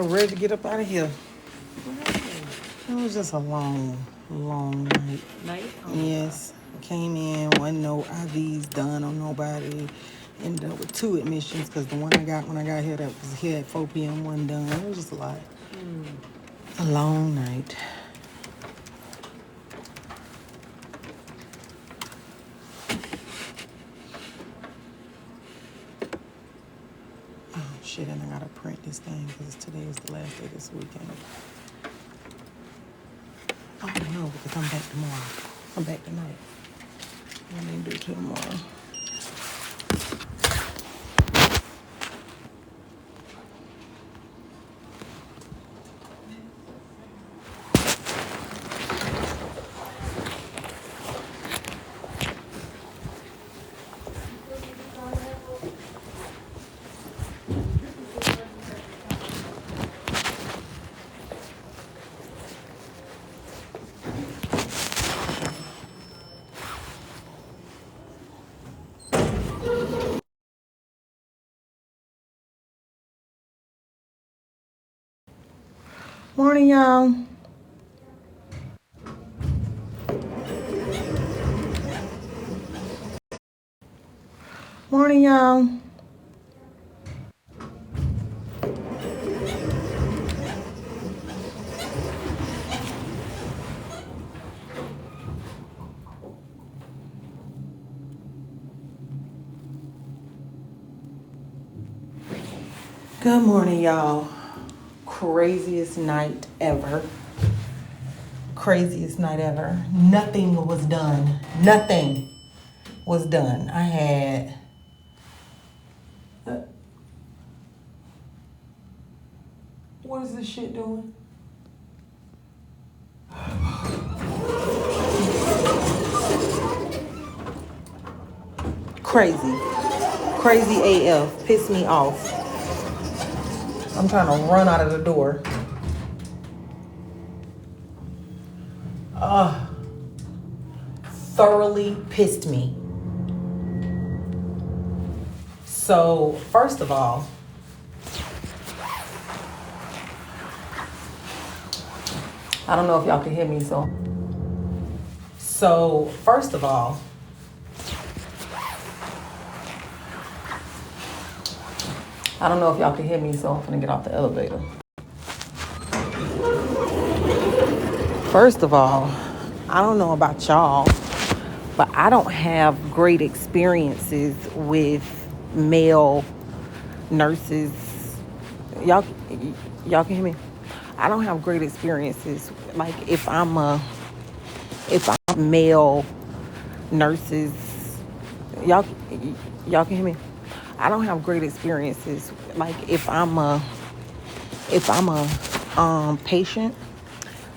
I'm ready to get up out of here. It was just a long night. Oh, yes. I came in, wasn't no IVs done on nobody. Ended up with 2 admissions because the one I got when I got here, that was here at 4 p.m. wasn't done. It was just a lot. A long night. Oh, shit, and I gotta print this thing because today is the last day this weekend. Oh, no, because I'm back tomorrow. I'm back tonight. I didn't do it till tomorrow. Morning, y'all. Morning, y'all. Good morning, y'all. Craziest night ever. Craziest night ever. Nothing was done. Nothing was done. I had... what is this shit doing? Crazy. Crazy AF. Pissed me off. I'm trying to run out of the door. Thoroughly pissed me. So, first of all, I don't know if y'all can hear me, so first of all, I don't know if y'all can hear me, so I'm gonna get off the elevator. First of all, I don't know about y'all, but I don't have great experiences with male nurses. Y'all can hear me? I don't have great experiences. Like if I'm male nurses, y'all can hear me? I don't have great experiences. Like if I'm a patient,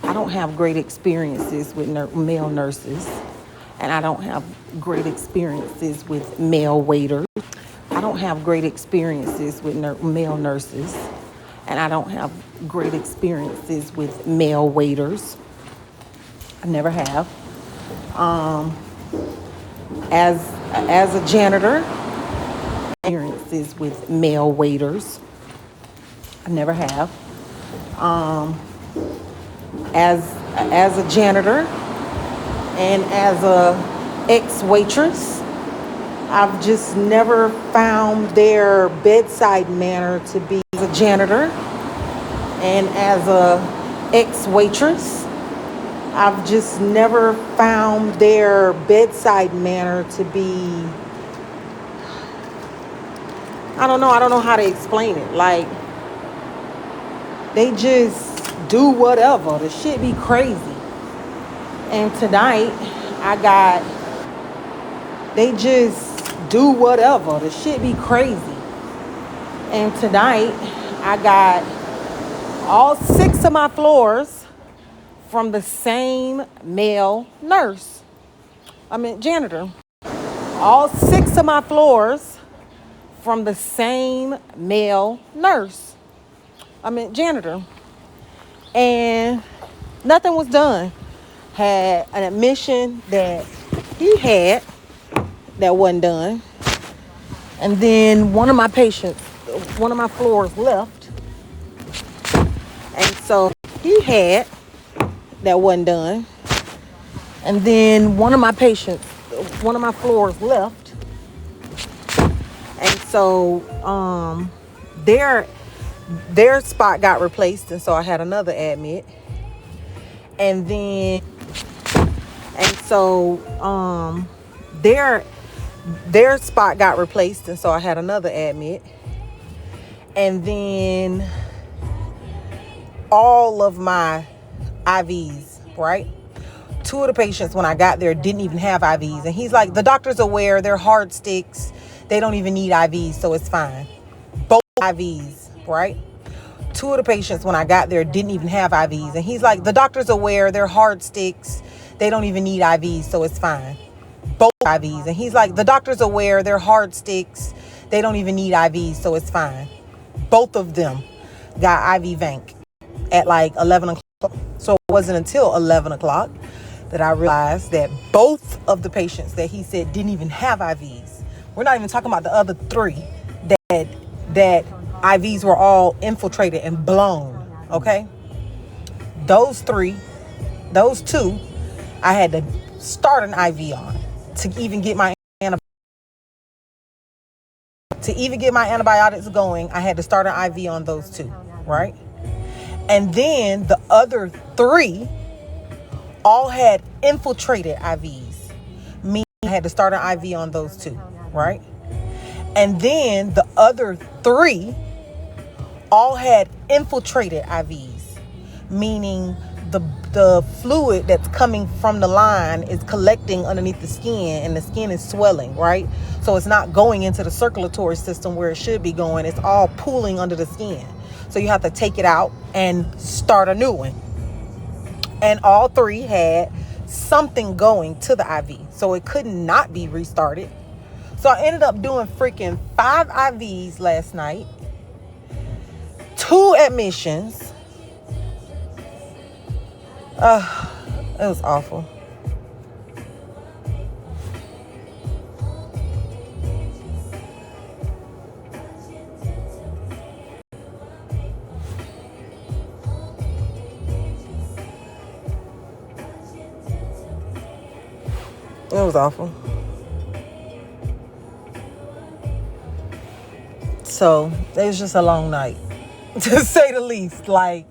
I don't have great experiences with male nurses, and I don't have great experiences with male waiters. I don't have great experiences with male nurses, and I don't have great experiences with male waiters. I never have. As a janitor, experiences with male waiters. I never have. As a janitor and as a ex-waitress, I've just never found their bedside manner to be. As a janitor and as a ex-waitress, I've just never found their bedside manner to be... I don't know how to explain it. Like, they just do whatever. The shit be crazy. And tonight, they just do whatever. The shit be crazy. And tonight, I got all 6 of my floors from the same male nurse. Janitor. All 6 of my floors from the same male nurse. Janitor. And nothing was done. Had an admission that he had that wasn't done. And then one of my patients, one of my floors left. So he had that wasn't done. And then one of my patients, one of my floors left. And so their spot got replaced, and so I had another admit. And then their spot got replaced, and so I had another admit. And then all of my IVs, right? Two of the patients when I got there didn't even have IVs. And he's like, the doctor's aware, they're hard sticks. They don't even need IVs, so it's fine. Both IVs, right? Two of the patients when I got there didn't even have IVs. And he's like, the doctor's aware, they're hard sticks. They don't even need IVs, so it's fine. Both IVs. And he's like, the doctor's aware, they're hard sticks. They don't even need IVs, so it's fine. Both of them got IV vanc at like 11 o'clock. So it wasn't until 11 o'clock that I realized that both of the patients that he said didn't even have IVs. We're not even talking about the other three that IVs were all infiltrated and blown, okay? Those two, I had to start an IV on to even get my antibiotics going. I had to start an IV on those two, right? And then the other three all had infiltrated IVs. Me, I had to start an IV on those two, right? And then the other three all had infiltrated IVs, meaning the fluid that's coming from the line is collecting underneath the skin, and the skin is swelling, right? So it's not going into the circulatory system where it should be going. It's all pooling under the skin. So you have to take it out and start a new one. And all three had something going to the IV. So it could not be restarted. So I ended up doing freaking 5 IVs last night, 2 admissions. It was awful. It was awful. So it was just a long night, to say the least. Like,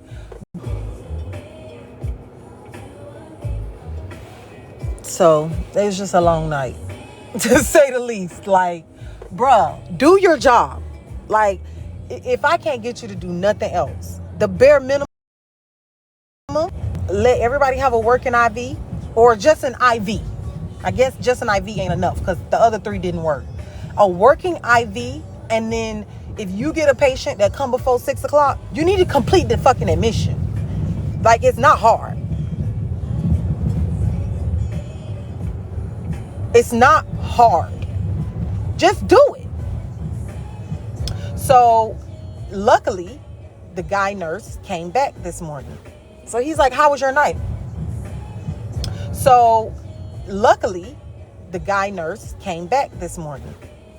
so it was just a long night, to say the least. Like, bruh, do your job. Like, if I can't get you to do nothing else, the bare minimum, let everybody have a working IV or just an IV. I guess just an IV ain't enough because the other 3 didn't work. A working IV, and then if you get a patient that come before 6 o'clock, you need to complete the fucking admission. Like, it's not hard. It's not hard. Just do it. So, luckily, the guy nurse came back this morning. So he's like, how was your night? So, luckily, the guy nurse came back this morning.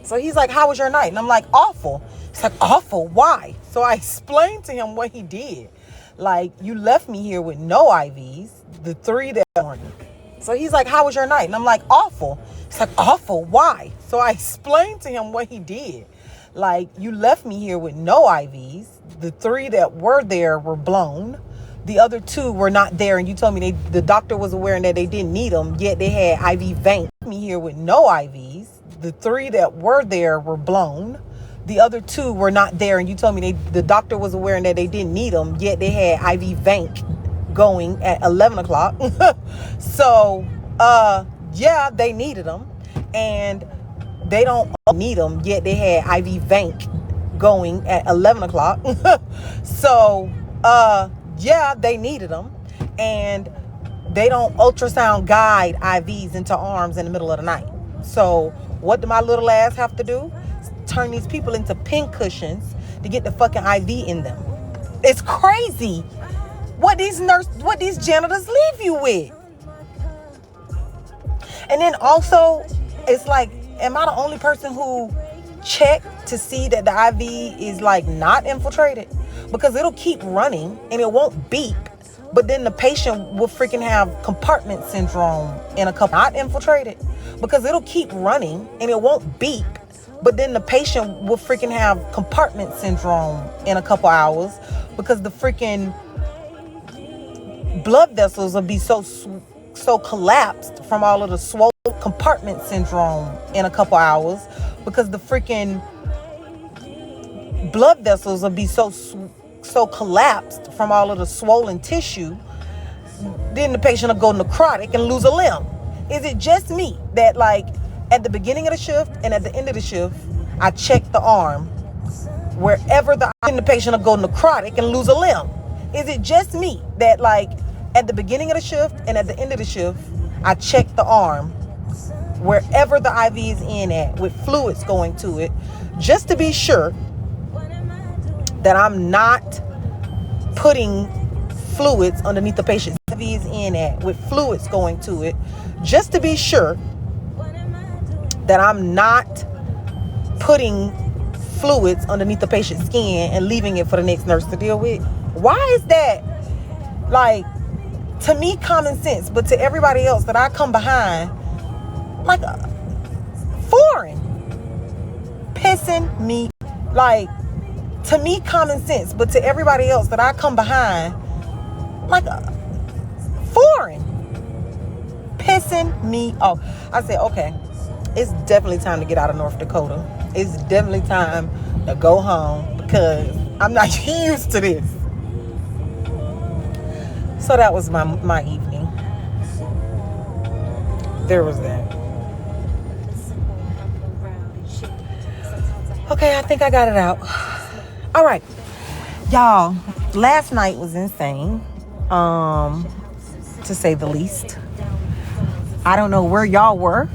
So he's like, how was your night? And I'm like, awful. He's like, awful? Why? So I explained to him what he did. Like, you left me here with no IVs, the 3 that morning. So he's like, how was your night? And I'm like, awful. He's like, awful? Why? So I explained to him what he did. Like, you left me here with no IVs. The 3 that were there were blown. The other 2 were not there, and you told me the doctor was aware and that they didn't need them, yet they had IV vanc. Me here with no IVs. The 3 that were there were blown. The other 2 were not there, and you told me the doctor was aware and that they didn't need them, yet they had IV vanc going at 11 o'clock. So, yeah, they needed them, and they don't need them, yet they had IV vanc going at 11 o'clock. So, yeah, they needed them, and they don't ultrasound guide IVs into arms in the middle of the night. So what do my little ass have to do? Turn these people into pin cushions to get the fucking IV in them. It's crazy what these janitors leave you with. And then also, it's like, am I the only person who checked to see that the IV is like not infiltrated? because it'll keep running and it won't beep. But then the patient will freaking have compartment syndrome in a couple. Not infiltrated, because it'll keep running and it won't beep. But then the patient will freaking have compartment syndrome in a couple hours, because the freaking blood vessels will be so collapsed from all of the swollen. Compartment syndrome in a couple hours, because the freaking blood vessels will be so collapsed from all of the swollen tissue. Then the patient will go necrotic and lose a limb. Is it just me that, like, at the beginning of the shift and at the end of the shift, I check the arm wherever the patient will go necrotic and lose a limb? Is it just me that, like, at the beginning of the shift and at the end of the shift, I check the arm wherever the IV is in at with fluids going to it, just to be sure that I'm not putting fluids underneath the patient's IV is in at with fluids going to it, just to be sure that I'm not putting fluids underneath the patient's skin and leaving it for the next nurse to deal with? Why is that, like, to me, common sense, but to everybody else that I come behind, like, foreign? Pissing me, like, to me, common sense, but to everybody else that I come behind, like, foreign. Pissing me off. I said, okay, it's definitely time to get out of North Dakota. It's definitely time to go home, because I'm not used to this. So that was my evening. There was that. Okay, I think I got it out. All right, y'all, last night was insane, to say the least. I don't know where y'all were.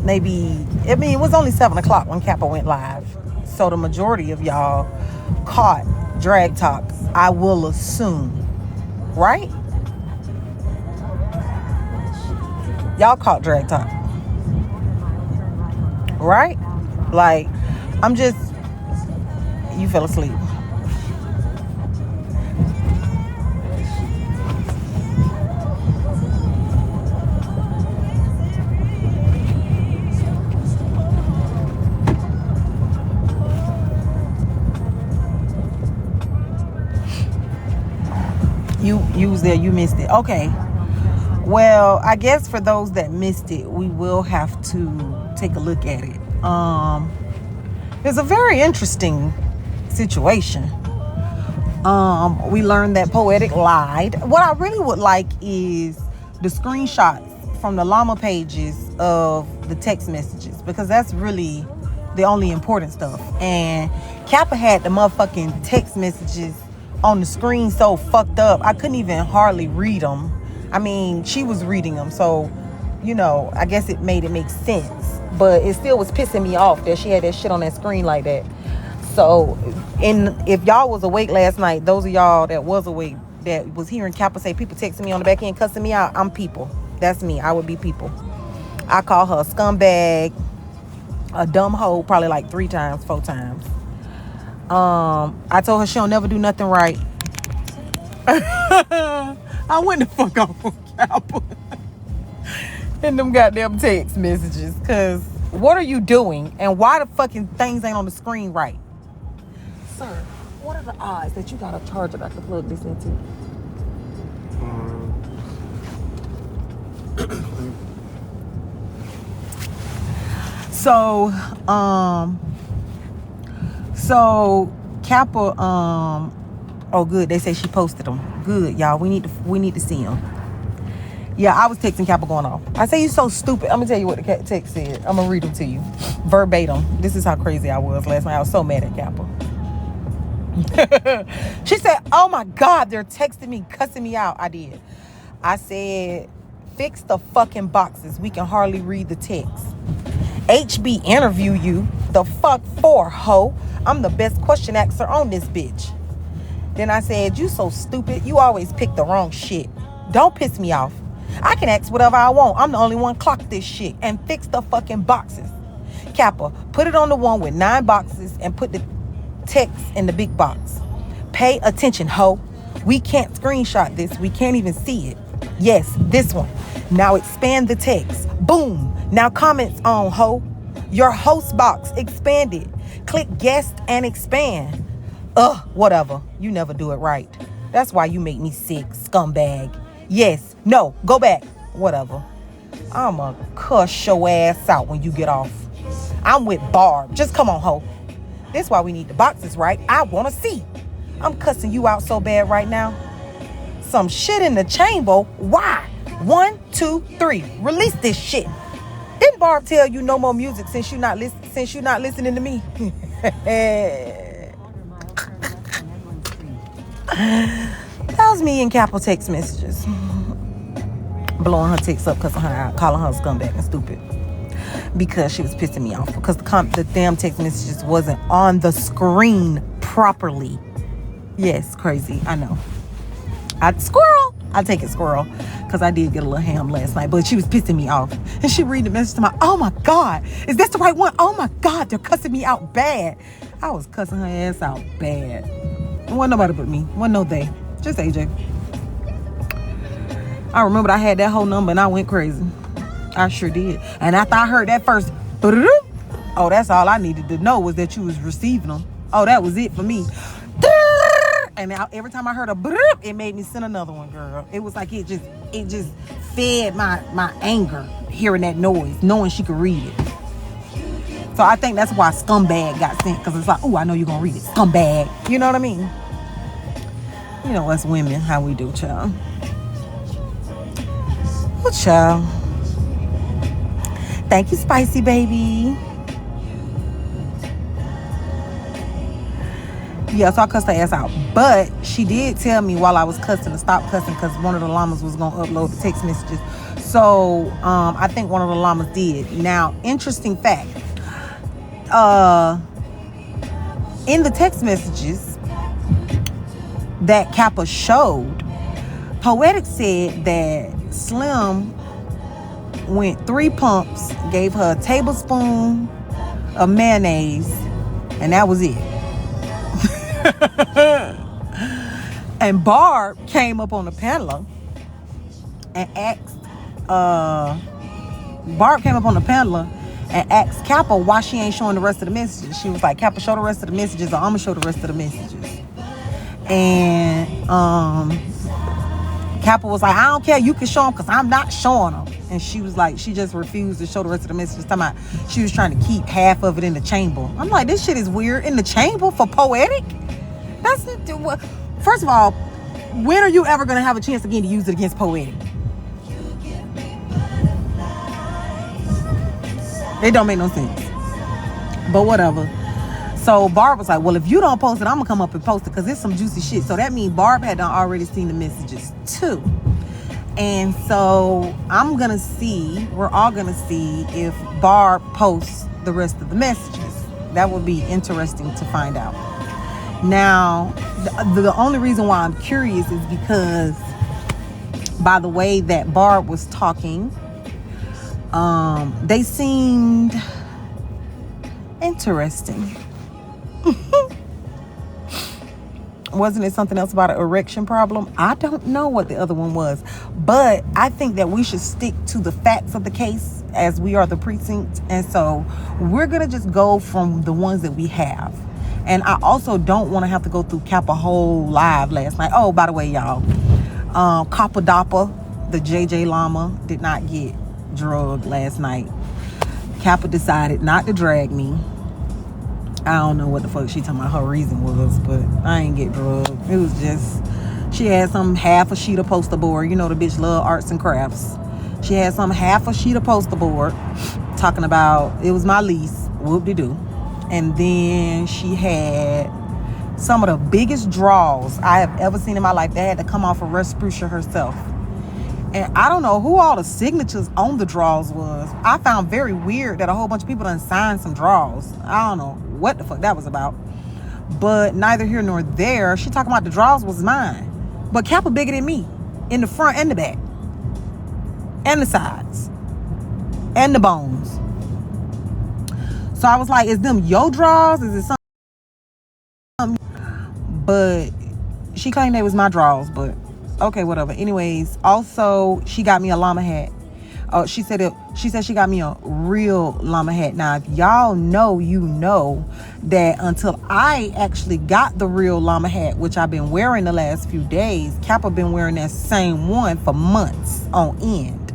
It was only 7 o'clock when Kappa went live, so the majority of y'all caught Drag Talk, I will assume, right? Y'all caught Drag Talk, right? Like, you fell asleep. You was there, you missed it. Okay. Well, I guess for those that missed it, we will have to take a look at it. It's a very interesting situation. We learned that Poetic lied. What I really would like is the screenshots from the llama pages of the text messages, because that's really the only important stuff. And Kappa had the motherfucking text messages on the screen so fucked up, I couldn't even hardly read them. I mean, she was reading them, so, you know, I guess it make sense. But it still was pissing me off that she had that shit on that screen like that. So, if y'all was awake last night, those of y'all that was awake, that was hearing Kappa say people texting me on the back end, cussing me out, I'm people. That's me. I would be people. I call her a scumbag, a dumb hoe, probably like 4 times. I told her she don't never do nothing right. I went the fuck off on Kappa in them goddamn text messages, because what are you doing, and why the fucking things ain't on the screen right? Sir, what are the odds that you got a charger that I can plug this into? So Kappa, oh good, they say she posted them. Good, y'all. We need to see them. Yeah, I was texting Kappa going off. I say, you so stupid. I'm gonna tell you what the text said. I'm gonna read them to you verbatim. This is how crazy I was last night. I was so mad at Kappa. She said, oh my God, they're texting me, cussing me out. I did. I said, fix the fucking boxes. We can hardly read the text. HB interview you. The fuck for, hoe? I'm the best question asker on this bitch. Then I said, you so stupid. You always pick the wrong shit. Don't piss me off. I can ask whatever I want. I'm the only one clock this shit and fix the fucking boxes. Kappa, put it on the one with 9 boxes and put the text in the big box. Pay attention, ho. We can't screenshot this. We can't even see it. Yes, this one. Now expand the text. Boom. Now comments on, ho. Your host box expanded. Click guest and expand. Whatever. You never do it right. That's why you make me sick, scumbag. Yes. No. Go back. Whatever. I'ma cuss your ass out when you get off. I'm with Barb. Just come on, ho. That's why we need the boxes right. I want to see. I'm cussing you out so bad right now. Some shit in the chamber. Why? 1, 2, 3. Release this shit. Didn't Barb tell you no more music since you're not listening to me? That was me in Capital text messages. Blowing her text up, cussing her out, calling her a scumbag and stupid. Because she was pissing me off. Because the damn text messages wasn't on the screen properly. Yes, crazy. I know. I take it squirrel. Because I did get a little ham last night. But she was pissing me off. And she read the message to my, oh my God. Is this the right one? Oh my God. They're cussing me out bad. I was cussing her ass out bad. It wasn't nobody but me. Wasn't no they. Just AJ. I remember I had that whole number and I went crazy. I sure did. And after I heard that first, oh, that's all I needed to know was that you was receiving them. Oh, that was it for me. And every time I heard a it made me send another one, girl. It was like it just fed my anger hearing that noise, knowing she could read it. So I think that's why scumbag got sent, because it's like, oh, I know you're gonna read it, scumbag. You know what I mean? You know us women, how we do, child. Oh, child. Thank you, Spicy Baby. Yeah, so I cussed her ass out. But she did tell me while I was cussing to stop cussing because one of the llamas was going to upload the text messages. So I think one of the llamas did. Now, interesting fact. In the text messages that Kappa showed, Poetic said that Slim went 3 pumps, gave her a tablespoon of mayonnaise, and that was it. And Barb came up on the panel and asked Kappa why she ain't showing the rest of the messages. She was like, Kappa, show the rest of the messages, or I'm gonna show the rest of the messages. And Kappa was like, I don't care, you can show them because I'm not showing them. And she was like, she just refused to show the rest of the messages. Talking about she was trying to keep half of it in the chamber. I'm like, this shit is weird. In the chamber for Poetic? That's what. First of all, when are you ever going to have a chance again to use it against Poetic? It don't make no sense. But whatever. So Barb was like, well, if you don't post it, I'm going to come up and post it because it's some juicy shit. So that means Barb had already seen the messages too. And so we're all going to see if Barb posts the rest of the messages. That would be interesting to find out. Now, the only reason why I'm curious is because by the way that Barb was talking, they seemed interesting. Wasn't it something else about an erection problem? I don't know what the other one was, but I think that we should stick to the facts of the case as we are the precinct. And so we're going to just go from the ones that we have. And I also don't want to have to go through Kappa whole live last night. Oh, by the way, y'all, Kappa Dappa, the JJ Llama, did not get drugged last night. Kappa decided not to drag me. I don't know what the fuck she talking about her reason was, but I ain't get drugged. It was just, she had some half a sheet of poster board. You know the bitch love arts and crafts. She had some half a sheet of poster board talking about it was my lease, whoop-de-doo. And then she had some of the biggest draws I have ever seen in my life. They had to come off of Respucia herself. And I don't know who all the signatures on the draws was. I found very weird that a whole bunch of people done signed some draws. I don't know what the fuck that was about. But neither here nor there. She talking about the draws was mine. But Kappa bigger than me. In the front and the back. And the sides. And the bones. So I was like, is them your draws? Is it something? But She claimed they was my drawers, but okay, whatever. Anyways, also she got me a llama hat. She said she got me a real llama hat. Now, if y'all know, you know that until I actually got the real llama hat, which I've been wearing the last few days, Kappa been wearing that same one for months on end.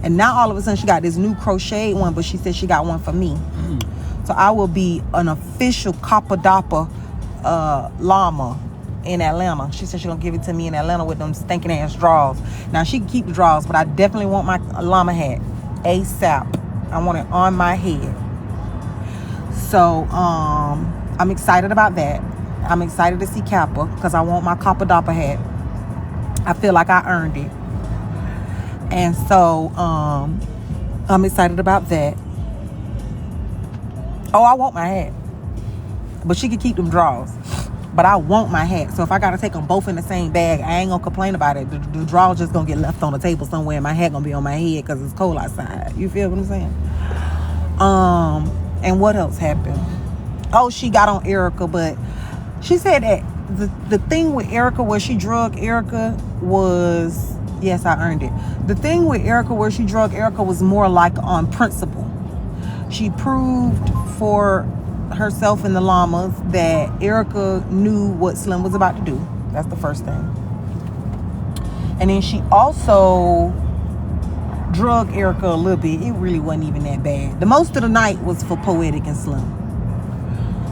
And now all of a sudden she got this new crocheted one, but she said she got one for me. So I will be an official Kappa Dappa llama in Atlanta. She said she's gonna give it to me in Atlanta with them stinking ass drawers. Now she can keep the drawers, but I definitely want my llama hat ASAP. I want it on my head. So I'm excited about that. I'm excited to see Kappa because I want my Kappa Dappa hat. I feel like I earned it. And so I'm excited about that. Oh, I want my hat. But she can keep them drawers. But I want my hat. So if I got to take them both in the same bag, I ain't going to complain about it. The drawers just going to get left on the table somewhere. And my hat going to be on my head because it's cold outside. You feel what I'm saying? And what else happened? Oh, she got on Erica. But she said that the thing with Erica where she drug Erica was... Yes, I earned it. The thing with Erica where she drug Erica was more like on principle. She proved for herself and the llamas that Erica knew what Slim was about to do. That's the first thing. And then she also drug Erica a little bit. It really wasn't even that bad. The most of the night was for Poetic and Slim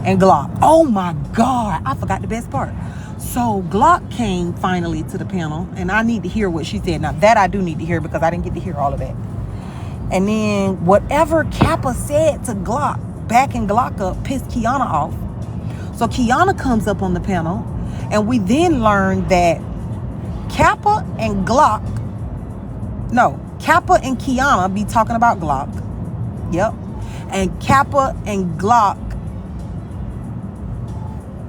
and Glock. Oh my God, I forgot the best part. So Glock came finally to the panel, and I need to hear what she said. Now that I do need to hear because I didn't get to hear all of that. And then whatever Kappa said to Glock, backing Glock up, pissed Kiana off. So Kiana comes up on the panel, and we then learn that Kappa and Kiana be talking about Glock. Yep. And Kappa and Glock,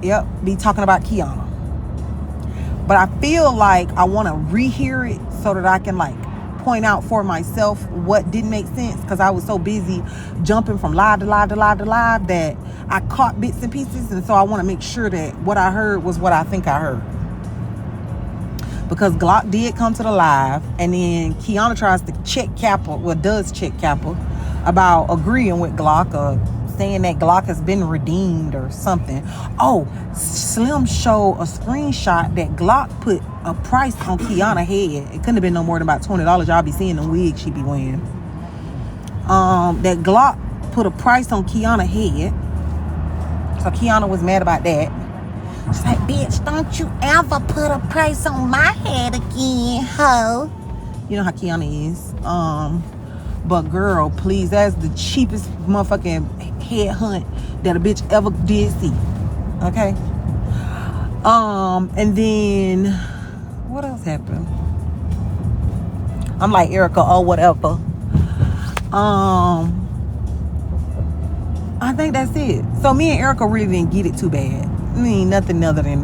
yep, be talking about Kiana. But I feel like I want to rehear it so that I can point out for myself what didn't make sense, because I was so busy jumping from live to live to live to live that I caught bits and pieces. And so I want to make sure that what I heard was what I think I heard, because Glock did come to the live, and then Kiana tries to check Kappa, does check Kappa about agreeing with Glock or saying that Glock has been redeemed or something. Oh, Slim showed a screenshot that Glock put a price on Kiana's head. It couldn't have been no more than about $20. Y'all be seeing the wig she be wearing. That Glock put a price on Kiana's head. So Kiana was mad about that. She's like, bitch, don't you ever put a price on my head again, ho. You know how Kiana is. But girl, please, that's the cheapest motherfucking head hunt that a bitch ever did see. Okay? And then what else happened? I'm like, Erica, oh, whatever. I think that's it. So me and Erica really didn't get it too bad. I mean, nothing other than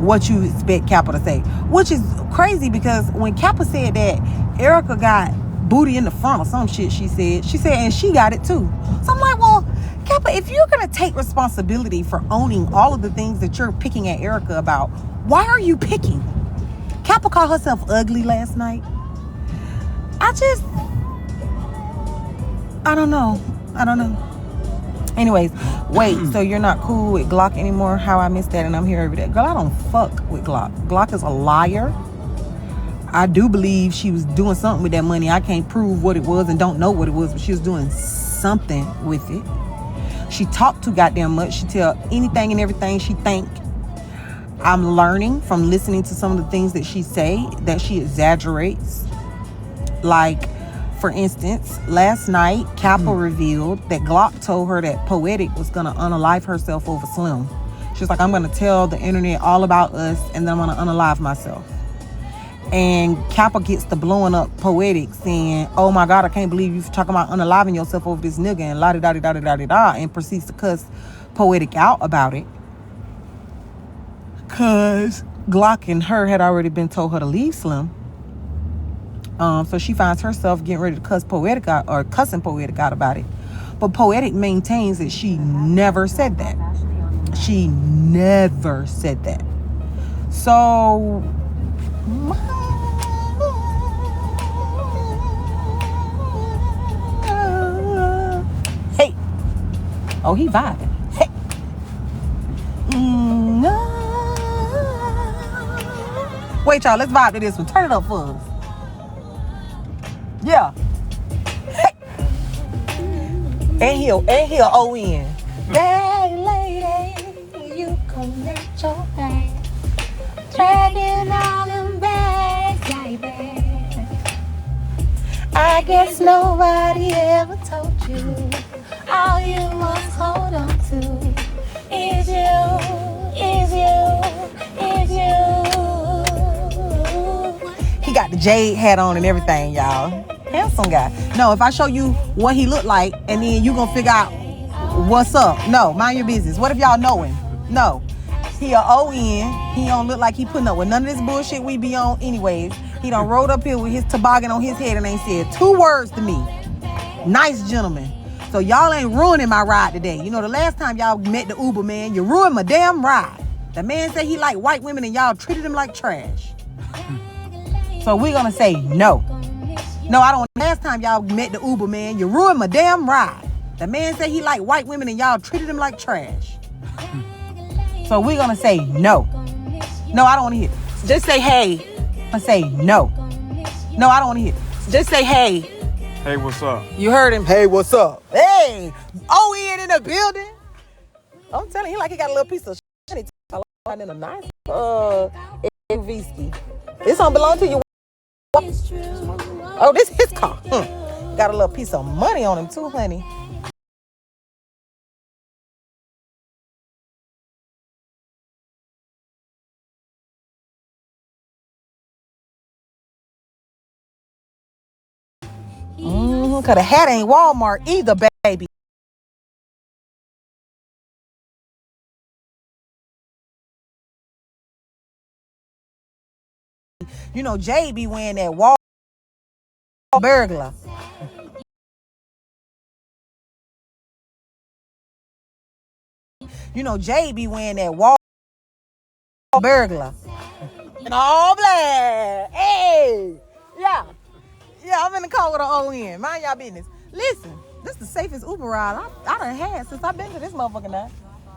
what you expect Kappa to say, which is crazy because when Kappa said that Erica got booty in the front or some shit, she said, and she got it too. So I'm like, well, Kappa, if you're gonna take responsibility for owning all of the things that you're picking at Erica about, why are you picking? Kappa called herself ugly last night. I don't know. Anyways, wait, so you're not cool with Glock anymore? How I missed that and I'm here every day. Girl, I don't fuck with Glock. Glock is a liar. I do believe she was doing something with that money. I can't prove what it was and don't know what it was, but she was doing something with it. She talked too goddamn much. She tell anything and everything she think. I'm learning from listening to some of the things that she say that she exaggerates. Like, for instance, last night, Kappa revealed that Glock told her that Poetic was going to unalive herself over Slim. She was like, I'm going to tell the internet all about us, and then I'm going to unalive myself. And Kappa gets to blowing up Poetic, saying, oh my God, I can't believe you're talking about unaliving yourself over this nigga, and la-di-da-di-da-di-da-di-da, and proceeds to cuss Poetic out about it. Because Glock and her had already been told her to leave Slim. So she finds herself getting ready to cuss Poetic out, or cussing Poetic out about it. But Poetic maintains that she never said that. She never said that. So, hey. Oh, he vibing. Hey. Wait, y'all, let's vibe to this one. Turn it up for us. Yeah. Hey. And he'll O-N. Hey, lady, you come let your back. Dragging all them bags, baby. I guess nobody ever told you. All you must hold on to is you, is you, is you. He got the jade hat on and everything, y'all. Handsome guy. No, if I show you what he looked like and then you gonna figure out what's up. No, mind your business. What if y'all know him? No. He a O-N. He don't look like he putting up with none of this bullshit we be on anyways. He done rode up here with his toboggan on his head and ain't said 2 words to me. Nice gentleman. So y'all ain't ruining my ride today. You know, the last time y'all met the Uber man, you ruined my damn ride. The man said he like white women and y'all treated him like trash. So we're gonna say no. No, I don't. Last time y'all met the Uber man, you ruined my damn ride. The man said he like white women and y'all treated him like trash. So we're gonna say no. No, I don't want to hear it. Just say hey. I say no. No, I don't want to hear it. Just say hey. Hey, what's up? You heard him. Hey, what's up? Hey, O-N in the building. I'm telling you, like he got a little piece of shit in a nice SUV. This don't belong to you. Oh, this is his car. Got a little piece of money on him too, honey. Cause the hat ain't Walmart either, baby. You know, Jay be wearing that Walmart burglar. You know, Jay be wearing that Walmart burglar. And all black. Hey. Yeah. Yeah, I'm in the car with an O-N. Mind y'all business. Listen, this is the safest Uber ride I done had since I've been to this motherfucker now.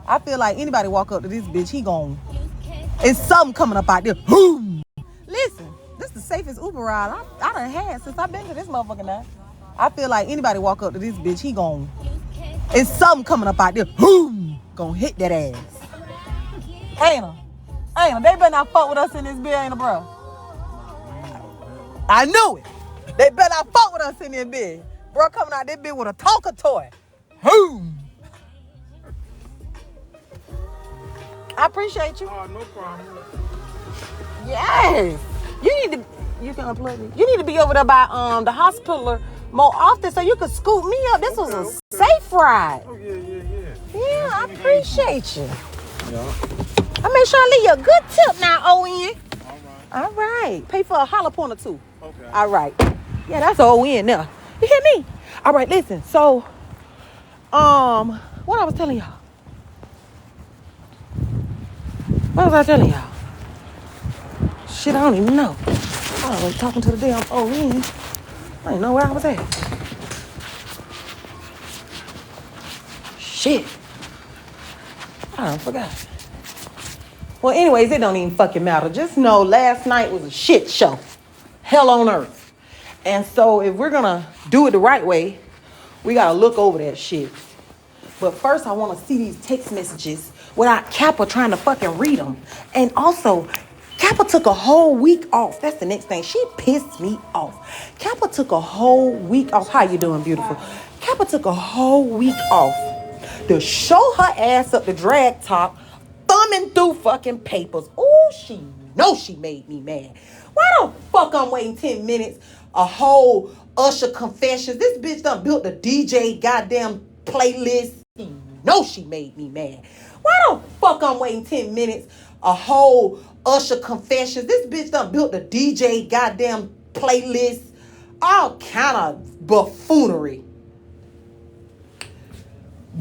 I feel like anybody walk up to this bitch, he gon' it's something coming up out there. Boom. Listen, this is the safest Uber ride I done had since I've been to this motherfucker now. I feel like anybody walk up to this bitch, he gon' it's something coming up out there. Boom. Gonna hit that ass. Ain't they better not fuck with us in this bitch, ain't it, bro? I knew it. They better not fuck with us in this bitch. Bro coming out this bitch with a Tonka toy. Boom. I appreciate you. Oh, no problem. Yes. You can unplug me. You need to be over there by the hospital more often so you can scoop me up. This was a safe ride. Oh, yeah. Yeah, I appreciate you. Yeah. I make sure I leave you a good tip now, O-N. All right. Pay for a hollow point or 2. Okay. All right. Yeah, that's O-N now. You hear me? All right, listen. So, what I was telling y'all? What was I telling y'all? Shit, I don't even know. I was talking to the damn O-N. I didn't know where I was at. Shit. I done forgot. Well, anyways, it don't even fucking matter. Just know last night was a shit show. Hell on earth. And so if we're gonna do it the right way, we gotta look over that shit. But first I wanna see these text messages without Kappa trying to fucking read them. And also, Kappa took a whole week off. That's the next thing. She pissed me off. Kappa took a whole week off. How you doing, beautiful? Kappa took a whole week off to show her ass up the drag top, thumbing through fucking papers. Ooh, she knows she made me mad. Why the fuck I'm waiting 10 minutes? A whole Usher confessions. This bitch done built a DJ goddamn playlist. She knows she made me mad. Why the fuck I'm waiting 10 minutes? A whole Usher confessions. This bitch done built a DJ goddamn playlist. All kind of buffoonery.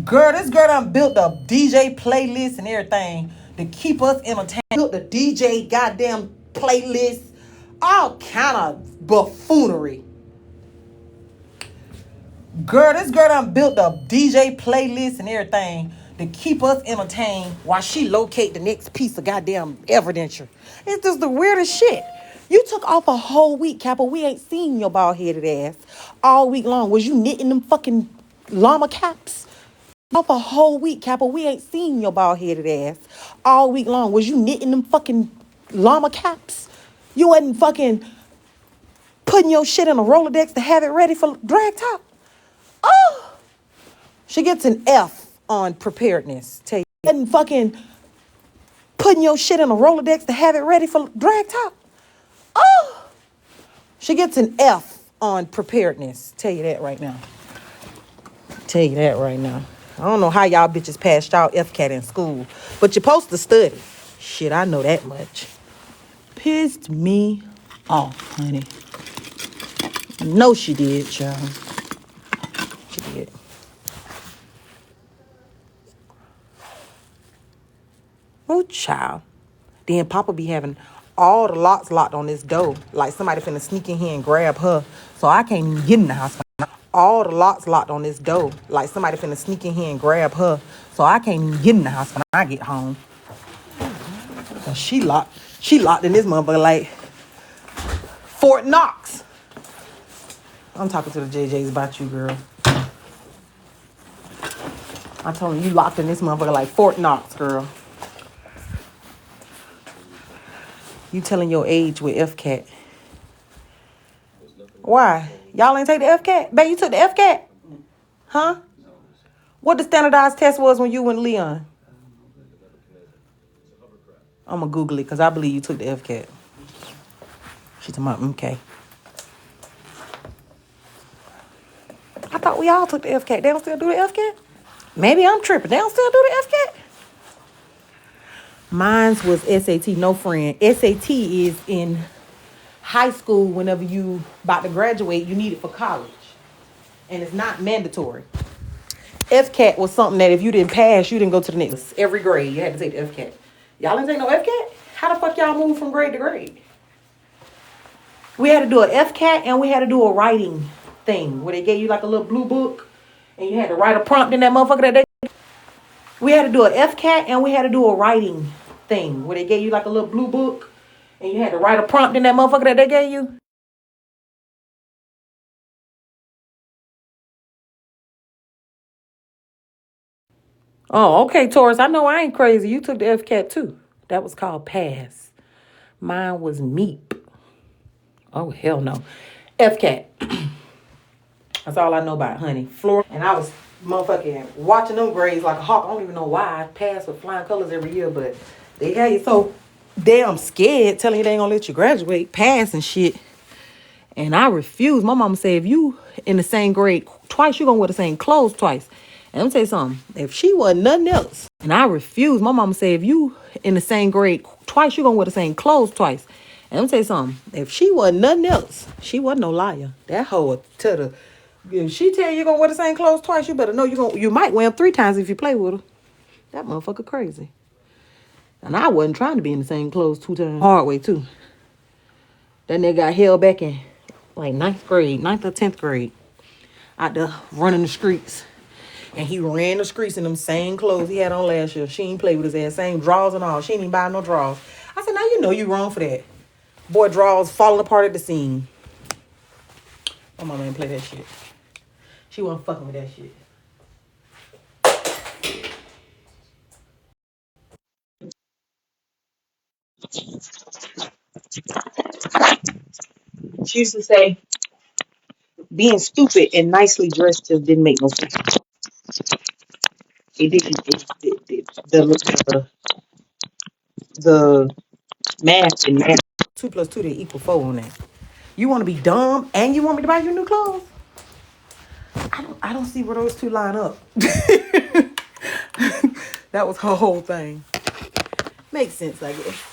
Girl, this girl done built a DJ playlist and everything. to keep us entertained. Built the DJ goddamn playlist, all kind of buffoonery. Girl, this girl done built the DJ playlist and everything to keep us entertained while she locate the next piece of goddamn evidence. It's just the weirdest shit. You took off a whole week, Kappa. We ain't seen your bald-headed ass all week long. Was you knitting them fucking llama caps? Off a whole week, Kappa. We ain't seen your bald-headed ass all week long. Was you knitting them fucking llama caps? You wasn't fucking putting your shit in a Rolodex to have it ready for drag top? Oh! She gets an F on preparedness. Tell you. And fucking putting your shit in a Rolodex to have it ready for drag top. Oh! She gets an F on preparedness. Tell you that right now. Tell you that right now. I don't know how y'all bitches passed y'all FCAT in school, but you're supposed to study. Shit, I know that much. Pissed me off, honey. No, she did, child. She did. Oh, child. Then Papa be having all the locks locked on this door. Like somebody finna sneak in here and grab her. So I can't even get in the house. All the locks locked on this door. Like somebody finna sneak in here and grab her. So I can't even get in the house when I get home. Cause she locked in this motherfucker like Fort Knox. I'm talking to the JJs about you, girl. I told him you locked in this motherfucker like Fort Knox, girl. You telling your age with FCAT. Why? Y'all ain't take the FCAT? Babe, you took the FCAT? Huh? What the standardized test was when you went Leon? I'm going to Google it because I believe you took the FCAT. She talking about, okay. I thought we all took the FCAT. They don't still do the FCAT? Maybe I'm tripping. They don't still do the FCAT? Mine's was SAT, no friend. SAT is in high school whenever you about to graduate, you need it for college. And it's not mandatory. FCAT was something that if you didn't pass, you didn't go to the next. Every grade, you had to take the FCAT. Y'all didn't take no FCAT? How the fuck y'all move from grade to grade? We had to do an FCAT and we had to do a writing thing where they gave you like a little blue book and you had to write a prompt in that motherfucker that day. We had to do an FCAT and we had to do a writing thing where they gave you like a little blue book and you had to write a prompt in that motherfucker that they gave you. Oh, okay, Taurus. I know I ain't crazy. You took the FCAT too. That was called pass. Mine was MEEP. Oh, hell no. FCAT. That's all I know about, honey. Florida. And I was motherfucking watching them grades like a hawk. I don't even know why. I passed with flying colors every year, but they got you so damn scared telling you they ain't gonna let you graduate, pass and shit. And I refused. My mama said, if you in the same grade twice, you gonna wear the same clothes twice. And let me tell you something. If she wasn't nothing else, and I refused, my mama said, if you in the same grade twice, you gonna wear the same clothes twice. And let me tell you something. If she wasn't nothing else, she wasn't no liar. That hoe to the if she tell you gonna wear the same clothes twice, you better know you might wear them 3 times if you play with her. That motherfucker crazy. And I wasn't trying to be in the same clothes 2 times. Hard way too. That nigga got held back in like 9th or 10th grade. Out there running the streets. And he ran the streets in them same clothes he had on last year. She ain't play with his ass. Same drawers and all. She ain't even buy no drawers. I said, now you know you wrong for that. Boy, drawers falling apart at the seam. My mama ain't play that shit. She wasn't fucking with that shit. She used to say, being stupid and nicely dressed just didn't make no sense. It didn't. The math and math. 2 plus 2 they equal 4 on that. You want to be dumb and you want me to buy you new clothes? I don't see where those two line up. That was her whole thing. Makes sense, I guess.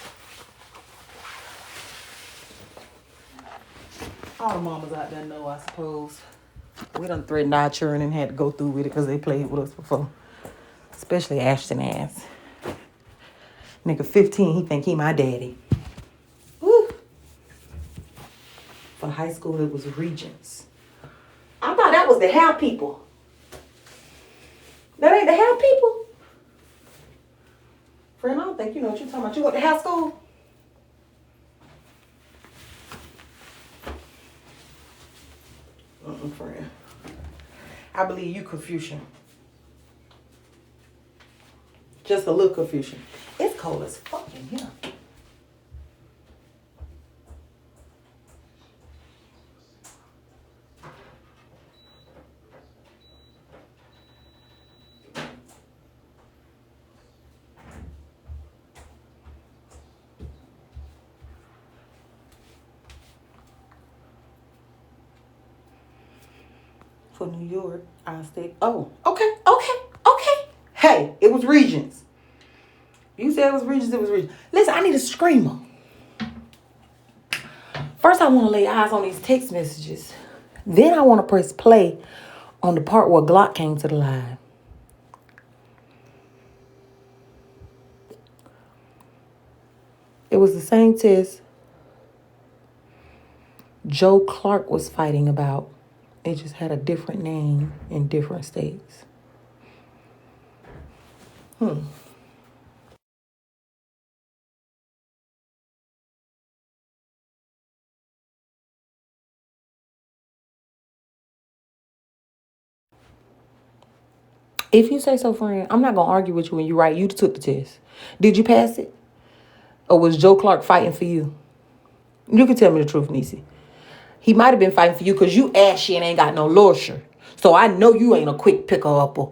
All the mamas out there know, I suppose. We done threatened our children and had to go through with it because they played with us before. Especially Ashton ass. Nigga 15, he think he my daddy. Woo. For high school, it was Regents. I thought that was the hair people. That ain't the hair people? Friend, I don't think you know what you're talking about. You went to hair school? Friend. I believe you Confucian. Just a little Confucian. It's cold as fuck in here. For New York, I stayed. Oh, okay. Hey, it was Regents. You said it was Regents, it was Regents. Listen, I need a screamer. First, I want to lay eyes on these text messages. Then I want to press play on the part where Glock came to the live. It was the same test Joe Clark was fighting about. It just had a different name in different states. If you say so, friend, I'm not going to argue with you when you're right. You took the test. Did you pass it? Or was Joe Clark fighting for you? You can tell me the truth, Niecy. He might have been fighting for you because you ashy and ain't got no lordship. So I know you ain't a quick picker-upper.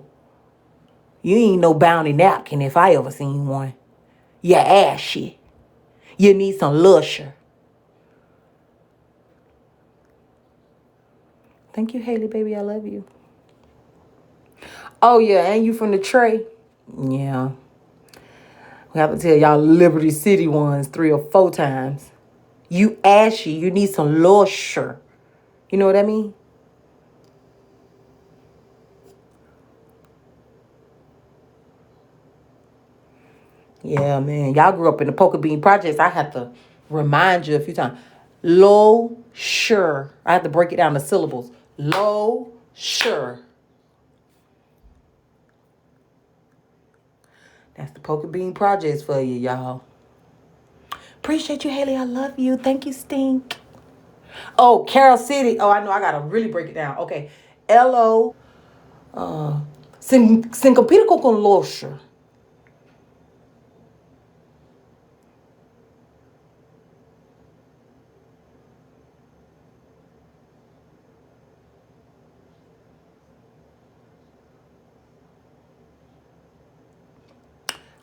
You ain't no bounty napkin if I ever seen one. You ashy. You need some lusher. Thank you, Haley, baby. I love you. Oh, yeah, and you from the tray? Yeah. We have to tell y'all Liberty City ones 3 or 4 times. You ashy. You need some lusher. You know what I mean? Yeah, man. Y'all grew up in the Poker Bean Projects. I have to remind you a few times. Low, sure. I have to break it down to syllables. Low, sure. That's the Poker Bean Projects for you, y'all. Appreciate you, Haley. I love you. Thank you, Stink. Oh, Carol City. Oh, I know. I got to really break it down. Okay. L-O. Sincopitico con losher.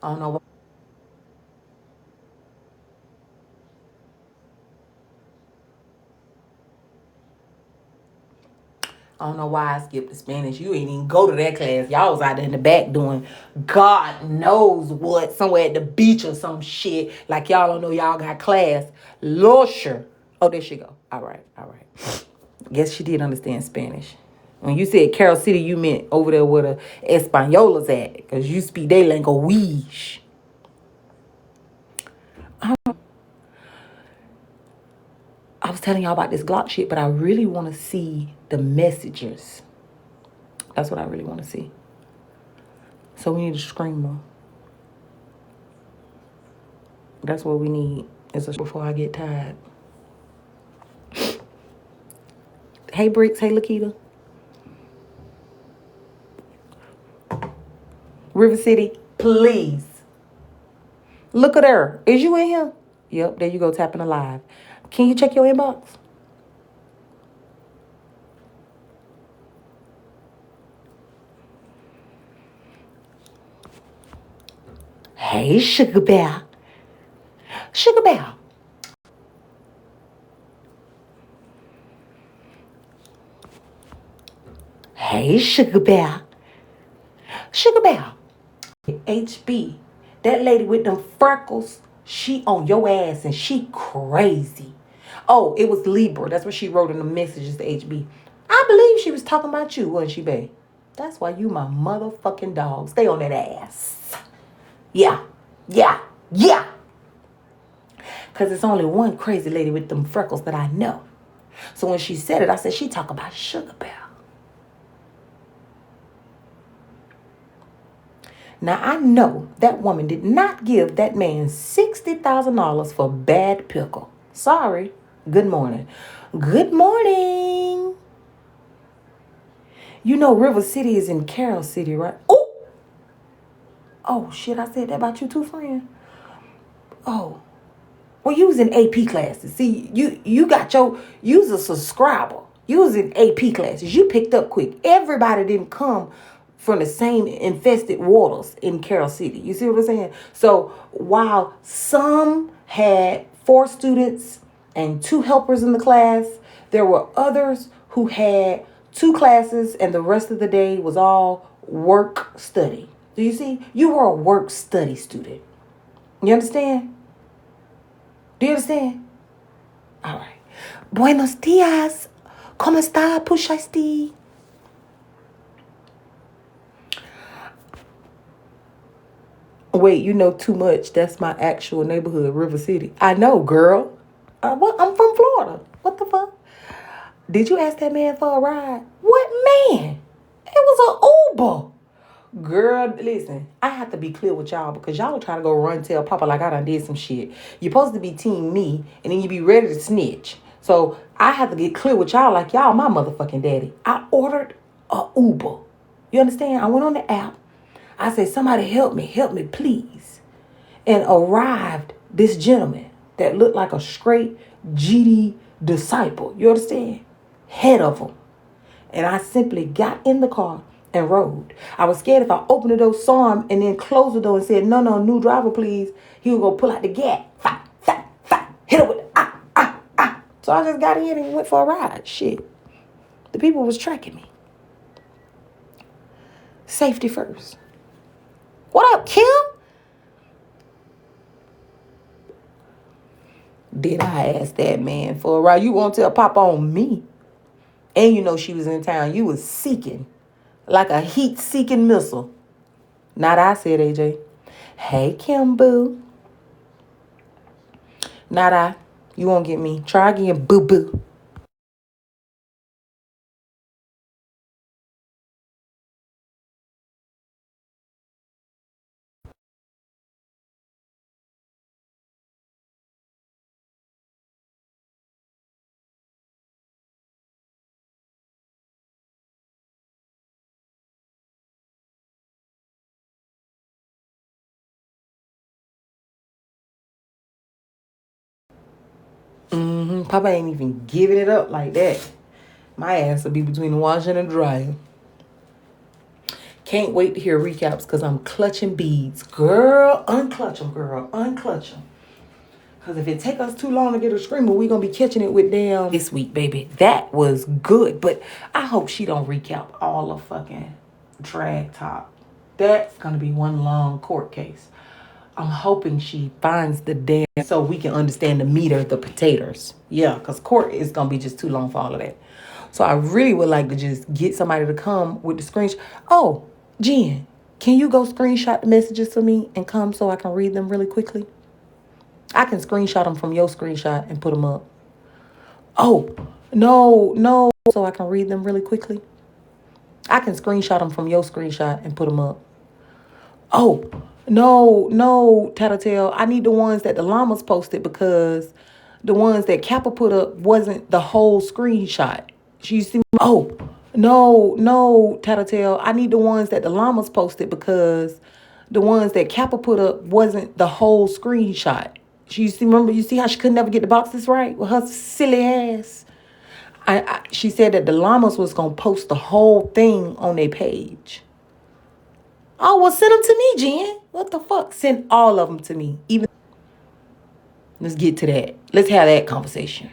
I don't know why. I don't know why I skipped the Spanish. You ain't even go to that class. Y'all was out there in the back doing God knows what. Somewhere at the beach or some shit. Like y'all don't know y'all got class. Losher. Oh, there she go. All right. Guess she did understand Spanish. When you said Carol City, you meant over there where the Españolas at. Because you speak their language. I was telling y'all about this Glock shit, but I really want to see the messages. That's what I really want to see. So we need a screamer. That's what we need. Is a before I get tired. Hey Bricks, hey Lakita. River City, please. Look at her. Is you in here? Yep, there you go, tapping alive. Can you check your inbox? Hey, Sugar Bear. Sugar Bear. Hey, Sugar Bear. Sugar Bear. HB. That lady with them freckles, she on your ass and she crazy. Oh, it was Libra. That's what she wrote in the messages to HB. I believe she was talking about you, wasn't she, babe? That's why you my motherfucking dog. Stay on that ass. Yeah. Yeah. Because it's only one crazy lady with them freckles that I know. So when she said it, I said, she talk about Sugar Bear. Now, I know that woman did not give that man $60,000 for bad pickle. Sorry. Good morning. Good morning. You know River City is in Carroll City, right? Oh! Oh, shit, I said that about you too, friend. Oh. Well, you was in AP classes. See, you got you was a subscriber. You was in AP classes. You picked up quick. Everybody didn't come from the same infested waters in Carroll City. You see what I'm saying? So while some had 4 students and 2 helpers in the class, there were others who had 2 classes and the rest of the day was all work study. Do you see? You were a work study student. You understand? Do you understand? All right. Buenos dias. ¿Cómo está, Pushasti? Wait, you know too much. That's my actual neighborhood, River City. I know, girl. What? I'm from Florida. What the fuck? Did you ask that man for a ride? What man? It was an Uber. Girl, listen, I have to be clear with y'all because y'all are trying to go run tell Papa like I done did some shit. You're supposed to be team me and then you be ready to snitch. So I have to get clear with y'all like y'all my motherfucking daddy. I ordered a Uber. You understand? I went on the app. I said, somebody help me please. And arrived this gentleman that looked like a straight GD disciple. You understand? Head of him. And I simply got in the car and rode. I was scared if I opened the door, saw him, and then closed the door and said, no, new driver, please. He was going to pull out the gap. Hit it with ah. So I just got in and went for a ride. Shit. The people was tracking me. Safety first. What up, Kim? Did I ask that man for a ride? You won't tell Papa on me. And you know she was in town. You was seeking. Like a heat-seeking missile. Not I said, AJ. Hey, Kim Boo. Not I. You won't get me. Try again, boo-boo. Papa ain't even giving it up like that. My ass will be between the washing and dryer. Can't wait to hear recaps because I'm clutching beads. Girl, unclutch them, girl. Unclutch them. Because if it take us too long to get a screamer, we going to be catching it with damn this week, baby. That was good. But I hope she don't recap all of fucking drag top. That's going to be one long court case. I'm hoping she finds the damn so we can understand the meat of the potatoes. Yeah, because court is going to be just too long for all of that. So I really would like to just get somebody to come with the screenshot. Oh, Jen, can you go screenshot the messages for me and come so I can read them really quickly? I can screenshot them from your screenshot and put them up. Oh, no, so I can read them really quickly. I can screenshot them from your screenshot and put them up. Oh, no, Tattletale. I need the ones that the llamas posted because the ones that Kappa put up wasn't the whole screenshot. You see? Oh, no, Tattletale. I need the ones that the llamas posted because the ones that Kappa put up wasn't the whole screenshot. You see? Remember? You see how she could never get the boxes right with her silly ass. She said that the llamas was gonna post the whole thing on their page. Oh, well, send them to me, Jen. What the fuck? Send all of them to me. Even. Let's get to that. Let's have that conversation.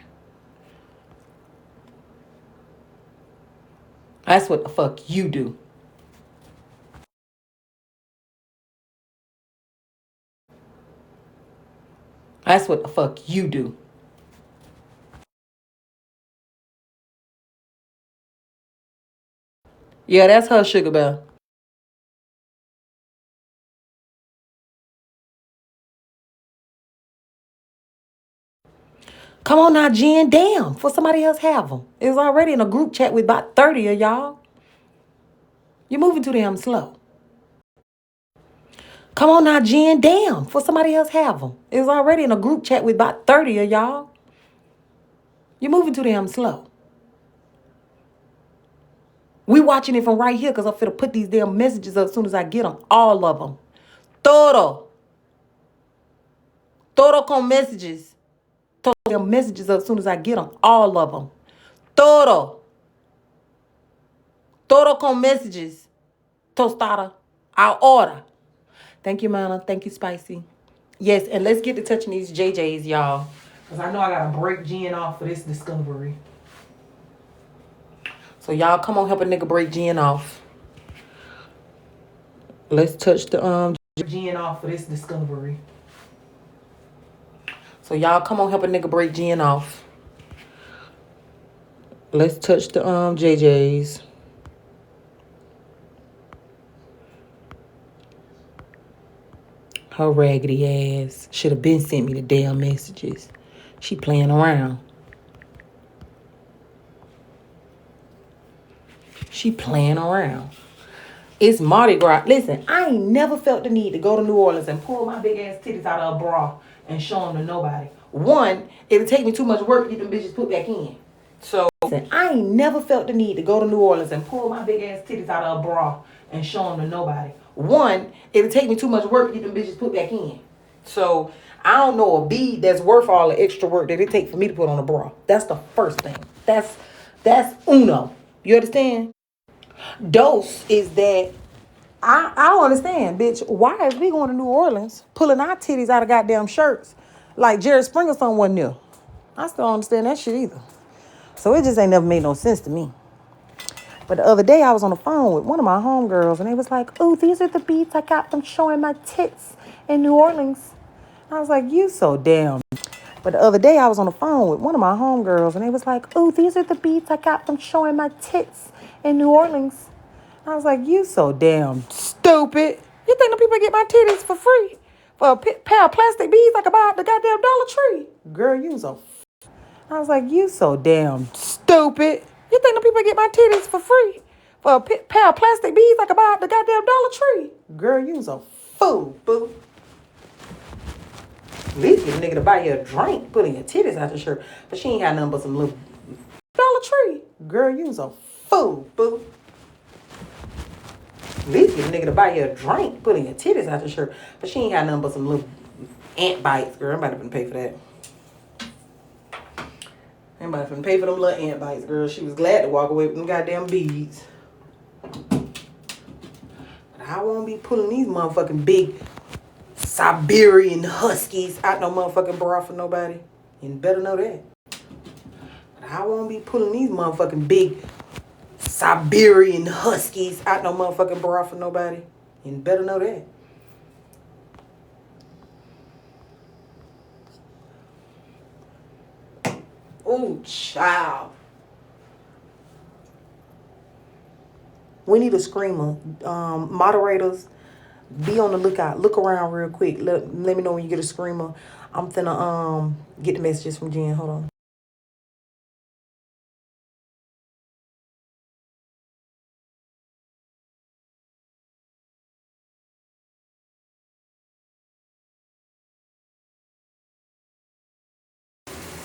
That's what the fuck you do. That's what the fuck you do. Yeah, that's her, Sugar Bear. Come on now, Jen. Damn, for somebody else have them. It was already in a group chat with about 30 of y'all. You're moving too damn slow. Come on now, Jen. Damn, for somebody else have them. It was already in a group chat with about 30 of y'all. You're moving too damn slow. We watching it from right here because I'm finna put these damn messages up as soon as I get them. All of them. Todo. Todo con messages. Todo them messages up as soon as I get them. All of them. Todo. Todo con messages. Tostada. Our order. Thank you, Mana. Thank you, Spicy. Yes, and let's get to touching these JJs, y'all. Because I know I got to break Jen off for this discovery. So y'all come on, help a nigga break Jen off. Let's touch the Jen off for this discovery. So y'all come on, help a nigga break Jen off. Let's touch the JJs. Her raggedy ass should have been sent me the damn messages. She playing around. She playing around. It's Mardi Gras. Listen, I ain't never felt the need to go to New Orleans and pull my big ass titties out of a bra and show them to nobody. One, it'll take me too much work to get them bitches put back in. So, listen, I ain't never felt the need to go to New Orleans and pull my big ass titties out of a bra and show them to nobody. One, it'll take me too much work to get them bitches put back in. So, I don't know a bead that's worth all the extra work that it take for me to put on a bra. That's the first thing. That's uno. You understand? Dose is that I don't understand, bitch. Why is we going to New Orleans pulling our titties out of goddamn shirts like Jerry Springer someone new? I still don't understand that shit either. So it just ain't never made no sense to me. But the other day I was on the phone with one of my homegirls and they was like, "Oh, these are the beats I got from showing my tits in New Orleans." I was like, "You so damn." But the other day I was on the phone with one of my homegirls and they was like, "Oh, these are the beats I got from showing my tits in New Orleans." I was like, "You so damn stupid. You think the people get my titties for free? For a pair of plastic beads I could buy at the goddamn Dollar Tree?" Girl, you so... I was like, "You so damn stupid. You think the people get my titties for free? For a pair of plastic beads I could buy at the goddamn Dollar Tree?" Girl, you a fool, boo. At least get a nigga to buy you a drink, putting your titties out your shirt. But she ain't had nothing but some little Dollar Tree. Girl, you a fool, boo. At least get a nigga to buy you a drink, putting your titties out your shirt. But she ain't had nothing but some little ant bites. Girl, I'm about to pay for that. Anybody finna pay for them little ant bites, girl. She was glad to walk away with them goddamn beads. But I won't be pulling these motherfucking big Siberian Huskies out no motherfucking bra for nobody. You better know that. But I won't be pulling these motherfucking big Siberian Huskies out no motherfucking bra for nobody. You better know that. Ooh, child. We need a screamer. Moderators, be on the lookout. Look around real quick. Let me know when you get a screamer. I'm finna get the messages from Jen. Hold on.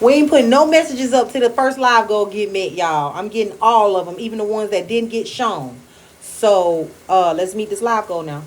We ain't putting no messages up till the first live goal get met, y'all. I'm getting all of them, even the ones that didn't get shown. So let's meet this live goal now.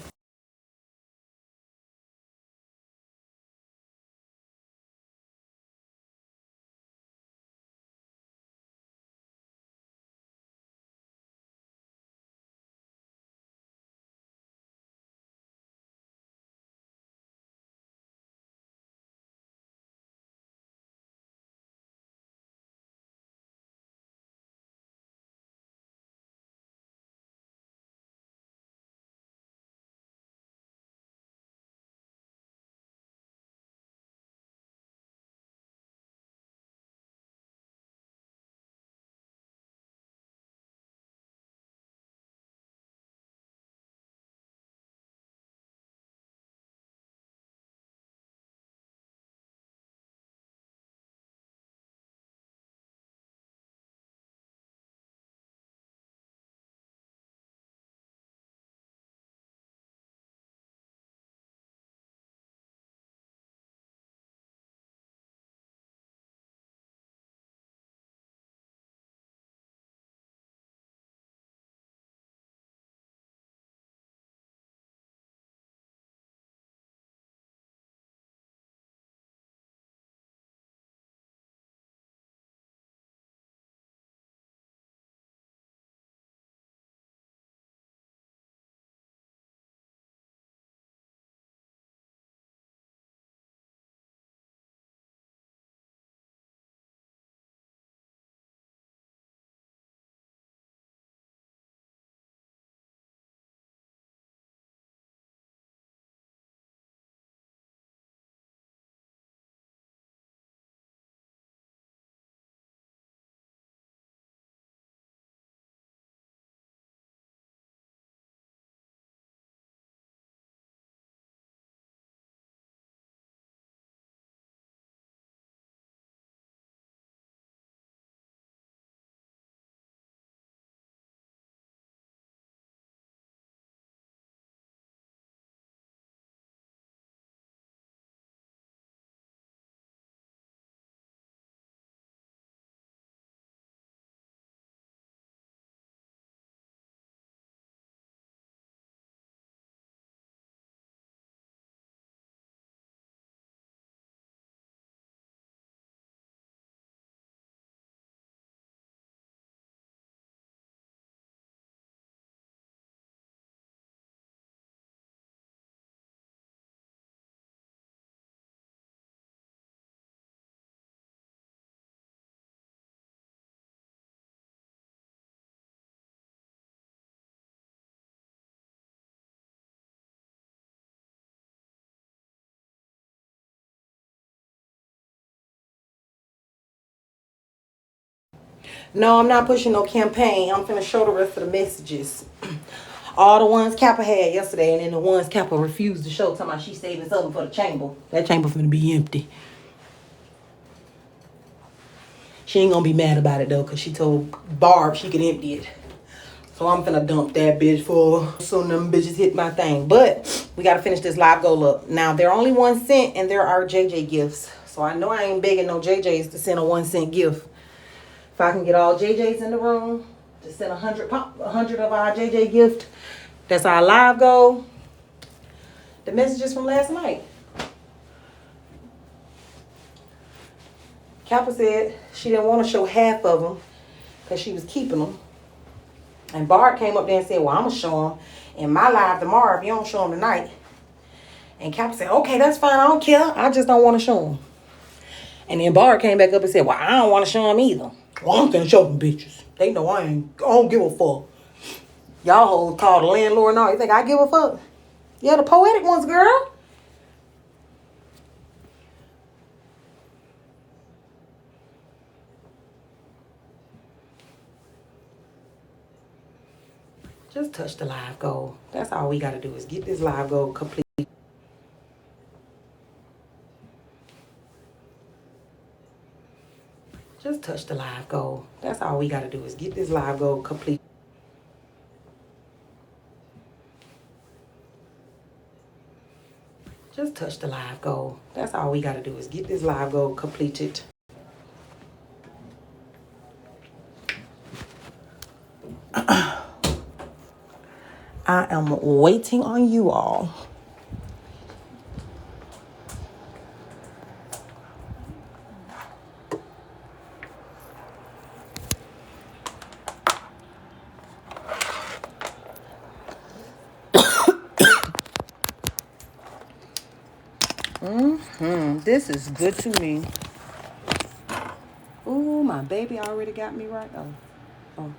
No, I'm not pushing no campaign. I'm finna show the rest of the messages. All the ones Kappa had yesterday, and then the ones Kappa refused to show, talking about she saving something for the chamber. That chamber finna be empty. She ain't gonna be mad about it though, cause she told Barb she could empty it. So I'm finna dump that bitch for soon them bitches hit my thing. But we gotta finish this live goal up. Now they're only 1 cent and there are JJ gifts. So I know I ain't begging no JJs to send a 1 cent gift. If I can get all JJs in the room to send 100 of our JJ gift, that's our live goal. The messages from last night. Kappa said she didn't want to show half of them because she was keeping them. And Bart came up there and said, well, I'm going to show them in my live tomorrow if you don't show them tonight. And Kappa said, okay, that's fine. I don't care. I just don't want to show them. And then Bart came back up and said, well, I don't want to show them either. Well, I'm going to show them bitches. They know I don't give a fuck. Y'all hoes call the landlord and all. You think I give a fuck? Yeah, the poetic ones, girl. Just touch the live goal. That's all we got to do is get this live goal complete. Just touch the live goal. That's all we got to do is get this live goal complete. Just touch the live goal. That's all we got to do is get this live goal completed. I am waiting on you all. This is good to me. Ooh, my baby already got me right. Oh.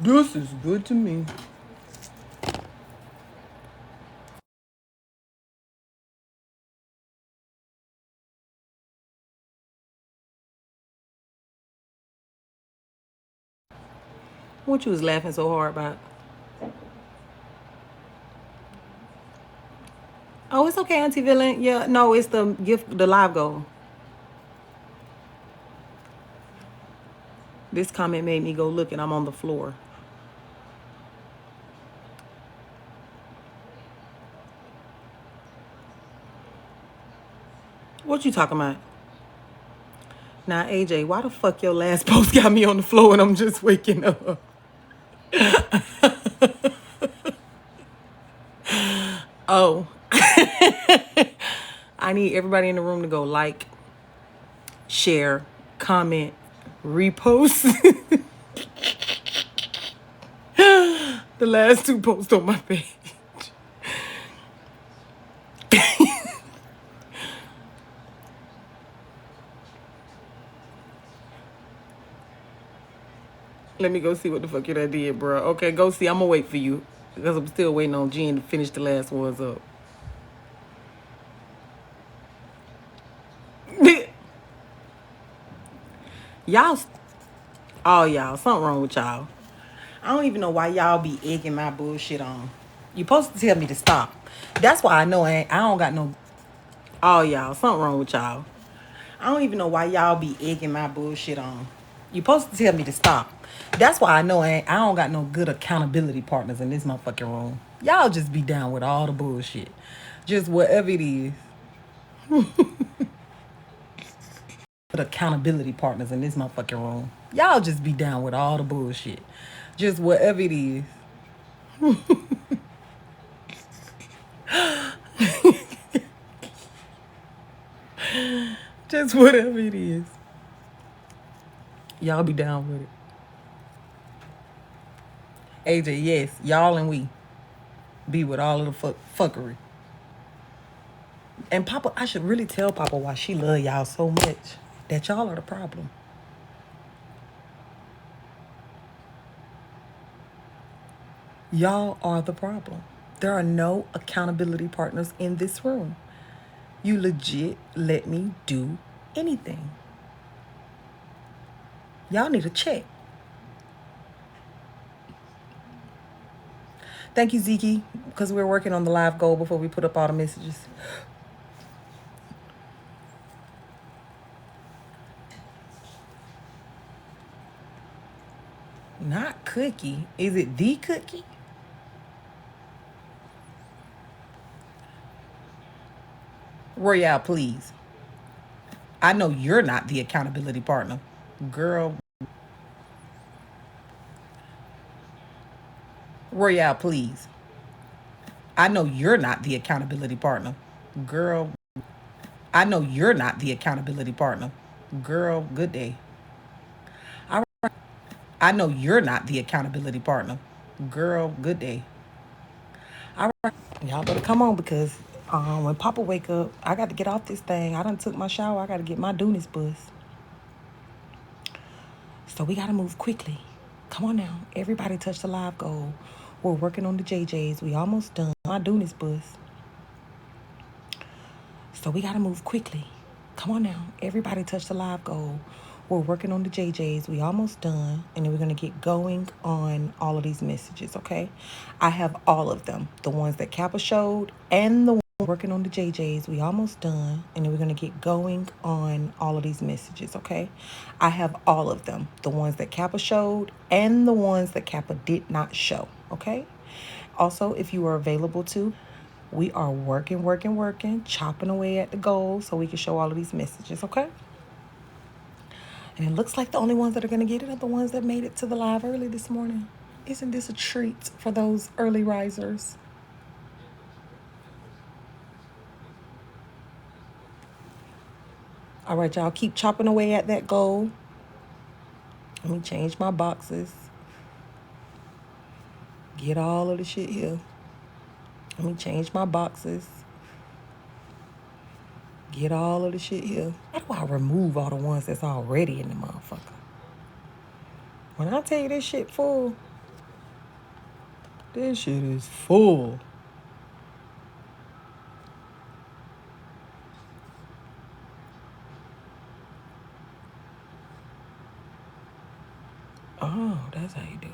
This is good to me. What you was laughing so hard about? Oh, it's okay, Auntie Villain. Yeah, no, it's the gift, the live goal. This comment made me go look and I'm on the floor. What you talking about? Now, AJ, why the fuck your last post got me on the floor and I'm just waking up? Oh. I need everybody in the room to go like, share, comment, repost. The last 2 posts on my page. Let me go see what the fuck you done did, bro. Okay, go see. I'm gonna wait for you because I'm still waiting on Jen to finish the last ones up. Y'all, y'all, something wrong with y'all. I don't even know why y'all be egging my bullshit on. You supposed to tell me to stop. That's why I know I don't got no. All y'all, something wrong with y'all. I don't even know why y'all be egging my bullshit on. You supposed to tell me to stop. That's why I know I don't got no good accountability partners in this motherfucking room. Y'all just be down with all the bullshit. Just whatever it is. Good accountability partners in this motherfucking room. Y'all just be down with all the bullshit. Just whatever it is. Just whatever it is. Y'all be down with it. AJ, yes, y'all and we be with all of the fuckery. And Papa, I should really tell Papa why she love y'all so much. That y'all are the problem. Y'all are the problem. There are no accountability partners in this room. You legit let me do anything. Y'all need a check. Thank you, Zeke, because we're working on the live goal before we put up all the messages. Not cookie. Is it the cookie? Royale, please. I know you're not the accountability partner. Girl. Royale, please. I know you're not the accountability partner. Girl. I know you're not the accountability partner. Girl, good day. I know you're not the accountability partner. Girl, good day. All right. Y'all better come on because when Papa wake up, I got to get off this thing. I done took my shower. I got to get my Doonies bus. So we got to move quickly. Come on now. Everybody touch the live goal. We're working on the JJs. We almost done. My Doonies bus. So we got to move quickly. Come on now. Everybody touch the live goal. We're working on the JJs. We almost done. And then we're going to get going on all of these messages, okay? I have all of them. The ones that Kappa showed and the working on the JJs. We almost done. And then we're going to get going on all of these messages, okay? I have all of them. The ones that Kappa showed and the ones that Kappa did not show, okay? Also, if you are available to, we are working, chopping away at the goal so we can show all of these messages, okay? And it looks like the only ones that are going to get it are the ones that made it to the live early this morning. Isn't this a treat for those early risers? All right, y'all, keep chopping away at that goal. Let me change my boxes. Get all of the shit here. Let me change my boxes. Get all of the shit here. How do I remove all the ones that's already in the motherfucker? When I tell you this shit full, this shit is full. Oh, that's how you do it.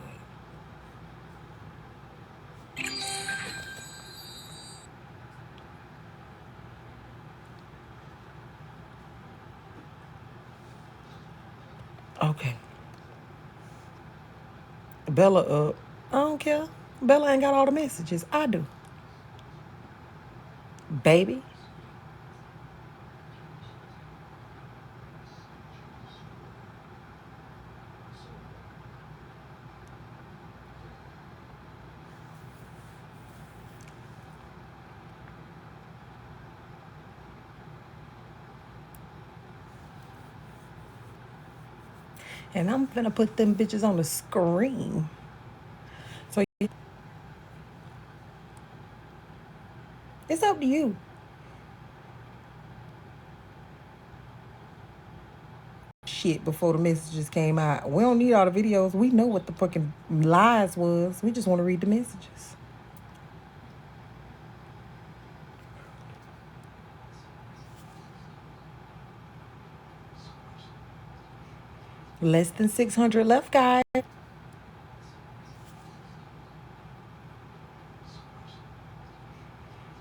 Okay. Bella up. I don't care. Bella ain't got all the messages. I do. Baby. And I'm finna put them bitches on the screen. So it's up to you. Shit, before the messages came out. We don't need all the videos. We know what the fucking lies was. We just want to read the messages. Less than 600 left, guys.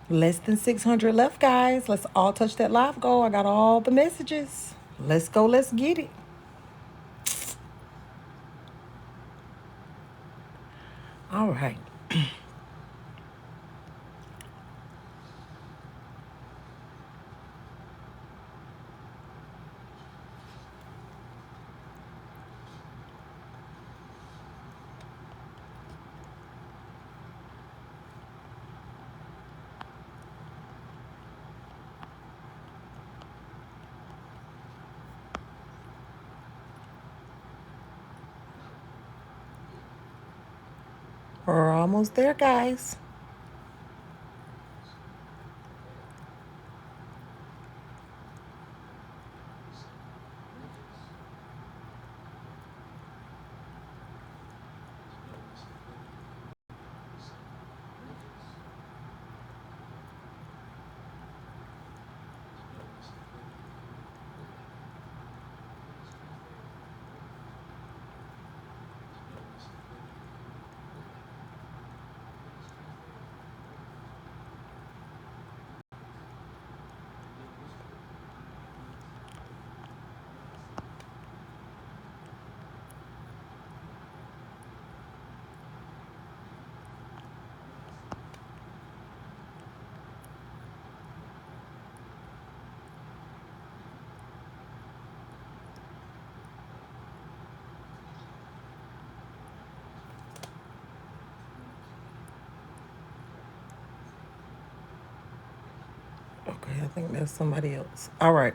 Less than 600 left, guys. Let's all touch that live goal. I got all the messages. Let's go. Let's get it. All right. We're almost there, guys. Okay, I think that's somebody else. All right.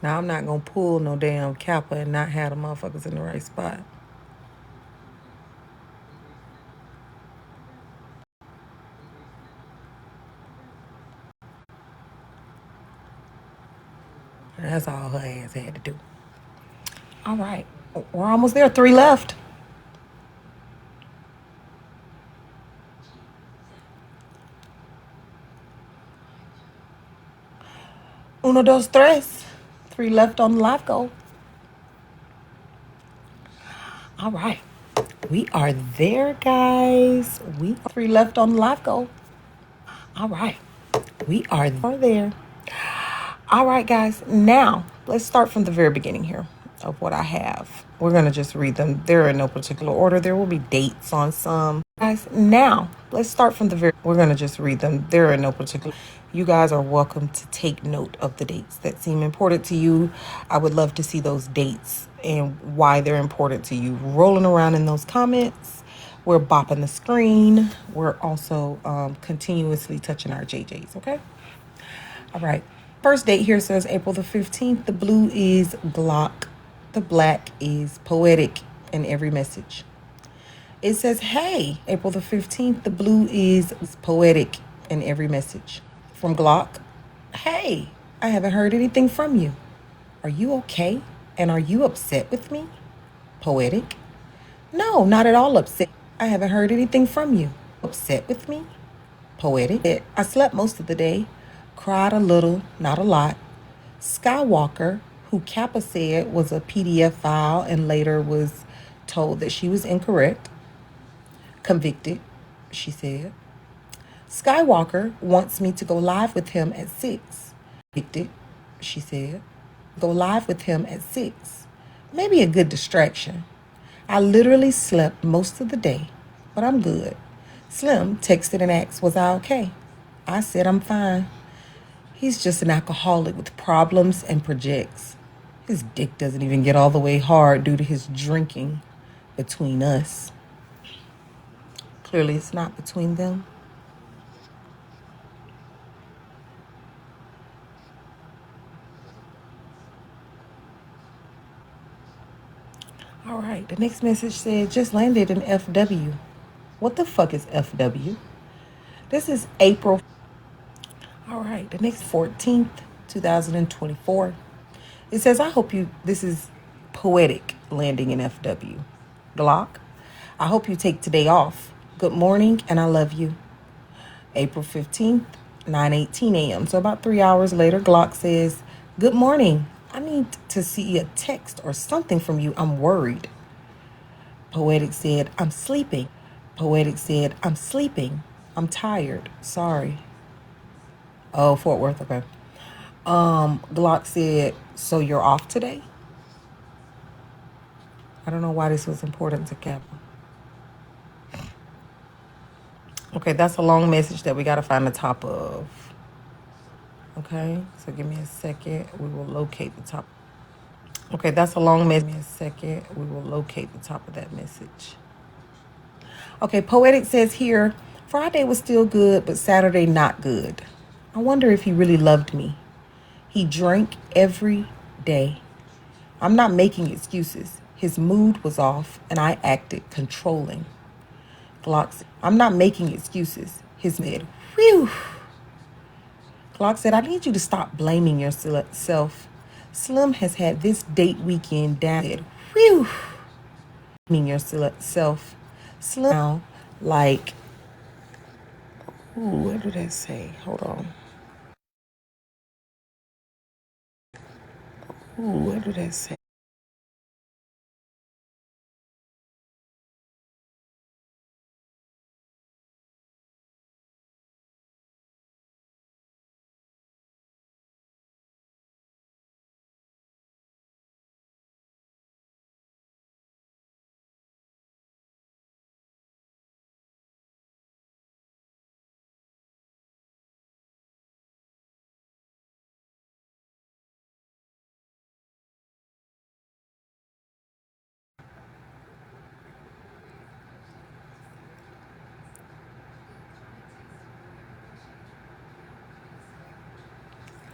Now I'm not gonna pull no damn Kappa and not have the motherfuckers in the right spot. That's all her ass had to do. All right. We're almost there. 3 left. Uno, dos, tres. 3 left on the live goal. All right. We are there, guys. We are 3 left on the live goal. All right. We are there. All right, guys. Now, let's start from the very beginning here of what I have. We're going to just read them. They're in no particular order. There will be dates on some. Guys, now, let's start from the very. We're going to just read them. They're in no particular. You guys are welcome to take note of the dates that seem important to you. I would love to see those dates and why they're important to you rolling around in those comments. We're bopping the screen. We're also continuously touching our JJs, okay? All right. First date here says April the 15th. The blue is Glock. The black is poetic in every message. It says, hey, April the 15th. The blue is poetic in every message. From Glock, hey, I haven't heard anything from you. Are you okay? And are you upset with me? Poetic. No, not at all upset. I haven't heard anything from you. Upset with me? Poetic. I slept most of the day, cried a little, not a lot. Skywalker, who Kappa said was a PDF file and later was told that she was incorrect. Convicted, she said. Skywalker wants me to go live with him at 6. Convicted, she said. Go live with him at 6. Maybe a good distraction. I literally slept most of the day, but I'm good. Slim texted and asked, was I okay? I said, I'm fine. He's just an alcoholic with problems and projects. His dick doesn't even get all the way hard due to his drinking. Between us. Clearly, it's not between them. All right, the next message said, just landed in FW. What the fuck is FW? This is April. All right, the next 14th, 2024. It says, I hope you, this is poetic landing in FW. Glock, I hope you take today off. Good morning, and I love you. April 15th, 9:18 a.m. So about 3 hours later, Glock says, good morning. I need to see a text or something from you. I'm worried. Poetic said, I'm sleeping. Poetic said, I'm sleeping. I'm tired. Sorry. Oh, Fort Worth, okay. Glock said, so you're off today? I don't know why this was important to Kappa. Okay, that's a long message that we got to find the top of. Okay, so give me a second. We will locate the top. Okay, that's a long message. Give me a second. We will locate the top of that message. Okay, Poetic says here, Friday was still good, but Saturday not good. I wonder if he really loved me. He drank every day. I'm not making excuses. His mood was off, and I acted controlling. Glock said, I'm not making excuses. His head, whew. Glock said, I need you to stop blaming yourself. Slim has had this date weekend down. Said, whew. Blaming yourself. Slim now, like, ooh, what did that say? Hold on. Ooh, what did that say?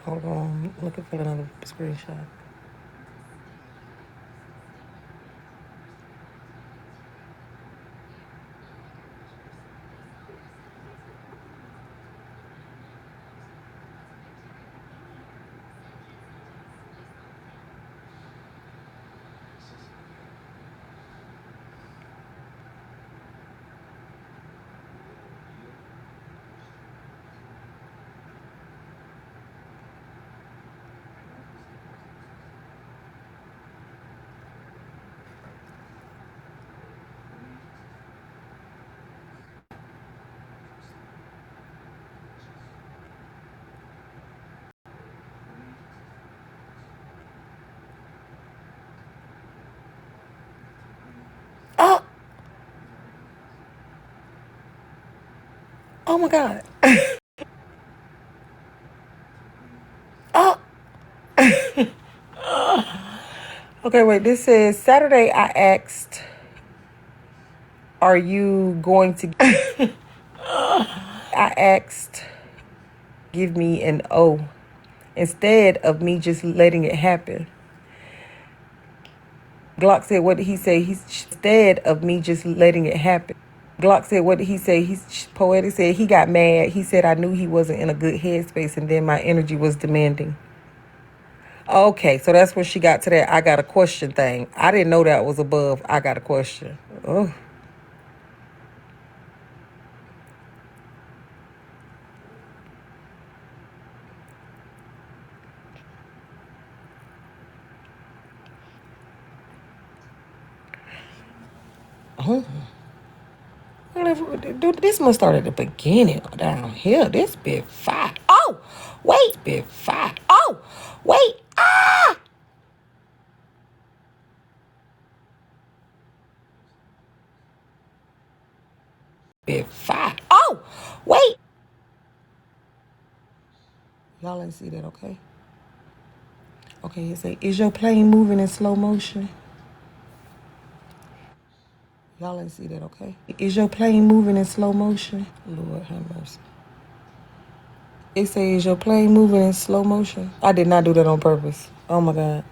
Hold on, looking for another screenshot. Oh, oh my God. Oh. Okay, wait. This says Saturday. I asked, "Are you going to?" I asked, "Give me an O," instead of me just letting it happen. Glock said, "What did he say?" He's instead of me just letting it happen. Glock said, "What did he say?" He's Poetic said he got mad. He said I knew he wasn't in a good headspace, and then my energy was demanding. Okay, so that's when she got to that I got a question thing. I didn't know that was above I got a question. Oh. Dude, this must start at the beginning down here. This bit fire. Oh, wait. Bit fire. Oh, wait. Ah! Bit fire. Oh, wait. Y'all ain't see that, okay? Okay, it say, is your plane moving in slow motion? Y'all ain't see that, okay? Is your plane moving in slow motion? Lord have mercy. It says, is your plane moving in slow motion? I did not do that on purpose. Oh my God.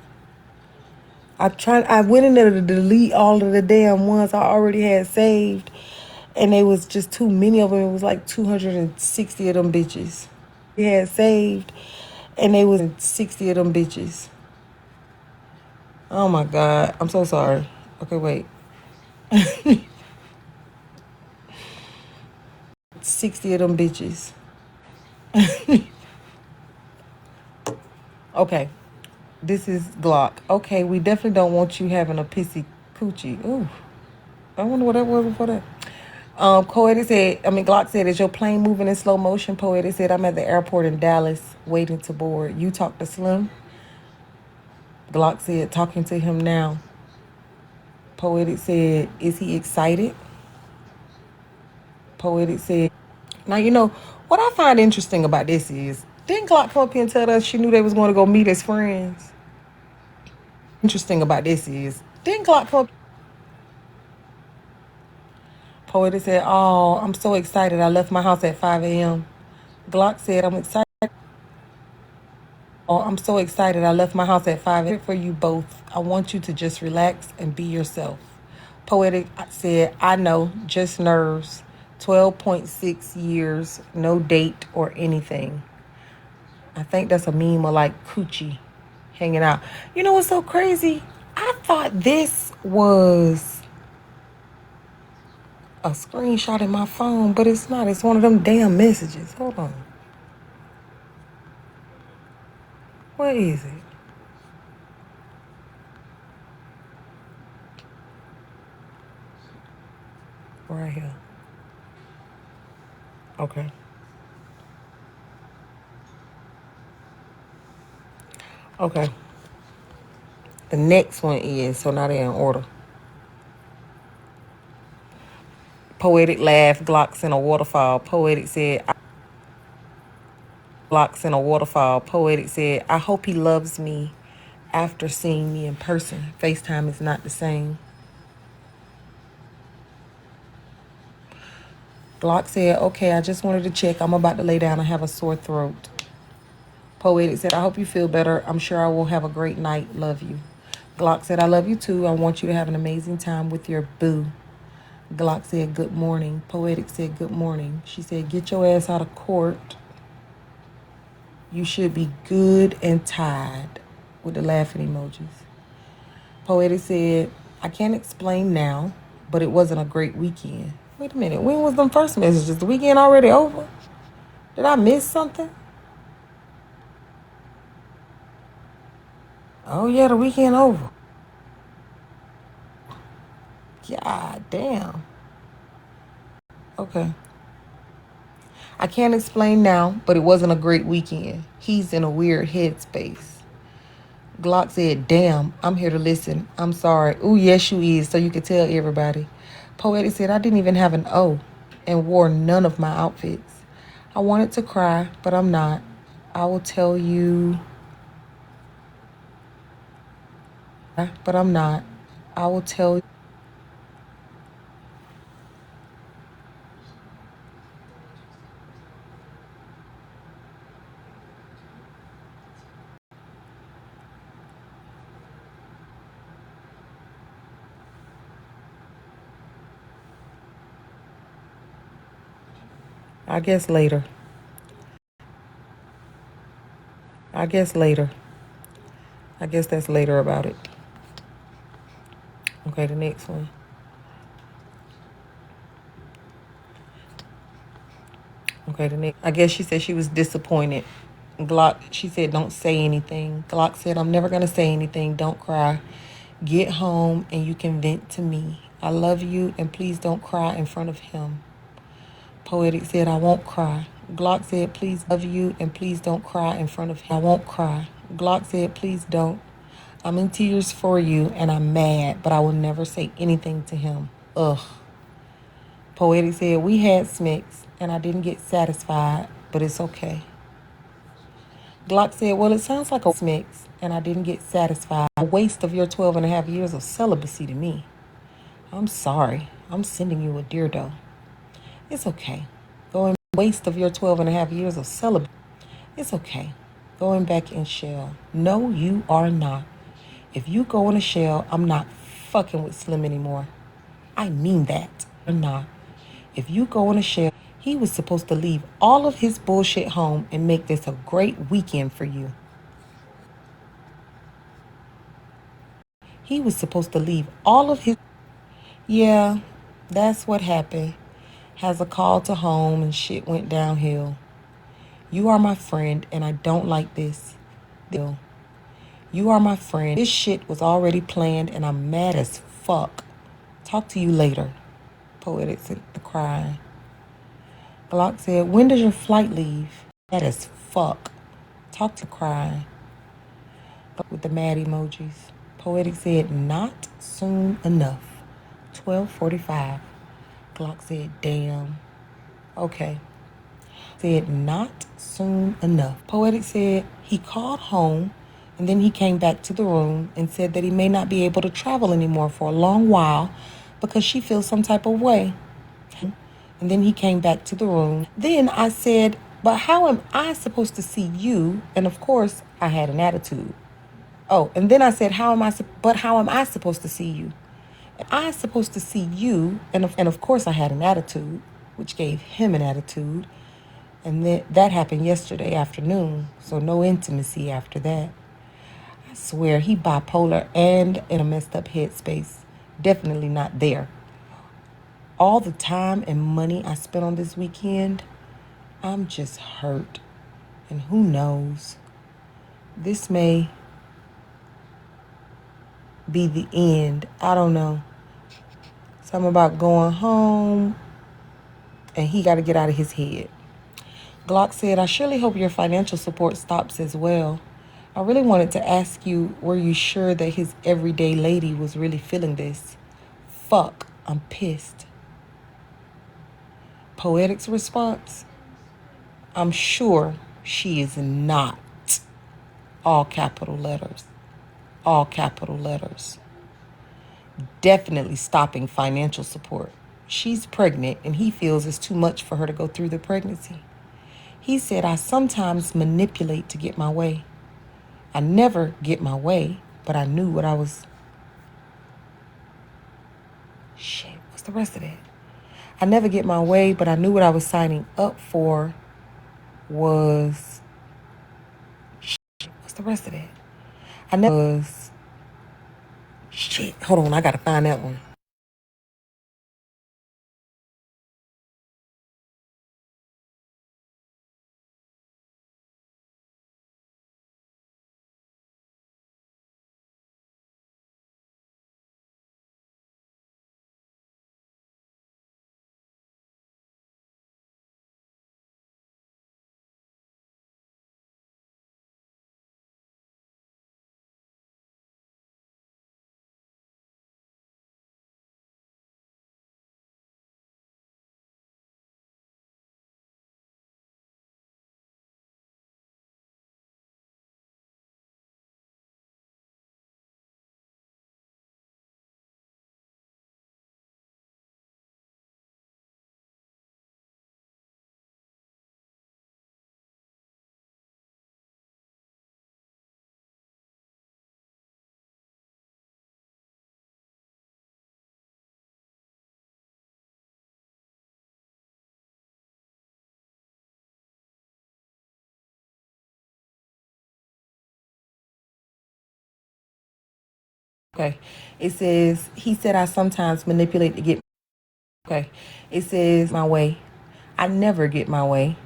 I went in there to delete all of the damn ones I already had saved. And there was just too many of them. It was like 260 of them bitches. We had saved. And they was 60 of them bitches. Oh my God. I'm so sorry. Okay, wait. 60 of them bitches. Okay. This is Glock. Okay, we definitely don't want you having a pissy coochie. Ooh. I wonder what that was before that. Glock said, is your plane moving in slow motion? Poetic said, I'm at the airport in Dallas waiting to board. You talk to Slim? Glock said, talking to him now. Poetic said, is he excited? Poetic said, now, you know, what I find interesting about this is, didn't Glock come up here and tell us she knew they was going to go meet as friends? Interesting about this is, didn't Glock come up? Poetic said, oh, I'm so excited. I left my house at 5 a.m. Glock said, I'm excited. Oh, I'm so excited. I left my house at 5 a.m. For you both. I want you to just relax and be yourself. Poetic said, I know, just nerves. 12.6 years, no date or anything. I think that's a meme of like coochie hanging out. You know what's so crazy? I thought this was a screenshot in my phone, but it's not. It's one of them damn messages. Hold on. What is it? Right here. Okay. Okay. The next one is, so now they're in order. Poetic laughed, Glocks in a waterfall. Poetic said, Glocks in a waterfall. Poetic said, I hope he loves me after seeing me in person. FaceTime is not the same. Glock said, okay, I just wanted to check. I'm about to lay down. I have a sore throat. Poetic said, I hope you feel better. I'm sure I will have a great night. Love you. Glock said, I love you too. I want you to have an amazing time with your boo. Glock said, good morning. Poetic said, good morning. She said, get your ass out of court. You should be good and tired, with the laughing emojis. Poetic said, I can't explain now, but it wasn't a great weekend. Wait a minute. When was them first messages? The weekend already over? Did I miss something? Oh, yeah, the weekend over. God damn. Okay. I can't explain now, but it wasn't a great weekend. He's in a weird headspace. Glock said, damn, I'm here to listen. I'm sorry. Ooh, yes, you is, so you can tell everybody. Poetic said, I didn't even have an O and wore none of my outfits. I wanted to cry, but I'm not. I will tell you, but I'm not. I will tell you. I guess later. I guess later. I guess that's later about it. Okay, the next one. Okay, the next. I guess she said she was disappointed. Glock, she said, don't say anything. Glock said, I'm never going to say anything. Don't cry. Get home and you can vent to me. I love you and please don't cry in front of him. Poetic said, I won't cry. Glock said, please love you and please don't cry in front of him. I won't cry. Glock said, please don't. I'm in tears for you and I'm mad, but I will never say anything to him. Ugh. Poetic said, we had smicks and I didn't get satisfied, but it's okay. Glock said, well, it sounds like a mix, and I didn't get satisfied. A waste of your 12 and a half years of celibacy to me. I'm sorry. I'm sending you a dildo. It's okay. Going waste of your 12 and a half years of celibacy. It's okay. Going back in shell. No, you are not. If you go in a shell, I'm not fucking with Slim anymore. I mean that. I'm not. If you go in a shell, he was supposed to leave all of his bullshit home and make this a great weekend for you. He was supposed to leave all of his. Yeah, that's what happened. Has a call to home and shit went downhill. You are my friend and I don't like this. You are my friend. This shit was already planned and I'm mad as fuck. Talk to you later. Poetic said the crying. Glock said, when does your flight leave? Mad as fuck. Talk to crying. With the mad emojis. Poetic said, not soon enough. 12:45. Glock said, damn. Okay. Said, not soon enough. Poetic said he called home and then he came back to the room and said that he may not be able to travel anymore for a long while because she feels some type of way. And then he came back to the room. Then I said, but how am I supposed to see you? And of course, I had an attitude. Oh, and then I said, how am I supposed to see you? I supposed to see you, and of course I had an attitude, which gave him an attitude, and that happened yesterday afternoon, so no intimacy after that. I swear he bipolar and in a messed up headspace, definitely not there. All the time and money I spent on this weekend, I'm just hurt, and who knows, this may be the end. I don't know. Something about going home and he got to get out of his head. Glock said, I surely hope your financial support stops as well. I really wanted to ask you, were you sure that his everyday lady was really feeling this? Fuck, I'm pissed. Poetic's response, I'm sure she is not. All capital letters. All capital letters. Definitely stopping financial support. She's pregnant and he feels it's too much for her to go through the pregnancy. He said, I sometimes manipulate to get my way. I never get my way, but I knew what I was. Shit, what's the rest of that? I never get my way, but I knew what I was signing up for was. Shit, what's the rest of that? I never was. Shit, hold on, I gotta find that one. Okay. It says, he said I sometimes manipulate to get. Okay. It says, my way. I never get my way,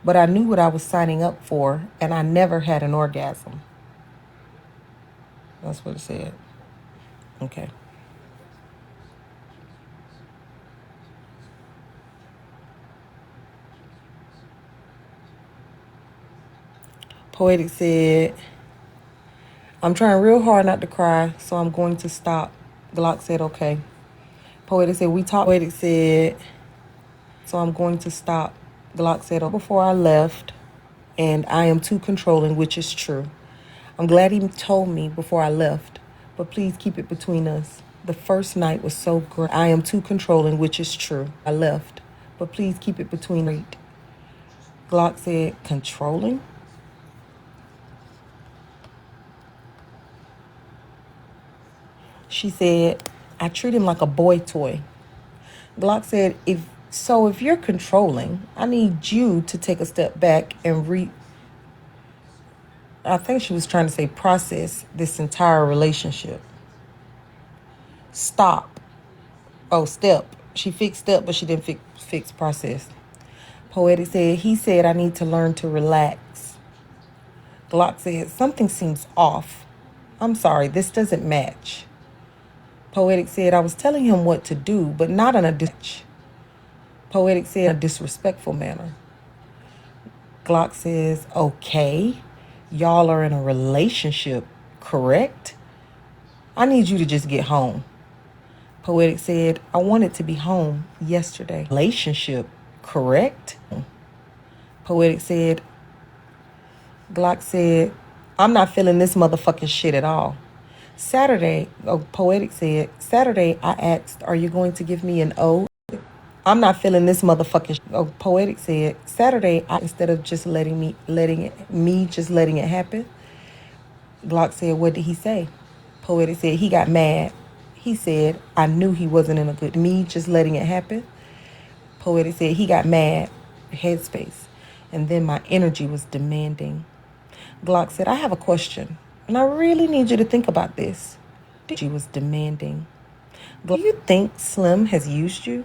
but I knew what I was signing up for, and I never had an orgasm. That's what it said. Okay. Poetic said, I'm trying real hard not to cry, so I'm going to stop. Glock said, okay. Poetic said, we talked. Poetic said, so I'm going to stop. Glock said, oh, before I left, and I am too controlling, which is true. I'm glad he told me before I left, but please keep it between us. The first night was so great. I am too controlling, which is true. I left, but please keep it between us. Glock said, controlling? She said, I treat him like a boy toy. Glock said, if you're controlling, I need you to take a step back and I think she was trying to say process this entire relationship. Stop. Oh, step. She fixed step, but she didn't fix process. Poetic said, he said, I need to learn to relax. Glock said, something seems off. I'm sorry, this doesn't match. Poetic said, I was telling him what to do, but not in a Poetic said, in a disrespectful manner. Glock says, okay, y'all are in a relationship, correct? I need you to just get home. Poetic said, I wanted to be home yesterday. Relationship, correct? Poetic said, Glock said, I'm not feeling this motherfucking shit at all. Poetic said, Saturday I asked, are you going to give me an O? I'm not feeling this motherfucking. Poetic said, Saturday instead of just letting it happen. Glock said, what did he say? Poetic said, he got mad. He said, I knew he wasn't in a good me just letting it happen. Poetic said, he got mad, headspace, and then my energy was demanding. Glock said, I have a question, and I really need you to think about this. She was demanding. Do you think Slim has used you?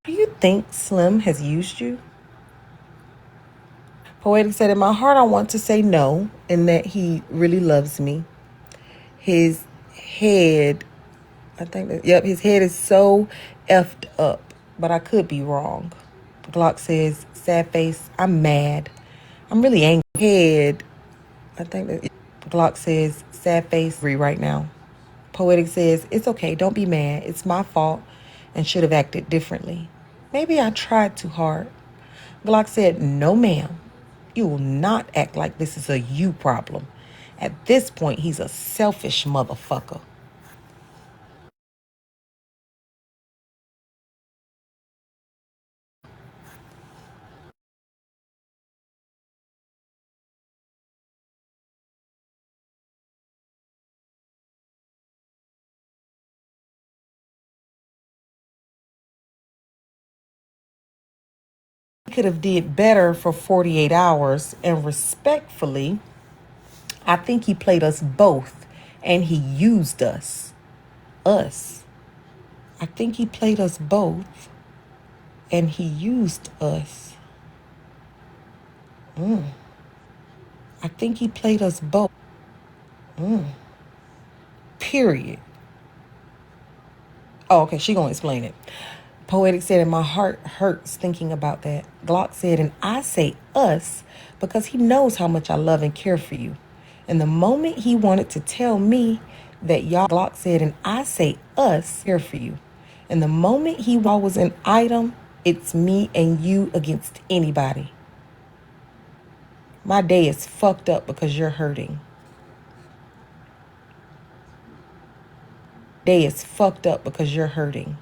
Do you think Slim has used you? Poetic said, in my heart, I want to say no, and that he really loves me. His head, his head is so effed up, but I could be wrong. Glock says, sad face, I'm mad. I'm really angry. Head, Glock says, sad face, right now. Poetic says, it's okay, don't be mad. It's my fault and should have acted differently. Maybe I tried too hard. Glock said, no ma'am. You will not act like this is a you problem. At this point, he's a selfish motherfucker. could have did better for 48 hours, and respectfully, I think he played us both and he used us. I think he played us both and he used us. I think he played us both. Period. Oh, okay, she gonna explain it. Poetic said, and my heart hurts thinking about that. Glock said, and I say us because he knows how much I love and care for you. And the moment he wanted to tell me that y'all, Glock said, and I say us, care for you. And the moment he was an item, it's me and you against anybody. My day is fucked up because you're hurting. Day is fucked up because you're hurting.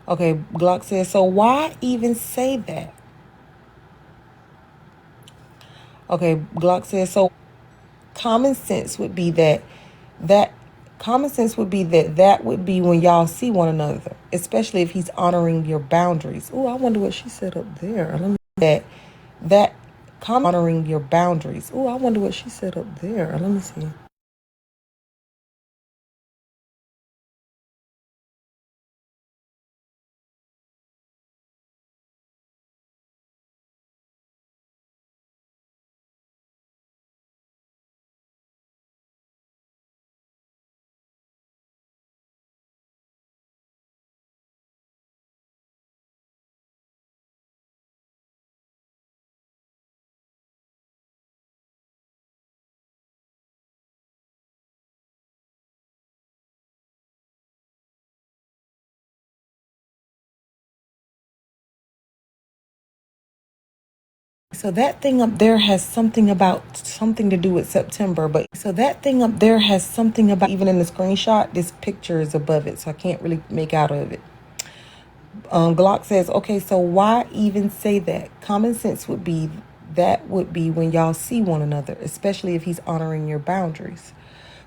Okay, Glock says, so why even say that? Okay, Glock says, so common sense would be that common sense would be that would be when y'all see one another, especially if he's honoring your boundaries. Oh, I wonder what she said up there. Let me that honoring your boundaries. Oh, I wonder what she said up there. Let me see. So that thing up there has something to do with September, but so that thing up there has something about, even in the screenshot, this picture is above it, so I can't really make out of it. Glock says, okay, so why even say that? Common sense would be that would be when y'all see one another, especially if he's honoring your boundaries.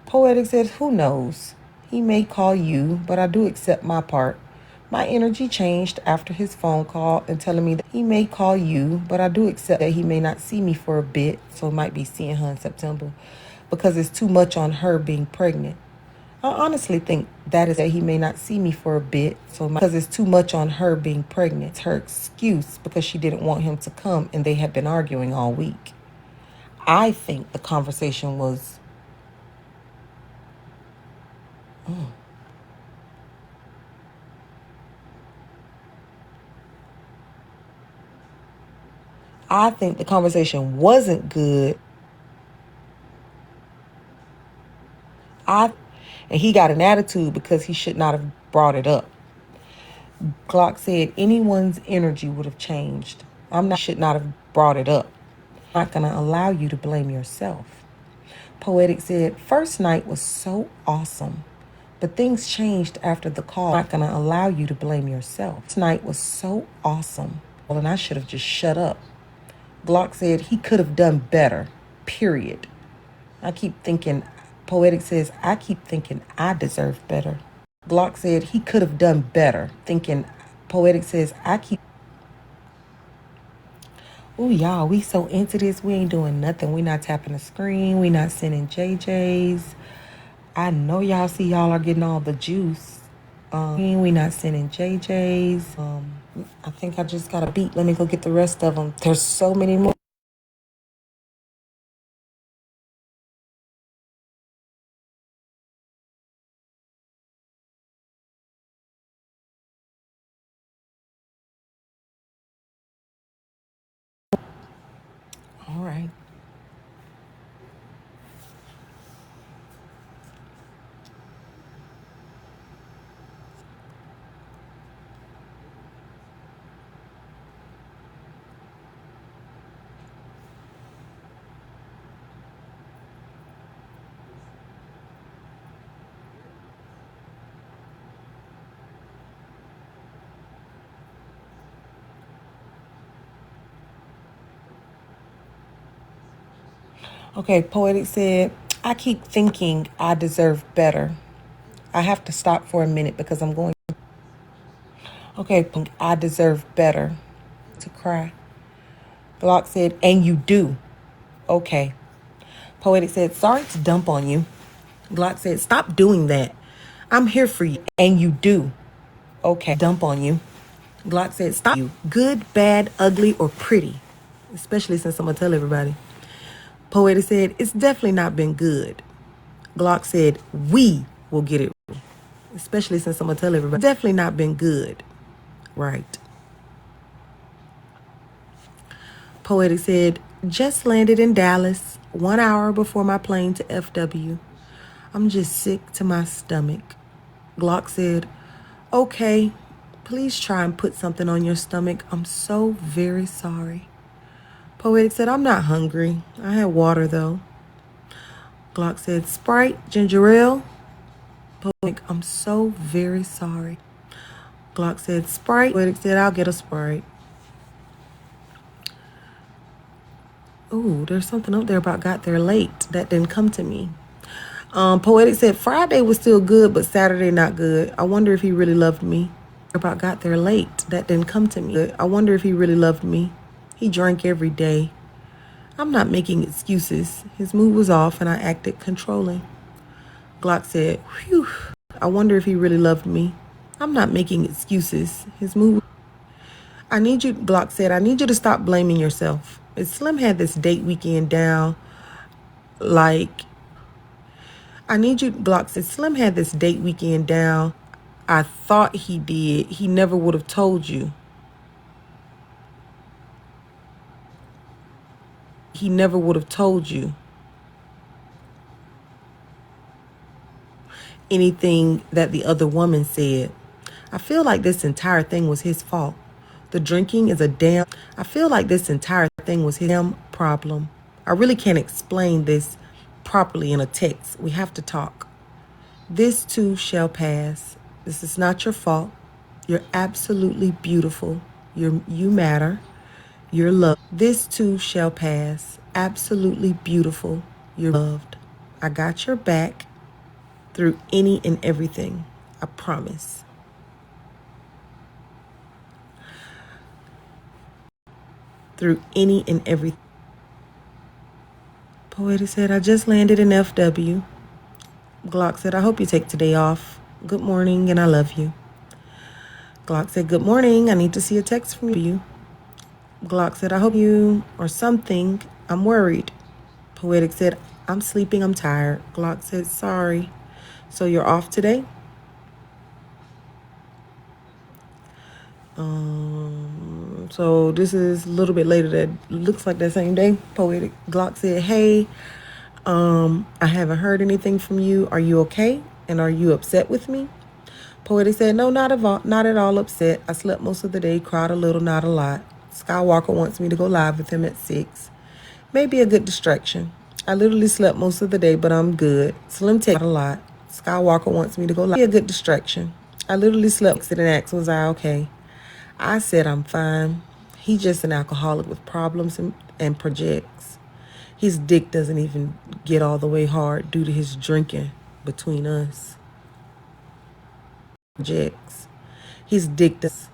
Poetic says, who knows? He may call you, but I do accept my part. My energy changed after his phone call and telling me that he may call you, but I do accept that he may not see me for a bit, so might be seeing her in September because it's too much on her being pregnant. I honestly think that is that he may not see me for a bit, so because it's too much on her being pregnant. It's her excuse because she didn't want him to come and they had been arguing all week. I think the conversation was, I think the conversation wasn't good. I and he got an attitude because he should not have brought it up. Glock said anyone's energy would have changed. I'm not should not have brought it up. I'm not gonna allow you to blame yourself. Poetic said, first night was so awesome, but things changed after the call. I'm not gonna allow you to blame yourself. This night was so awesome. Well, and I should have just shut up. Glock said he could have done better. Period. I keep thinking, Poetic says, I keep thinking I deserve better. Glock said he could have done better. Thinking, Poetic says, I keep. Ooh, y'all, we so into this. We ain't doing nothing. We not tapping the screen. We not sending JJs. I know y'all see y'all are getting all the juice. We not sending JJs. I think I just got a beat. Let me go get the rest of them. There's so many more. All right. Okay, Poetic said, I keep thinking I deserve better. I have to stop for a minute because I'm going. Okay, Pink, I deserve better. To cry. Glock said, and you do. Okay. Poetic said, sorry to dump on you. Glock said, stop doing that. I'm here for you. And you do. Okay. Dump on you. Glock said, stop you. Good, bad, ugly, or pretty. Especially since I'm going to tell everybody. Poetic said, it's definitely not been good. Glock said, we will get it. Especially since I'm going to tell everybody. Definitely not been good. Right. Poetic said, just landed in Dallas 1 hour before my plane to FW. I'm just sick to my stomach. Glock said, okay, please try and put something on your stomach. I'm so very sorry. Poetic said, I'm not hungry. I had water though. Glock said, Sprite, ginger ale. Poetic, I'm so very sorry. Glock said, Sprite. Poetic said, I'll get a Sprite. Ooh, there's something up there about got there late. That didn't come to me. Poetic said, Friday was still good, but Saturday not good. I wonder if he really loved me. About got there late. That didn't come to me. I wonder if he really loved me. He drank every day. I'm not making excuses. His mood was off and I acted controlling. Glock said, whew, I wonder if he really loved me. I'm not making excuses. His mood. Glock said, I need you to stop blaming yourself. Slim had this date weekend down. Glock said, Slim had this date weekend down. I thought he did. He never would have told you. He never would have told you anything that the other woman said. I feel like this entire thing was his fault. The drinking is I feel like this entire thing was his damn problem. I really can't explain this properly in a text. We have to talk. This too shall pass. This is not your fault. You're absolutely beautiful. You matter. You're loved. This too shall pass. Absolutely beautiful. You're loved. I got your back through any and everything. I promise. Through any and everything. Poetic said, I just landed in FW. Glock said, I hope you take today off. Good morning and I love you. Glock said, good morning. I need to see a text from you. Glock said, I hope you or something. I'm worried. Poetic said, I'm sleeping. I'm tired. Glock said, sorry. So you're off today? So this is a little bit later. That looks like that same day. Poetic Glock said, hey, I haven't heard anything from you. Are you okay? And are you upset with me? Poetic said, no, not at all upset. I slept most of the day, cried a little, not a lot. Skywalker wants me to go live with him at 6. Maybe a good distraction. I literally slept most of the day, but I'm good. Slim take a lot. Skywalker wants me to go live. Maybe a good distraction. I literally slept and asked, was I okay? I said I'm fine. He's just an alcoholic with problems and projects. His dick doesn't even get all the way hard due to his drinking between us. Projects. His dick does.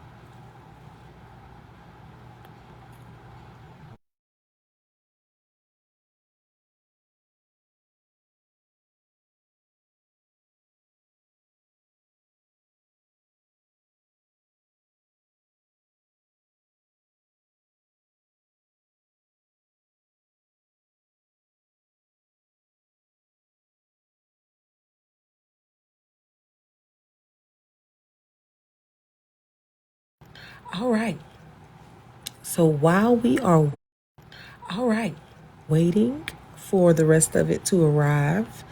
All right. So while we are waiting for the rest of it to arrive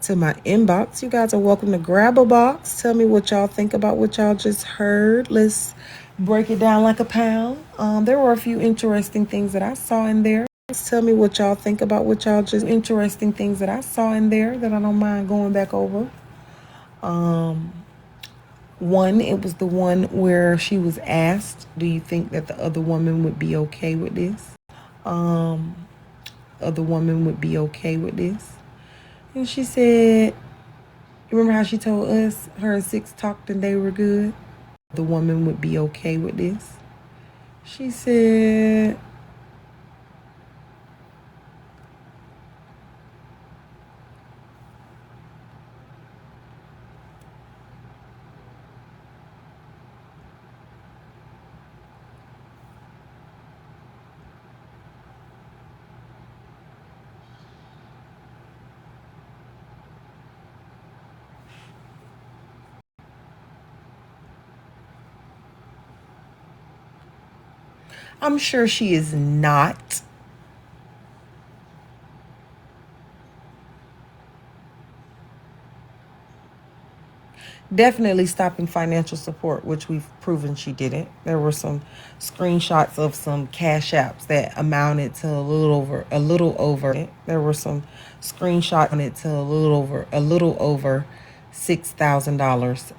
to my inbox, you guys are welcome to grab a box. Tell me what y'all think about what y'all just heard. Let's break it down like a pound. There were a few interesting things that I saw in there. Tell me what y'all think about what y'all just interesting things that I saw in there that I don't mind going back over. One, it was the one where she was asked, do you think that the other woman would be okay with this? Other woman would be okay with this? And she said, remember how she told us her and 6 talked and they were good? the woman would be okay with this. She said, I'm sure she is not. Definitely stopping financial support, which we've proven she didn't. There were some screenshots of some cash apps that amounted to a little over. There were some screenshots on it to a little over $6,000.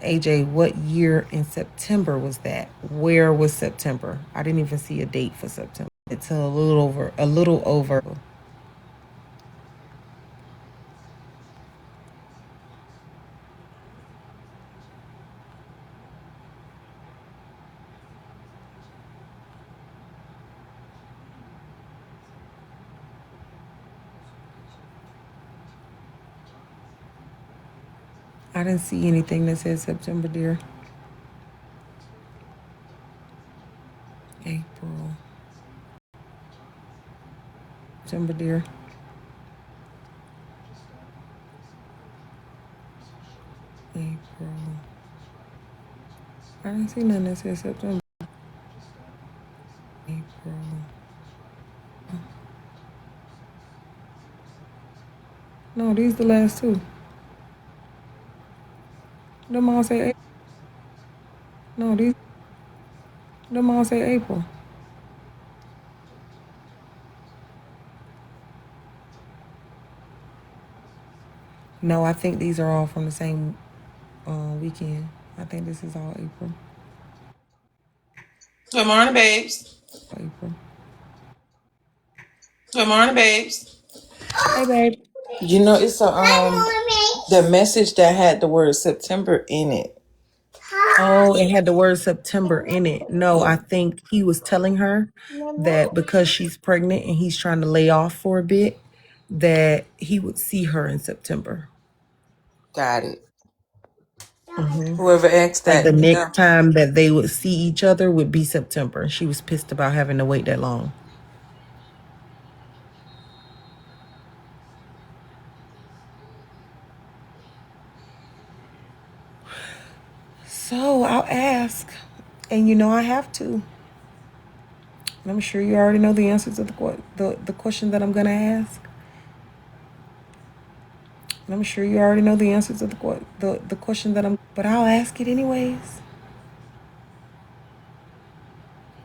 AJ, what year in September was that? Where was September? I didn't even see a date for September. It's a little over. I didn't see anything that said September, dear. April. September, dear. April. I didn't see nothing that said September. April. No, these the last two. Them all say April. No, them all say April. No, I think these are all from the same weekend. I think this is all April. Good morning, babes. April. Good morning, babes. Hey, babe. You know, it's the message that had the word September in it. Oh, it had the word September in it. No, I think he was telling her that because she's pregnant and he's trying to lay off for a bit, that he would see her in September. Got it. Whoever asked Like the that, next time that they would see each other would be September. She was pissed about having to wait that long. So I'll ask. And you know I have to. And I'm sure you already know the answers to the question that I'm going to ask. And I'm sure you already know the answers to the question that I'm... But I'll ask it anyways.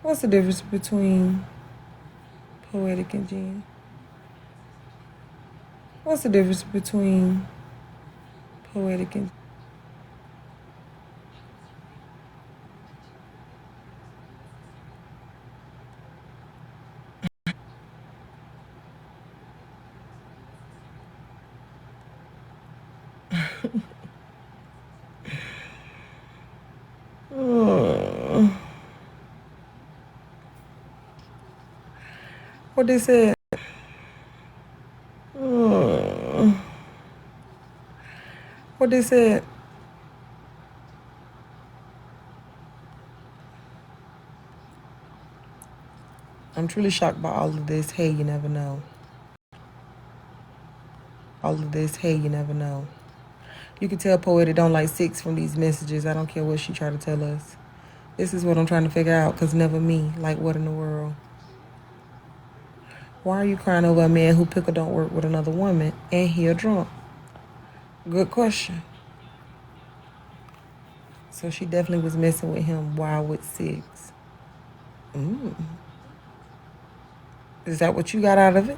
What's the difference between poetic and Jen? What's the difference between poetic and... What they said? What they said? I'm truly shocked by all of this. Hey, you never know. All of this. Hey, you never know. You can tell Poetic don't like six from these messages. I don't care what she try to tell us. This is what I'm trying to figure out, because never me. Like, what in the world? Why are you crying over a man who pickle don't work with another woman and he a drunk? Good question. So she definitely was messing with him while with six. Is that what you got out of it?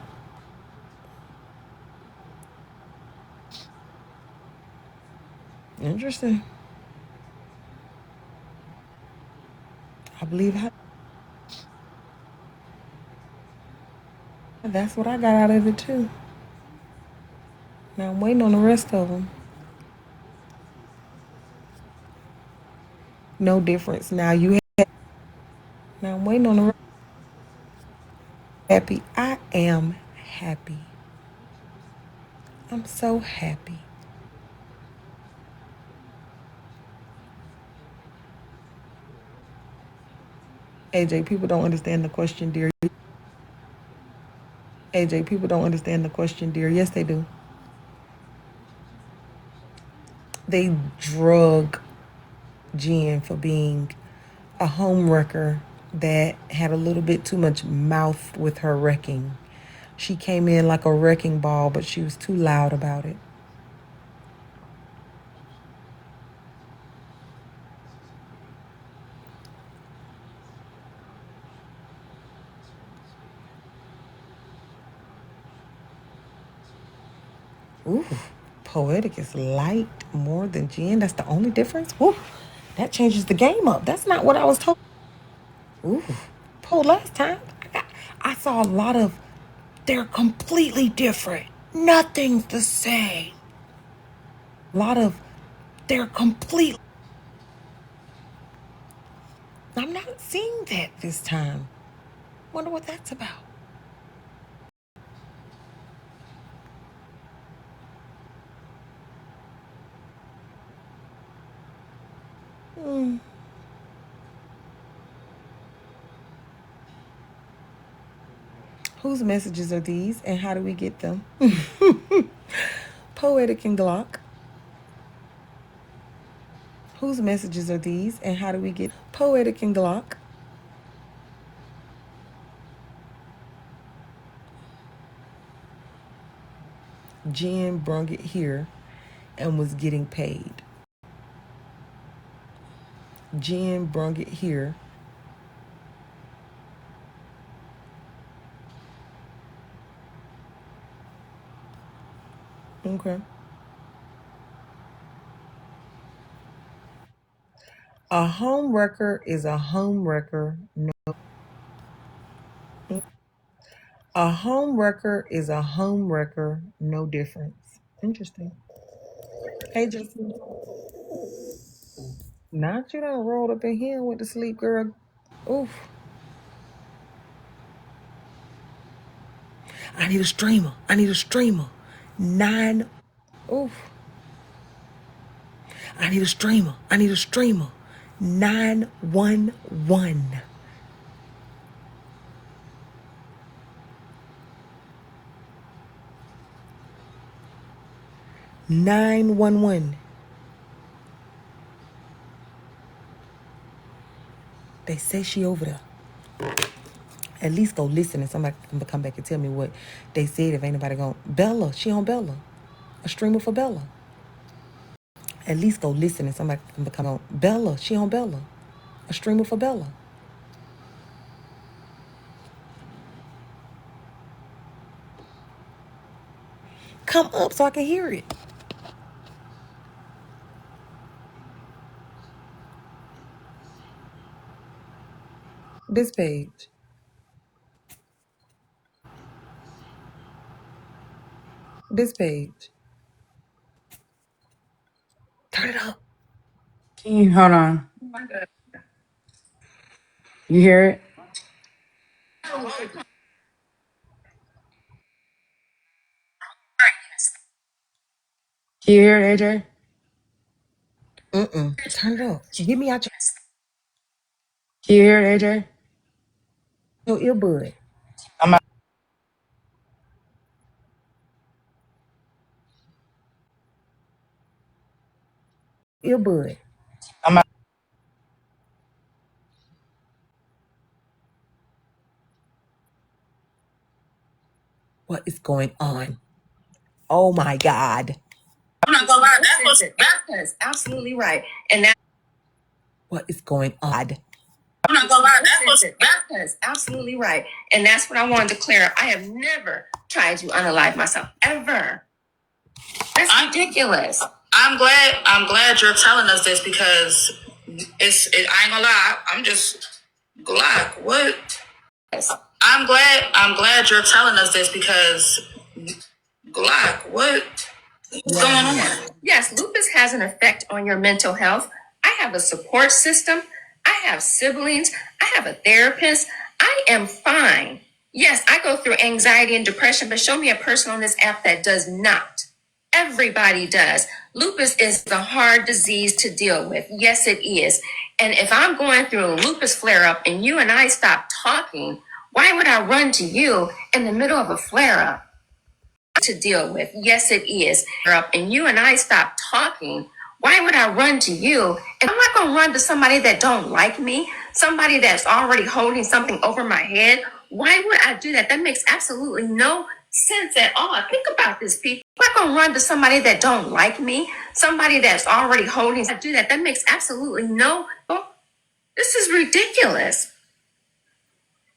Interesting. I believe that's what I got out of it too. Now I'm waiting on the rest of them. No difference. Now you now I'm waiting on the happy. I am happy. I'm so happy. AJ, people don't understand the question, dear. AJ, people don't understand the question, dear. Yes, they do. They drug Jen for being a home wrecker that had a little bit too much mouth with her wrecking. She came in like a wrecking ball, but she was too loud about it. Ooh, poetic is light more than Jen. That's the only difference. Ooh, that changes the game up. That's not what I was told. Ooh, last time I saw a lot of. They're completely different. Nothing's the same. A lot of. They're complete. I'm not seeing that this time. Wonder what that's about. Whose messages are these and how do we get them? Poetic and Glock. Whose messages are these and how do we get Poetic and Glock? Jen brung it here and was getting paid. Jen brung it here. Okay. A home wrecker is a home wrecker. No. A home wrecker is a home wrecker. No difference. Interesting. Hey, Justin. Not you done rolled up in here and went to sleep, girl. Oof. I need a streamer. I need a streamer. Nine. Oof. I need a streamer. I need a streamer. 911. 911. They say she over there. At least go listen and somebody can come back and tell me what they said if ain't nobody going. Bella, she on Bella. A streamer for Bella. At least go listen and somebody can come on. Bella, she on Bella. A streamer for Bella. Come up so I can hear it. This page. This page. Turn it up. Hold on. You hear it? Can you hear it, AJ? Turn it up. Get me out Can you hear it, AJ? your earbud. I'm out. Earbud. I'm out. What is going on? Oh my God. I'm not gonna lie, that's absolutely right. And that What is going on? I'm not gonna lie, that's absolutely right. And that's what I want to declare. I have never tried to unalive myself ever. That's ridiculous. I'm glad you're telling us this because I ain't gonna lie, I'm just Glock. What? I'm glad you're telling us this because Glock, what's going on? Yes, lupus has an effect on your mental health. I have have a support system. I have siblings. I have a therapist. I am fine. Yes, I go through anxiety and depression, but show me a person on this app that does not. Everybody does. Lupus is a hard disease to deal with. Yes, it is. And if I'm going through a lupus flare up and you and I stop talking, why would I run to you in the middle of a flare up to deal with? Yes, it is. And you and I stop talking, why would I run to you? And I'm not going to run to somebody that don't like me, somebody that's already holding something over my head. Why would I do that? That makes absolutely no sense at all. Think about this, people. I'm not going to run to somebody that don't like me, somebody that's already holding. I do that. That makes absolutely no. This is ridiculous.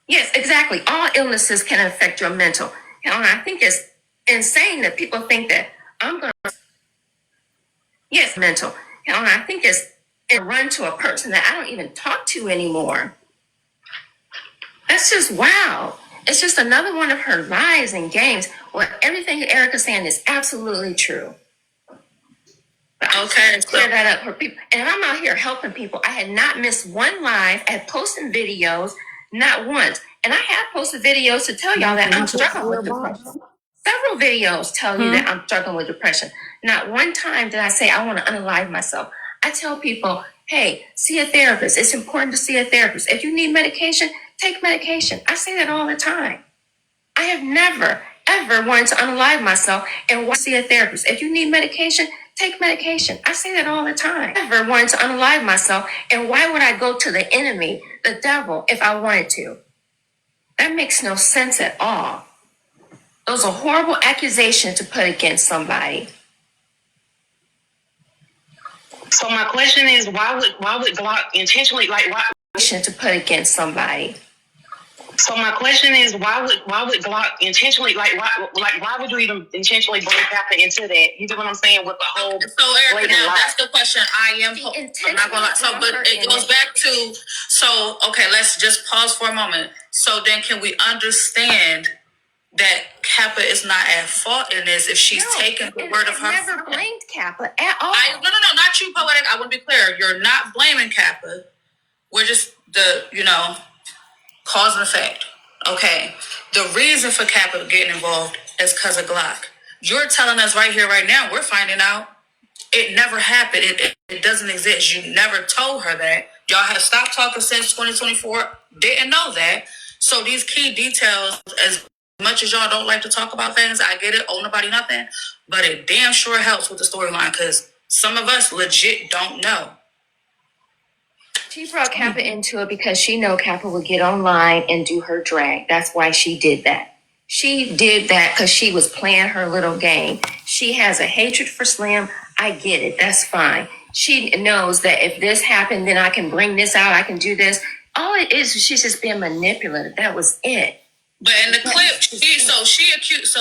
Yes, exactly. All illnesses can affect your mental. And I think it's insane that people think that I'm going to, yes, mental. And I think it's run to a person that I don't even talk to anymore. That's just wow. It's just another one of her lies and games. Well, everything Erica's saying is absolutely true. Okay, clear that up for people. And I'm out here helping people. I had not missed one live. I had posted videos, not once. And I have posted videos to tell y'all that I'm struggling with depression. Several videos tell you that I'm struggling with depression. Not one time did I say I want to unalive myself. I tell people, hey, see a therapist. It's important to see a therapist. If you need medication, take medication. I say that all the time. I have never, ever wanted to unalive myself and want to see a therapist. If you need medication, take medication. I say that all the time. I never wanted to unalive myself. And why would I go to the enemy, the devil, if I wanted to? That makes no sense at all. Those are horrible accusations to put against somebody. So my question is, why would Glock intentionally to put against somebody? So my question is, why would Glock intentionally why would you even intentionally bring Kappa into that? You know what I'm saying with the whole. So Erica, now that's the question I'm not gonna lie. So, but it goes back to okay, let's just pause for a moment. So then, can we understand that Kappa is not at fault in this if she's taken the word of her? I never blamed Kappa at all. No, not you, poetic. I want to be clear. You're not blaming Kappa. We're just cause and effect. Okay. The reason for Kappa getting involved is because of Glock. You're telling us right here, right now, we're finding out it never happened. It doesn't exist. You never told her that. Y'all have stopped talking since 2024. Didn't know that. So these key details, as much as y'all don't like to talk about things, I get it. Oh, nobody, nothing. But it damn sure helps with the storyline because some of us legit don't know. She brought Kappa into it because she know Kappa would get online and do her drag. That's why she did that. She did that because she was playing her little game. She has a hatred for Slim. I get it. That's fine. She knows that if this happened, then I can bring this out. I can do this. All it is, she's just being manipulative. That was it. But in the clip, she accused.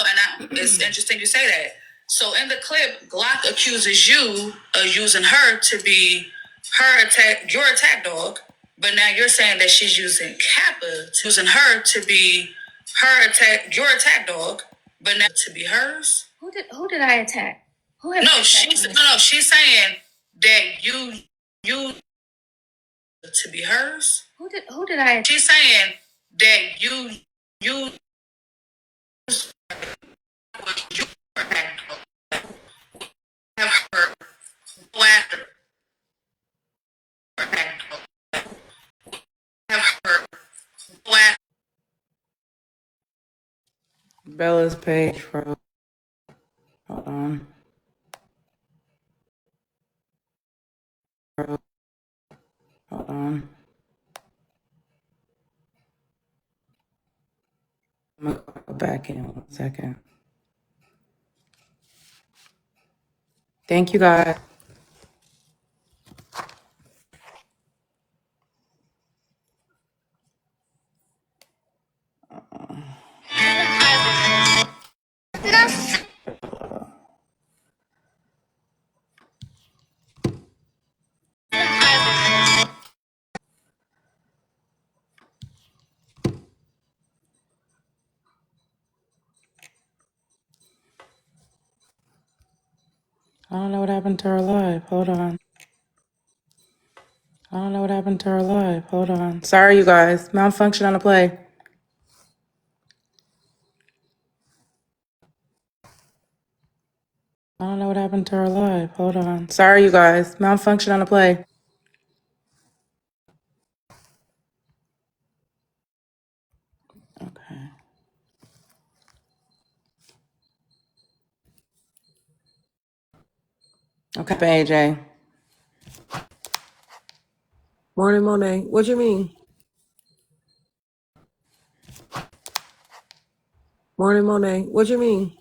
It's interesting you say that. So in the clip, Glock accuses you of using her to be your attack dog. But now you're saying that she's using Kappa, using her to be your attack dog. But now to be hers. Who did I attack? Who have she's saying that you to be hers. Who did I attack? She's saying that you have her go after have her go after. Bella's page froze. Hold on. Hold on. I'm gonna go back in 1 second. Thank you, guys. I don't know what happened to her live. Hold on. I don't know what happened to our live. Hold on. Sorry, you guys. Malfunction on the play. I don't know what happened to our live. Hold on. Sorry, you guys. Malfunction on the play. Okay. Okay, AJ. Morning, Monet. What you mean? Morning, Monet. What you mean?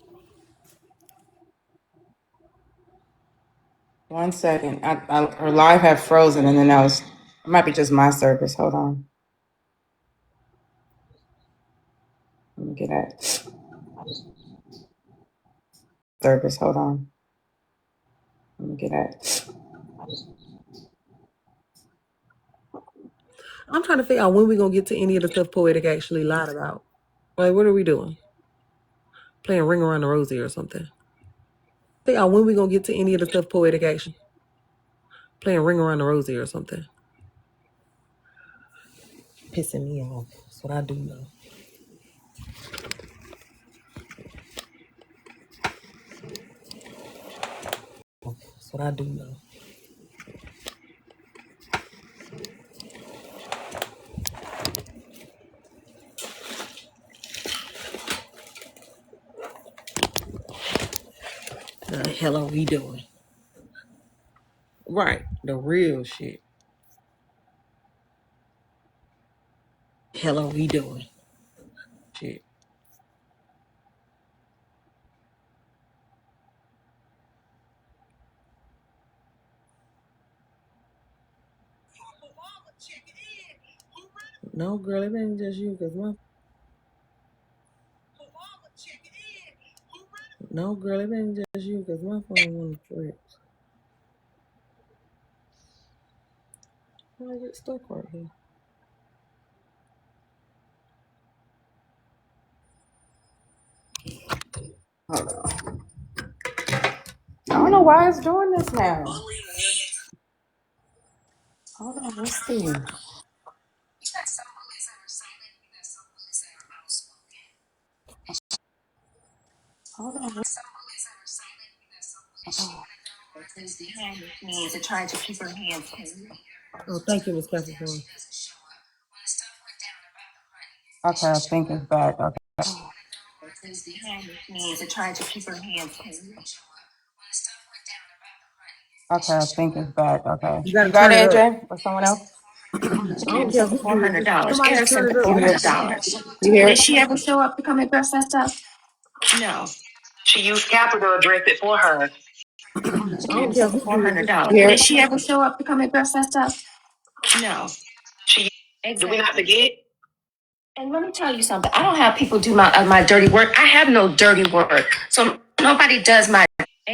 One second. Our live had frozen, and then it might be just my service. Hold on. Let me get that service. Hold on. Let me get that. I'm trying to figure out when we gonna get to any of the stuff Poetic actually lied about. Like, what are we doing? Playing Ring Around the Rosie or something? Figure out when we gonna get to any of the stuff Poetic actually playing Ring Around the Rosie or something. Pissing me off. That's what I do know. That's what I do know. The hell are we doing? Right. The real shit. Hell are we doing? Shit. No, girl, it ain't just you, cause my no, girl, it ain't just you, cause my phone wanna trip. Why I get stuck right here? Hold on. I don't know why it's doing this now. Hold on. Let's see. Hold on. Oh, thank you, Miss Capricorn. Okay, I think it's back. Okay. Okay, I think it's back. Okay. You gotta You got turn it it, up. AJ? Or someone else? I don't care who do it. Just $400. somebody Get her turn sent it up. You Just hear $400. You hear Did it? she ever show up to come and dress that stuff? No. She used Capital to dress it for her. I Get don't her care sent who do it. Just $400. You hear Did it? she ever show up to come and dress that stuff? No. Do we not Exactly. forget? And let me tell you something. I don't have people do my dirty work. I have no dirty work. So nobody does my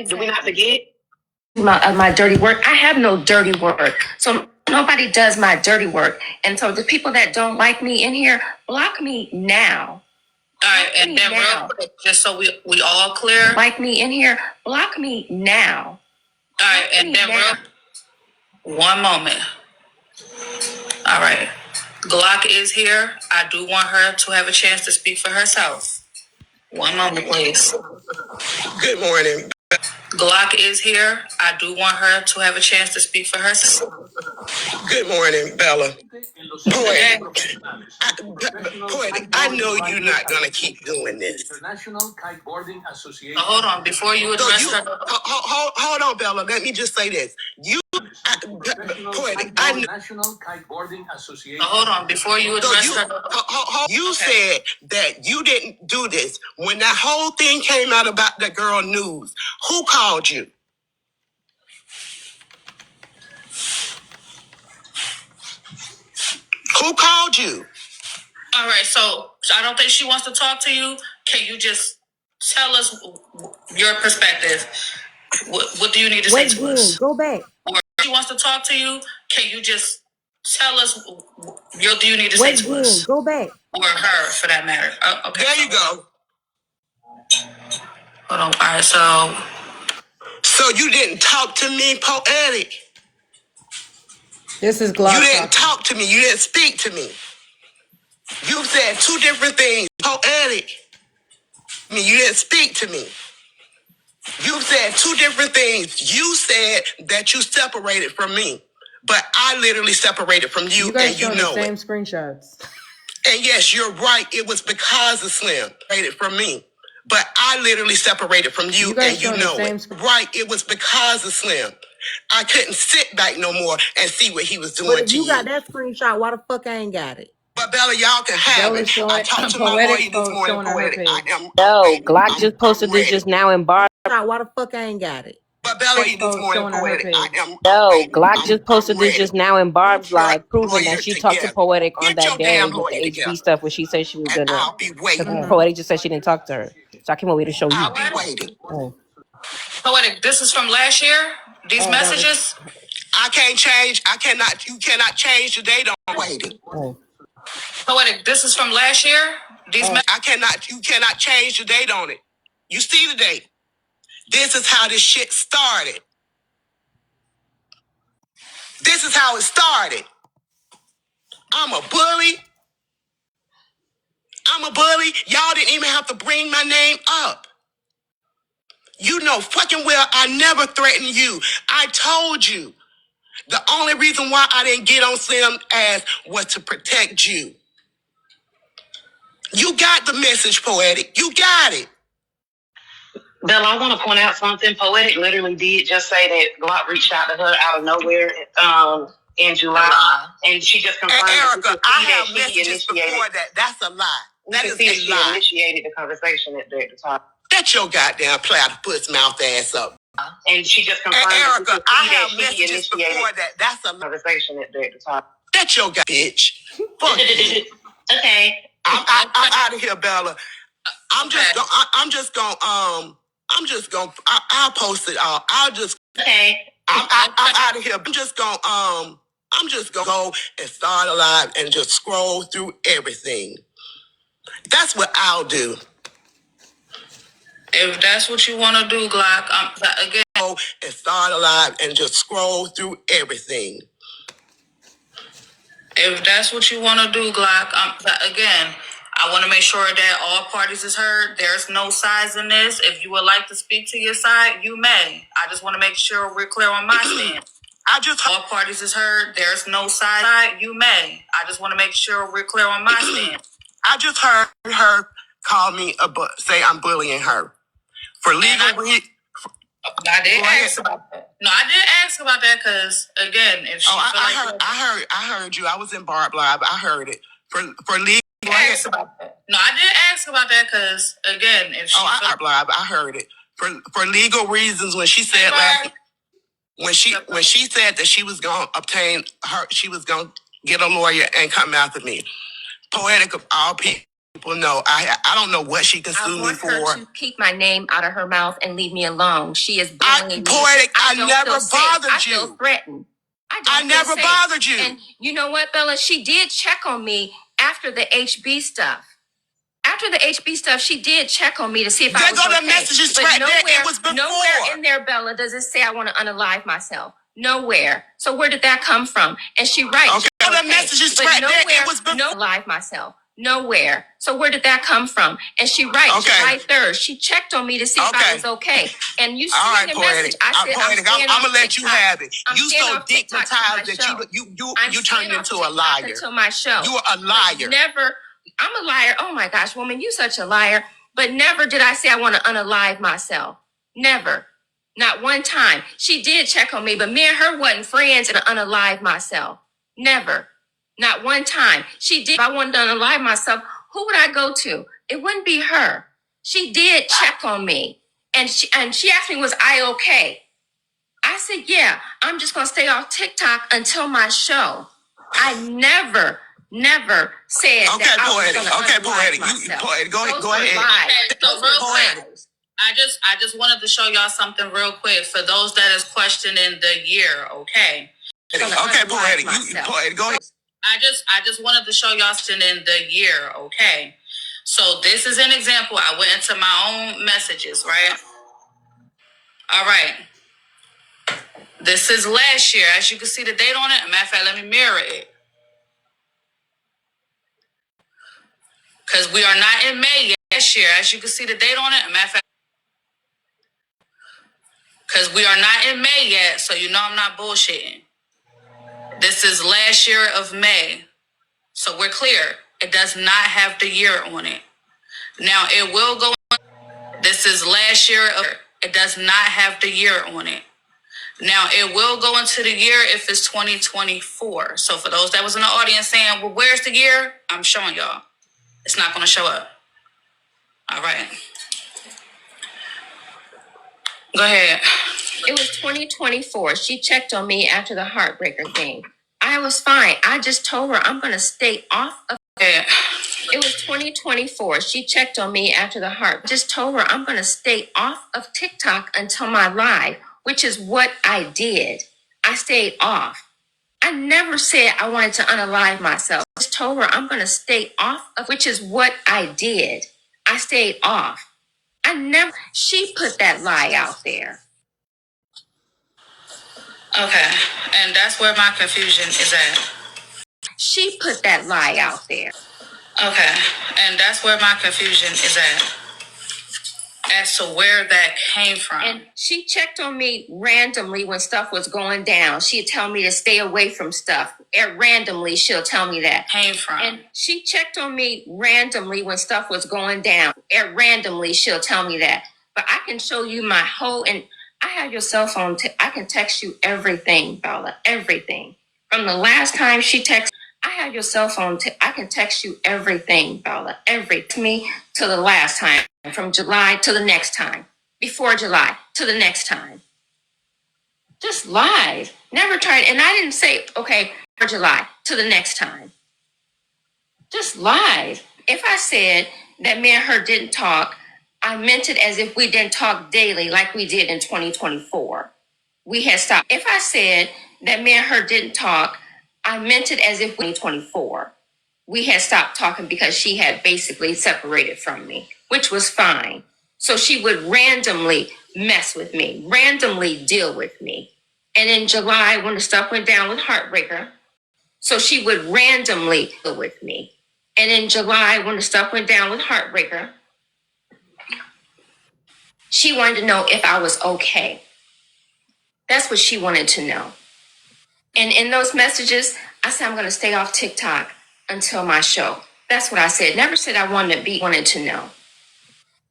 Do we not forget? my dirty work. I have no dirty work. So nobody does my dirty work. And so the people that don't like me in here, block me now. All right, and then real quick, just so we all clear. Like me in here, block me now. All right, and then real, one moment. All right. Glock is here. I do want her to have a chance to speak for herself. One moment, please. Good morning. Glock is here. I do want her to have a chance to speak for herself. Good morning, Bella. Poetic. Poetic, I know you're not going to keep doing this. Hold on. Before you address her. Hold on, Bella. Let me just say this. Poetic, I know. Hold on. Before you address her. You said that you didn't do this. When that whole thing came out about the girl news, who called you? Who called you? All right, so I don't think she wants to talk to you. Can you just tell us your perspective? What do you need to say wait, to Jen. us? Go back. Or if she wants to talk to you, can you just tell us what do you need to say Wait, to Jen. us? Go back. Or her, for that matter. Okay. There you go. Hold on. All right, so you didn't talk to me, Poetic? This is Glock. You didn't talk to me. You didn't speak to me. You said two different things. Poetic. You didn't speak to me. You said two different things. You said that you separated from me, but I literally separated from you, and you know it. Same screenshots. And yes, you're right. It was because of Slim separated from me, but I literally separated from you, and you know it. Right? It was because of Slim. I couldn't sit back no more and see what he was doing But if to you you. got that screenshot, why the fuck I ain't got it? But Bella, y'all can have it. I talked to my lawyer this morning. Poetic. No, Glock just posted this just now in bar. Why the fuck I ain't got it? But Bella, this morning, Poetic. No, Glock just posted this ready. just now in Barb's Your live, proving lawyer that she talked to together. Poetic on Get your that day damn with the lawyer HB together. stuff when she said she was And gonna. I'll be waiting. Poetic just said she didn't talk to her, so I came over here to show you. I'll be waiting. Oh. Poetic, this is from last year. These messages. I can't change. I cannot. You cannot change the date on waiting. Oh. Poetic, this is from last year. These I cannot. You cannot change the date on it. You see the date. This is how this shit started. This is how it started. I'm a bully. I'm a bully. Y'all didn't even have to bring my name up. You know fucking well I never threatened you. I told you. The only reason why I didn't get on Slim ass was to protect you. You got the message, Poetic. You got it. Bella, I want to point out something. Poetic literally did just say that Glock reached out to her out of nowhere in July, and she just confirmed. And Erica, that I have messages before that. That's a lie. That is a lie. She initiated the conversation at the time. Shut your goddamn platypus mouth ass up. And she just confirmed. And Erica, I have she messages before that. That's a conversation at the time. Shut your bitch. Fuck you. Okay. I'm out of here, Bella. I'm just gonna I'll post it all. Okay. I'm out of here. I'm just gonna go and start a live and just scroll through everything. That's what I'll do. If that's what you want to do, Glock, again. Go and start a live and just scroll through everything. If that's what you want to do, Glock, again, I want to make sure that all parties is heard. There's no sides in this. If you would like to speak to your side, you may. I just want to make sure we're clear on my stand. All parties is heard. There's no side. You may. I just want to make sure we're clear on my stand. I just heard her call me say I'm bullying her for legal reasons. I did ask about that. No, I did ask about that because again, if she I heard you. I was in Barb Live. I heard it for legal. About that. No, I did ask about that because again, if she Live, I heard it for legal reasons when she said when she said that she was gonna she was gonna get a lawyer and come after me. Poetic of all people know. I don't know what she can sue me for. I want her to keep my name out of her mouth and leave me alone. She is bullying me. Poetic, I never bothered I you. feel threatened. I never bothered you. And you know what, Bella? She did check on me after the HB stuff. After the HB stuff, she did check on me to see if I was okay. There go the messages right there. It was before. Nowhere in there, Bella, does it say I want to unalive myself. Nowhere. So where did that come from? And she writes. Okay. The messages right there. It was before. No, alive myself. Nowhere. So where did that come from? And she writes right there. She checked on me to see if I was okay. And you see the message. I said, I'm gonna let you have it. You so digmatized that you turned into a liar. Until my show. You are a liar. I'm a liar. Oh my gosh, woman, you such a liar. But never did I say I want to unalive myself. Never. Not one time. She did check on me, but me and her wasn't friends and unalive myself. Never. Not one time. She did. If I wanted to unalive myself, who would I go to? It wouldn't be her. She did check on me. And she asked me, was I okay? I said, yeah, I'm just going to stay off TikTok until my show. I never said that I was going to unalive myself. Go ahead. So real quick, I just wanted to show y'all something real quick for those that is questioning the year. Okay, Poetic. Poetic. Go ahead. I just wanted to show y'all something in the year. Okay, so this is an example. I went into my own messages, right? All right. This is last year. As you can see the date on it. Matter of fact, let me mirror it. Because we are not in May yet. Last year. As you can see the date on it. Matter of fact, because we are not in May yet. So you know I'm not bullshitting. This is last year of May. So we're clear. It does not have the year on it. Now it will go. This is last year. It does not have the year on it. Now it will go into the year if it's 2024. So for those that was in the audience saying, well, where's the year? I'm showing y'all. It's not going to show up. All right. Go ahead. It was 2024. She checked on me after the heartbreaker thing. I was fine. I just told her I'm going to stay off of. Okay. It was 2024. She checked on me after the heart. Just told her I'm going to stay off of TikTok until my live, which is what I did. I stayed off. I never said I wanted to unalive myself. I just told her I'm going to stay off of, which is what I did. I stayed off. She put that lie out there. Okay. And that's where my confusion is at. She put that lie out there. Okay. And that's where my confusion is at. As to where that came from. And she checked on me randomly when stuff was going down. She'd tell me to stay away from stuff. And randomly, she'll tell me that. Came from. And she checked on me randomly when stuff was going down. And randomly, she'll tell me that. But I can show you my whole, and I have your cell phone. I can text you everything, Bella, everything. From the last time she texted, I have your cell phone. I can text you everything, Bella, everything. Me to the last time. From July to the next time. Before July to the next time. Just lied. Never tried. And I didn't say, okay, for July to the next time. Just lied. If I said that me and her didn't talk, I meant it as if we didn't talk daily like we did in 2024. We had stopped. If I said that me and her didn't talk, I meant it as if 2024. We had stopped talking because she had basically separated from me, which was fine. So she would randomly mess with me, randomly deal with me. And in July, when the stuff went down with Heartbreaker, so she would randomly deal with me. And in July, when the stuff went down with Heartbreaker, she wanted to know if I was okay. That's what she wanted to know. And in those messages, I said, I'm going to stay off TikTok until my show. That's what I said. Never said I wanted to know.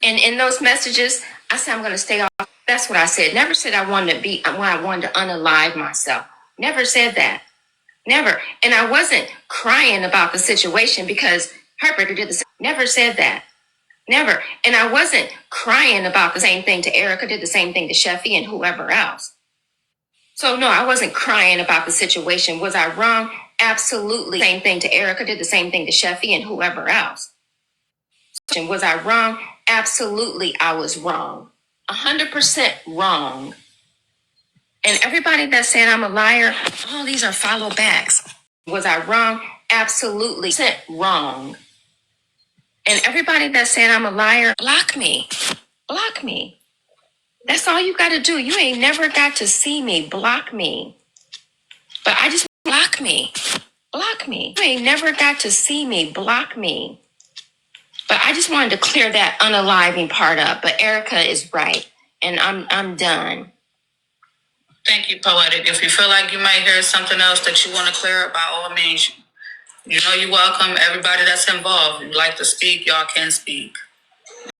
And in those messages, I said, I'm going to stay off. That's what I said. Never said I wanted to unalive myself. Never said that. Never. And I wasn't crying about the situation because Heartbreaker did the same. Never said that. Never. And I wasn't crying about the same thing to Erica, did the same thing to Sheffy and whoever else. So no, I wasn't crying about the situation. Was I wrong? Absolutely. Same thing to Erica, did the same thing to Sheffy and whoever else. Was I wrong? Absolutely, I was wrong. 100% wrong. And everybody that's saying I'm a liar, all these are follow backs. Was I wrong? Absolutely wrong. And everybody that's saying I'm a liar, block me. Block me. That's all you got to do. You ain't never got to see me. Block me. But I just block me. Block me. You ain't never got to see me. Block me. But I just wanted to clear that unaliving part up. But Erica is right. And I'm done. Thank you, Poetic. If you feel like you might hear something else that you want to clear up, by all means, you know you're welcome. Everybody that's involved, if you like to speak, y'all can speak.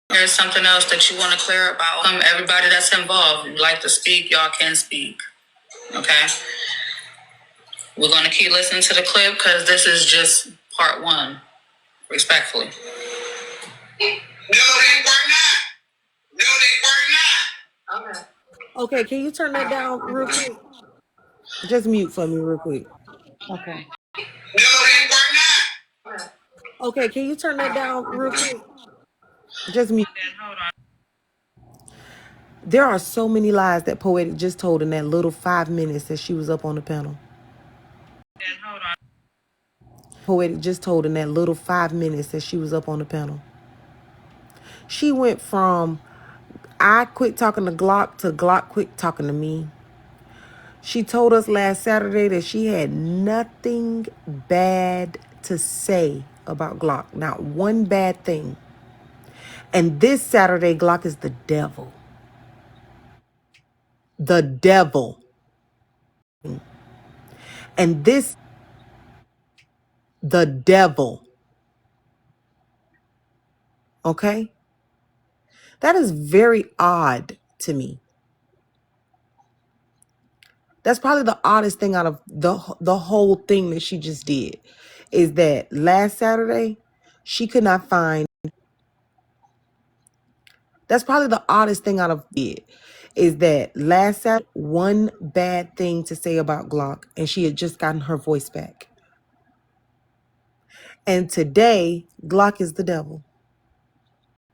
There's something else that you want to clear up, by everybody that's involved, if you like to speak, y'all can speak. Okay? We're going to keep listening to the clip because this is just part one, respectfully. No, they were not. No, they were not. Okay. Okay, can you turn that down real quick? Just mute for me real quick. Okay. No, they were not. Okay, can you turn that down real quick? Just mute. Hold on. There are so many lies that Poetic just told in that little 5 minutes that she was up on the panel. Hold on. Poetic just told in that little 5 minutes that she was up on the panel. She went from I quit talking to Glock quit talking to me. She told us last Saturday that she had nothing bad to say about Glock. Not one bad thing. And this Saturday, Glock is the devil. The devil. And this, the devil. Okay? That is very odd to me. That's probably the oddest thing out of the whole thing that she just did. Is that last Saturday, she could not find. That's probably the oddest thing out of it. Is that last Saturday, one bad thing to say about Glock, and she had just gotten her voice back. And today, Glock is the devil.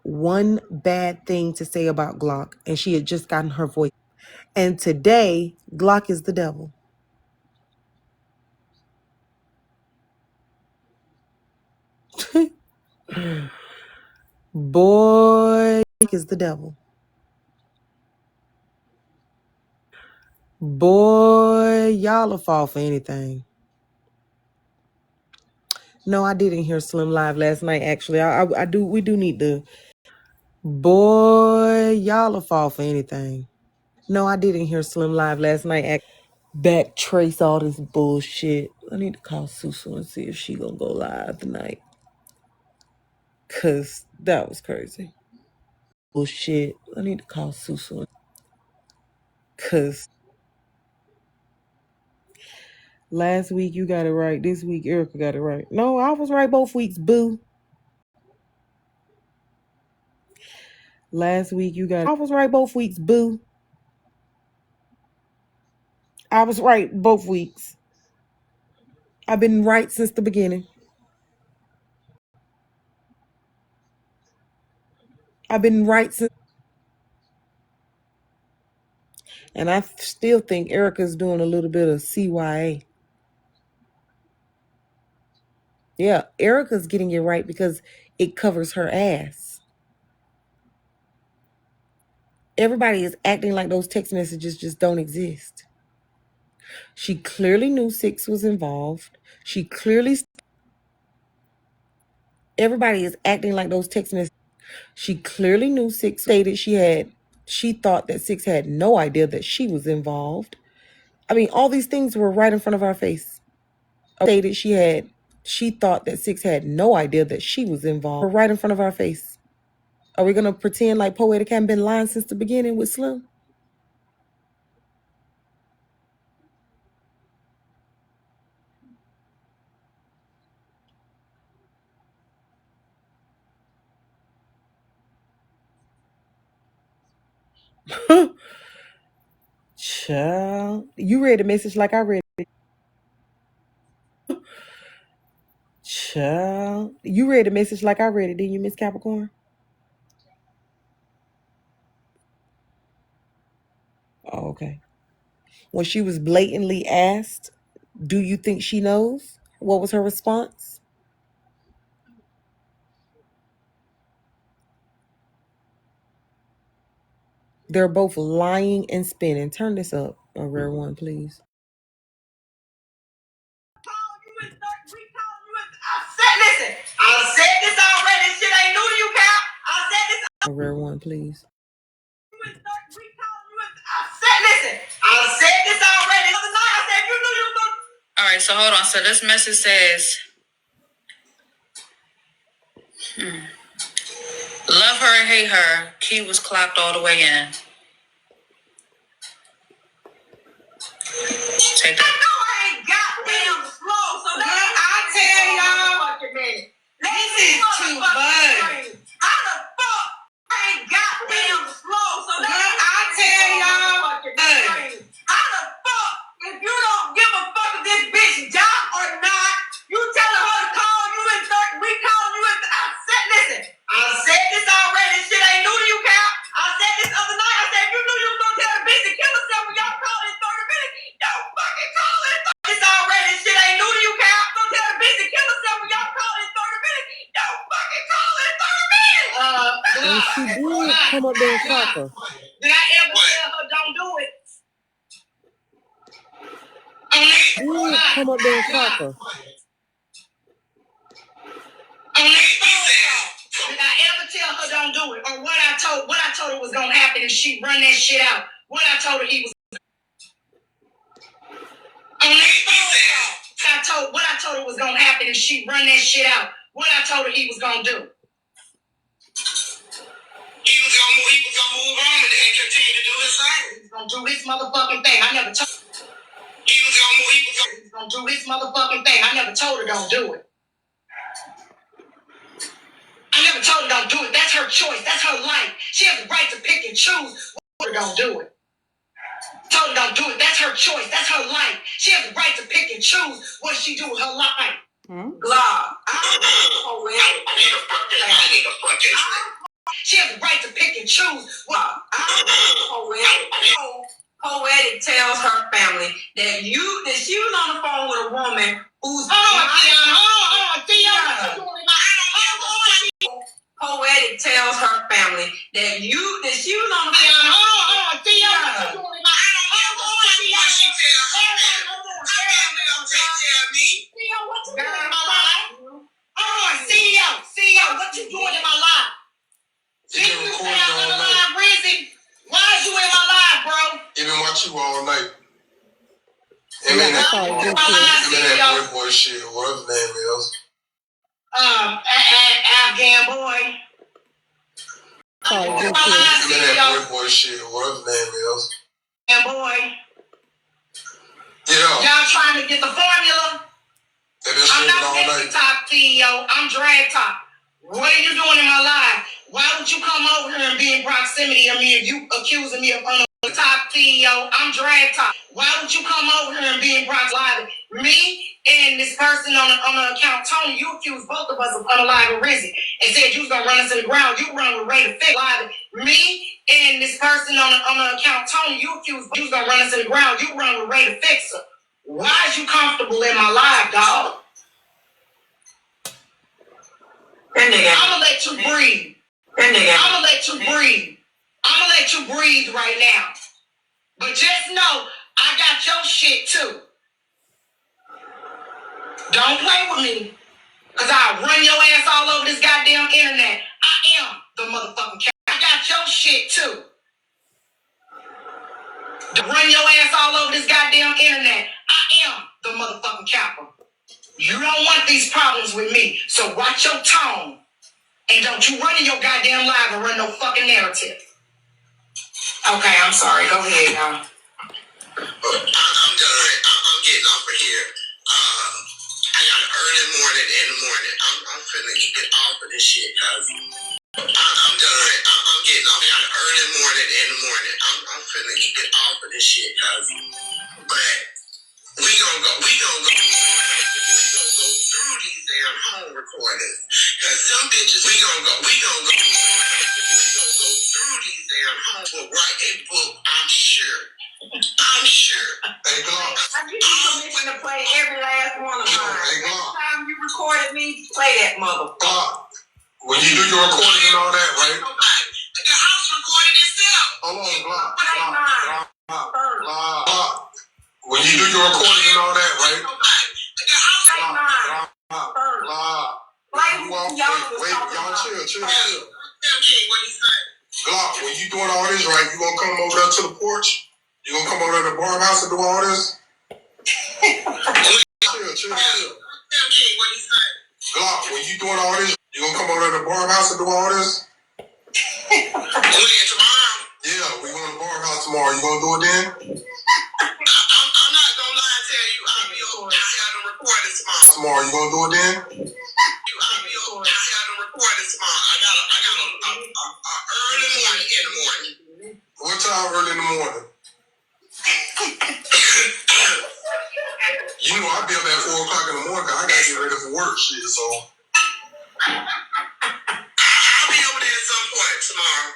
One bad thing to say about Glock, and she had just gotten her voice. And today, Glock is the devil. Boy, is the devil. Boy, y'all will fall for anything. No, I didn't hear Slim live last night. Actually, I do. We do need to. Boy, y'all will fall for anything. No, I didn't hear Slim live last night. Back trace all this bullshit. I need to call Susu and see if she gonna go live tonight. Cause that was crazy. Bullshit. I need to call Susu. Cause last week you got it right. This week Erica got it right. No, I was right both weeks, boo. Last week you got it. I was right both weeks, boo. I was right both weeks. I've been right since the beginning. I've been right since. And I still think Erica's doing a little bit of CYA. Yeah, Erica's getting it right because it covers her ass. Everybody is acting like those text messages just don't exist. She clearly knew Six was involved. She clearly... Everybody is acting like those text messages. She clearly knew Six stated she thought that Six had no idea that she was involved. I mean, all these things were right in front of our face. Stated she thought that Six had no idea that she was involved. Were right in front of our face. Are we gonna pretend like Poetic hadn't been lying since the beginning with Slim? Child, you read the message like I read it. Child, you read the message like I read it, didn't you, Miss Capricorn? Oh, okay. When she was blatantly asked, do you think she knows? What was her response? They're both lying and spinning. Turn this up, a rare one, please. Listen, I said this already. This shit ain't new to you, Cap. I said this. A rare one, please. Listen, I said this already. The other night, I said you knew you was gonna. All right, so hold on. So this message says, love her or hate her, Key was clocked all the way in. Take that. I know I ain't goddamn slow, so I tell y'all, this is too much. How the fuck I ain't goddamn slow, so I tell y'all, how the fuck if you don't give a fuck if this bitch job or not, you telling her to call you and we calling you and I said, listen, I said this already. This shit ain't new to you, Cap. I said this other night. I said you knew you was gonna tell the bitch to kill herself when y'all called in 30 minutes. Don't fucking call in 30 minutes already. This shit ain't new to you, Cap. Don't tell the bitch to kill herself when y'all called in 30 minutes. Don't fucking call in 30 minutes. And she did come up there and clock her. Did I ever tell her don't do it? did come up there and clock her. On this phone call, did I ever tell her don't do it? Or what I told her was gonna happen if she run that shit out? What I told her he was on this phone call. What I told her was gonna happen if she run that shit out. What I told her he was gonna do. He was gonna move on and continue to do his thing. He was gonna do his motherfucking thing. I never told he was gonna do his motherfucking thing. I never told her don't do it. I never told her don't do it. That's her choice. That's her life. She has the right to pick and choose what don't do it. Told her don't do it. That's her choice. That's her life. She has the right to pick and choose what she do with her life. Glock. I need a fucking She has the right to pick and choose what. Poetic tells her family that she was on the phone with a woman who's Poetic tells her family that she was on the phone. CEO, what you doing in my life? Why is you in my life, bro? Even watch you all night. That boy shit, whatever his name is. Afghan boy. That boy shit, whatever his name is. And boy. Yeah. Y'all trying to get the formula? I'm not Pepsi Top CEO. I'm Drag Top. What are you doing in my life? Why would you come over here and be in proximity of me if you accusing me of top CEO? I'm Drag Top. Why would you come over here and be in proximity? Me and this person on the account, Tony, you accused both of us of unaliving Rizzy and said you was gonna run us in the ground. You run with Ray to fix me and this person on the account, Tony, you accused you was gonna run us in the ground. You run with Ray to fix her. Why is you comfortable in my life, dog? I'ma let you breathe. I'ma let you breathe. I'ma let you breathe right now. But just know, I got your shit too. Don't play with me. Cause I'll run your ass all over this goddamn internet. I am the motherfucking cat. I got your shit too. To run your ass all over this goddamn internet. I am the motherfucking capper. You don't want these problems with me. So watch your tone. And don't you run in your goddamn life and run no fucking narrative. Okay, I'm sorry. Go ahead, y'all. I'm done. I'm getting off of here. I got an early morning in the morning. I'm finna get off of this shit, cuz. I'm done. I'm getting off. I got an early morning in the morning. I'm finna get off of this shit, cuz. But we gonna go through these damn home recordings. Cause some bitches, we gonna go through these damn homes. Will write a book, I'm sure. Hey, Glock. I give you permission to play every last one of mine. Hey, Glock. Every time you recorded me, play that mother. Glock. When you do your recording and all that, right? The house recorded itself. Hold on, Glock. Glock. When you do your recording and all that, right? The house recorded. Wait, y'all chill. Glock, when you doing all this, right? You gonna come over there to the porch? You gonna come over there to the bar house and do all this? Chill. Glock, when you doing all this, you gonna come over there to the bar house and do all this? Tomorrow? Yeah, we going to the bar house tomorrow. You gonna do it then? I'm not gonna lie and tell you, I'll be over. I got to record this tomorrow. Tomorrow, you gonna do it then? I'll be over. I got to record this tomorrow. I got a early morning in the morning. What time early in the morning? You know I be up at 4 o'clock in the morning because I gotta get ready for work, shit. So I'll be over there at some point tomorrow.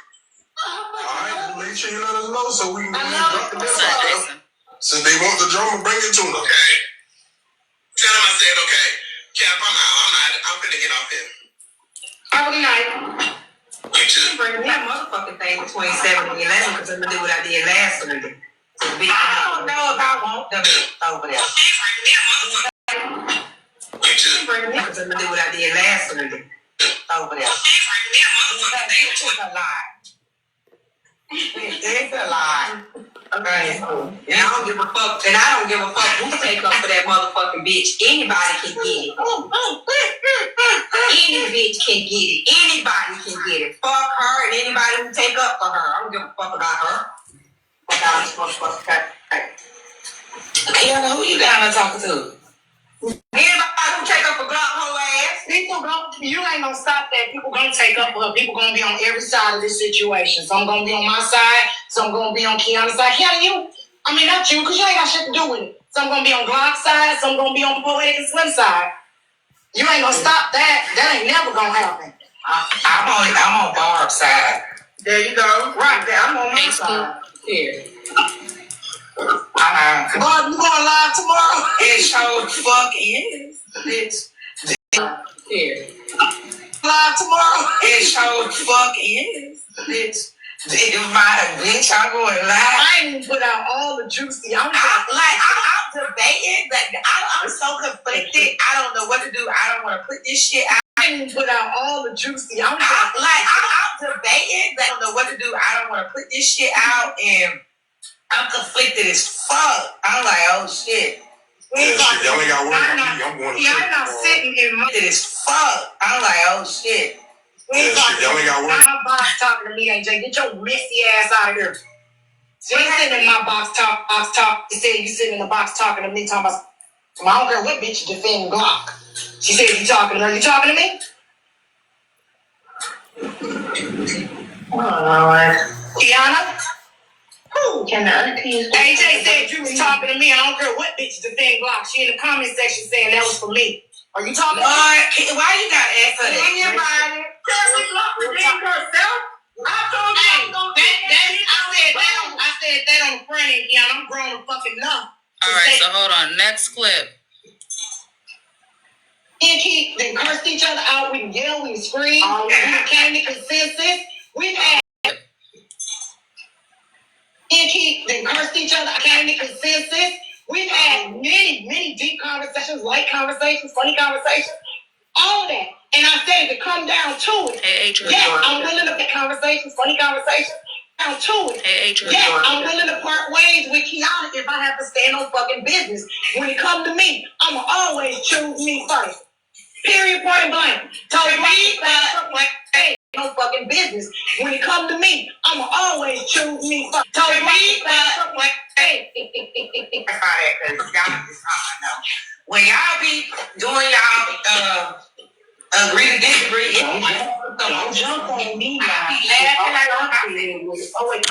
All right, make sure you let us know so we can drop the best out there. Since they want the drummer, bring it to them. Okay. Tell them I said okay. Cap, I'm out. I'm finna get off here. Have a good night. You too. Bring that motherfucking thing between 7 and 11 because I'm gonna do what I did last Sunday. I don't know if I want them over there. To do what I did last Sunday over there. It's a lie. It's a lie. Okay. And I don't give a fuck. And I don't give a fuck who take up for that motherfucking bitch. Anybody can get it. Any bitch can get it. Anybody can get it. Fuck her and anybody who take up for her. I don't give a fuck about her. About this motherfucker. Kiana, who you down there talking to? Anybody who take up for Glock whole ass. People you ain't gonna stop that. People gonna take up for her. People gonna be on every side of this situation. Some gonna be on my side. Some gonna be on Kiana's side. Kiana, not you, because you ain't got shit to do with it. Some gonna be on Glock's side. Some gonna be on Poetic and Slim side. You ain't gonna stop that. That ain't never gonna happen. I'm on Barb's side. There you go. Right there. I'm on my side. Here. Barb, you going live tomorrow? It sure fuck is. Bitch. Here. Live tomorrow? It sure fuck is. Bitch. Bitch, I'm going live. I ain't even put out all the juicy. I'm debating, but I'm so conflicted. I don't know what to do. I don't want to put this shit out. I ain't even put out all the juicy. I'm debating, but I don't know what to do. I don't want to put this shit out, and I'm conflicted as fuck. I'm like, oh shit. Yeah, shit, y'all ain't got work on me. I'm going to sleep. I'm not sitting here. It is fuck. I'm like, oh shit. Yeah, shit, y'all ain't got work. My box talking to me, AJ. Get your messy ass out of here. She ain't sitting in my box talk. She said you sitting in the box talking to me, talking about. I don't care what bitch you defend Glock. She said you talking to her. You talking to me? Oh Lord. Kiana? Who? Can the other kids? AJ said you was talking to me. I don't care what bitch defend Glock. She in the comment section saying that was for me. Are you talking to me? Why you gotta ask her that? Anybody? Tell me Glock defend herself. I told you. I said that on the front end, Kiana. I'm grown and fucking enough. All right, so hold on. Next clip. And then cursed each other out. We can yell, we can scream. We came to consensus. We've had. Then cursed each other. Came to consensus. We've had many deep conversations, light conversations, funny conversations, all of that. And I said to come down to it. Hey, Adrian. Yes, I'm willing to have conversations, funny conversations. Down to it. Hey, Adrian. Yes, I'm willing to part ways with Kiana if I have to stand on fucking business. When it comes to me, I'ma always choose me first. Period, point and blank. Told me like, hey, no fucking business. When it comes to me, I'ma always choose me first. Told me like, hey. Because y'all just know. When y'all be doing y'all agree to disagree, don't jump on me now. I be laughing like oh wait.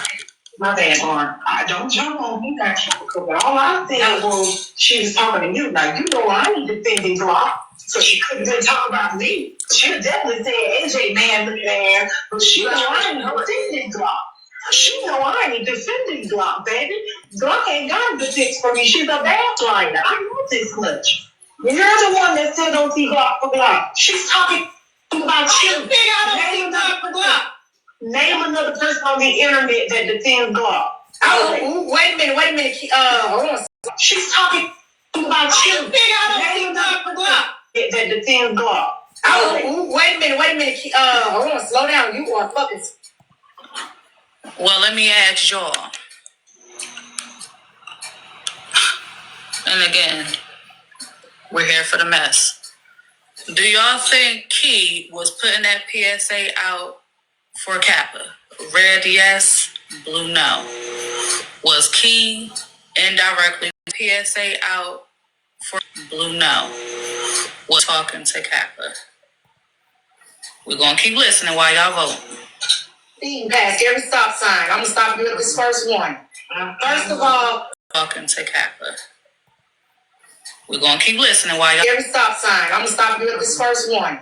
My bad, Barn. Don't jump on me now. All I said was she was talking to you. Now you know I ain't defending Glock. So she couldn't even talk about me. She definitely said AJ man looking at her, but she know I ain't defending Glock. She know I ain't defending Glock, baby. Glock ain't got the fix for me. She's a backlighter. I know this much. You're the one that said don't see Glock for Glock. She's talking about you. Name Glock for Glock. Name another person on the internet that defends Glock. Wait a minute. Hold on. She's talking about you. Name Glock for Glock. That defends Glock. Wait a minute. Hold on. Slow down. You are fucking. Well, let me ask y'all. And again, we're here for the mess. Do y'all think Key was putting that PSA out for Kappa? Red, yes. Blue, no. Was Key indirectly PSA out for Blue, no? Was talking to Kappa? We're going to keep listening while y'all vote. Speeding past every stop sign. I'm going to stop you at this first one. First of all, talking to Kappa. We're going to keep listening while y'all... Every stop sign. I'm going to stop you at this first one.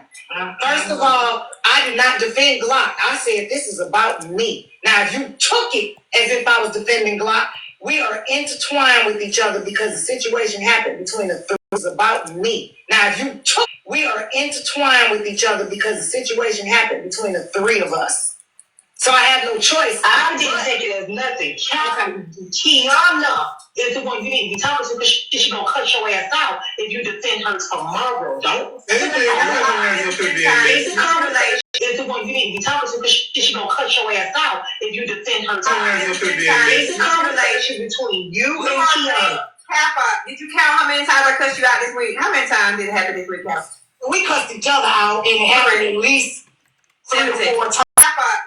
First of all, I did not defend Glock. I said this is about me. Now, if you took it as if I was defending Glock, we are intertwined with each other because the situation happened between the three. It was about me. Now, if you took, we are intertwined with each other because the situation happened between the three of us. So I had no choice. I didn't take it as nothing. Kiana is the one you need to be talking to because she gonna cut your ass out if you defend her tomorrow. Don't. It's a conversation. Is the one you need to be talking to because she gonna cut your ass out if you defend her tomorrow. It's a conversation between you and Kiana. Did you count how many times I cussed you out this week? How many times did it happen this week, Cal? We cussed each other out and it happened at least 3 or 4 times.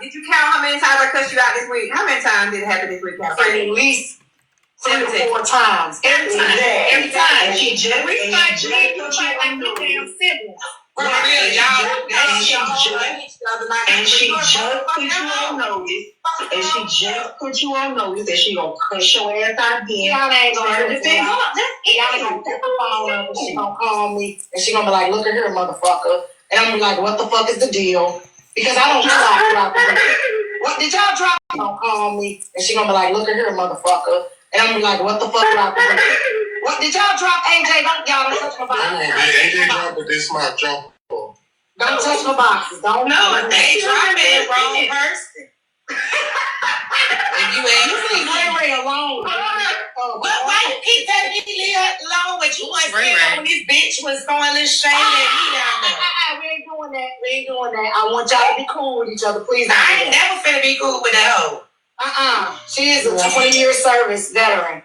Did you count how many times I cussed you out this week? How many times did it happen this week, Cal? At least 3 or 4 times. Every time. And she just put you on notice. And she just put you on notice that she gonna cuss your ass out again. Y'all ain't gonna defend her. Y'all ain't gonna pick the phone up and she gonna call me and she gonna be like, look at her, motherfucker. And I'm gonna be like, what the fuck is the deal? Because I don't realize drop the what did y'all drop? She gonna call me and she gonna be like, look at her, motherfucker. And I'm gonna be like, what the fuck drop the what did y'all drop, AJ? Don't touch my boxes. AJ drop, but this my jump. Don't touch my boxes. Don't. No, they dropped it wrong person. You leave Ray alone. Why you keep telling me to leave her alone? But you ain't saying when this bitch was throwing this shade at me down there. We ain't doing that. I want y'all to be cool with each other, please. I ain't never finna be cool with that hoe. She is a 20-year service veteran.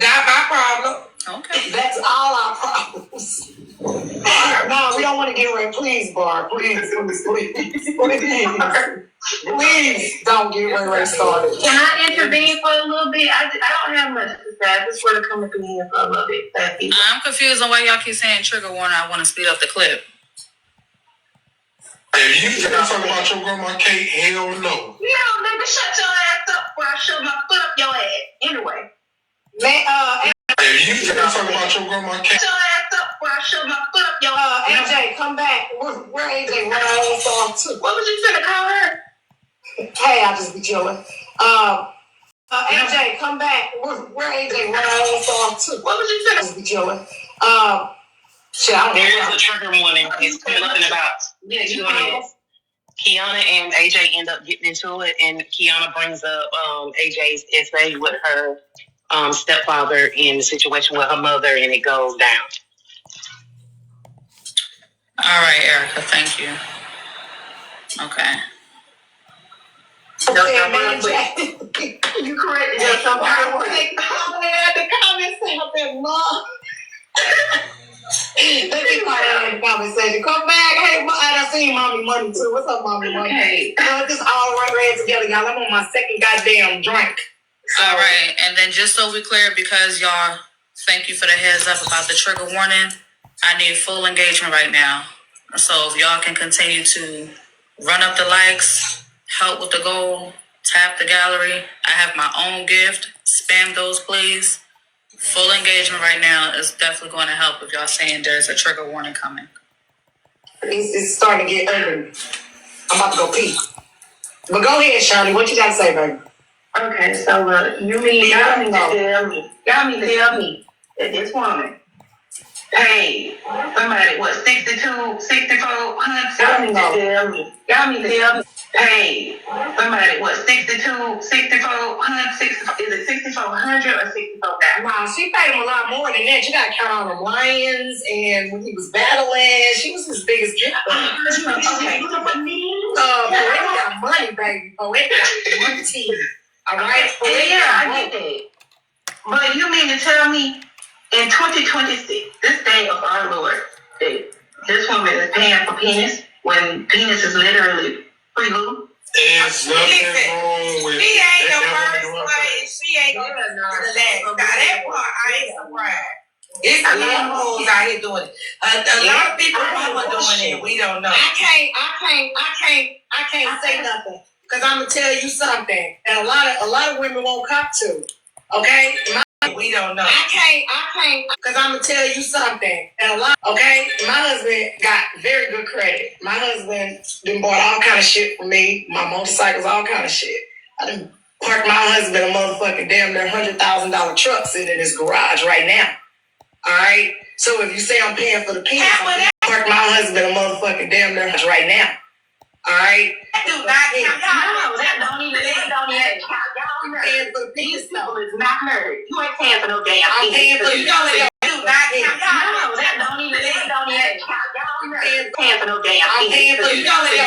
Not my problem. Okay. That's all our problems. No, we don't want to get Ray. Please, Barb. Please. Please don't get Ray started. Can I intervene for a little bit? I don't have much to say. I just want to come up in here for a little bit. I'm confused on why y'all keep saying trigger warning. I want to speed up the clip. If you talking about your grandma Kate, hell no. No, nigga, shut your ass up before I shove my foot up your ass. Anyway. If you talking about your grandma Kate. Shut your ass up before I shove my foot up your ass. AJ, come back. Where AJ? Where I was off too. What was you finna call her? Hey, I'll just be chilling. AJ, come back. Where AJ? Where I was off too. What was you finna? Just be chilling. There is a trigger warning. It's coming up in about 2 minutes. Kiana and AJ end up getting into it, and Kiana brings up AJ's essay with her stepfather in the situation with her mother, and it goes down. All right, Erica. Thank you. Okay. You corrected yourself. The comments have been long. Let me call her in the conversation. Come back. Hey, I seen Mommy Money too. What's up, Mommy Money? Okay. This all ran together, y'all. I'm on my second goddamn drink. All right, and then just so we clear, because y'all, thank you for the heads up about the trigger warning. I need full engagement right now. So if y'all can continue to run up the likes, help with the goal, tap the gallery. I have my own gift. Spam those, please. Full engagement right now is definitely going to help if y'all saying there's a trigger warning coming. It's starting to get ugly. I'm about to go pee. But go ahead, Shirley. What you got to say, baby? Okay, so you mean y'all need to tell me that this woman paid somebody 6400? Y'all need to tell me paid somebody 6400? Is it 6400 or 64,000? Nah, she paid him a lot more than that. You got to count on the lions, and when he was battling, she was his biggest gift. Okay. Poetic got money, baby. Poetic got money. All right? Yeah, I get that. But you mean to tell me in 2026, this day of our Lord, that this woman is paying for penis when penis is literally free lube? There's nothing wrong with She ain't the that. first place. She ain't the last. Now that part, I ain't surprised. It's a lot of hoes out here doing it. A lot of people are doing it. We don't know. I can't say nothing. Because I'm going to tell you something. And a lot of women won't cop to. Okay? We don't know. I can't, because I'm going to tell you something. And okay? My husband got very good credit. My husband done bought all kind of shit for me. My motorcycles, all kind of shit. I done parked my husband a motherfucking damn near $100,000 truck sitting in his garage right now. All right? So if you say I'm paying for the penis, I parked my husband a motherfucking damn near right now. All right? That do not count. These people is not heard. You ain't paying for no damn I'm paying for you know it. do not count. No, that don't even count. Y'all ain't paying for no damn I'm paying for you know what?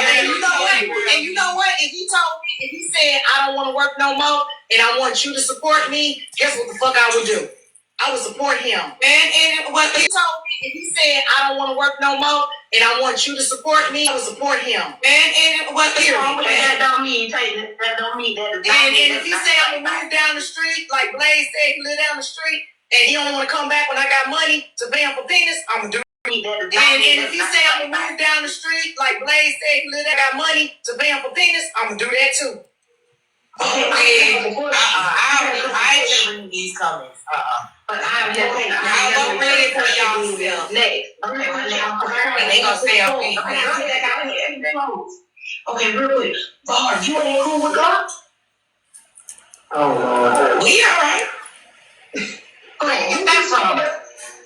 And you know what? If he told me, if he said I don't want to work no more and I want you to support me, guess what the fuck I would do? I would support him. And what he told me, if he said I don't want to work no more and I want you to support me, I would support him. And what wrong with that? Don't mean that don't mean that. And if he said I'm gonna move down the street, like Blaze said, he live down the street, and he don't want to come back when I got money to pay him for penis, I'm gonna do. And if he say I'm gonna move down the street, like Blaze said, he live there, got money to pay him for penis, I'm gonna do that too. I ain't gonna read these comments. But I'm gonna read it for y'all still. Next. Okay, and they gonna say okay. Okay, real quick. Bar, you ain't cool with God? Oh, Lord. We alright. Okay, you got from.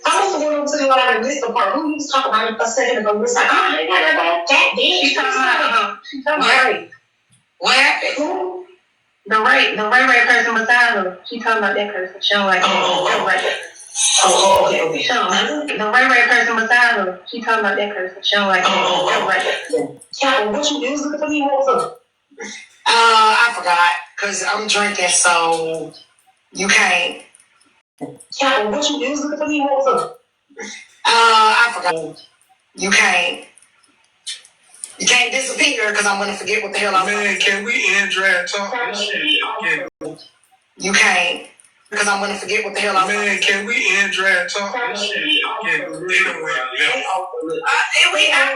I was going to the line and missed the part. Who you was talking about a second ago? It's like, oh, they got that bitch. She's talking about What happened? The Ray person beside her. She talking about that person. She don't like that. Okay. She don't like the Ray person beside her. She talking about that person. She don't like that. Captain, what you do? Look for me. What was up? I forgot because I'm drinking, so you can't. Captain, what you do? Look for me. What was up? I forgot. You can't. You can't disappear because I'm gonna forget what the hell I'm. Man, can we end drag talk? You can't. Because I'm gonna forget what the hell I'm. Man, can we end drag talk? I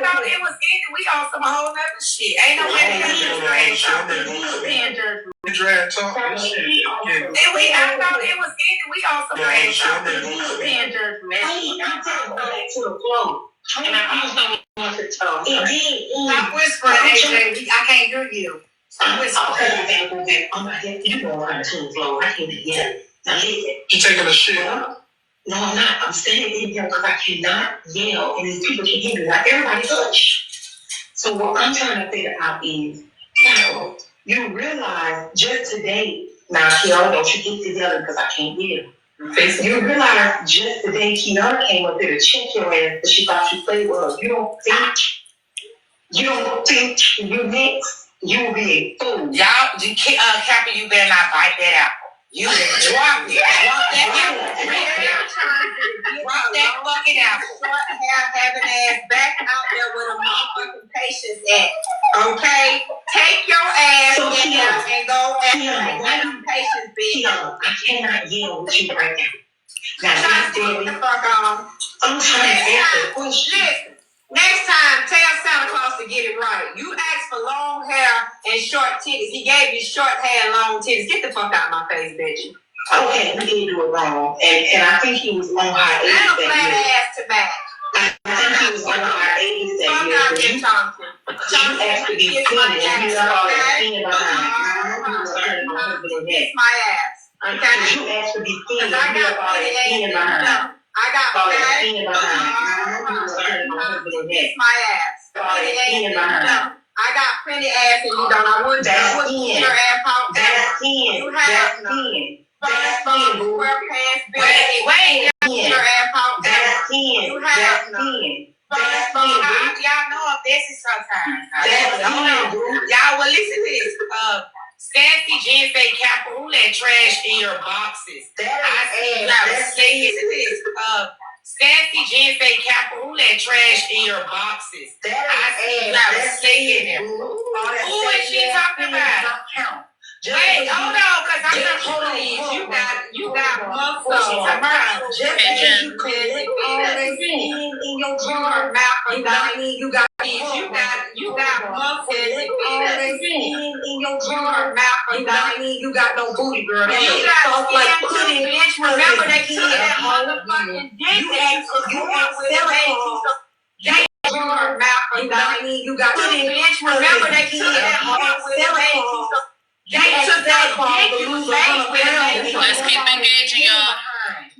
thought it was ending. We on some whole other shit. Ain't no way to Drag talk. I thought it was ending. We on some drag talk. To the floor. And I also want to talk. Stop whispering, AJ. I can't hear you. Stop whispering. I'm not here. You go around to the floor. I can't hear you. Now listen. You taking a shit? No, I'm not. I'm standing in here because I cannot yell and these people can hear me. Like everybody hush. So what I'm trying to figure out is, you realize just today, now Kiara, don't you get together because I can't hear. You realize just today Kiara came up there to check your ass because she thought you played with her. You don't think you next, you will be a fool. Y'all, Captain, you better not bite that apple. You drop it. Drop that apple. Drop that fucking apple. Short hair, having ass back out there with a motherfucking patience at. Okay? Take your ass So, and go and patience, bitch. I cannot yell with you right now. Now, Get the fuck on. I'm trying to answer the question. Listen, next time, tell Santa Claus to get it right. You asked for long hair and short titties. He gave you short hair and long titties. Get the fuck out of my face, bitch. Okay, we did do it wrong. And I think he was on hiatus Let him that flat year. ass to back. I think he was on hiatus that Fuck year. out But here, you Thompson. asked to be seen and you saw that seen behind you. Kiss my ass. Okay? You asked to be seen and I you got saw that seen plenty behind ass. you. I got Seen plenty. behind Kiss my ass. Seen behind I got plenty ass and you don't. I wouldn't keep your ass out That's ever. skin. You have That's none. skin. First bum, square pants, bitch. Wait. Keep your ass out That's ever. skin. You That's have none. skin. First bum, y'all know I'm busy sometimes. That's skin, dude. Y'all will listen to this. Sassy Jen say, Kappa, who let trash in your boxes? I see you gotta say this. Sassy Jen say, Kappa, who let trash in your boxes? I see you gotta say it. Who is she talking about? Wait, hold on, cause I'm not please. You got muscles. Just as you collect all that skin in your drawer, you got muscles. All that skin in your drawer, you got no booty, girl. You got like pudding, bitch. Remember they took that motherfucking dick. You asked you got pudding, bitch. Remember they took that motherfucking they took that dick you was made with. Let's keep engaging, y'all.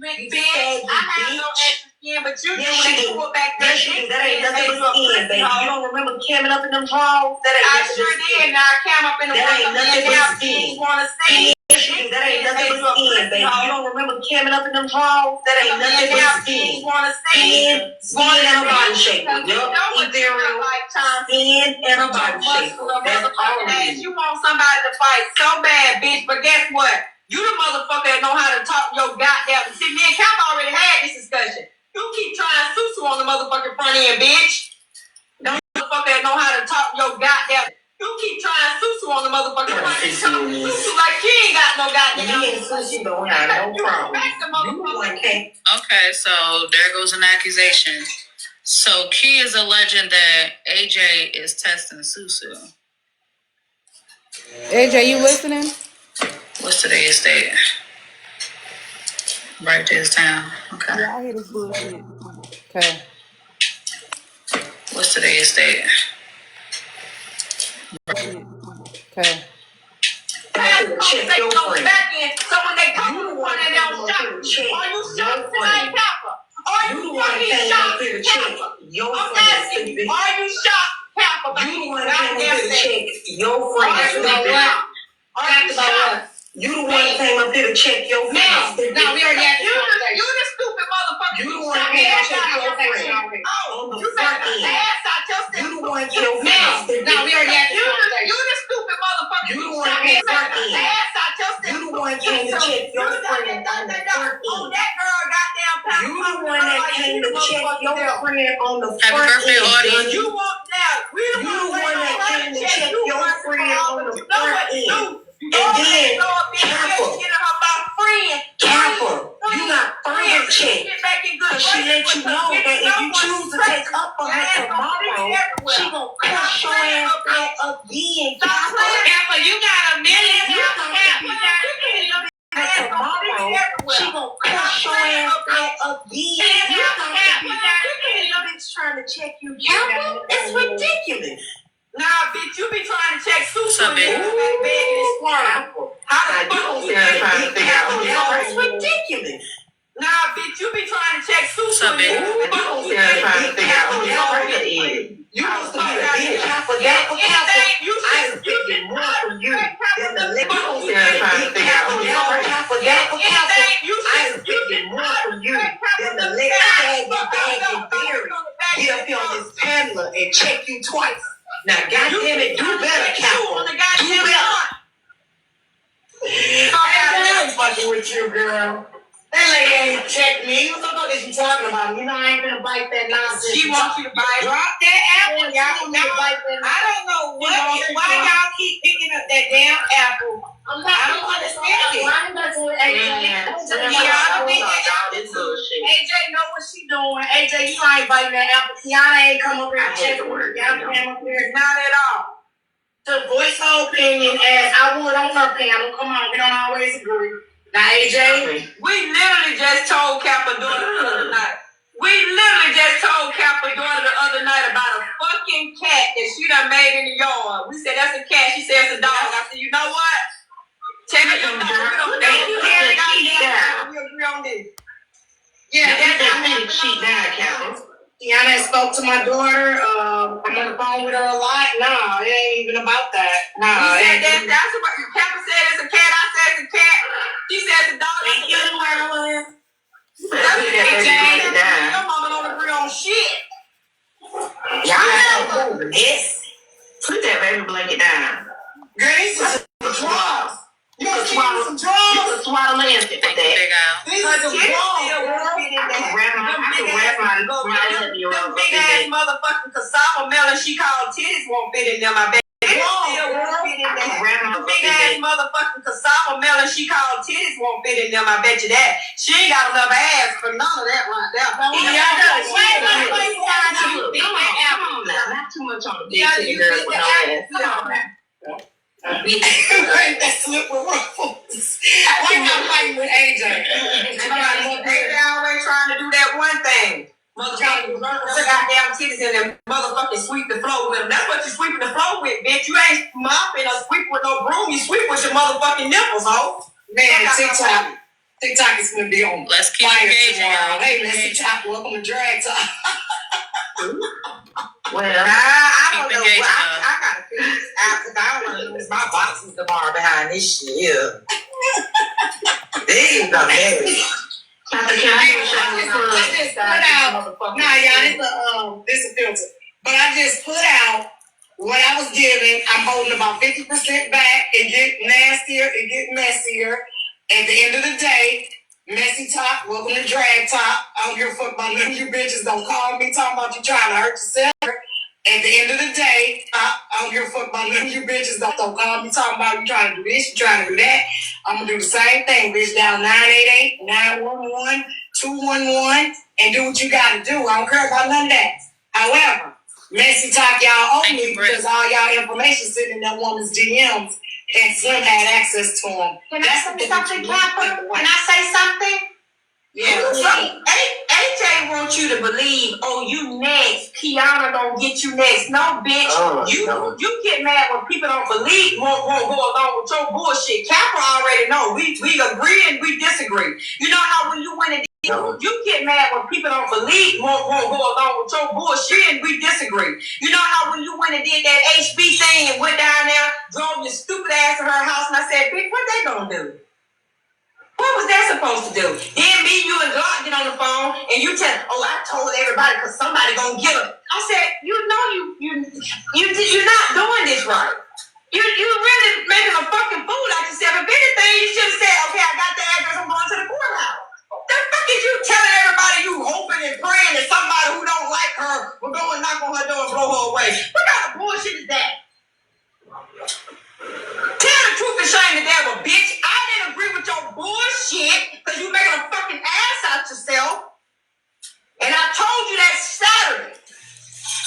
Bitch, I have no extra skin, but you do when they pull back that dick. That ain't nothing but skin, baby. You don't remember camming up in them drawers? That ain't I nothing sure but skin. did. Now I came up in the That ain't nothing but now skin. you wanna see? Yes, you do. That ain't nothing but skin, baby. You don't remember camming up in them drawers? That ain't nothing but skin. Skin and a body shape. Yup. Ethereal. Skin and a body shape. That's all it is. You want somebody to fight so bad, bitch, but guess what? You the motherfucker that know how to talk your goddamn. See, me and Cap already had this discussion. You keep trying susu on the motherfucking front end, bitch. Don't motherfucker that know how to talk your goddamn. You keep trying susu on the motherfucking front end. Susu like you ain't got no goddamn. Me and susu don't have no problem. Okay, so there goes an accusation. So Key is alleging that AJ is testing Susu. AJ, you listening? What's today's date? Right this town. Okay. Yeah, I hear this bullshit. Okay. What's today's date? Okay. Check your friend. So when they come to the one that don't shop, are you shocked tonight, Kappa? Are you fucking shocked, Kappa? I'm asking you, are you shocked, Kappa? You the one that came up here to check your friend. You the one that came up here to check your friend. No, we already had this conversation. You the stupid motherfucker. You the one that came up to check your friend. Oh, you better ass out yourself. You the one that your friend. No, we already had this conversation. You the stupid motherfucker. You the one that came ass out yourself. You the one that came to check your friend on the front end. Oh, that girl goddamn pound. You the one that came to check your friend on the front end. You want now? We the one that came to check your friend on the front end. And then, Kappa, you got further check. She let you know that if you choose to take up for her tomorrow, she gonna push your ass out again. Kappa, you got a million. Tomorrow, she gonna push your ass out again. Bitch trying to check you, Kappa. It's ridiculous. Nah, bitch, you be trying to check Susu in the bed and squirm. How the fuck you trying to figure out? It's ridiculous. Nah, bitch, you be trying to check Susu in the bed. Trying to figure out who your friend is. You supposed to be a bitch. For that, for Kappa, I expected more from you than the liquor. Trying to figure out who your friend is. For that, for Kappa, I expected more from you than the liquor bag and berry. Get up here on this paddler and check you twice. Now, goddamn it, do better, Kappa. Do better. I'm fucking with you, girl. That lady ain't checked me. What the fuck is she talking about? You know I ain't gonna bite that nonsense. She wants you to bite. Drop that apple, y'all. I don't know why y'all keep picking up that damn apple. I don't understand it. Why you do it, AJ? AJ know what she doing. AJ, you ain't biting that apple. Kiana ain't come up here and check the word. Y'all came up here. Not at all. To voice her opinion as I would on her panel. Come on, we don't always agree. Now, AJ, we literally just told Kappa daughter the other night. We literally just told Kappa daughter the other night about a fucking cat that she done made in the yard. We said, that's a cat. She said, it's a dog. I said, you know what? Tell your daughter. We agree on this. Yeah, that's she died, Kappa. Kiana spoke to my daughter. I'm on the phone with her a lot. Nah, it ain't even about that. Nah, that's what Kappa said. It's a cat. I said it's a cat. She said it's a dog. Thank you, Marilyn. That's AJ. Your mama don't agree on shit. Y'all know this. Put that baby blanket down. Girl, these are some drugs. You can swallow some drugs. You can swallow land with that. These are some drugs. I can wrap my big ass motherfucking cassava melon she called titties won't fit in them. I bet. Big ass motherfucking cassava melon she called titties won't fit in them. I bet you that. She ain't got enough ass for none of that right there. Come on now. Not too much on the big titty girl with no ass. Come on now. That's slippery ruffles. Why not fighting with AJ? AJ always trying to do that one thing. Motherfucking goddamn titties in them motherfucking sweep the floor with them. That's what you sweeping the floor with, bitch. You ain't mopping or sweep with no broom. You sweep with your motherfucking nipples, ho. Man, TikTok is gonna be on. Let's keep engaging. Hey, let's talk. Welcome to Drag Talk. Well, I don't know. I gotta figure this out because I don't want to lose my boxes tomorrow behind this shit. niggas got married. I just put out. Nah, y'all, this is a filter. But I just put out what I was given. I'm holding about 50% back. It get nastier. It get messier. At the end of the day, messy talk. Welcome to drag talk. I don't give a fuck about none of you bitches. Don't call me talking about you trying to hurt yourself. At the end of the day, I don't give a fuck about none of you bitches. Don't call me talking about you trying to do this, you trying to do that. I'm gonna do the same thing, bitch. Down 988-911-211 and do what you gotta do. I don't care about none of that. However, messy talk y'all owe me because all y'all information sitting in that woman's DMs and Slim had access to them. Can I say something, Capper? Can I say something? Yeah. AJ wants you to believe, oh, you next. Kiana gonna get you next. No, bitch. You get mad when people don't believe, won't go along with your bullshit. Capra already know. We agree and we disagree. You know how when you went and you get mad when people don't believe, won't go along with your bullshit and we disagree. You know how when you went and did that HB thing and went down there, drove your stupid ass to her house, and I said, bitch, what they gonna do? What was that supposed to do? Then me, you, and God get on the phone and you tell, oh, I told everybody because somebody gonna get her. I said, you know you're not doing this right. You really making a fucking fool out yourself. If anything, you should have said, okay, I got the address, I'm going to the courthouse. The fuck is you telling everybody you hoping and praying that somebody who don't like her will go and knock on her door and blow her away? What kind of bullshit is that? Tell the truth and shame the devil, bitch. I didn't agree with your bullshit because you making a fucking ass out yourself. And I told you that Saturday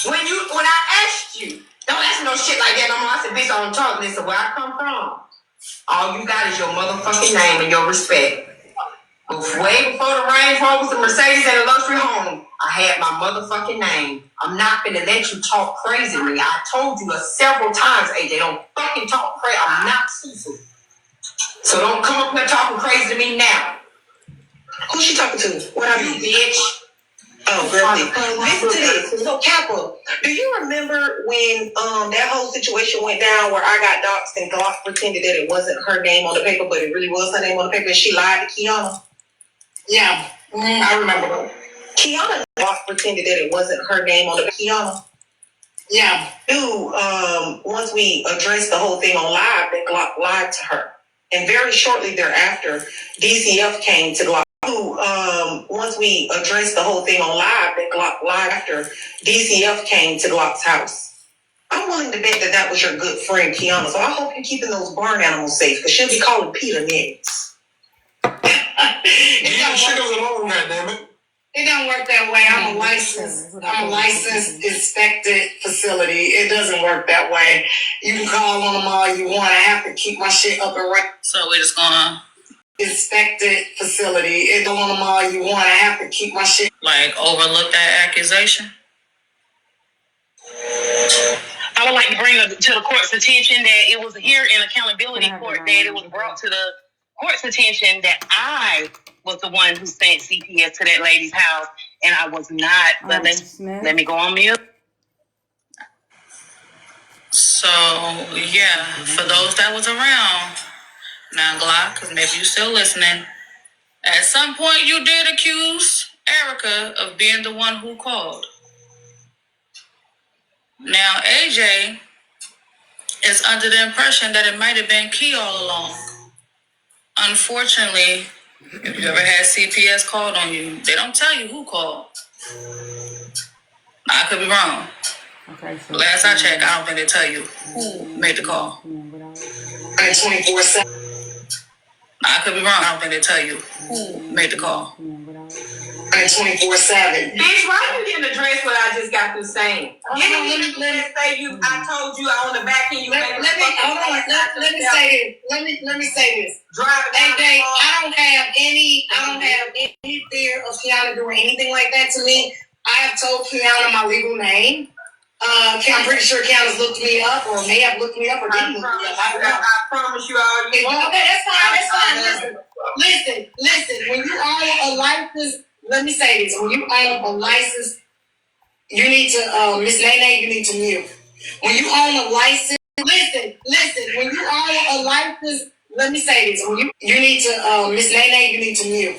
when I asked you, don't ask me no shit like that no more. I said, bitch, I don't talk. Listen, where I come from, all you got is your motherfucking name and your respect. Way before the Range Rovers, the Mercedes, and the luxury home, I had my motherfucking name. I'm not gonna let you talk crazy to me. I told you several times, AJ, don't fucking talk crazy. I'm not stupid. So don't come up here talking crazy to me now. Who's she talking to? What are you, bitch? Oh, girl, listen to this. So, Kappa, do you remember when that whole situation went down where I got doxxed and Glock pretended that it wasn't her name on the paper, but it really was her name on the paper, and she lied to Kiana? Yeah, I remember. Kiana pretended that it wasn't her name on the Kiana. Yeah. Once we addressed the whole thing on live, that Glock lied to her. And very shortly thereafter, DCF came to Glock. Once we addressed the whole thing on live, that Glock lied after DCF came to Glock's house. I'm willing to bet that was your good friend, Kiana. So I hope you're keeping those barn animals safe, because she'll be calling Peter next. She doesn't own that, damn it. It don't work that way. I'm a licensed inspected facility. It doesn't work that way. You can call on them all you want. I have to keep my shit up and running. So we're just gonna Inspected facility. It don't on them all you want. I have to keep my shit. like overlook that accusation. I would like to bring to the court's attention that it was here in accountability court that it was brought to the court's attention that I was the one who sent CPS to that lady's house, and I was not. But let me go on mute. So yeah, for those that was around, now Glock, because maybe you still listening. At some point, you did accuse Erica of being the one who called. Now AJ is under the impression that it might have been Key all along. Unfortunately, if you ever had CPS called on you, they don't tell you who called. I could be wrong. Okay, so Last I checked, I don't think they tell you who made the call. 24/7. I could be wrong. I don't think they tell you who made the call. 24/7. Bitch, why you didn't address what I just got through saying? Let me say you. I told you on the back end. Let me say this. AJ, I don't have any fear of Kiana doing anything like that to me. I have told Kiana my legal name. I'm pretty sure Kiana's looked me up, or may have looked me up, or didn't look me up. I promise you all. Okay, that's fine. Listen. When you own a license, let me say this. When you own a license, you need to, Miss Nene, you need to mute. When you own a license, listen. When you own a license, let me say this. When you need to, Miss Nene, you need to mute.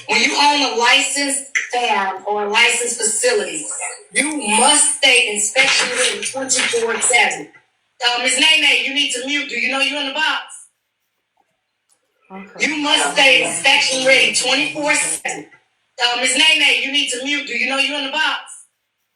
When you own a licensed farm or a licensed facility, you must stay inspection ready 24/7. Miss Nene, you need to mute. Do you know you're in the box? Okay. You must stay inspection ready 24/7. Miss Nene, you need to mute. Do you know you're in the box?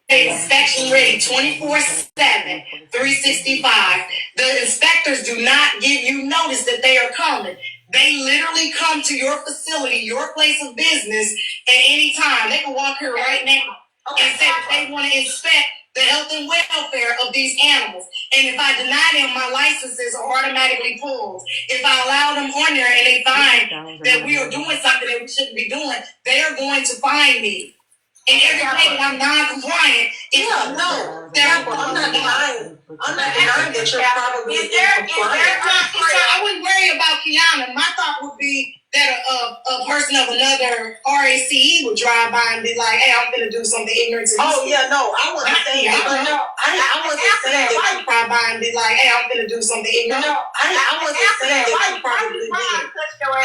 Inspection ready 24/7, 365. The inspectors do not give you notice that they are coming. They literally come to your facility, your place of business at any time. They can walk here right now and say that they want to inspect the health and welfare of these animals. And if I deny them, my licenses are automatically pulled. If I allow them on there and they find that we are doing something that we shouldn't be doing, they are going to fine me. And every day that I'm non-compliant, I'm not denying that you're probably I wouldn't worry about Kiana. My thought would be that a person of another RACE would drive by and be like, "Hey, I'm gonna do something ignorant to this." Oh yeah, no, I wasn't saying that. I wasn't saying that you drive by and be like, "Hey, I'm gonna do something ignorant." No, I wasn't saying that you probably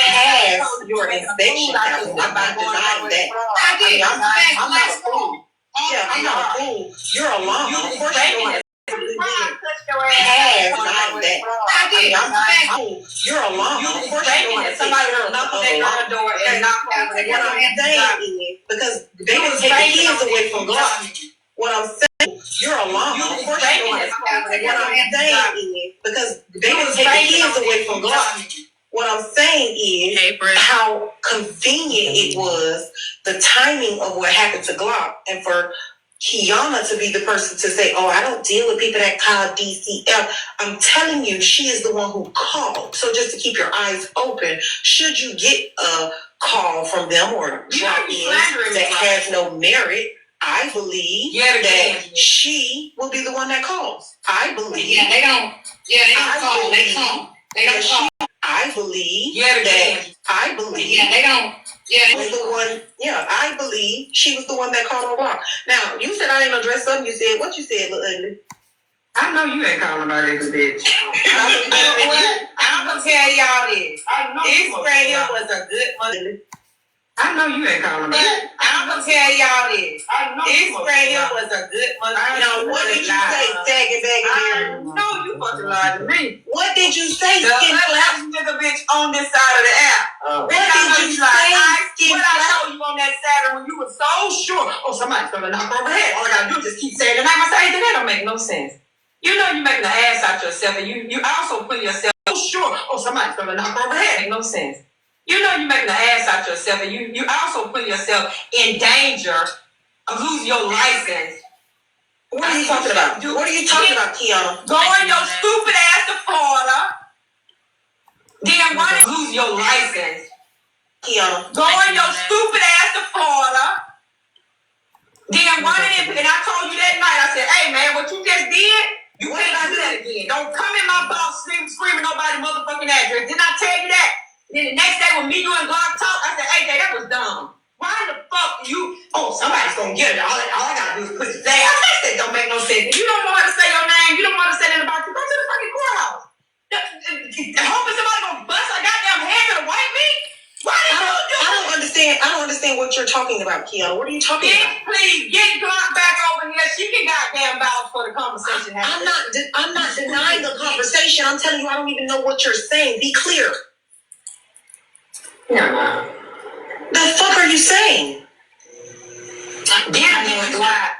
have your inspection. I'm not denying that. I'm not a fool. Yeah, I'm not a fool. You're a llama. Of course you know. You're a llama. Of course you know. Somebody will knock on their door and knock on their door. Because they would take the kids away from God. What I'm saying, you're a llama. Of course you know. What I'm saying, because they would take the kids away from God. What I'm saying is how convenient it was, the timing of what happened to Glock, and for Kiana to be the person to say, "Oh, I don't deal with people that call DCF." I'm telling you, she is the one who called. So just to keep your eyes open, should you get a call from them or drop in that has no merit, I believe that she will be the one that calls. I believe. Yeah, they don't. Yeah, they don't call. They come. They don't call. I believe that. I believe. Yeah, they don't. Yeah, was the one. Yeah, I believe she was the one that called on Rock. Now you said I didn't address something. You said what you said, little ugly. I know you ain't calling about it, bitch. I'm gonna tell y'all this. This right here was a good mother. I know you ain't calling about it. I'm gonna tell y'all this. This right here was a good mother. Now what did you say, sagging back in here? I know you fucking lied to me. What did you say, skin flap? Nigga bitch on this side of the app. What did you say, skin flap? What I told you on that Saturday when you were so sure, oh, somebody's gonna knock over her head. All I gotta do is just keep saying the name. I say that don't make no sense. You know you're making an ass out yourself, and you also put yourself so sure, oh, somebody's gonna knock over her head. Make no sense. You know you're making an ass out yourself, and you also put yourself in danger of losing your license. What are you talking about? What are you talking about, Kiana? Going your stupid ass to Florida, then running lose your license. Kiana. Going your stupid ass to Florida, then running in, and I told you that night, I said, "Hey man, what you just did, you can't do that again. Don't come in my box screaming nobody's motherfucking address." Didn't I tell you that? Then the next day when me, you and God talk, I said, "Hey, that was dumb. Why the fuck you? Oh, somebody's gonna get it. All I gotta do is put it there." I said, "That don't make no sense. If you don't know how to say your name, you don't know how to say that about you. Go to the fucking courthouse. Hoping somebody gonna bust a goddamn head to the white meat. Why did you do it?" I don't understand what you're talking about, Kiana. What are you talking about? Please get Glock back over here. She can goddamn vouch for the conversation. I'm not denying the conversation. I'm telling you, I don't even know what you're saying. Be clear. No. The fuck are you saying?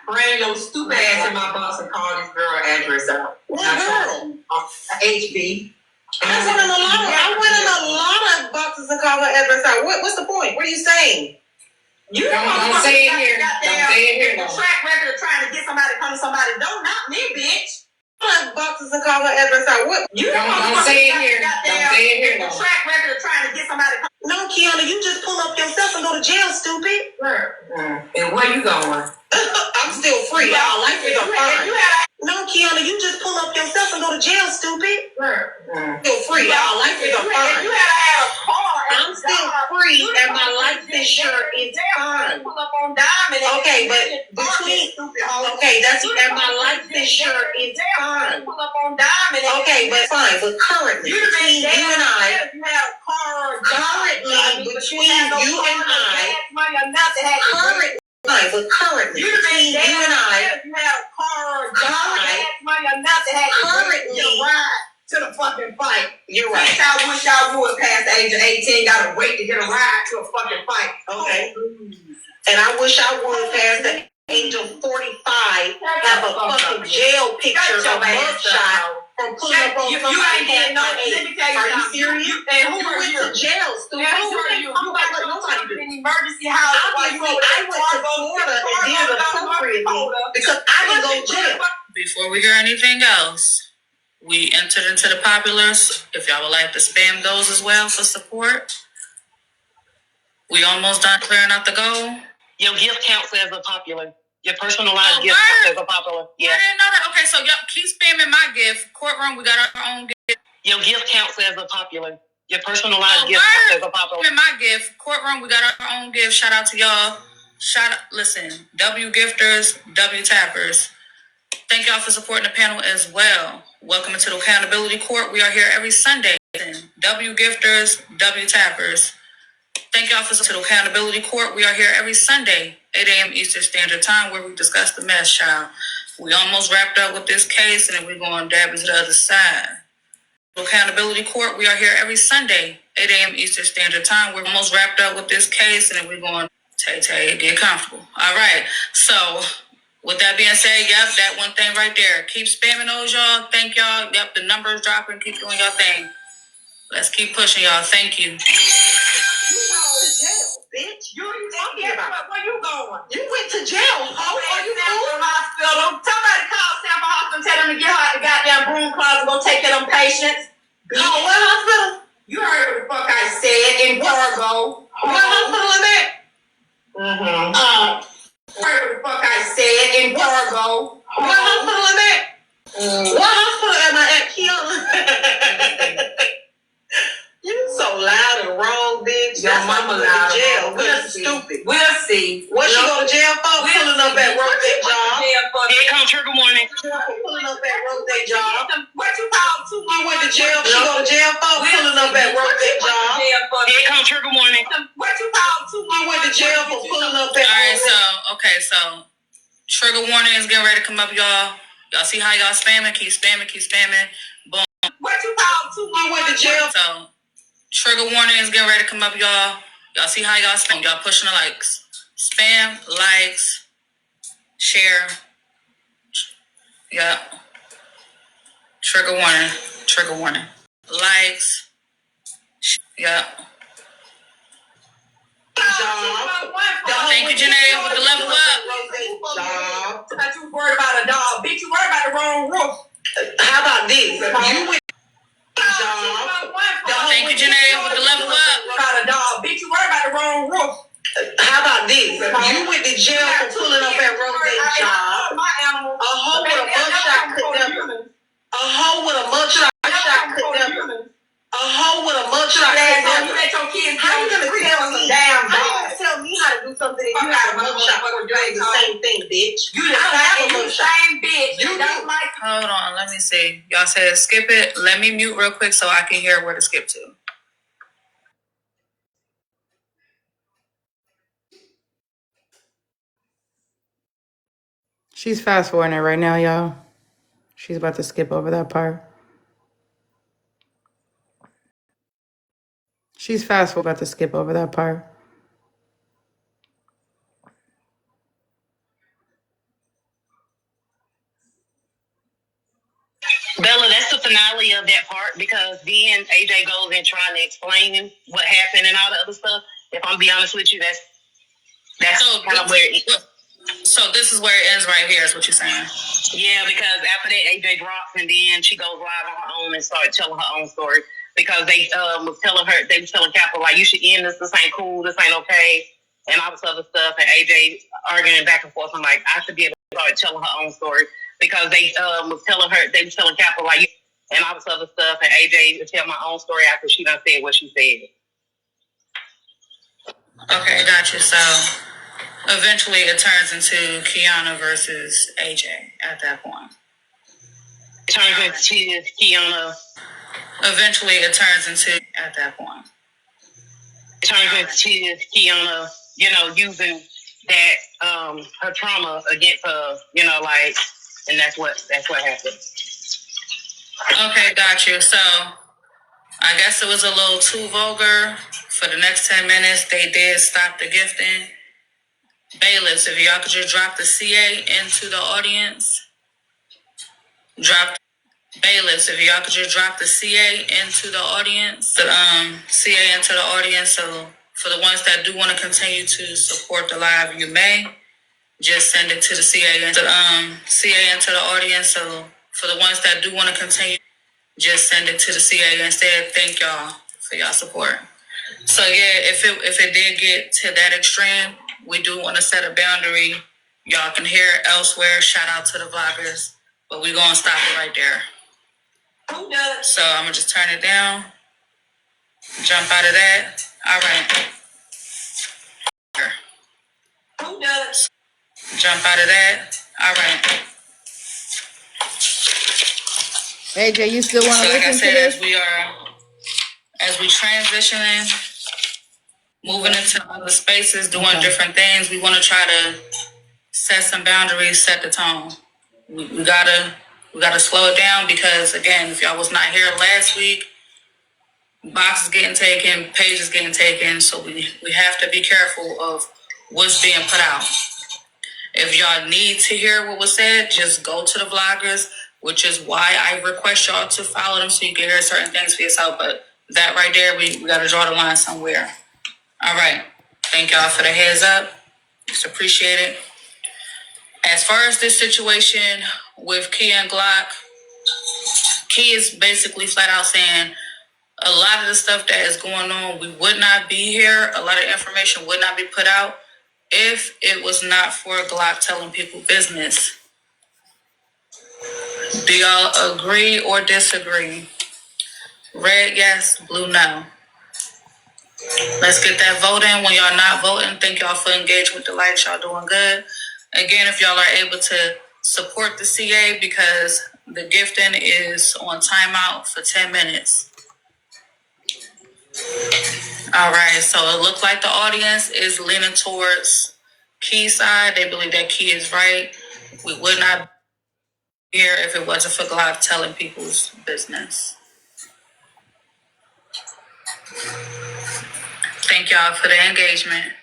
Bring your stupid ass in my box and call this girl address out. What girl? HB. I went in a lot of boxes and called her address out. What's the point? What are you saying? You don't say it here. Don't say it here. The track record of trying to get somebody to come to somebody. Don't knock me, bitch. Boxes and call her address out. What? You don't say it here. Don't say it here. The track record of trying to get somebody to come. No, Kiana, you just pull up yourself and go to jail, stupid. And where you going? I'm still free. Y'all like it or fine. No, Kiana, you just pull up yourself and go to jail, stupid. Still free. Y'all like it or fine. You had to have a car. I'm still free and my life insurance is fine. Pull up on Diamond. Okay, but between. Okay, that's and my life insurance is fine. Pull up on diamond. Okay, but fine. But currently, between you and I, you have a car. Currently, between you and I, currently. Right, but currently, between you and I, you have a car, money enough to have currently ride to the fucking fight. You're right. I wish I would past the age of 18, gotta wait to get a ride to a fucking fight. Okay. And I wish I would past the age of 45, have a fucking jail picture of a mugshot from pulling up on somebody past my age. Are you serious? And who went to jail, stupid? Who are you? You got let nobody do an emergency house. Obviously, I went to Florida and did it appropriately because I didn't go to jail. Before we hear anything else, we entered into the populars. If y'all would like to spam those as well for support. We almost done clearing out the goal. Your gift counts as a popular. Your personalized gift counts as a popular. Yeah. I didn't know that. Okay, so y'all keep spamming my gift. Courtroom, we got our own gift. Your gift counts as a popular. Your personalized gift counts as a popular. Spamming my gift. Courtroom, we got our own gift. Shout out to y'all. Listen, W gifters, W tappers. Thank y'all for supporting the panel as well. Welcome to the Accountability Court. We are here every Sunday. W gifters, W tappers. Thank y'all for the Accountability Court. We are here every Sunday, 8 a.m. Eastern Standard Time, where we discuss the mess, child. We almost wrapped up with this case, and then we're going to dab into the other side. Accountability Court. We are here every Sunday, 8 a.m. Eastern Standard Time. We're almost wrapped up with this case, and then we're going to get comfortable. All right. So, with that being said, yep, that one thing right there. Keep spamming those, y'all. Thank y'all. Yep, the numbers dropping. Keep doing your thing. Let's keep pushing, y'all. Thank you. Bitch, you talking about? Where you going? You went to jail, ho? Are you cool? Hospital. Somebody call Sample Hospital and tell them to get her out the goddamn broom closet and go take care of them patients. Oh, what hospital? You heard what the fuck I said in Fargo. What hospital is that? Heard what the fuck I said in Fargo. What hospital is that? What hospital am I at, Kiana? You so loud and wrong, bitch. Your mama loud. Jail. We're stupid. We'll see. What you go to jail for? Pulling up at Rose job. Here come trigger warning. Pulling up at Rose job. What you call too? You went to jail. She go to jail for? Pulling up at Rose job. Here come trigger warning. What you call too? You went to jail for pulling up at. All right, so trigger warning is getting ready to come up, y'all. Y'all see how y'all spamming? Keep spamming. Boom. What you call too? You went to jail. So trigger warning is getting ready to come up, y'all. Y'all see how y'all spam? Y'all pushing the likes. Spam, likes, share. Yep. Trigger warning. Likes. Yep. Thank you, Janae, with the level up. Thought you worried about a dog. Bitch, you worried about the wrong roof. How about this? You went Thank you, Janae, with the level up. About a dog. Bitch, you worried about the wrong roof. How about this? You went to jail for pulling up at Rose's job. A hoe with a mugshot could never. A hoe with a mugshot could never. A hoe with a mugshot could never. How you gonna tell me? Damn, how you gonna tell me how to do something if you have a mugshot for doing the same thing, bitch? You don't have a mugshot, bitch. You don't like. Hold on, let me see. Y'all said skip it. Let me mute real quick so I can hear where to skip to. She's fast forwarding it right now, y'all. She's about to skip over that part. She's fast forwarding, about to skip over that part. Bella, that's the finale of that part because then AJ goes in trying to explain what happened and all the other stuff. If I'm be honest with you, that's So kind of where it. So this is where it ends right here, is what you're saying. Yeah, because after that, AJ drops and then she goes live on her own and started telling her own story because they was telling Capital like, you should end this. This ain't cool. This ain't okay, and all this other stuff. And AJ arguing back and forth. I'm like, I should be able to start telling her own story because they was telling Capital like, and all this other stuff. And AJ would tell my own story after she done said what she said. Okay, gotcha. So eventually it turns into Kiana versus AJ at that point. turns into Kiana. Eventually, it turns into at that point. Turns into Kiana, using that her trauma against her, and that's what happened. Okay, got you. So I guess it was a little too vulgar. For the next 10 minutes, they did stop the gifting. Bailiffs, if y'all could just drop the CA into the audience. Bailiffs, if y'all could just drop the CA into the audience. The CA into the audience. So for the ones that do want to continue to support the live, you may just send it to the CA and CA into the audience. So for the ones that do want to continue, just send it to the CA instead. Thank y'all for y'all support. So yeah, if it did get to that extreme, we do want to set a boundary. Y'all can hear it elsewhere. Shout out to the vloggers, but we gonna stop it right there. So I'm gonna just turn it down. Jump out of that. All right. Jump out of that. All right. AJ, you still want So to like I listen to said, this? as we transitioning, moving into other spaces, doing different things, we want to try to set some boundaries, set the tone. We gotta slow it down because again, if y'all was not here last week, boxes getting taken, pages getting taken, so we have to be careful of what's being put out. If y'all need to hear what was said, just go to the vloggers, which is why I request y'all to follow them so you can hear certain things for yourself. But that right there, we gotta draw the line somewhere. All right. Thank y'all for the heads up. Just appreciate it. As far as this situation with Key and Glock, Key is basically flat out saying a lot of the stuff that is going on, we would not be here. A lot of information would not be put out if it was not for Glock telling people business. Do y'all agree or disagree? Red, yes. Blue, no. Let's get that vote in. When y'all not voting, thank y'all for engaging with the lights. Y'all doing good. Again, if y'all are able to support the CA because the gifting is on timeout for 10 minutes. All right, so it looks like the audience is leaning towards Key's side. They believe that Key is right. We would not be here if it wasn't for Glock telling people's business. Thank y'all for the engagement.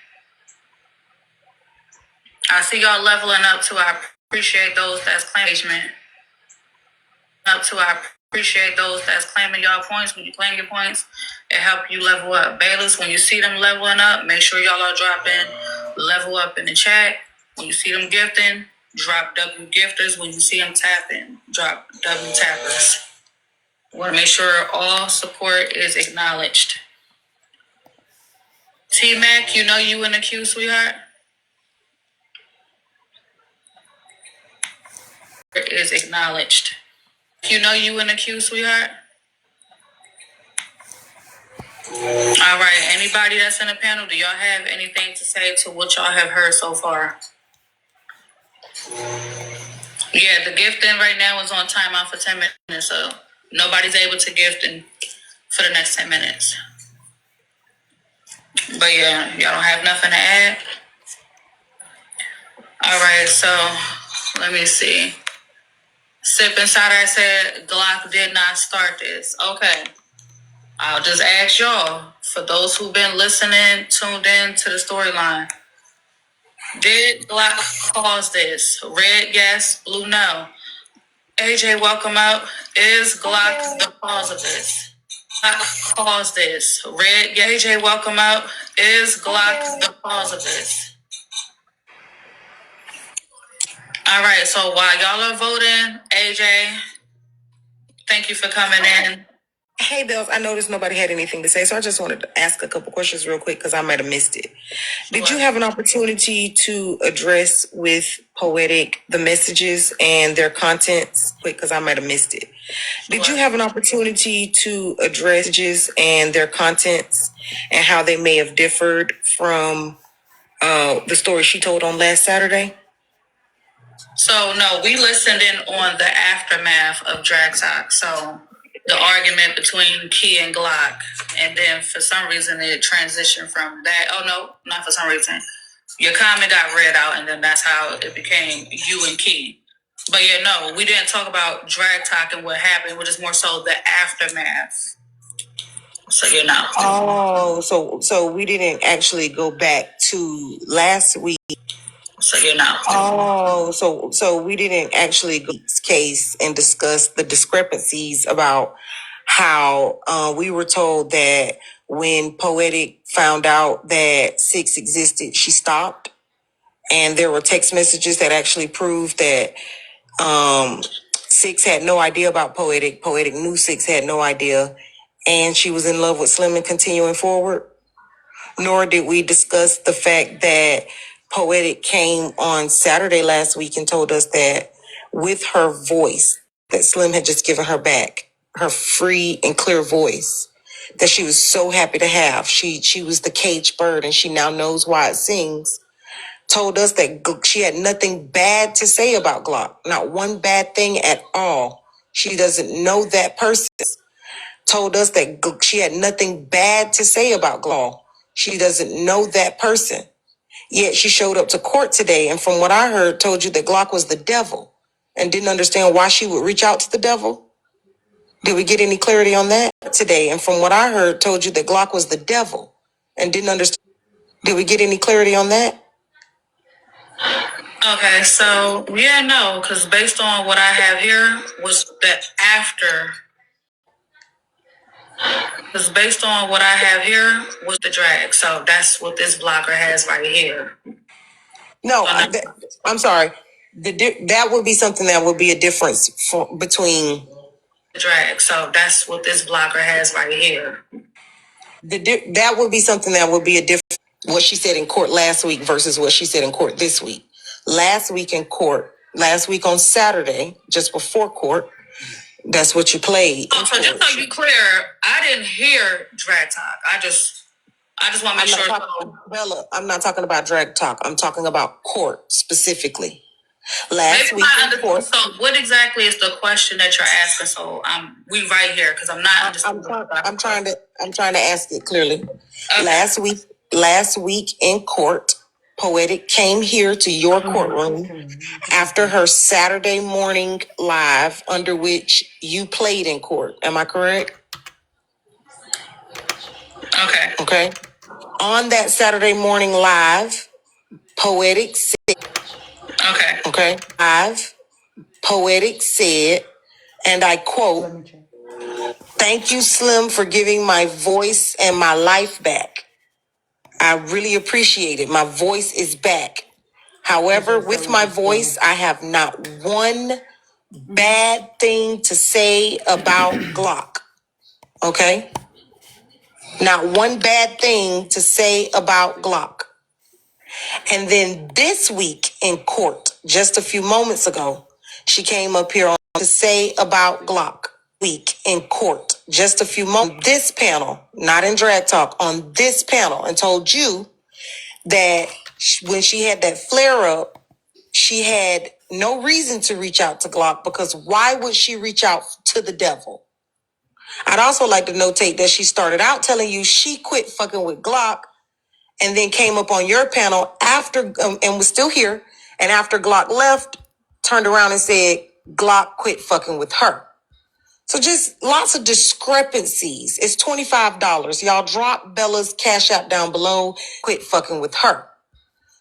I see y'all leveling up too. I appreciate those that's claiming engagement. I appreciate those that's claiming y'all points. When you claim your points, it help you level up. Bailiffs, when you see them leveling up, make sure y'all are dropping level up in the chat. When you see them gifting, drop W gifters. When you see them tapping, drop W tappers. We want to make sure all support is acknowledged. T-Mac, you know you in the queue, sweetheart? Is acknowledged. You know you in the queue, sweetheart? All right. Anybody that's in the panel, do y'all have anything to say to what y'all have heard so far? Yeah, the gifting right now is on timeout for 10 minutes, so nobody's able to gift for the next 10 minutes. But yeah, y'all don't have nothing to add? All right, so let me see. Sip Insider said Glock did not start this. Okay. I'll just ask y'all, for those who've been listening, tuned in to the storyline, did Glock cause this? Red, yes. Blue, no. AJ, welcome up. Is Glock the cause of this? Glock caused this. Red, yeah. AJ, welcome up. Is Glock the cause of this? All right, so while y'all are voting, AJ, thank you for coming in. Hey, Bells, I noticed nobody had anything to say, so I just wanted to ask a couple questions real quick because I might have missed it. Did you have an opportunity to address with Poetic the messages and their contents? Quick, because I might have missed it. Did you have an opportunity to address messages and their contents and how they may have differed from the story she told on last Saturday? So no, we listened in on the aftermath of Drag Talk. So the argument between Key and Glock, and then for some reason it transitioned from that. Oh no, not for some reason. Your comment got read out, and then that's how it became you and Key. But yeah, no, we didn't talk about Drag Talk and what happened, which is more so the aftermath. So you know. Oh, so we didn't actually go back to last week. So you know. Oh, so we didn't actually go to this case and discuss the discrepancies about how we were told that when Poetic found out that Six existed, she stopped, and there were text messages that actually proved that Six had no idea about Poetic. Poetic knew Six had no idea, and she was in love with Slim and continuing forward. Nor did we discuss the fact that Poetic came on Saturday last week and told us that with her voice that Slim had just given her back, her free and clear voice that she was so happy to have. She was the caged bird and she now knows why it sings. Told us that she had nothing bad to say about Glock, not one bad thing at all. She doesn't know that person. Told us that she had nothing bad to say about Glock. She doesn't know that person. Yet she showed up to court today, and from what I heard, told you that Glock was the devil and didn't understand why she would reach out to the devil. Did we get any clarity on that today? And from what I heard, told you that Glock was the devil and didn't understand. Did we get any clarity on that? Okay, so yeah, no, because based on what I have here was that after. Because based on what I have here was the drag, so that's what this blocker has right here. No, I'm sorry. That would be something that would be a difference between drag. So that's what this blocker has right here. That would be something that would be a different. What she said in court last week versus what she said in court this week. Last week in court, last week on Saturday, just before court, that's what you played. Oh, so just so you clear, I didn't hear drag talk. I just want to make sure. Bella, I'm not talking about drag talk. I'm talking about court specifically. Last Maybe week I in court. So what exactly is the question that you're asking? So we right here because I'm not understanding. I'm trying to ask it clearly. Okay. Last week in court, Poetic came here to your courtroom after her Saturday morning live, under which you played in court. Am I correct? Okay. Okay. On that Saturday morning live, Poetic said. Okay. Okay. Live, Poetic said, and I quote, "Thank you, Slim, for giving my voice and my life back. I really appreciate it. My voice is back. However, with my voice, I have not one bad thing to say about Glock. Okay? Not one bad thing to say about Glock. And then this week in court, just a few moments ago, she came up here to say about Glock. Week in court, just a few moments, this panel, not in drag talk, on this panel, and told you that when she had that flare up, she had no reason to reach out to Glock because why would she reach out to the devil? I'd also like to notate that she started out telling you she quit fucking with Glock and then came up on your panel after and was still here. And after Glock left, turned around and said Glock quit fucking with her. So just lots of discrepancies. It's $25. Y'all drop Bella's cash app down below. Quit fucking with her.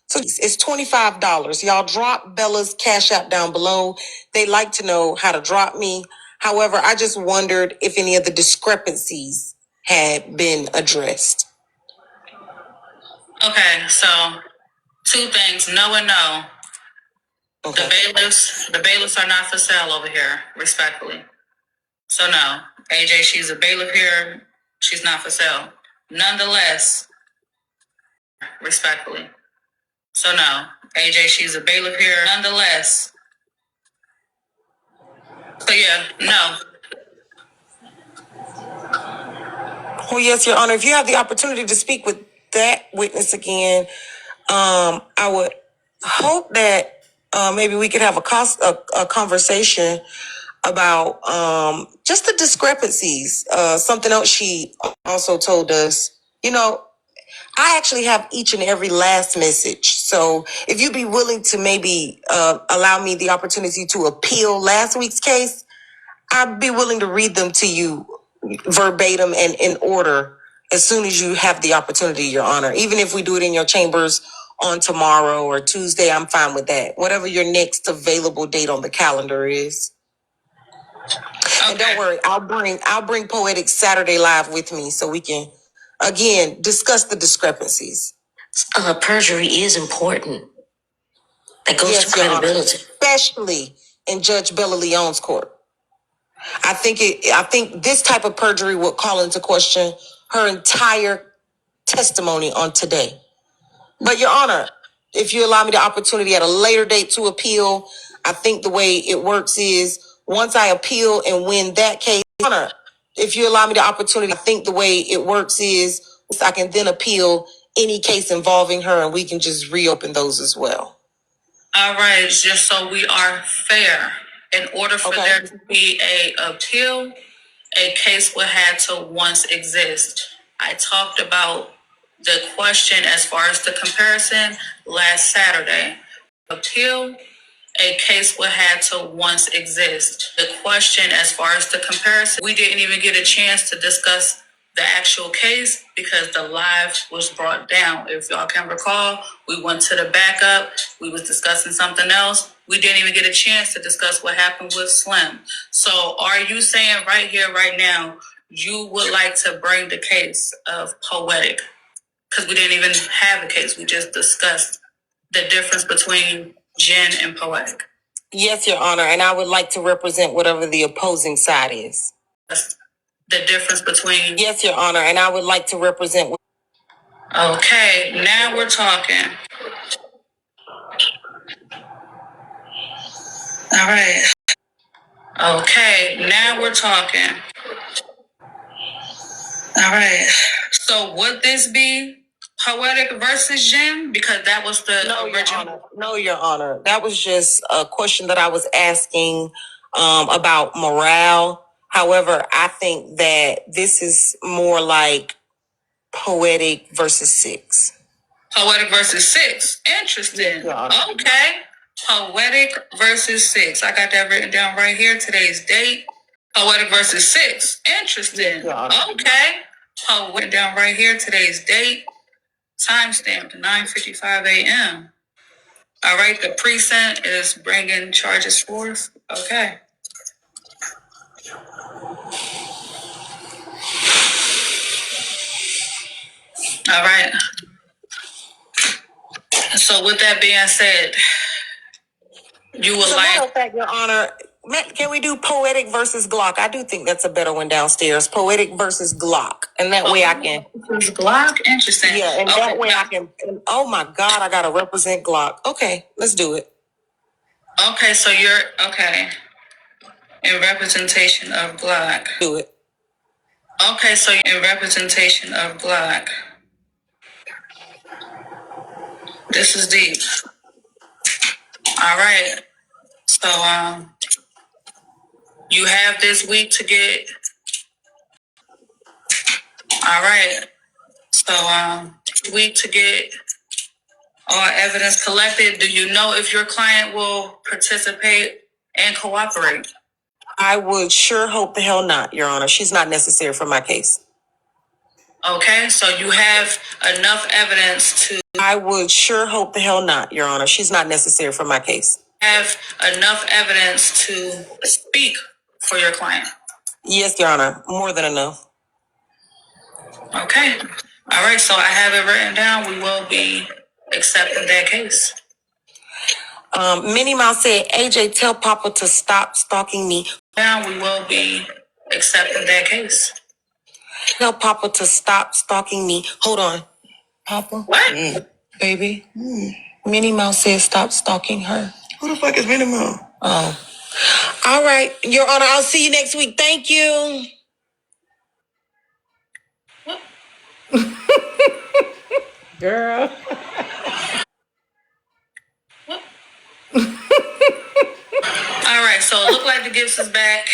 So it's $25. Y'all drop Bella's cash app down below. They like to know how to drop me. However, I just wondered if any of the discrepancies had been addressed. Okay, so two things, no and no. Okay. The bailiffs are not for sale over here, respectfully. So no, AJ, she's a bailiff here. She's not for sale. Nonetheless, respectfully. So no, AJ, she's a bailiff here. Nonetheless. So yeah, no. Well, yes, Your Honor, if you have the opportunity to speak with that witness again, I would hope that maybe we could have a conversation about just the discrepancies. Something else she also told us, you know, I actually have each and every last message. So if you'd be willing to maybe allow me the opportunity to appeal last week's case, I'd be willing to read them to you verbatim and in order as soon as you have the opportunity, Your Honor. Even if we do it in your chambers on tomorrow or Tuesday, I'm fine with that. Whatever your next available date on the calendar is. Okay. And don't worry, I'll bring Poetic Saturday Live with me so we can again discuss the discrepancies. Perjury is important. That goes to credibility, especially in Judge Bella Leon's court. I think this type of perjury would call into question her entire testimony on today. But Your Honor, if you allow me the opportunity at a later date to appeal, I think the way it works is once I appeal and win that case, Your Honor, if you allow me the opportunity, I think the way it works is I can then appeal any case involving her and we can just reopen those as well. All right, just so we are fair, in order for there to be a appeal, a case would have to once exist. I talked about the question as far as the comparison last Saturday. Appeal, a case would have to once exist. The question as far as the comparison, we didn't even get a chance to discuss the actual case because the live was brought down. If y'all can recall, we went to the backup, we was discussing something else. We didn't even get a chance to discuss what happened with Slim. So are you saying right here, right now, you would like to bring the case of Poetic? Because we didn't even have a case. We just discussed the difference between Jen and Poetic. Yes, Your Honor, and I would like to represent whatever the opposing side is. The difference between. Yes, Your Honor, and I would like to represent. Okay, now we're talking. All right. Okay, now we're talking. All right. So would this be Poetic versus Jen? Because that was the original. Your Honor. No, Your Honor. That was just a question that I was asking about morale. However, I think that this is more like Poetic versus Six. Poetic versus Six. Interesting. Yes, okay. Poetic versus Six. I got that written down right here. Today's date. Poetic versus Six. Interesting. Yes, okay. Poetic down right here. Today's date. Timestamped 9:55 a.m. All right. The precinct is bringing charges forth. Okay. All right. So with that being said, you would like. Matter of fact, Your Honor, can we do Poetic versus Glock? I do think that's a better one downstairs. Poetic versus Glock, and that way I can. Glock, interesting. Yeah, and that way I can. Oh my God, I gotta represent Glock. Okay, let's do it. Okay, so you're okay in representation of Glock. Do it. Okay, so you're in representation of Glock. This is deep. All right. So you have this week to get. All right. So week to get all evidence collected. Do you know if your client will participate and cooperate? I would sure hope the hell not, Your Honor. She's not necessary for my case. Okay, so you have enough evidence to. I would sure hope the hell not, Your Honor. She's not necessary for my case. Have enough evidence to speak for your client. Yes, Your Honor. More than enough. Okay. All right, so I have it written down. We will be accepting that case. Minnie Mouse said, AJ, tell Papa to stop stalking me. Now we will be accepting that case. Tell Papa to stop stalking me. Hold on. Papa? What? Baby? Minnie Mouse said stop stalking her. Who the fuck is Minnie Mouse? Oh. All right, Your Honor, I'll see you next week. Thank you. Girl. audience is back.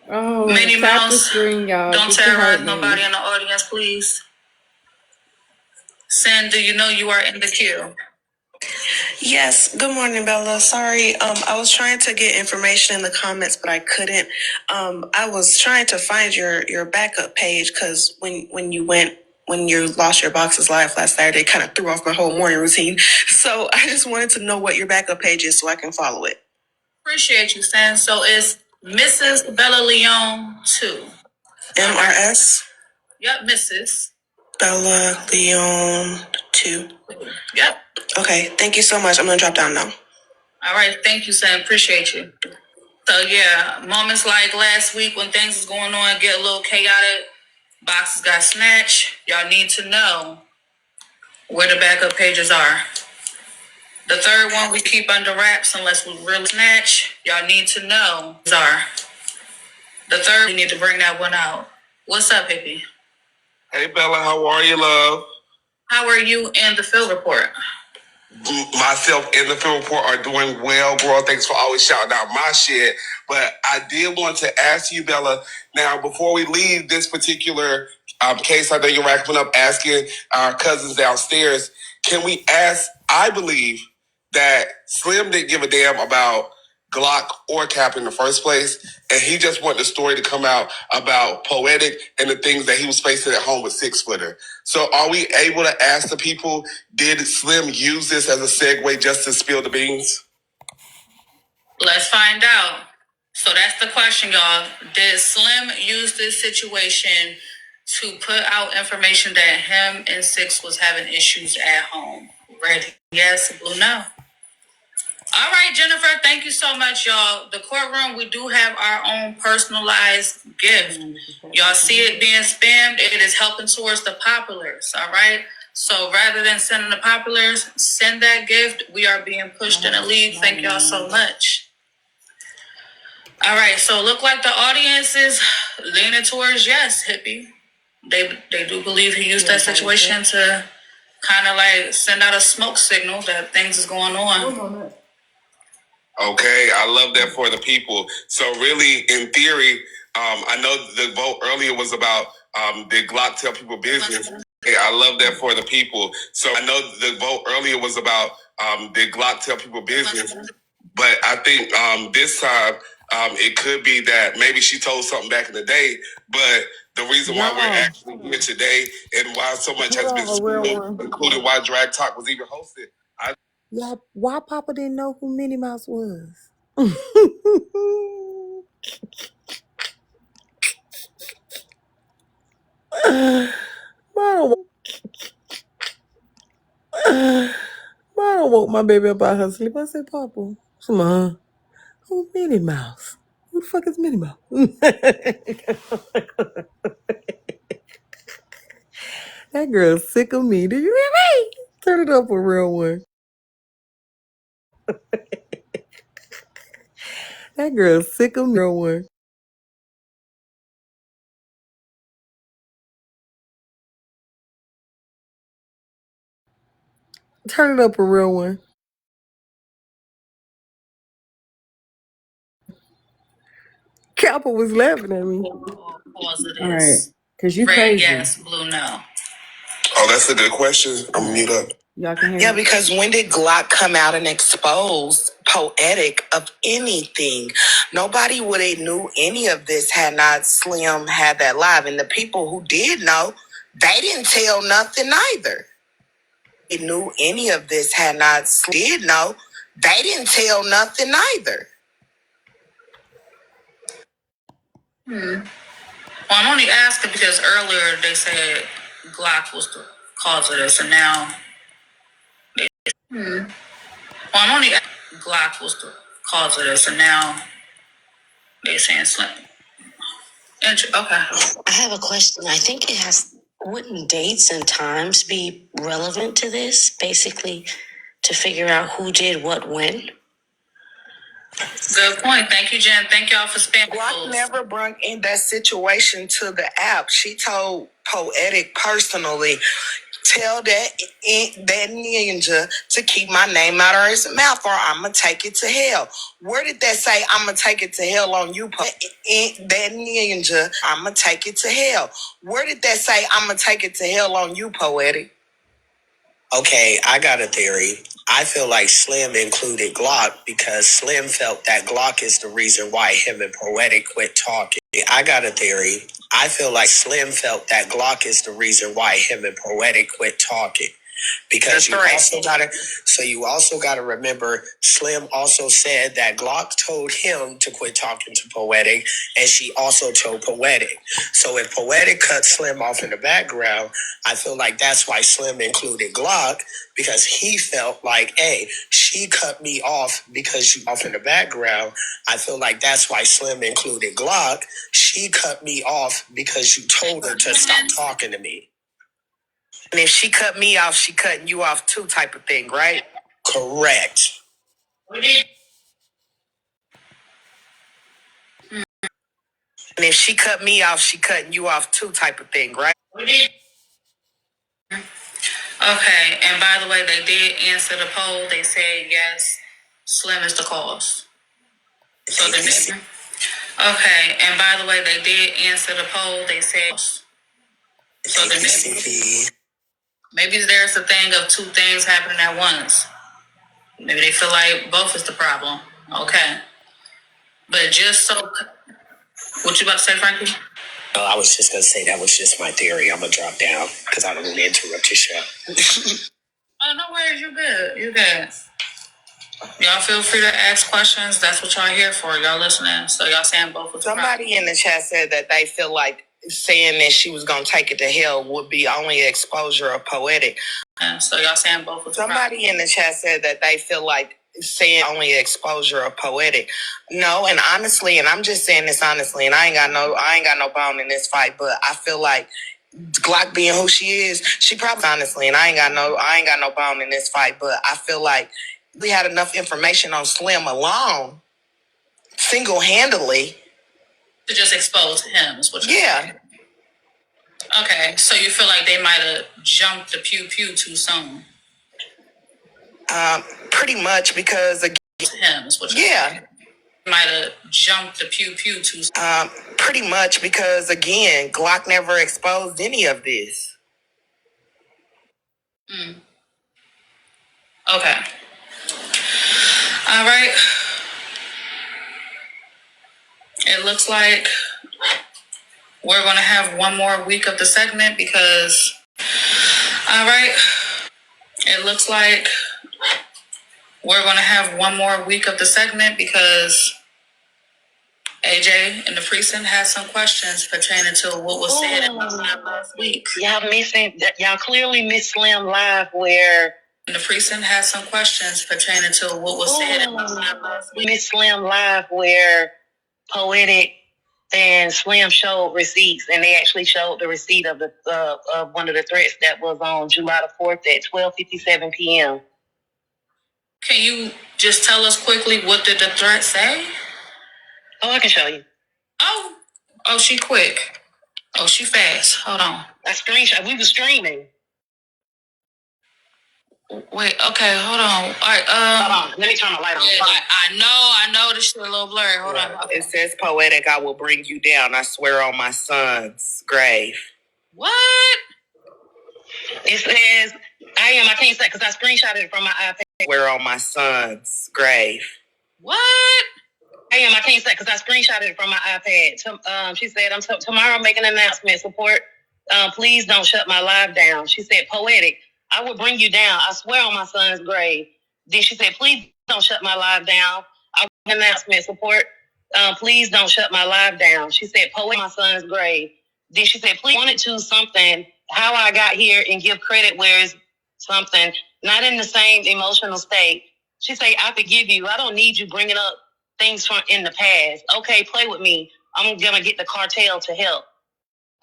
Oh, Minnie tap the Mouse, screen, y'all. don't Get the terrorize heart nobody me. in the audience, please. Sin, do you know you are in the queue? Yes. Good morning, Bella. Sorry, I was trying to get information in the comments, but I couldn't. I was trying to find your backup page because when you lost your boxes live last Saturday, it kind of threw off my whole morning routine. So I just wanted to know what your backup page is so I can follow it. Appreciate you, Sin. So it's Mrs. Bella Leon 2. MRS Yep, Mrs. Bella Leon 2. Yep. Okay. Thank you so much. I'm gonna drop down now. All right. Thank you, Sin. Appreciate you. So yeah, moments like last week when things was going on, get a little chaotic, boxes got snatched. Y'all need to know where the backup pages are. The third one we keep under wraps unless we really snatch. Y'all need to know are. The third we need to bring that one out. What's up, Hippie? Hey, Bella, how are you, love? How are you in the field report? Myself and the film report are doing well, bro. Thanks for always shouting out my shit. But I did want to ask you, Bella, now before we leave this particular case, I know you're racking up asking our cousins downstairs, can we ask, I believe that Slim didn't give a damn about Glock or Cap in the first place, and he just wanted the story to come out about Poetic and the things that he was facing at home with 6-Footer. So are we able to ask the people, did Slim use this as a segue just to spill the beans? Let's find out. So that's the question, y'all. Did Slim use this situation to put out information that him and Six was having issues at home? Red, yes. Blue, no. All right, Jennifer, thank you so much, y'all. The courtroom, we do have our own personalized gift. Y'all see it being spammed, it is helping towards the populars, all right? So rather than sending the populars, send that gift. We are being pushed in the lead. Thank y'all so much. All right, so look like the audience is leaning towards yes, Hippie. They do believe he used that situation to kind of like send out a smoke signal that things is going on. Okay, I love that for the people. So really, in theory, I know the vote earlier was about did Glock tell people business? Okay, I love that for the people. So I know the vote earlier was about did Glock tell people business? But I think this time it could be that maybe she told something back in the day, but the reason why we're actually here today and why so much has been spilled, including why Drag Talk was even hosted. Yeah, why Papa didn't know who Minnie Mouse was? I don't woke my baby up out her sleep. I said, Papa, who's Minnie Mouse? Who the fuck is Minnie Mouse? That girl's sick of me. Do you hear me? Turn it up a real one. That girl's sick of me. Real one. Turn it up a real one. Kappa was laughing at me. Pause of All right. this. Because you Red, crazy. yes. Blue, no. Oh, that's a good question. I'm gonna mute up. Y'all can hear Yeah, me? because when did Glock come out and expose Poetic of anything? Nobody would have knew any of this had not Slim had that live. And the people who did know, they didn't tell nothing either. They knew any of this had not did know, they didn't tell nothing either. Well, I'm only asking because earlier they said Glock was the cause of this, and now. Well, I'm only asking Glock was the cause of this, and now they saying Slim. Okay. I have a question. I think it has, wouldn't dates and times be relevant to this? Basically, to figure out who did what when? Good point. Thank you, Jen. Thank y'all for spamming. Glock never brought in that situation to the app. She told Poetic personally, Tell that ninja to keep my name out of his mouth, or I'ma take it to hell. Where did that say I'ma take it to hell on you? That ninja, I'ma take it to hell. Where did that say I'ma take it to hell on you, Poetic? Okay, I got a theory. I feel like Slim included Glock because Slim felt that Glock is the reason why him and Poetic quit talking. I got a theory. I feel like Slim felt that Glock is the reason why him and Poetic quit talking. Because you also gotta remember Slim also said that Glock told him to quit talking to Poetic, and she also told Poetic. So if Poetic cut Slim off in the background, I feel like that's why Slim included Glock, because he felt like, hey, she cut me off because you off in the background. I feel like that's why Slim included Glock. She cut me off because you told her to stop talking to me. And if she cut me off, she cutting you off too, type of thing, right? Correct. And if she cut me off, she cutting you off too, type of thing, right? Okay, and by the way, they did answer the poll. They said yes, Slim is the cause. So the next. Okay, and by the way, they did answer the poll. They said so. The next. Maybe there's a thing of two things happening at once. Maybe they feel like both is the problem. Okay, but just so, what you about to say, Frankie? I was just gonna say that was just my theory. I'm gonna drop down because I don't want to interrupt your show. Oh, no worries. You good. You good. Y'all feel free to ask questions. That's what y'all here for. Y'all listening. So y'all saying both of them. Somebody in the chat said that they feel like saying that she was gonna take it to hell would be only exposure of Poetic. So y'all saying both of them. Somebody in the chat said that they feel like saying only exposure of Poetic. No, and honestly, and I'm just saying this honestly, and I ain't got no bone in this fight, but I feel like Glock being who she is, she probably honestly, and I ain't got no bone in this fight, but I feel like we had enough information on Slim alone, single-handedly, to just expose him. Is what you're saying. Okay, so you feel like they might have jumped the pew pew too soon. Pretty much because again, him is what you're saying. Might have jumped the pew pew too soon. Pretty much because again, Glock never exposed any of this. Okay. All right. It looks like we're going to have one more week of the segment because, all right. It looks like we're going to have one more week of the segment because AJ in the precinct has some questions pertaining to what was said in the Slim last week. Y'all clearly missed Slim live where in the precinct has some questions pertaining to what was said in the Slim last week. Miss Slim live where Poetic and Slim showed receipts, and they actually showed the receipt of the of one of the threats that was on July the 4th at 12:57 p.m. Can you just tell us quickly what did the threat say? Oh, I can show you. Oh, she quick. Oh, she fast. Hold on. I screenshot. We were streaming. Wait, okay, hold on. All right, hold on. Let me turn the light on. Yeah, I know this shit a little blurry. Hold on. It says Poetic, I will bring you down. I swear on my son's grave. What? It says, I can't say because I screenshotted it from my iPad. Swear on my son's grave. What? I can't say because I screenshotted it from my iPad. She said, tomorrow making an announcement. Support. Please don't shut my live down. She said, Poetic, I will bring you down. I swear on my son's grave. Then she said, please don't shut my live down. I will make an announcement. Support. Please don't shut my live down. She said, Poetic, my son's grave. Then she said, please wanted to something, how I got here and give credit where it's something, not in the same emotional state. She said, I forgive you. I don't need you bringing up things from in the past. Okay, play with me. I'm gonna get the cartel to help.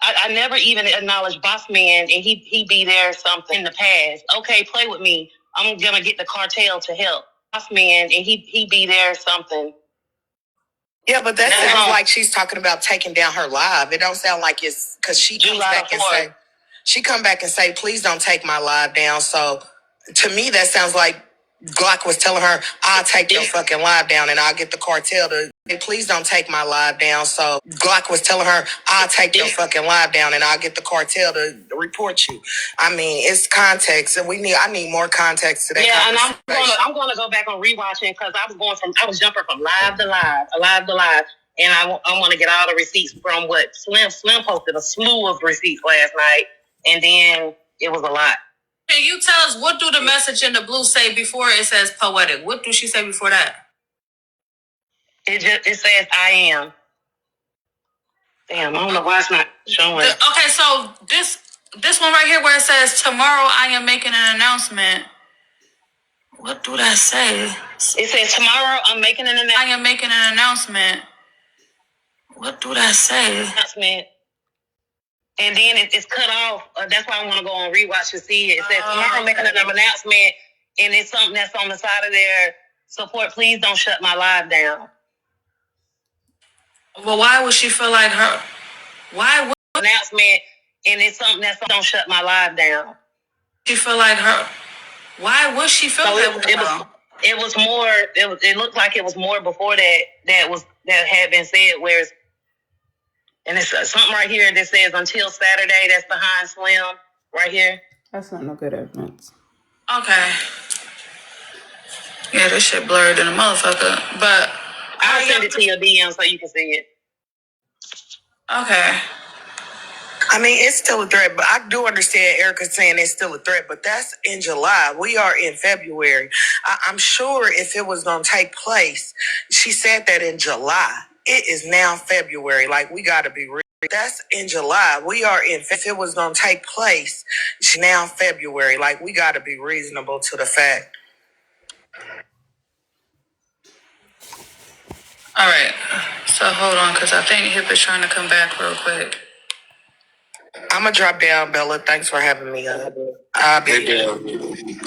I never even acknowledged Boss Man, and he be there something in the past. Okay, play with me. I'm gonna get the cartel to help. Boss Man, and he be there something. Yeah, but that sounds like she's talking about taking down her live. It don't sound like it's because she comes back and say, She come back and say, please don't take my live down. So to me, that sounds like Glock was telling her, I'll take your fucking live down and I'll get the cartel to, hey, please don't take my live down. So Glock was telling her, I'll take your fucking live down and I'll get the cartel to report you. I mean, it's context, and I need more context to that. Yeah, and I'm gonna go back on rewatching because I was jumping from live to live, and I want to get all the receipts from what Slim posted a slew of receipts last night, and then it was a lot. Can you tell us what do the message in the blue say before it says poetic? What do she say before that? It says I am. Damn, I don't know why it's not showing. Okay, so this one right here where it says tomorrow I am making an announcement. What do that say? It says tomorrow I'm making an announcement. I am making an announcement. What do that say? Announcement. And then it's cut off. That's why I want to go and rewatch to see it. It says tomorrow I'm making an announcement, and it's something that's on the side of their support. Please don't shut my live down. Well, why would she feel like her? Why would announcement, and it's something that's don't shut my live down. She feel like her? Why would she feel that way? It was more. It looked like it was more before that had been said. Whereas, and it's something right here that says until Saturday. That's behind Slim right here. That's not no good evidence. Okay. Yeah, this shit blurred in a motherfucker. But I'll send it to your DM so you can see it. Okay. I mean, it's still a threat, but I do understand Erica saying it's still a threat, but that's in July. We are in February. I'm sure if it was going to take place, she said that in July. It is now February. Like, we got to be real. That's in July. We are in, if it was going to take place, now February. Like, we got to be reasonable to the fact. All right. So hold on, because I think Hip is trying to come back real quick. I'm going to drop down, Bella. Thanks for having me. Hey, Bella.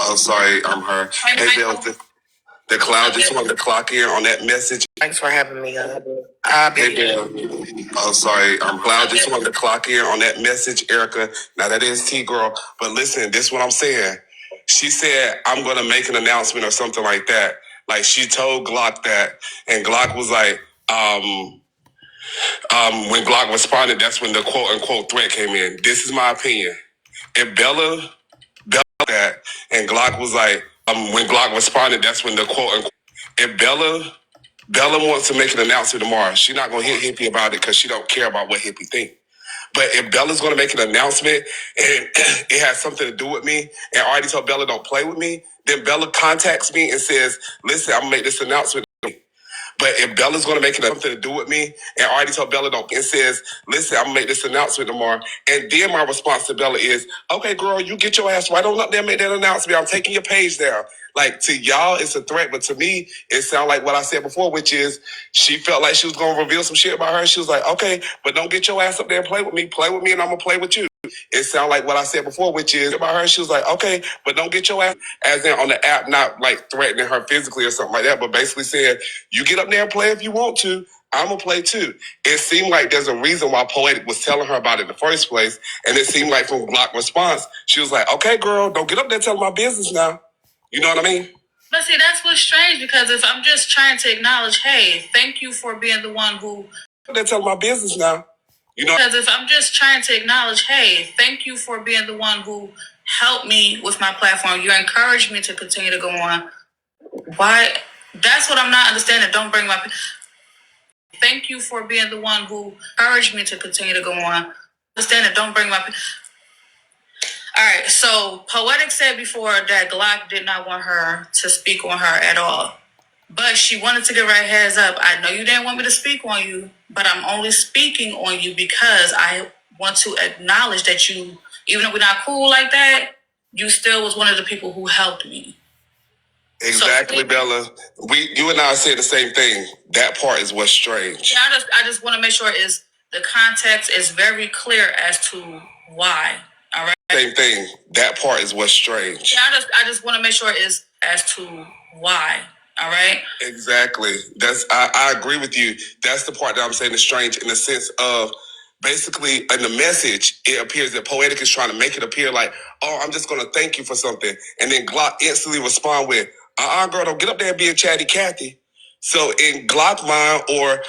Oh, sorry, I'm her. Hey, Bella. The cloud just wanted to clock in on that message. Thanks for having me. Hey, Bella. Oh, sorry, I'm Cloud. Just wanted to clock in on that message, Erica. Now, that is T-Girl. But listen, this is what I'm saying. She said, I'm going to make an announcement or something like that. Like, she told Glock that. And Glock was like, when Glock responded, that's when the quote-unquote threat came in. This is my opinion. If Bella that, and Glock was like, when Glock responded, that's when the quote-unquote, if Bella wants to make an announcement tomorrow, she's not going to hit Hippie about it because she don't care about what Hippie think. But if Bella's going to make an announcement and it has something to do with me, and I already told Bella don't play with me, then Bella contacts me and says, listen, I'm going to make this announcement. But if Bella's going to make something to do with me, and I already told Bella don't, it says, listen, I'm going to make this announcement tomorrow. And then my response to Bella is, okay, girl, you get your ass right on up there and make that announcement. I'm taking your page down. Like, to y'all, it's a threat. But to me, it sounded like what I said before, which is she felt like she was going to reveal some shit about her. She was like, okay, but don't get your ass up there and play with me. Play with me and I'm going to play with you. It sounded like what I said before, which is about her. She was like, okay, but don't get your ass, as in on the app, not like threatening her physically or something like that, but basically saying, you get up there and play if you want to. I'm going to play too. It seemed like there's a reason why Poetic was telling her about it in the first place. And it seemed like from Glock response, she was like, okay, girl, don't get up there telling my business now. You know what I mean? But see, that's what's strange because if I'm just trying to acknowledge, hey, thank you for being the one who. They're telling my business now. You know, because if I'm just trying to acknowledge, hey, thank you for being the one who helped me with my platform. You encouraged me to continue to go on. Why? That's what I'm not understanding. Don't bring my. Thank you for being the one who encouraged me to continue to go on. Understand it. Don't bring my. All right. So Poetic said before that Glock did not want her to speak on her at all. But she wanted to give her a heads up. I know you didn't want me to speak on you, but I'm only speaking on you because I want to acknowledge that you, even if we're not cool like that, you still was one of the people who helped me. Exactly, so, Bella. You and I said the same thing. That part is what's strange. I just want to make sure is the context is very clear as to why. All right. Same thing. That part is what's strange. I just want to make sure is as to why. All right. Exactly. I agree with you. That's the part that I'm saying is strange in the sense of basically in the message, it appears that Poetic is trying to make it appear like, oh, I'm just going to thank you for something. And then Glock instantly respond with, girl, don't get up there and be a chatty Cathy. So in Glock mind, or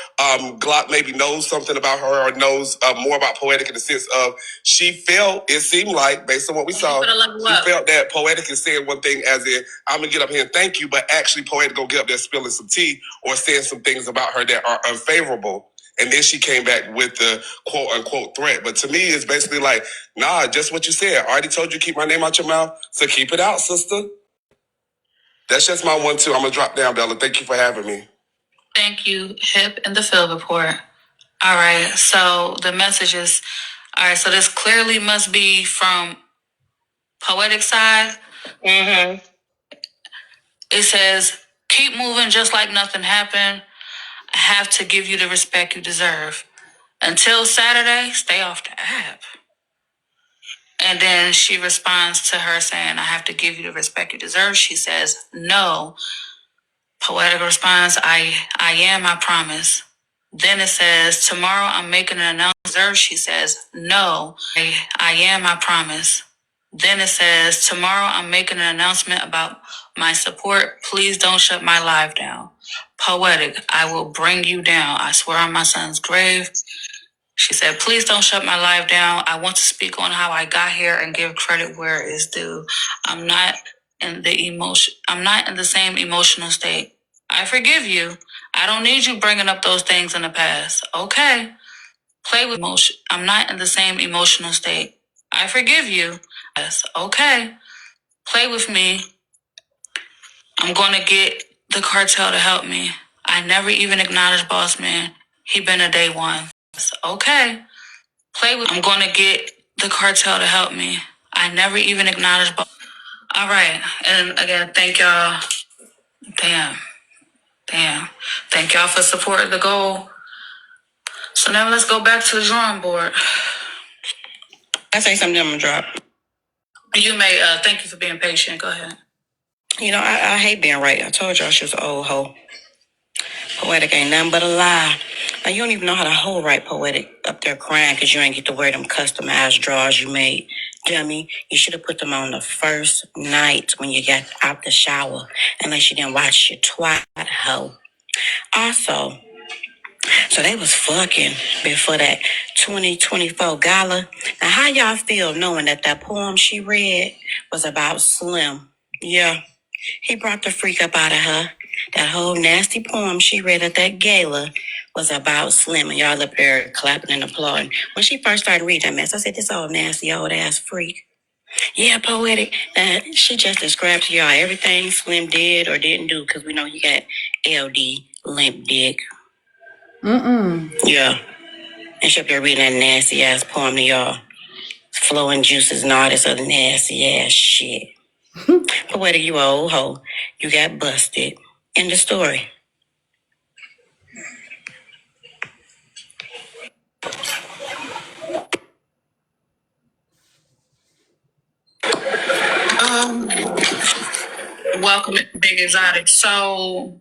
Glock maybe knows something about her or knows more about Poetic in the sense of she felt, it seemed like, based on what we saw, she felt that Poetic is saying one thing as in, I'm going to get up here and thank you, but actually Poetic going to get up there spilling some tea or saying some things about her that are unfavorable. And then she came back with the quote unquote threat. But to me, it's basically like, nah, just what you said. I already told you keep my name out your mouth. So keep it out, sister. That's just my 1-2. I'm going to drop down, Bella. Thank you for having me. Thank you, Hip and the Field Report. All right, so the message is, all right, so this clearly must be from Poetic side. Mm-hmm. It says, keep moving just like nothing happened. I have to give you the respect you deserve. Until Saturday, stay off the app. And then she responds to her saying, I have to give you the respect you deserve. She says, no. Poetic responds, I am, I promise. Then it says, tomorrow I'm making an announcement. She says, no. I am, I promise. Then it says, tomorrow I'm making an announcement about my support. Please don't shut my live down. Poetic, I will bring you down. I swear on my son's grave. She said, please don't shut my live down. I want to speak on how I got here and give credit where it is due. I'm not in the same emotional state. I forgive you. I don't need you bringing up those things in the past. Okay. Play with emotion. I'm not in the same emotional state. I forgive you. Yes. Okay. Play with me. I'm going to get the cartel to help me. I never even acknowledged Boss Man. He been a day one. Yes. Okay. I'm going to get the cartel to help me. I never even acknowledged. All right. And again, thank y'all. Damn. Thank y'all for supporting the goal. So now let's go back to the drawing board. I say something, I'm going to drop. You may, thank you for being patient. Go ahead. You know, I hate being right. I told y'all she was an old hoe. Poetic ain't nothing but a lie. Now, you don't even know how to hold right, Poetic, up there crying because you ain't get to wear them customized drawers you made. Dummy, you should have put them on the first night when you got out the shower, unless you didn't watch your twat hoe. Also, so they was fucking before that 2024 gala. Now, how y'all feel knowing that poem she read was about Slim? Yeah, he brought the freak up out of her. That whole nasty poem she read at that gala was about Slim, and y'all up there clapping and applauding. When she first started reading that mess, I said, this old nasty old ass freak. Yeah, Poetic. She just described to y'all everything Slim did or didn't do, because we know he got LD, limp dick. Yeah. And she up there reading that nasty ass poem to y'all. Flowing juices and all this other nasty ass shit. Poetic, you a old hoe. You got busted. End the story. Welcome, Big Exotic. So,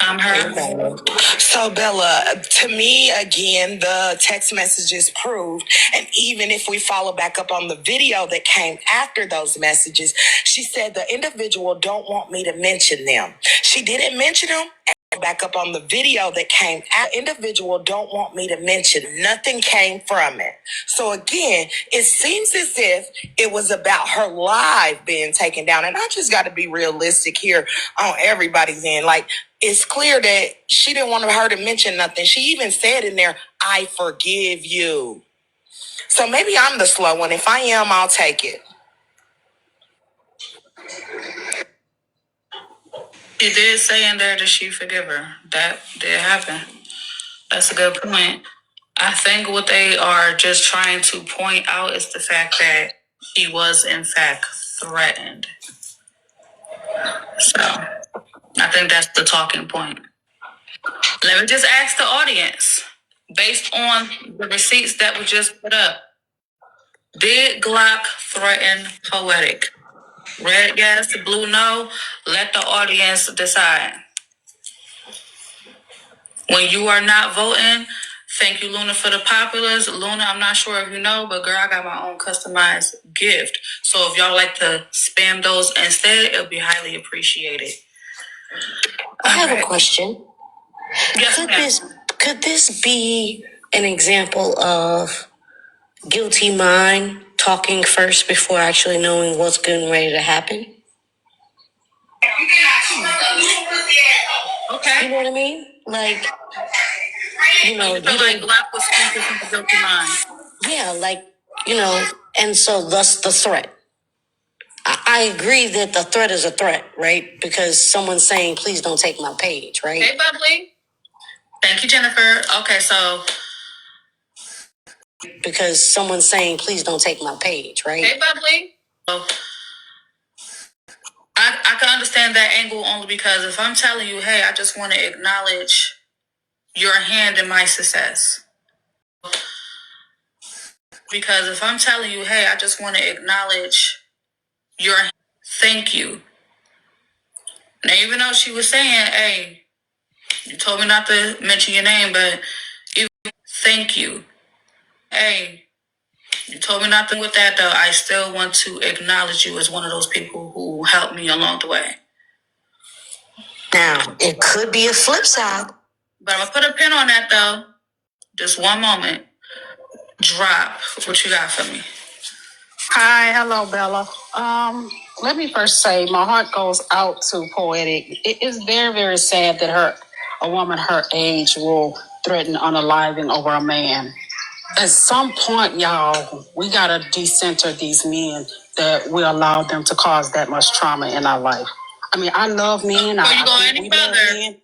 I'm her. So, Bella, to me, again, the text messages proved, and even if we follow back up on the video that came after those messages, she said the individual don't want me to mention them. She didn't mention them. Back up on the video that came out, individual don't want me to mention. Nothing came from it. So again, it seems as if it was about her live being taken down. And I just got to be realistic here on everybody's end. Like, it's clear that she didn't want her to mention nothing. She even said in there, I forgive you. So maybe I'm the slow one. If I am, I'll take it. She did say in there that she forgive her. That did happen. That's a good point. I think what they are just trying to point out is the fact that she was in fact threatened. So I think that's the talking point. Let me just ask the audience, based on the receipts that were just put up, did Glock threaten Poetic? Red yes, blue no. Let the audience decide. When you are not voting, Thank you, Luna, for the populars. Luna, I'm not sure if you know, but girl, I got my own customized gift. So if y'all like to spam those instead, it'll be highly appreciated. I have a question. Yes, Could this be an example of guilty mind talking first before actually knowing what's getting ready to happen? Okay. You know what I mean? Like, you feel like Black was speaking from the guilty mind. Yeah, like, and so thus the threat. I agree that the threat is a threat, right? Because someone's saying, please don't take my page, right? Hey, Bubbly. Thank you, Jennifer. Okay, so. Because someone's saying, please don't take my page, right? Hey, Bubbly. So, I can understand that angle only because if I'm telling you, hey, I just want to acknowledge your hand in my success. Because if I'm telling you, hey, I just want to acknowledge your thank you. Now, even though she was saying, hey, you told me not to mention your name, but thank you. Hey, you told me not to with that, though. I still want to acknowledge you as one of those people who helped me along the way. Now, it could be a flip side. But I'm going to put a pin on that, though. Just one moment. Drop. What you got for me? Hi, hello, Bella. Let me first say my heart goes out to Poetic. It is very, very sad that a woman her age will threaten unaliving over a man. At some point, y'all, we gotta decenter these men that we allow them to cause that much trauma in our life. I mean, I love men. Before you go any further,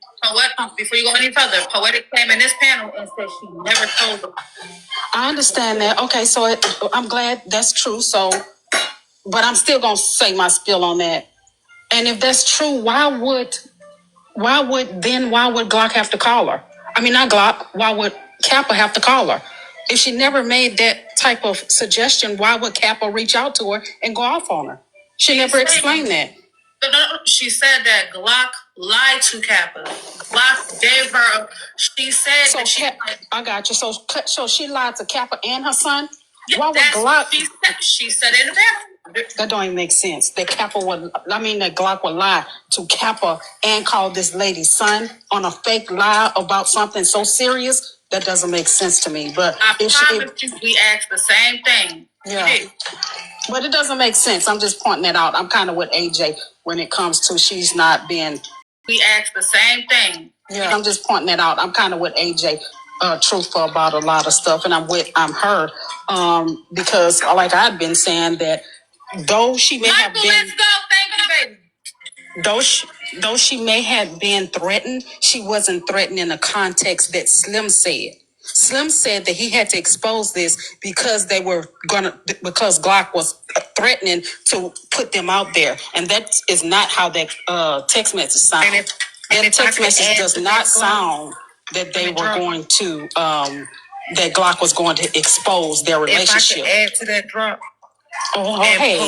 before you go any further, Poetic came in this panel and said she never told them. I understand that. Okay, so I'm glad that's true. So, but I'm still gonna say my spiel on that. And if that's true, why would Glock have to call her? I mean, not Glock. Why would Kappa have to call her? If she never made that type of suggestion, why would Kappa reach out to her and go off on her? She never explained that. No, she said that Glock lied to Kappa. Glock gave her. She said So that I got you. So she lied to Kappa and her son. Yeah, Why would Glock? She said it in the panel. That don't even make sense. That Glock would lie to Kappa and call this lady's son on a fake lie about something so serious. That doesn't make sense to me. But I promise you, we asked the same thing. Yeah. But it doesn't make sense. I'm just pointing that out. I'm kind of with AJ when it comes to she's not being. We asked the same thing. Yeah. I'm just pointing that out. I'm kind of with AJ, truthful about a lot of stuff, and I'm her, because like I've been saying that though she may have been. Let's go. Thank you, baby. Though she may have been threatened, she wasn't threatened in the context that Slim said. Slim said that he had to expose this because because Glock was threatening to put them out there, and that is not how that text message sounds. And the text message does not sound that they were going to that Glock was going to expose their relationship. If I could add to that drop. Oh, And hey,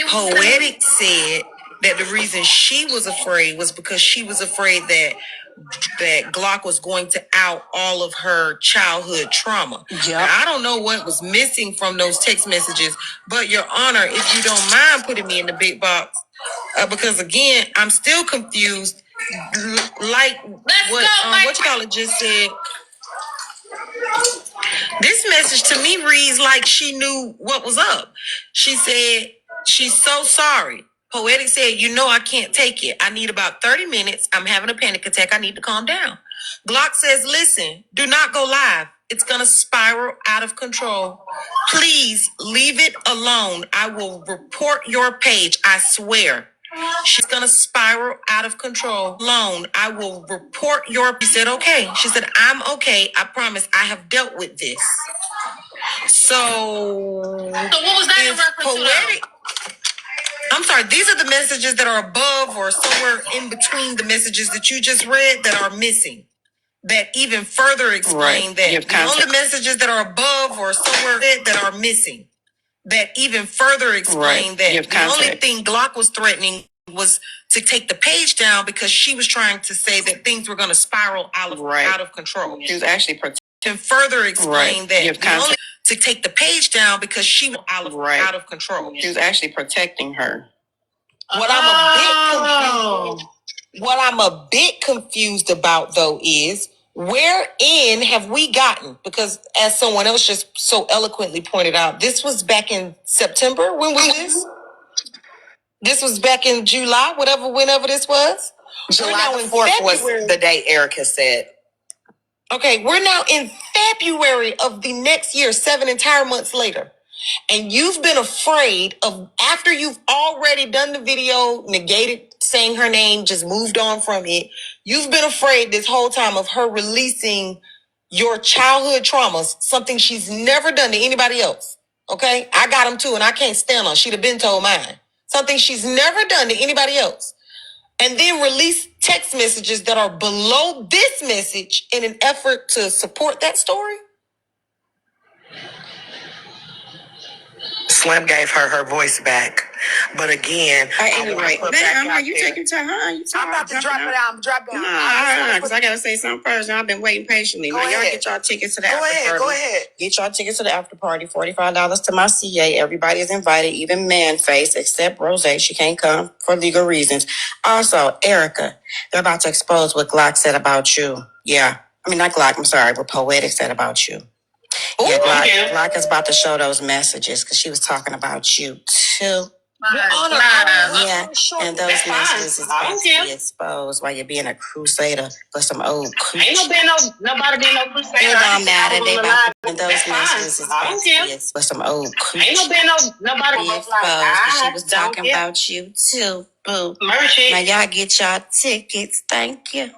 Poetic said that the reason she was afraid was because she was afraid that Glock was going to out all of her childhood trauma. Yeah. Now, I don't know what was missing from those text messages, but Your Honor, if you don't mind putting me in the big box, because again, I'm still confused. Like what you call it just said. This message to me reads like she knew what was up. She said, she's so sorry. Poetic said, I can't take it. I need about 30 minutes. I'm having a panic attack. I need to calm down. Glock says, listen, do not go live. It's going to spiral out of control. Please leave it alone. I will report your page. I swear. She's going to spiral out of control. Alone. I will report your. She said, okay. She said, I'm okay. I promise. I have dealt with this. So what was that in reference to? I'm sorry, these are the messages that are above or somewhere in between the messages that you just read that are missing. That even further explain that the only messages that are above or somewhere that are missing. That even further explain that the only thing Glock was threatening was to take the page down because she was trying to say that things were going to spiral out of control. She was actually To further explain that to take the page down because she was out of control. She was actually protecting her. What I'm a bit confused about though is wherein have we gotten? Because as someone else just so eloquently pointed out, this was back in September. When was this? This was back in July, whenever this was. July the 4th was the day Erica said. Okay, we're now in February of the next year, 7 entire months later. And you've been afraid of, after you've already done the video, negated saying her name, just moved on from it. You've been afraid this whole time of her releasing your childhood traumas, something she's never done to anybody else. Okay? I got them too, and I can't stand her. She'd have been told mine. Something she's never done to anybody else. And then release text messages that are below this message in an effort to support that story? Slim gave her voice back. But again, Anyway, you taking time? I'm about to drop it out. I'm dropping it out. Because I got to say something first. I've been waiting patiently. Now, y'all get y'all tickets to the after party. Go ahead. Get y'all tickets to the after party. $45 to my CA. Everybody is invited, even Man-Face, except Rose. She can't come for legal reasons. Also, Erica, they're about to expose what Glock said about you. Yeah. I mean, not Glock, I'm sorry, what Poetic said about you. Yeah, Glock is about to show those messages because she was talking about you too. Yeah, and those messages is about to be exposed while you're being a crusader for some old coochie. Ain't nobody been no crusader. It don't matter. They about to, and those messages is about to be exposed for some old coochie. Ain't nobody be exposed because she was talking about you too, boo. Now y'all get y'all tickets. Thank you.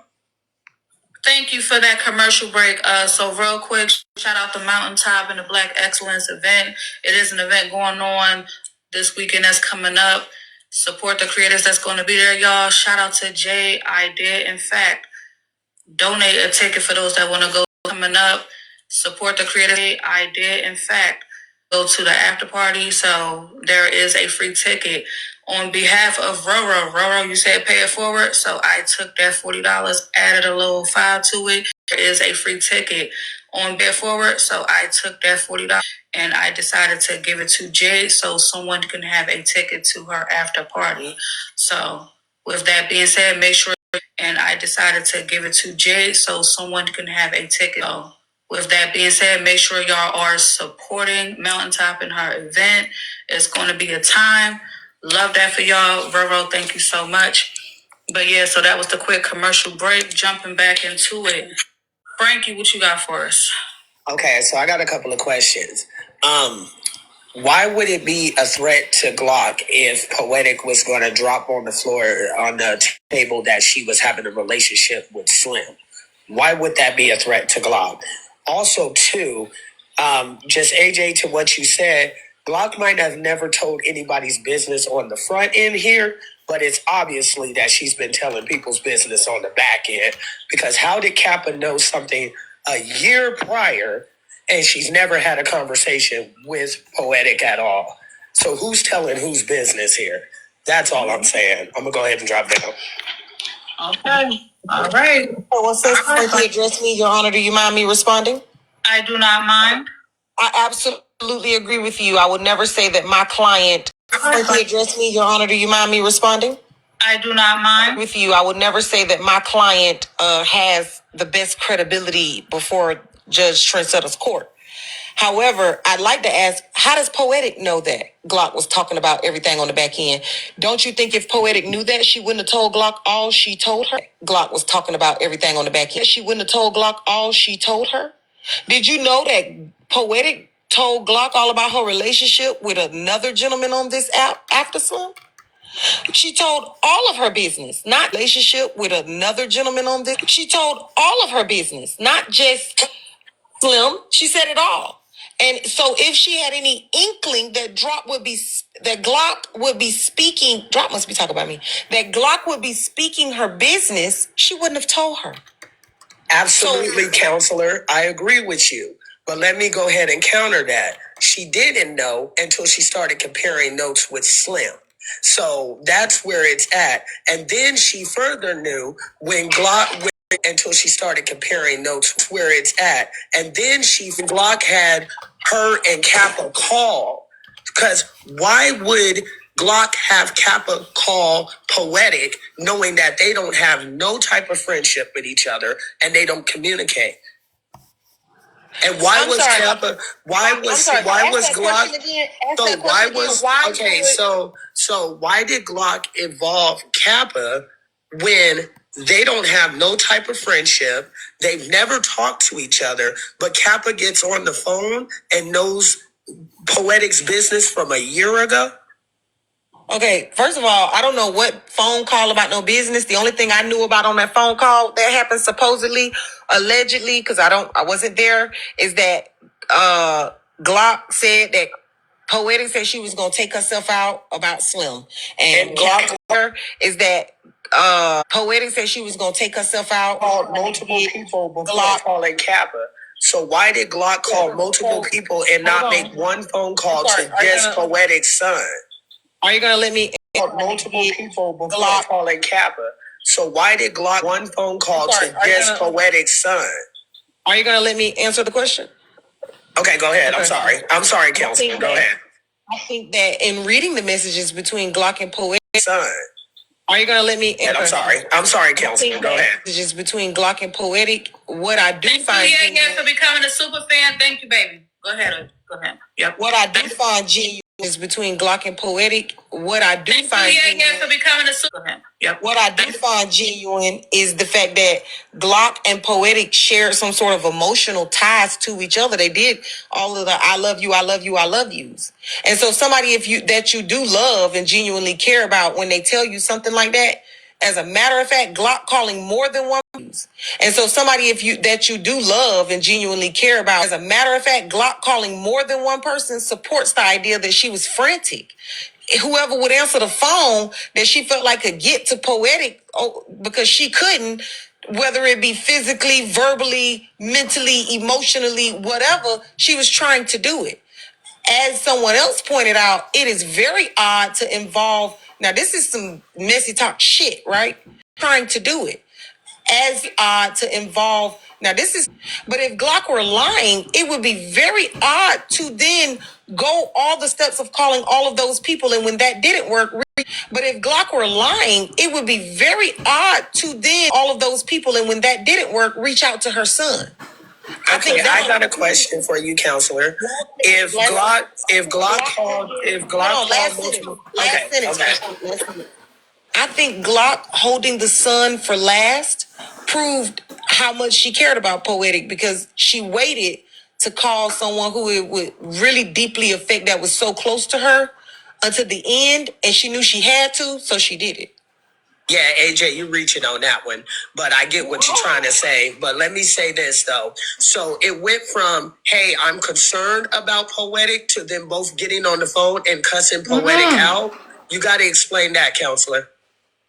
Thank you for that commercial break. So real quick, shout out the Mountaintop and the Black Excellence event. It is an event going on this weekend that's coming up. Support the creators that's going to be there, y'all. Shout out to Ajai. I did, in fact, donate a ticket for those that want to go coming up. Support the creators. I did, in fact, go to the after party. So there is a free ticket on behalf of Roro. Roro, you said pay it forward. So I took that $40, added a little 5 to it. There is a free ticket on pay it forward. So I took that $40 and I decided to give it to Jade so someone can have a ticket to her after party. So with that being said, make sure, and I decided to give it to Jade so someone can have a ticket. So with that being said, make sure y'all are supporting Mountaintop in her event. It's going to be a time. Love that for y'all. Roro, thank you so much. But yeah, so that was the quick commercial break. Jumping back into it. Frankie, what you got for us? Okay, so I got a couple of questions. Why would it be a threat to Glock if Poetic was going to drop on the floor on the table that she was having a relationship with Slim? Why would that be a threat to Glock? Also, too, just AJ, to what you said, Glock might have never told anybody's business on the front end here, but it's obviously that she's been telling people's business on the back end. Because how did Kappa know something a year prior and she's never had a conversation with Poetic at all? So who's telling whose business here? That's all I'm saying. I'm going to go ahead and drop down. Okay. All right. Well, since Frankie addressed me, Your Honor, do you mind me responding? I do not mind. I absolutely agree with you. I would never say that my client. Frankie addressed me, Your Honor, do you mind me responding? I do not mind. With you, I would never say that my client has the best credibility before Judge Trendsetter's court. However, I'd like to ask, how does Poetic know that Glock was talking about everything on the back end? Don't you think if Poetic knew that, she wouldn't have told Glock all she told her? Glock was talking about everything on the back end. She wouldn't have told Glock all she told her? Did you know that Poetic told Glock all about her relationship with another gentleman on this app after Slim? She told all of her business, not relationship with another gentleman on this. She told all of her business, not just Slim. She said it all. And so if she had any inkling that Glock would be speaking, Drop must be talking about me, that Glock would be speaking her business, she wouldn't have told her. Absolutely, counselor. I agree with you. But let me go ahead and counter that. She didn't know until she started comparing notes with Slim. So that's where it's at. And then she further knew when Glock until she started comparing notes where it's at. And then Glock had her and Kappa call. Because why would Glock have Kappa call Poetic knowing that they don't have no type of friendship with each other and they don't communicate? And why was Kappa? Why was Glock? So why was okay? So why did Glock involve Kappa when they don't have no type of friendship? They've never talked to each other, but Kappa gets on the phone and knows Poetic's business from a year ago. Okay, first of all, I don't know what phone call about no business. The only thing I knew about on that phone call that happened supposedly, allegedly, because I wasn't there, is that Glock said that Poetic said she was gonna take herself out about Slim. And Glock is that Poetic said she was gonna take herself out. Called multiple people before Glock calling Kappa. So why did Glock call multiple people and not make one phone call to just Poetic's son? Are you gonna let me multiple people before Glock calling Kappa? So why did Glock one phone call to just Poetic's son? Are you gonna let me answer the question? Okay, go ahead. Okay. I'm sorry, Counselor. Go ahead. I think that in reading the messages between Glock and Poetic's son. Are you gonna let me? I'm sorry, Counselor. Go ahead. Messages between Glock and Poetic. What I do find for becoming a super fan. Thank you, baby. Go ahead. Yep. What I do find genuine is between Glock and Poetic. What I do find genuine for becoming a super fan. Yep. What I do find genuine is the fact that Glock and Poetic shared some sort of emotional ties to each other. They did all of the I love you, I love you, I love yous. And so somebody that you do love and genuinely care about, when they tell you something like that, as a matter of fact, Glock calling more than one. And so somebody that you do love and genuinely care about, as a matter of fact, Glock calling more than one person supports the idea that she was frantic. Whoever would answer the phone that she felt like could get to Poetic because she couldn't, whether it be physically, verbally, mentally, emotionally, whatever, she was trying to do it. As someone else pointed out, it is very odd to involve, now this is some messy talk shit, right? Trying to do it. As odd to involve, now this is, but if Glock were lying, it would be very odd to then go all the steps of calling all of those people. And when that didn't work, but if Glock were lying, it would be very odd to then all of those people. And when that didn't work, reach out to her son. Okay, I got a question for you, Counselor. If Glock called multiple, okay. I think Glock holding the son for last proved how much she cared about Poetic, because she waited to call someone who it would really deeply affect, that was so close to her, until the end, and she knew she had to, so she did it. Yeah, AJ, you're reaching on that one, but I get what you're trying to say. But let me say this, though. So it went from, hey, I'm concerned about Poetic, to them both getting on the phone and cussing Poetic out. You got to explain that, Counselor.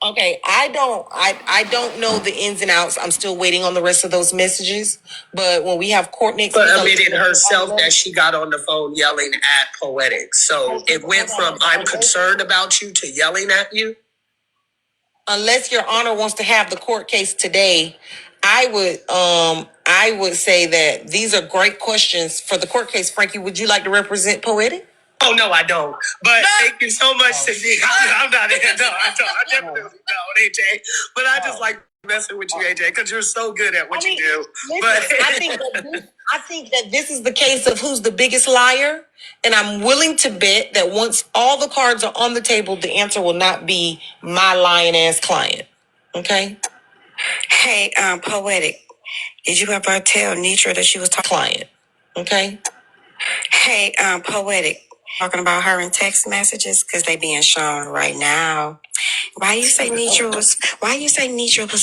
Okay, I don't know the ins and outs. I'm still waiting on the rest of those messages. But when we have court next week, admitted herself that she got on the phone yelling at Poetic. So it went from I'm concerned about you to yelling at you. Unless Your Honor wants to have the court case today, I would say that these are great questions for the court case. Frankie, would you like to represent Poetic? Oh, no, I don't. But thank you so much, Sadiq. I'm not in. No, I don't. I definitely don't, AJ. But I just like messing with you, AJ, because you're so good at what you do. But I think that this is the case of who's the biggest liar. And I'm willing to bet that once all the cards are on the table, the answer will not be my lying ass client. Okay? Hey, Poetic, did you ever tell Nitra that she was talking client? Okay? Hey, Poetic, talking about her in text messages because they being shown right now. Why you say Nitra was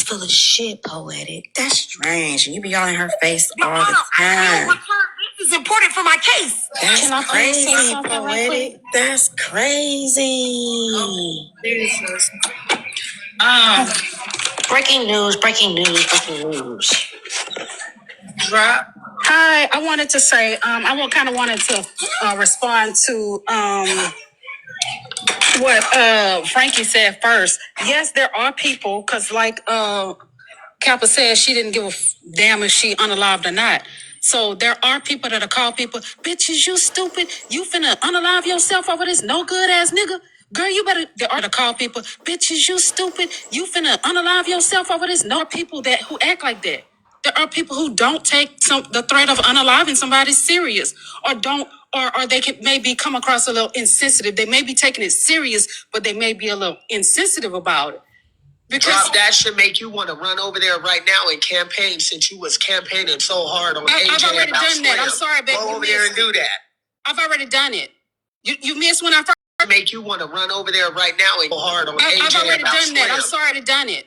full of shit, Poetic? That's strange. You be all in her face all the time. This is important for my case. That's crazy, Poetic. That's crazy. Breaking news. Drop. Hi, I wanted to say, I kind of wanted to respond to what Frankie said first. Yes, there are people, because like Kappa said, she didn't give a damn if she unalived or not. So there are people that'll call people, bitches, you stupid. You finna unalive yourself over this no good ass nigga. Girl, you better. There are to call people, bitches, you stupid. You finna unalive yourself over this. No people that who act like that. There are people who don't take the threat of unaliving somebody serious, or don't, or they can maybe come across a little insensitive. They may be taking it serious, but they may be a little insensitive about it. Because that should make you want to run over there right now and campaign, since you was campaigning so hard on AJ. I've already done Slim. That. I'm sorry, baby. Go over there and do that. I've already done it. You missed when I first make you want to run over there right now and go hard on AJ. I've already done Slim. That. I'm sorry, I done it.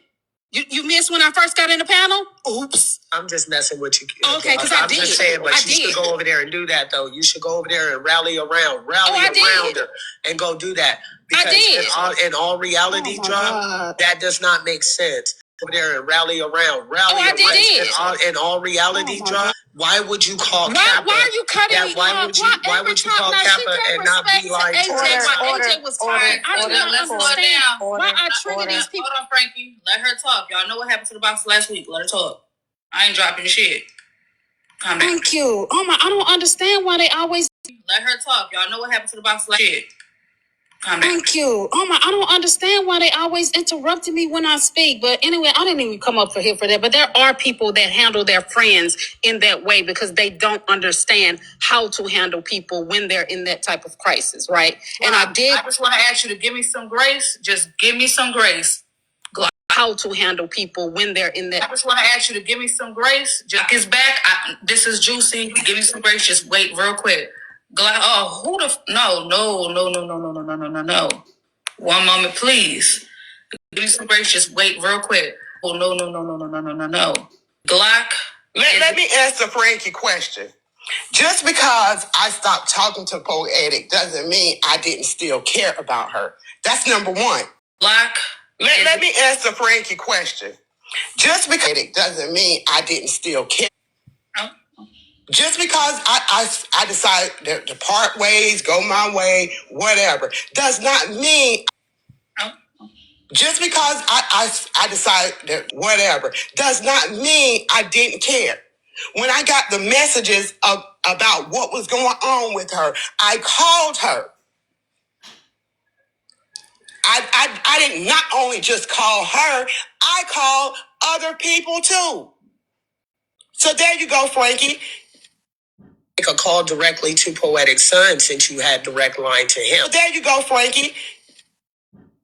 You missed when I first got in the panel? Oops. I'm just messing with you. Okay, because I did. I'm just saying, but you should go over there and do that, though. You should go over there and rally around her and go do that. Because I did. In all reality, that does not make sense. Over there and rally around. In all reality, why would you call Kappa? Why are you cutting me off? Why would you call Kappa and not be like AJ was tired? I do not understand why I trigger these people. Hold on, Frankie. Let her talk. Y'all know what happened to the box last week. Let her talk. I ain't dropping shit. Calm down. Thank you. Oh my, I don't understand why they always let her talk. Y'all know what happened to the box last week. Thank you. Oh my, I don't understand why they always interrupted me when I speak. But anyway, I didn't even come up for here for that. But there are people that handle their friends in that way because they don't understand how to handle people when they're in that type of crisis, right? Well, and I just want to ask you to give me some grace. Just give me some grace. How to handle people when they're in that. I just want to ask you to give me some grace. Jack is back. This is juicy. Give me some grace. Just wait real quick. Who the no. 1 moment, please. Give me some grace. Just wait real quick. Oh no. Glock. Let me answer Frankie question. Just because I stopped talking to Poetic doesn't mean I didn't still care about her. That's number one. Glock. Let me answer Frankie question. Just because it doesn't mean I didn't still care. Oh. Just because I decided to part ways, go my way, whatever, does not mean. Oh. Just because I decided whatever, does not mean I didn't care. When I got the messages about what was going on with her, I called her. I didn't not only just call her, I called other people too. So there you go, Frankie. Make a call directly to Poetic Son since you had direct line to him. So there you go, Frankie.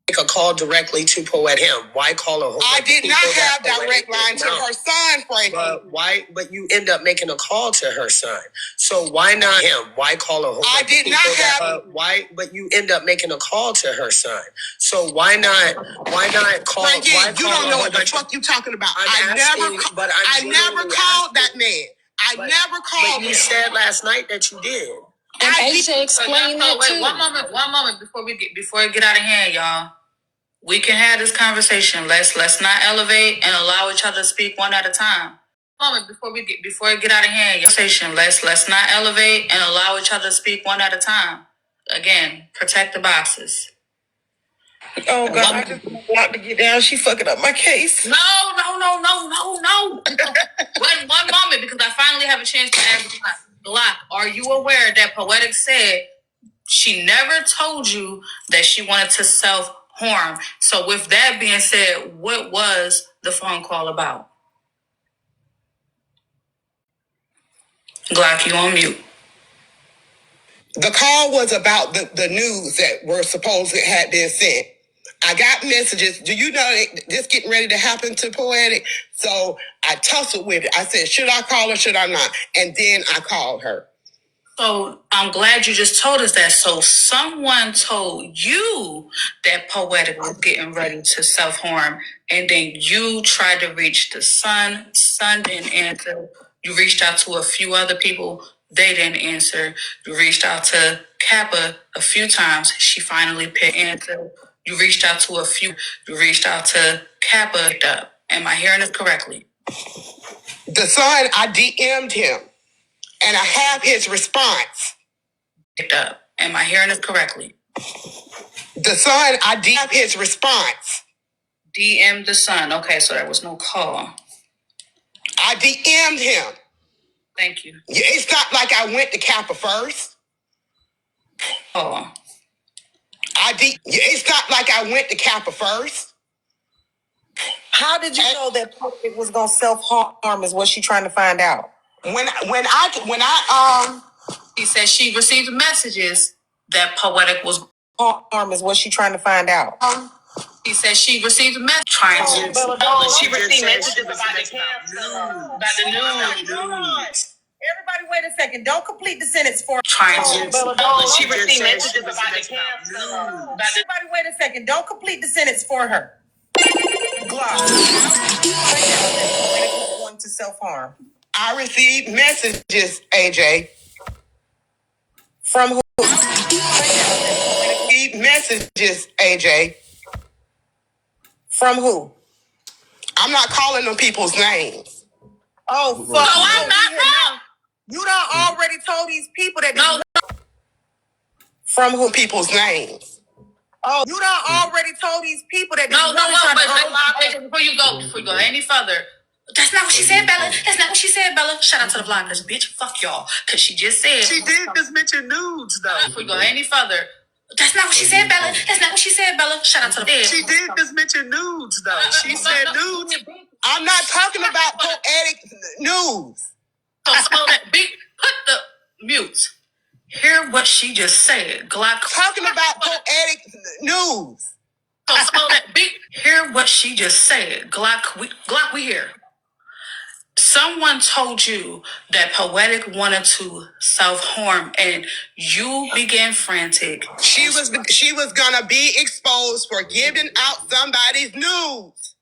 Make a call directly to him. Why call a whole I did not have direct line to her son, Frankie. But why? But you end up making a call to her son. So why not him? Why call a whole I did not have why? But you end up making a call to her son. So why not call? Frankie, you don't know what the fuck you talking about. I never called that man. I never called him. But you said last night that you did. And AJ explained that too. Wait, one moment before it get out of hand, y'all. We can have this conversation. Let's not elevate and allow each other to speak one at a time. Moment before it get out of hand, y'all. Conversation. Let's not elevate and allow each other to speak one at a time. Again, protect the boxes. Oh God, I just want to get down. She fucking up my case. No. Wait 1 moment, because I finally have a chance to ask Glock. Are you aware that Poetic said she never told you that she wanted to self-harm? So with that being said, what was the phone call about? Glock, you on mute. The call was about the news that were supposed to had been sent. I got messages. Do you know this getting ready to happen to Poetic? So I tussled with it. I said, should I call her? Should I not? And then I called her. So I'm glad you just told us that. So someone told you that Poetic was getting ready to self-harm, and then you tried to reach the son. Son didn't answer. You reached out to a few other people. They didn't answer. You reached out to Kappa a few times. She finally picked answer. You reached out to a few. You reached out to Kappa. Am I hearing this correctly? The son, I DM'd him. And I have his response. Picked up. Am I hearing this correctly? The son, I DM his response. DM the son. Okay, so there was no call. I DM'd him. Thank you. It's not like I went to Kappa first. Call. It's not like I went to Kappa first. How did you know that it was gonna self harm? Is what she trying to find out. When I He said she received messages that Poetic was Harm is what she trying to find out. He said she received a message trying to. She received messages about the cancer, about the news. Everybody, wait a second. Don't complete the sentence for Trying to. She received messages about the cancer, about the. Everybody, wait a second. Don't complete the sentence for her. Glock. Going to self harm. I received messages, AJ. From who? Received messages, AJ. From who? I'm not calling them people's names. Oh, fuck. No, I'm not wrong. You done already told these people that. No. From who? People's names. Oh, you done already told these people that. No, but before you go any further, that's not what she said, Bella. That's not what she said, Bella. Shout out to the bloggers, bitch. Fuck y'all, cause she just said She did just mention nudes, though. Before you go any further, that's not what she said, Bella. That's not what she said, Bella. Shout out to the She did just mention nudes, though. She said nudes. I'm not talking about poetic news. So slow that beat. Put the mute. Hear what she just said, Glock. Talking about poetic news. So slow that beat. Hear what she just said, Glock. We here. Someone told you that Poetic wanted to self-harm, and you began frantic. She was gonna be exposed for giving out somebody's news.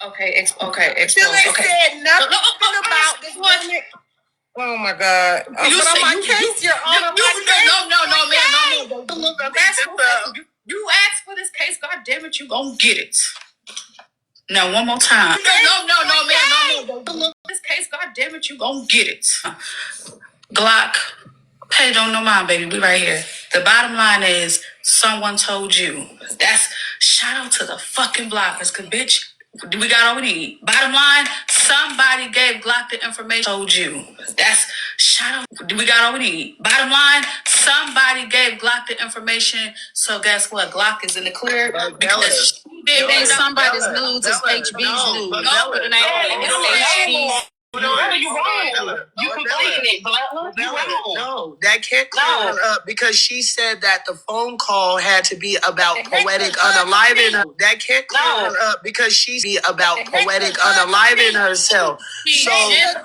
Okay. Still ain't said nothing about this woman. Oh my God! You but say, on my case, Your Honor. No, man. You asked for this case, God damn it, you gonna get it. Now one more time. No, man. This case, God damn it, you gonna get it. Glock, pay don't no mind, baby. We right here. The bottom line is someone told you. That's shout out to the fucking blockers, cause bitch, we got all we need. Bottom line, somebody gave Glock the information. Told you. That's shout out. We got all we need. Bottom line, somebody gave Glock the information. So guess what? Glock is in the clear. Because she did somebody's nudes is HB's nudes. No, but it ain't HB's. No, you wrong. You completing it, Butler. You wrong. No, that can't clear her up because she said that the phone call had to be about poetic unaliving her. That can't clear her up because she's about poetic unaliving herself. Slow down.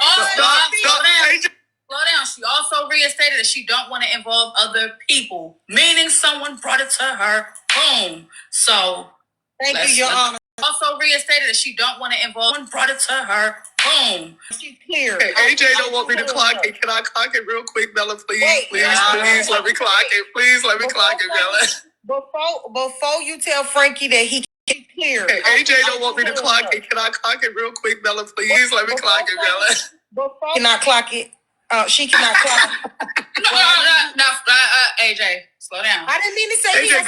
She also reinstated that she don't want to involve other people, meaning someone brought it to her home. So Thank you, Your Honor. Also reinstated that she don't want to involve. Someone brought it to her home. She's clear. Okay, AJ don't want me to clock it. Can I clock it real quick, Bella? Please, please let me clock it. Please let me clock it, Bella. Before you tell Frankie that he can clear. Okay, AJ don't want me to clock it. Can I clock it real quick, Bella? Please let me clock it, Bella. Cannot clock it. She cannot clock it. No, AJ, slow down. I didn't mean to say AJ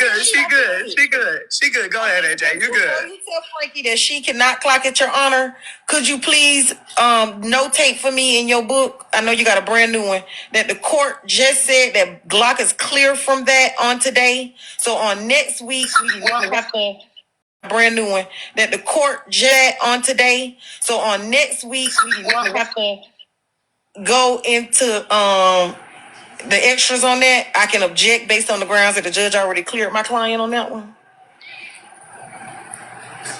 good. She good. Go ahead, AJ. You good. Before you tell Frankie that she cannot clock it, Your Honor, could you please notate for me in your book? I know you got a brand new one. That the court just said that Glock is clear from that on today. So on next week we do not have to. Brand new one. That the court just on today. So on next week we do not have to go into the extras on that. I can object based on the grounds that the judge already cleared my client on that one.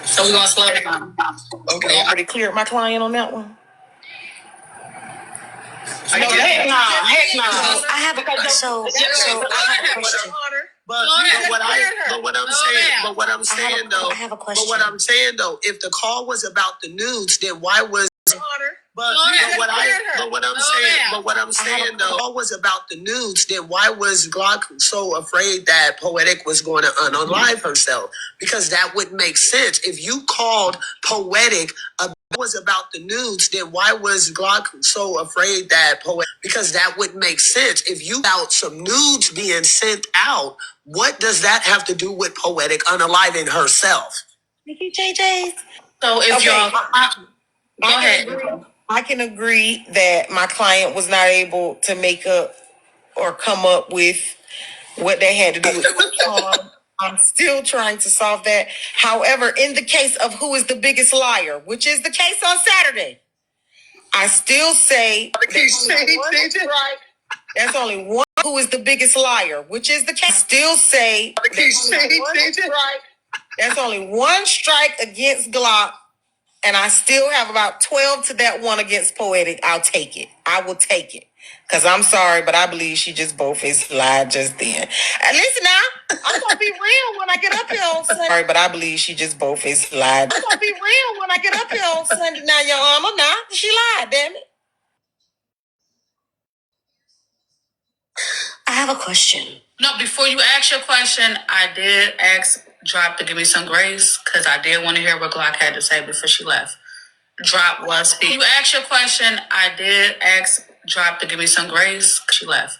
So we're gonna slow down. Okay. Already cleared my client on that one. Heck no. I have a question. But what I'm saying though, if the call was about the nudes, then why was But what I'm saying though, all was about the nudes. Then why was Glock so afraid that Poetic was going to unalive herself? Because that would make sense if you called Poetic a Was about the nudes, then why was Glock so afraid that poet? Because that would make sense. If you out some nudes being sent out, what does that have to do with Poetic unaliving herself? So if y'all, go ahead. I can agree that my client was not able to make up or come up with what they had to do with I'm still trying to solve that. However, in the case of who is the biggest liar, which is the case on Saturday, I still say there's only one who is the biggest liar, which is the case. I still say there's only one strike against Glock, and I still have about 12 to that one against Poetic. I'll take it. I will take it. Because I'm sorry, but I believe she just both face lied just then. And listen now, I'm going to be real when I get up here on Sunday. Sorry, but I believe she just both face lied. I'm going to be real when I get up here on Sunday. Now, Your Honor, now, she lied, damn it. I have a question. No, before you ask your question, I did ask Drop to give me some grace because I did want to hear what Glock had to say before she left. Drop was speaking. You asked your question, I did ask Drop to give me some grace because she left.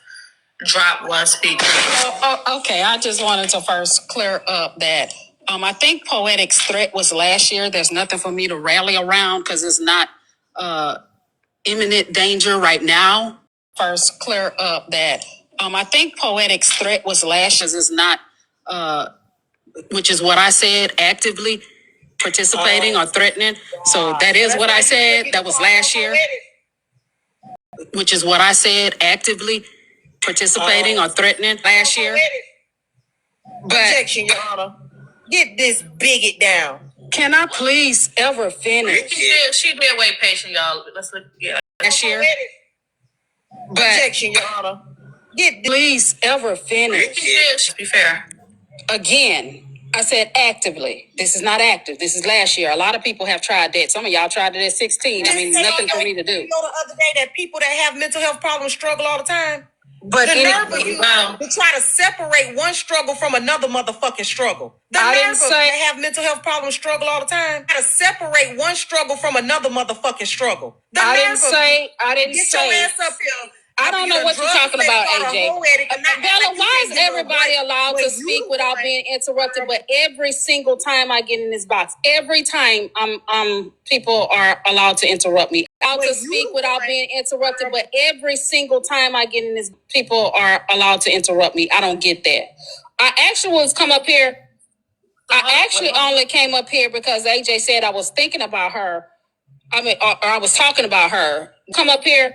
Drop was speaking. Okay, I just wanted to first clear up that I think Poetic's threat was last year. There's nothing for me to rally around because it's not imminent danger right now. First clear up that I think Poetic's threat was last year. It's not, which is what I said, actively participating or threatening. So that is what I said. That was last year, which is what I said, actively participating or threatening last year. But Objection, Your Honor. Get this bigot down. can I please ever finish? She did wait patient, y'all. Let's look. Yeah. Last year. But Objection, Your Honor. Get this. please ever finish. She did. Be fair. Again, I said actively. This is not active. This is last year. A lot of people have tried that. Some of y'all tried it at 16. I mean, nothing for me to do. You know the other day that people that have mental health problems struggle all the time? But the nerve of you to try to separate one struggle from another motherfucking struggle. The nerve of you that have mental health problems struggle all the time. Try to separate one struggle from another motherfucking struggle. The I nerve didn't say. I didn't get say. your ass up here. I don't know what you're talking about, AJ. Bella, why is everybody allowed to speak without being interrupted? But every single time I get in this box, every time people are allowed to interrupt me. Allowed to speak without being interrupted, but every single time I get in this, people are allowed to interrupt me. I don't get that. I actually was come up here. I actually only came up here because AJ said I was thinking about her. I mean, or I was talking about her. Come up here.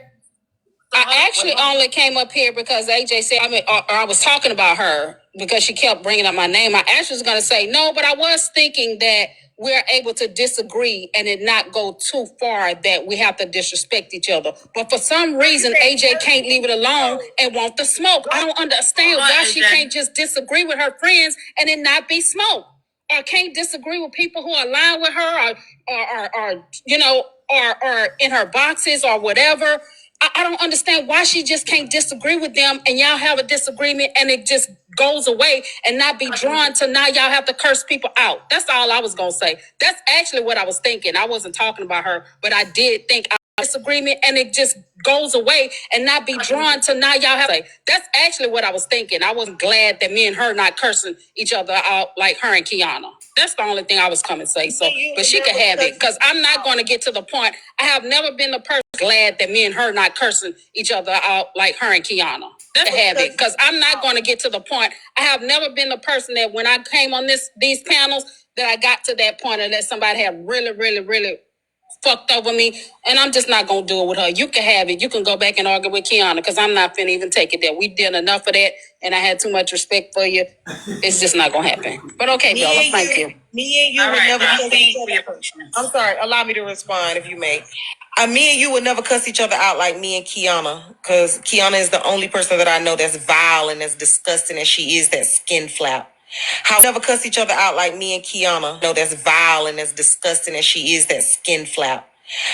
I actually only came up here because AJ said, I mean, or I was talking about her because she kept bringing up my name. I actually was going to say no, but I was thinking that we're able to disagree and it not go too far that we have to disrespect each other. But for some reason, AJ can't leave it alone and want the smoke. I don't understand why she can't just disagree with her friends and it not be smoke. Or can't disagree with people who align with her or you know, or in her boxes or whatever. I don't understand why she just can't disagree with them and y'all have a disagreement and it just goes away and not be drawn to now y'all have to curse people out. That's all I was going to say. That's actually what I was thinking. I wasn't talking about her, but I did think disagreement and it just goes away and not be drawn to now y'all have to. That's actually what I was thinking. I was glad that me and her not cursing each other out like her and Kiana. That's the only thing I was coming to say. So, but she could have it because I'm not going to get to the point. I have never been the person glad that me and her not cursing each other out like her and Kiana. That's a habit because I'm not going to get to the point. I have never been the person that when I came on these panels that I got to that point and that somebody had really fucked over me, and I'm just not gonna do it with her. You can have it. You can go back and argue with Kiana because I'm not finna even take it there. We did enough of that, and I had too much respect for you. It's just not gonna happen. But okay, Bella, thank you. Me and you would never cuss each other. I'm sorry. Allow me to respond if you may. Me and you would never cuss each other out like me and Kiana, because Kiana is the only person that I know that's vile and as disgusting as she is. That skin flap. How never cuss each other out like me and Kiana. No, that's vile and as disgusting as she is. That skin flap.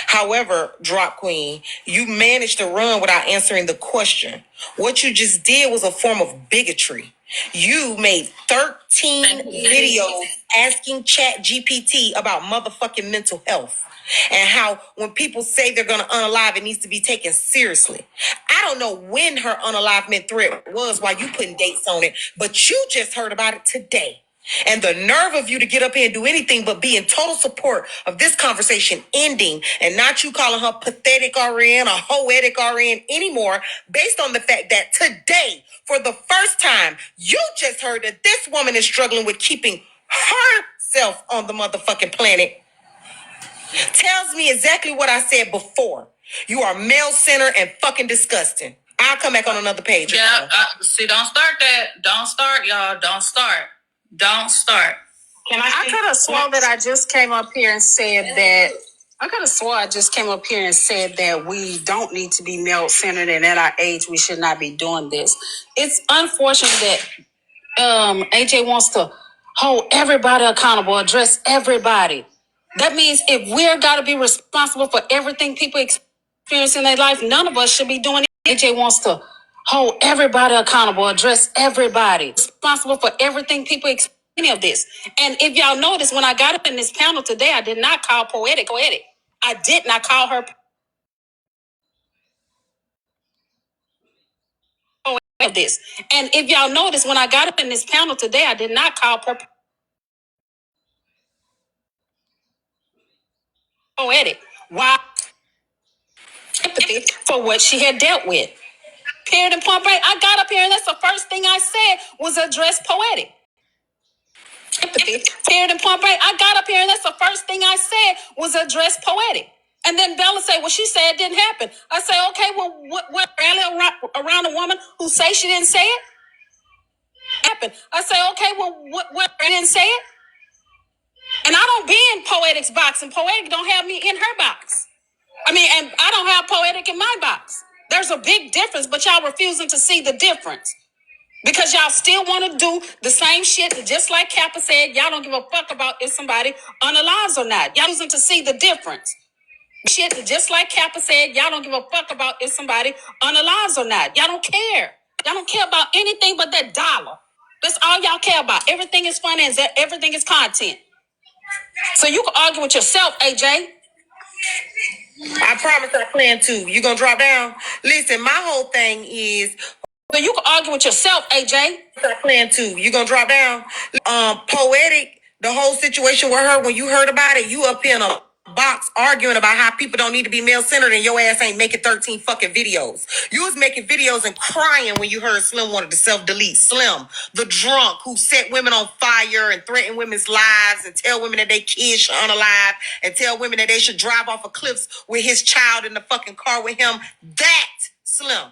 However, Drop Queen, you managed to run without answering the question. What you just did was a form of bigotry. You made 13 videos asking Chat GPT about motherfucking mental health and how when people say they're gonna unalive, it needs to be taken seriously. I don't know when her unalivement threat was while you putting dates on it, but you just heard about it today. And the nerve of you to get up here and do anything but be in total support of this conversation ending and not you calling her pathetic RN or hoetic RN anymore, based on the fact that today, for the first time, you just heard that this woman is struggling with keeping herself on the motherfucking planet. Tells me exactly what I said before. You are male centered and fucking disgusting. I'll come back on another page. Yeah, see, don't start that. Don't start, y'all. Don't start. Don't start. I could have sworn that I just came up here and said that. I could have swore I just came up here and said that we don't need to be male centered, and at our age we should not be doing this. It's unfortunate that AJ wants to hold everybody accountable, address everybody. That means if we're got to be responsible for everything people experience in their life, none of us should be doing it. AJ wants to hold everybody accountable, address everybody, responsible for everything people experience. Any of this. And if y'all notice, when I got up in this panel today, I did not call poetic. I did not call her poetic of this. And if y'all notice, when I got up in this panel today, I did not call her poetic. Why? Empathy for what she had dealt with. Period and point break. I got up here and that's the first thing I said was address poetic. Empathy. Period and point break. I got up here and that's the first thing I said was address poetic. And then Bella said, well, she said it didn't happen. I say, okay, well, what rally around a woman who say she didn't say it? Happened. I say, okay, well, what didn't say it? And I don't be in Poetic's box, and Poetic don't have me in her box. I mean, and I don't have Poetic in my box. There's a big difference, but y'all refusing to see the difference. Because y'all still want to do the same shit, just like Kappa said, y'all don't give a fuck about if somebody unalives or not. Y'all refusing to see the difference. Shit, just like Kappa said, y'all don't give a fuck about if somebody unalives or not. Y'all don't care. Y'all don't care about anything but that dollar. That's all y'all care about. Everything is finance. Everything is content. So you can argue with yourself, AJ. I promise I plan to. You gonna drop down? Listen, my whole thing is. So you can argue with yourself, AJ. I plan to. You gonna drop down? Poetic. The whole situation with her. When you heard about it, you up in a box arguing about how people don't need to be male centered, and your ass ain't making 13 fucking videos. You was making videos and crying when you heard Slim wanted to self delete. Slim, the drunk who set women on fire and threaten women's lives and tell women that they kids should unalive and tell women that they should drive off of cliffs with his child in the fucking car with him. That Slim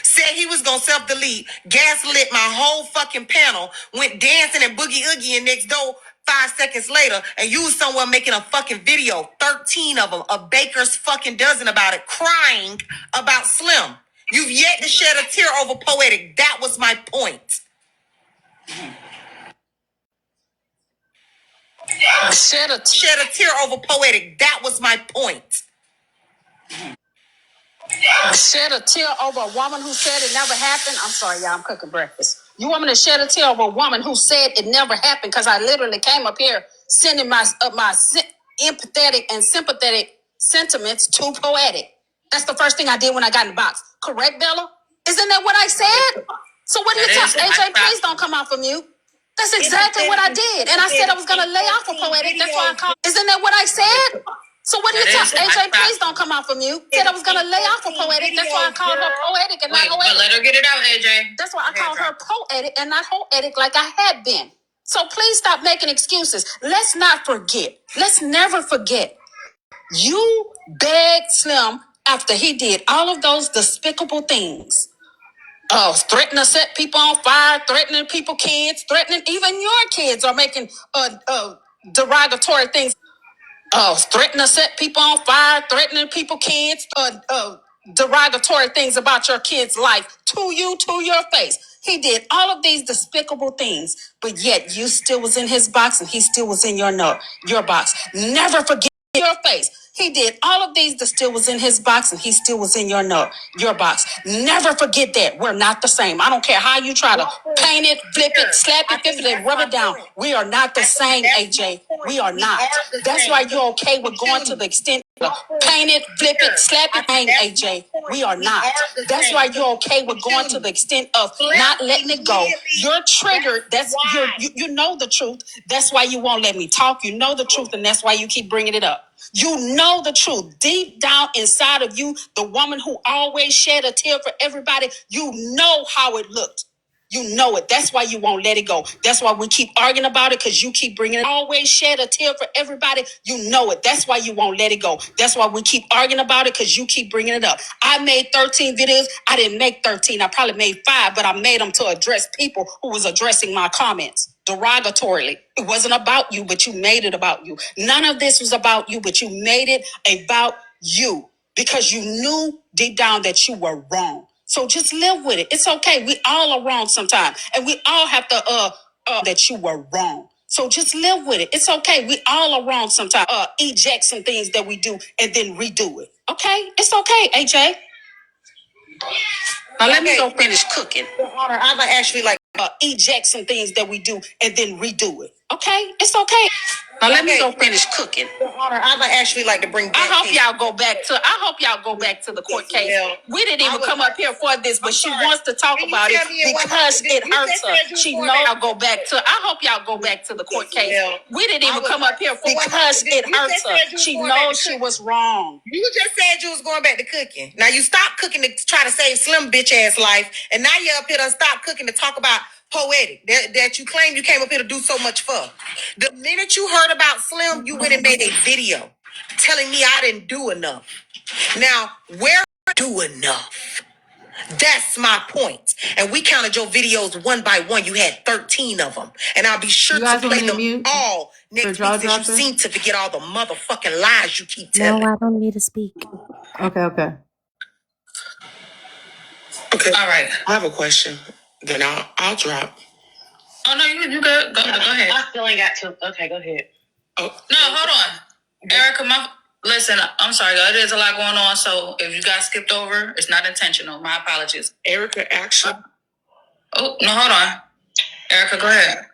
said he was gonna self-delete, gaslit my whole fucking panel, went dancing and boogie oogie and next door 5 seconds later, and you was somewhere making a fucking video, 13 of them, a baker's fucking dozen about it, crying about Slim. You've yet to shed a tear over Poetic. That was my point. Shed a tear over Poetic. That was my point. Shed a tear over a woman who said it never happened. I'm sorry, y'all. I'm cooking breakfast. You want me to shed a tear over a woman who said it never happened? Because I literally came up here sending my empathetic and sympathetic sentiments to Poetic. That's the first thing I did when I got in the box. Correct, Bella? Isn't that what I said? So what do you talk? AJ, please don't come off of mute. That's exactly what I did. And I said I was going to lay off of Poetic. That's why I called. Isn't that what I said? So what do you talk? AJ, please don't come off of mute. Said I was going to lay off of Poetic. That's why I called her Poetic and not Poetic. But let her get it out, AJ. That's why I called her Poetic and not Poetic like I had been. So please stop making excuses. Let's not forget. Let's never forget. You begged Slim after he did all of those despicable things. Threatening to set people on fire, threatening people kids, threatening even your kids are making derogatory things. Threatening to set people on fire, threatening people kids, derogatory things about your kid's life to you, to your face. He did all of these despicable things, but yet you still was in his box and he still was in your box. Never forget your face. He did all of these that still was in his box, and he still was in your box. Never forget that. We're not the same. I don't care how you try to paint it, flip it, slap it, flip it, and rub it down. We are not the same, AJ. We are not. That's why you're okay with going to the extent of paint it, flip it, slap it, AJ. We are not. That's why you're okay with going to the extent of not letting it go. You're triggered. You know the truth. That's why you won't let me talk. You know the truth, and that's why you keep bringing it up. You know the truth. Deep down inside of you, the woman who always shed a tear for everybody, you know how it looked. You know it. That's why you won't let it go. That's why we keep arguing about it, because you keep bringing it. Always shed a tear for everybody. You know it. That's why you won't let it go. That's why we keep arguing about it, because you keep bringing it up. I made 13 videos. I didn't make 13. I probably made 5, but I made them to address people who was addressing my comments derogatorily. It wasn't about you, but you made it about you. None of this was about you, but you made it about you, because you knew deep down that you were wrong. So just live with it. It's okay. We all are wrong sometimes. And we all have to that you were wrong. So just live with it. It's okay. We all are wrong sometimes. Eject some things that we do and then redo it. Okay? It's okay, AJ. Now let me go finish cooking. I'm gonna actually eject some things that we do and then redo it. Okay? It's okay. Now let me go finish cooking. I'm gonna actually like to bring back. I hope y'all go back to the court case. We didn't even come up here for this, but she wants to talk about it because it hurts her. She knows I'll go back to. I hope y'all go back to the court case. We didn't even come up here for because it hurts her. She knows she was wrong. You just said you was going back to cooking. Now you stopped cooking to try to save Slim bitch ass life, and now you're up here to stop cooking to talk about Poetic that you claim you came up here to do so much for. The minute you heard about Slim, you went and made a video telling me I didn't do enough. Now, where do enough? That's my point. And we counted your videos one by one. You had 13 of them. And I'll be sure to play them all next week, since you seem to forget all the motherfucking lies you keep telling. No, I don't need to speak. Okay. Okay. All right. I have a question. Then I'll drop. Oh no, you good. Go ahead. I still ain't got to. Okay, go ahead. Oh No, hold on. Erica, listen, I'm sorry, it is a lot going on, so if you got skipped over, it's not intentional. My apologies. Erica, actually. Oh, no, hold on. Erica, go ahead.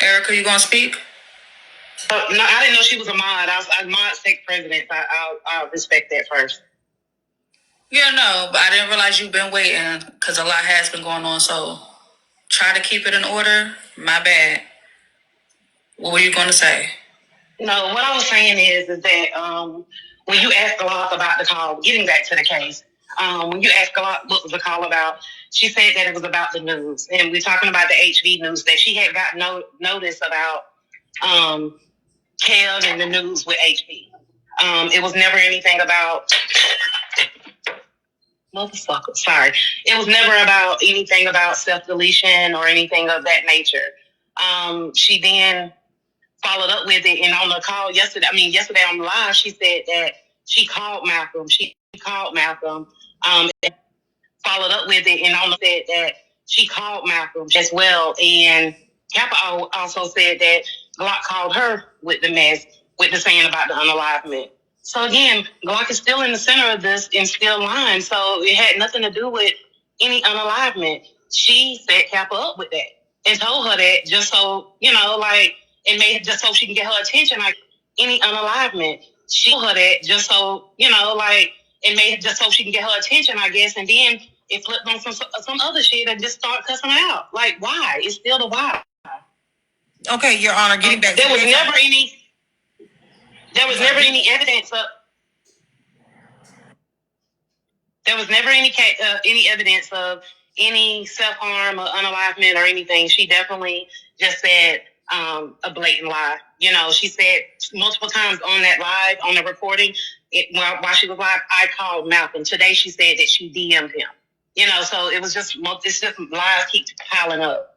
Erica, you gonna speak? No, I didn't know she was a mod. I was mod state president. I'll respect that first. Yeah, no, but I didn't realize you've been waiting because a lot has been going on, so try to keep it in order. My bad. What were you going to say? No, what I was saying is that when you asked Glock about the call, getting back to the case, when you asked Glock what was the call about, she said that it was about the news. And we're talking about the HB news, that she had got notice about Kev and the news with HB. It was never anything about... Motherfucker, sorry. It was never about anything about self-deletion or anything of that nature. She then followed up with it, and on the call yesterday on the live, she said that she called Malcolm. Followed up with it, and on the said that she called Malcolm as well. And Kappa also said that Glock called her with the mess, with the saying about the unalivement. So again, Glock is still in the center of this and still lying. So it had nothing to do with any unalivement. She set Kappa up with that and told her that just so, and made it just so she can get her attention, like any unalivement. She told her that just so, and made it just so she can get her attention, I guess. And then it flipped on some other shit and just start cussing her out. Like, why? It's still the why. Okay, Your Honor, getting back. There was never any evidence of. There was never any evidence of any self-harm or unalivement or anything. She definitely just said a blatant lie. She said multiple times on that live, on the recording, while she was live, I called Malcolm. Today she said that she DM'd him. So it's just lies keep piling up.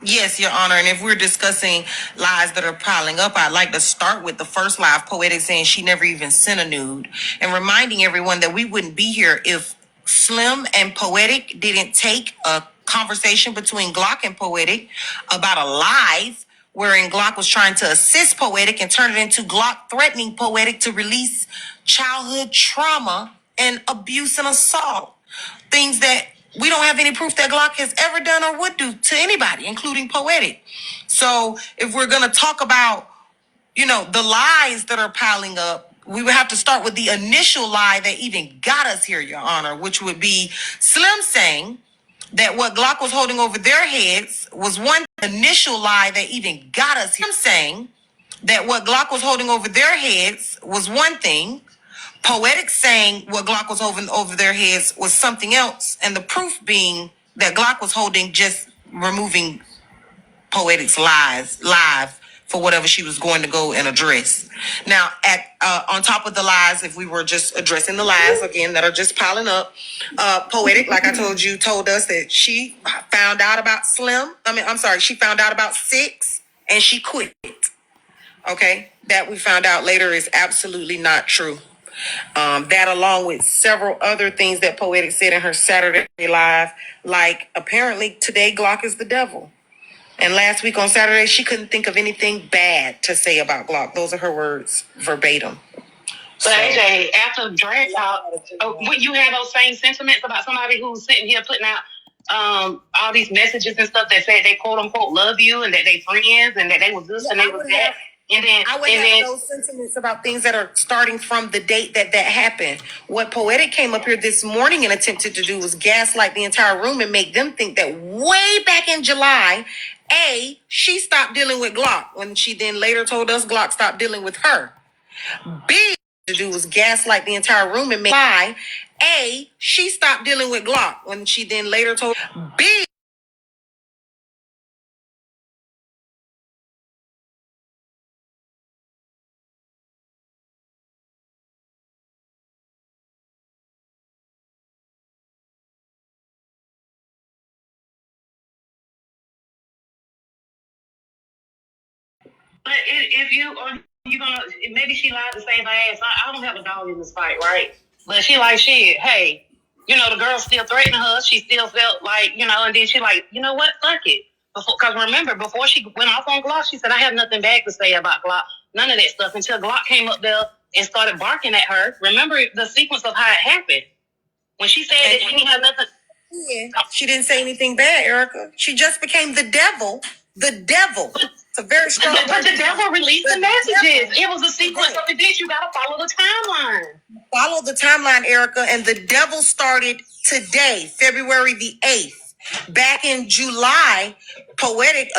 Yes, Your Honor. And if we're discussing lies that are piling up, I'd like to start with the first lie of Poetic saying she never even sent a nude, and reminding everyone that we wouldn't be here if Slim and Poetic didn't take a conversation between Glock and Poetic about a live wherein Glock was trying to assist Poetic and turn it into Glock threatening Poetic to release childhood trauma and abuse and assault. Things that we don't have any proof that Glock has ever done or would do to anybody, including Poetic. So if we're going to talk about, the lies that are piling up, we would have to start with the initial lie that even got us here, Your Honor, which would be Slim saying that what Glock was holding over their heads was one initial lie that even got us here. Slim saying that what Glock was holding over their heads was one thing. Poetic saying what Glock was holding over their heads was something else. And the proof being that Glock was holding just removing Poetic's lies live for whatever she was going to go and address. Now, on top of the lies, if we were just addressing the lies again that are just piling up, Poetic, like I told you, told us that she found out about she found out about Six and she quit. Okay, that we found out later is absolutely not true. That along with several other things that Poetic said in her Saturday Live, like apparently today Glock is the devil. And last week on Saturday, she couldn't think of anything bad to say about Glock. Those are her words, verbatim. But AJ, after drag talk, would you have those same sentiments about somebody who's sitting here putting out all these messages and stuff that said they quote unquote love you and that they friends and that they was this and they was that? And then I would have those sentiments about things that are starting from the date that happened. What Poetic came up here this morning and attempted to do was gaslight the entire room and make them think that way back in July, A, she stopped dealing with Glock when she then later told us Glock stopped dealing with her. B, to do was gaslight the entire room and make lie. A, she stopped dealing with Glock when she then later told B. But if you gonna maybe she lied to save her ass. I don't have a dog in this fight, right? But she like shit. Hey, the girl still threatening her. She still felt like and then she like what? Fuck it. Because remember, before she went off on Glock, she said I have nothing bad to say about Glock. None of that stuff until Glock came up there and started barking at her. Remember the sequence of how it happened when she said that she didn't have nothing. Yeah, she didn't say anything bad, Erica. She just became the devil. The devil. It's a very strong word. But the devil released the messages. It was a sequence of events. You got to follow the timeline. Follow the timeline, Erica. And the devil started today, February the 8th. Back in July, Poetic,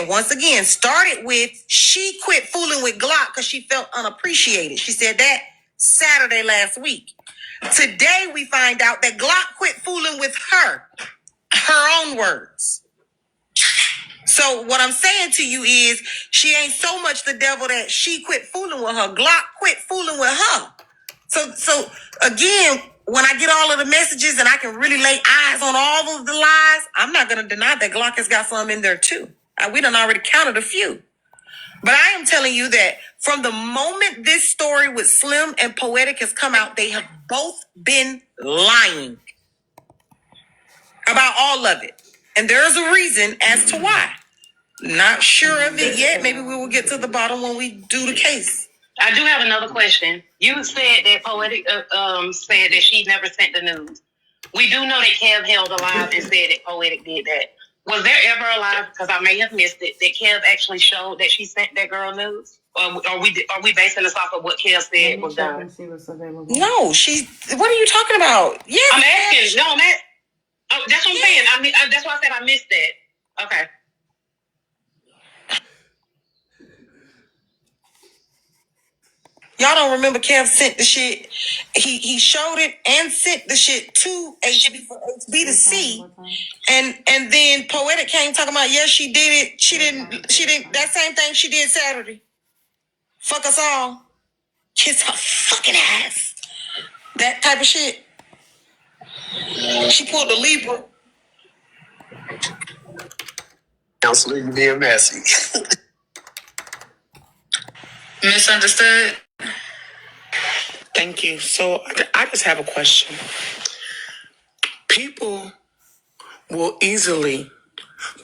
once again, started with she quit fooling with Glock because she felt unappreciated. She said that Saturday last week. Today, we find out that Glock quit fooling with her own words. So what I'm saying to you is she ain't so much the devil that she quit fooling with her. Glock quit fooling with her. So again, when I get all of the messages and I can really lay eyes on all of the lies, I'm not going to deny that Glock has got some in there too. We done already counted a few. But I am telling you that from the moment this story with Slim and Poetic has come out, they have both been lying about all of it. And there's a reason as to why. Not sure of it yet. Maybe we will get to the bottom when we do the case. I do have another question. You said that Poetic said that she never sent the news. We do know that Kev held alive and said that Poetic did that. Was there ever a lie, because I may have missed it, that Kev actually showed that she sent that girl news? Or are we basing this off of what Kev said was done? No, what are you talking about? Yes. I'm asking. No, that's what I'm saying. That's why I said I missed that. Okay. Y'all don't remember Kev sent the shit. He showed it and sent the shit to HB for HB to see. And then Poetic came talking about, yes, she did it. She didn't that same thing she did Saturday. Fuck us all. Kiss her fucking ass. That type of shit. She pulled the Libra. Counselor, you being messy. Misunderstood. Thank you. So I just have a question. People will easily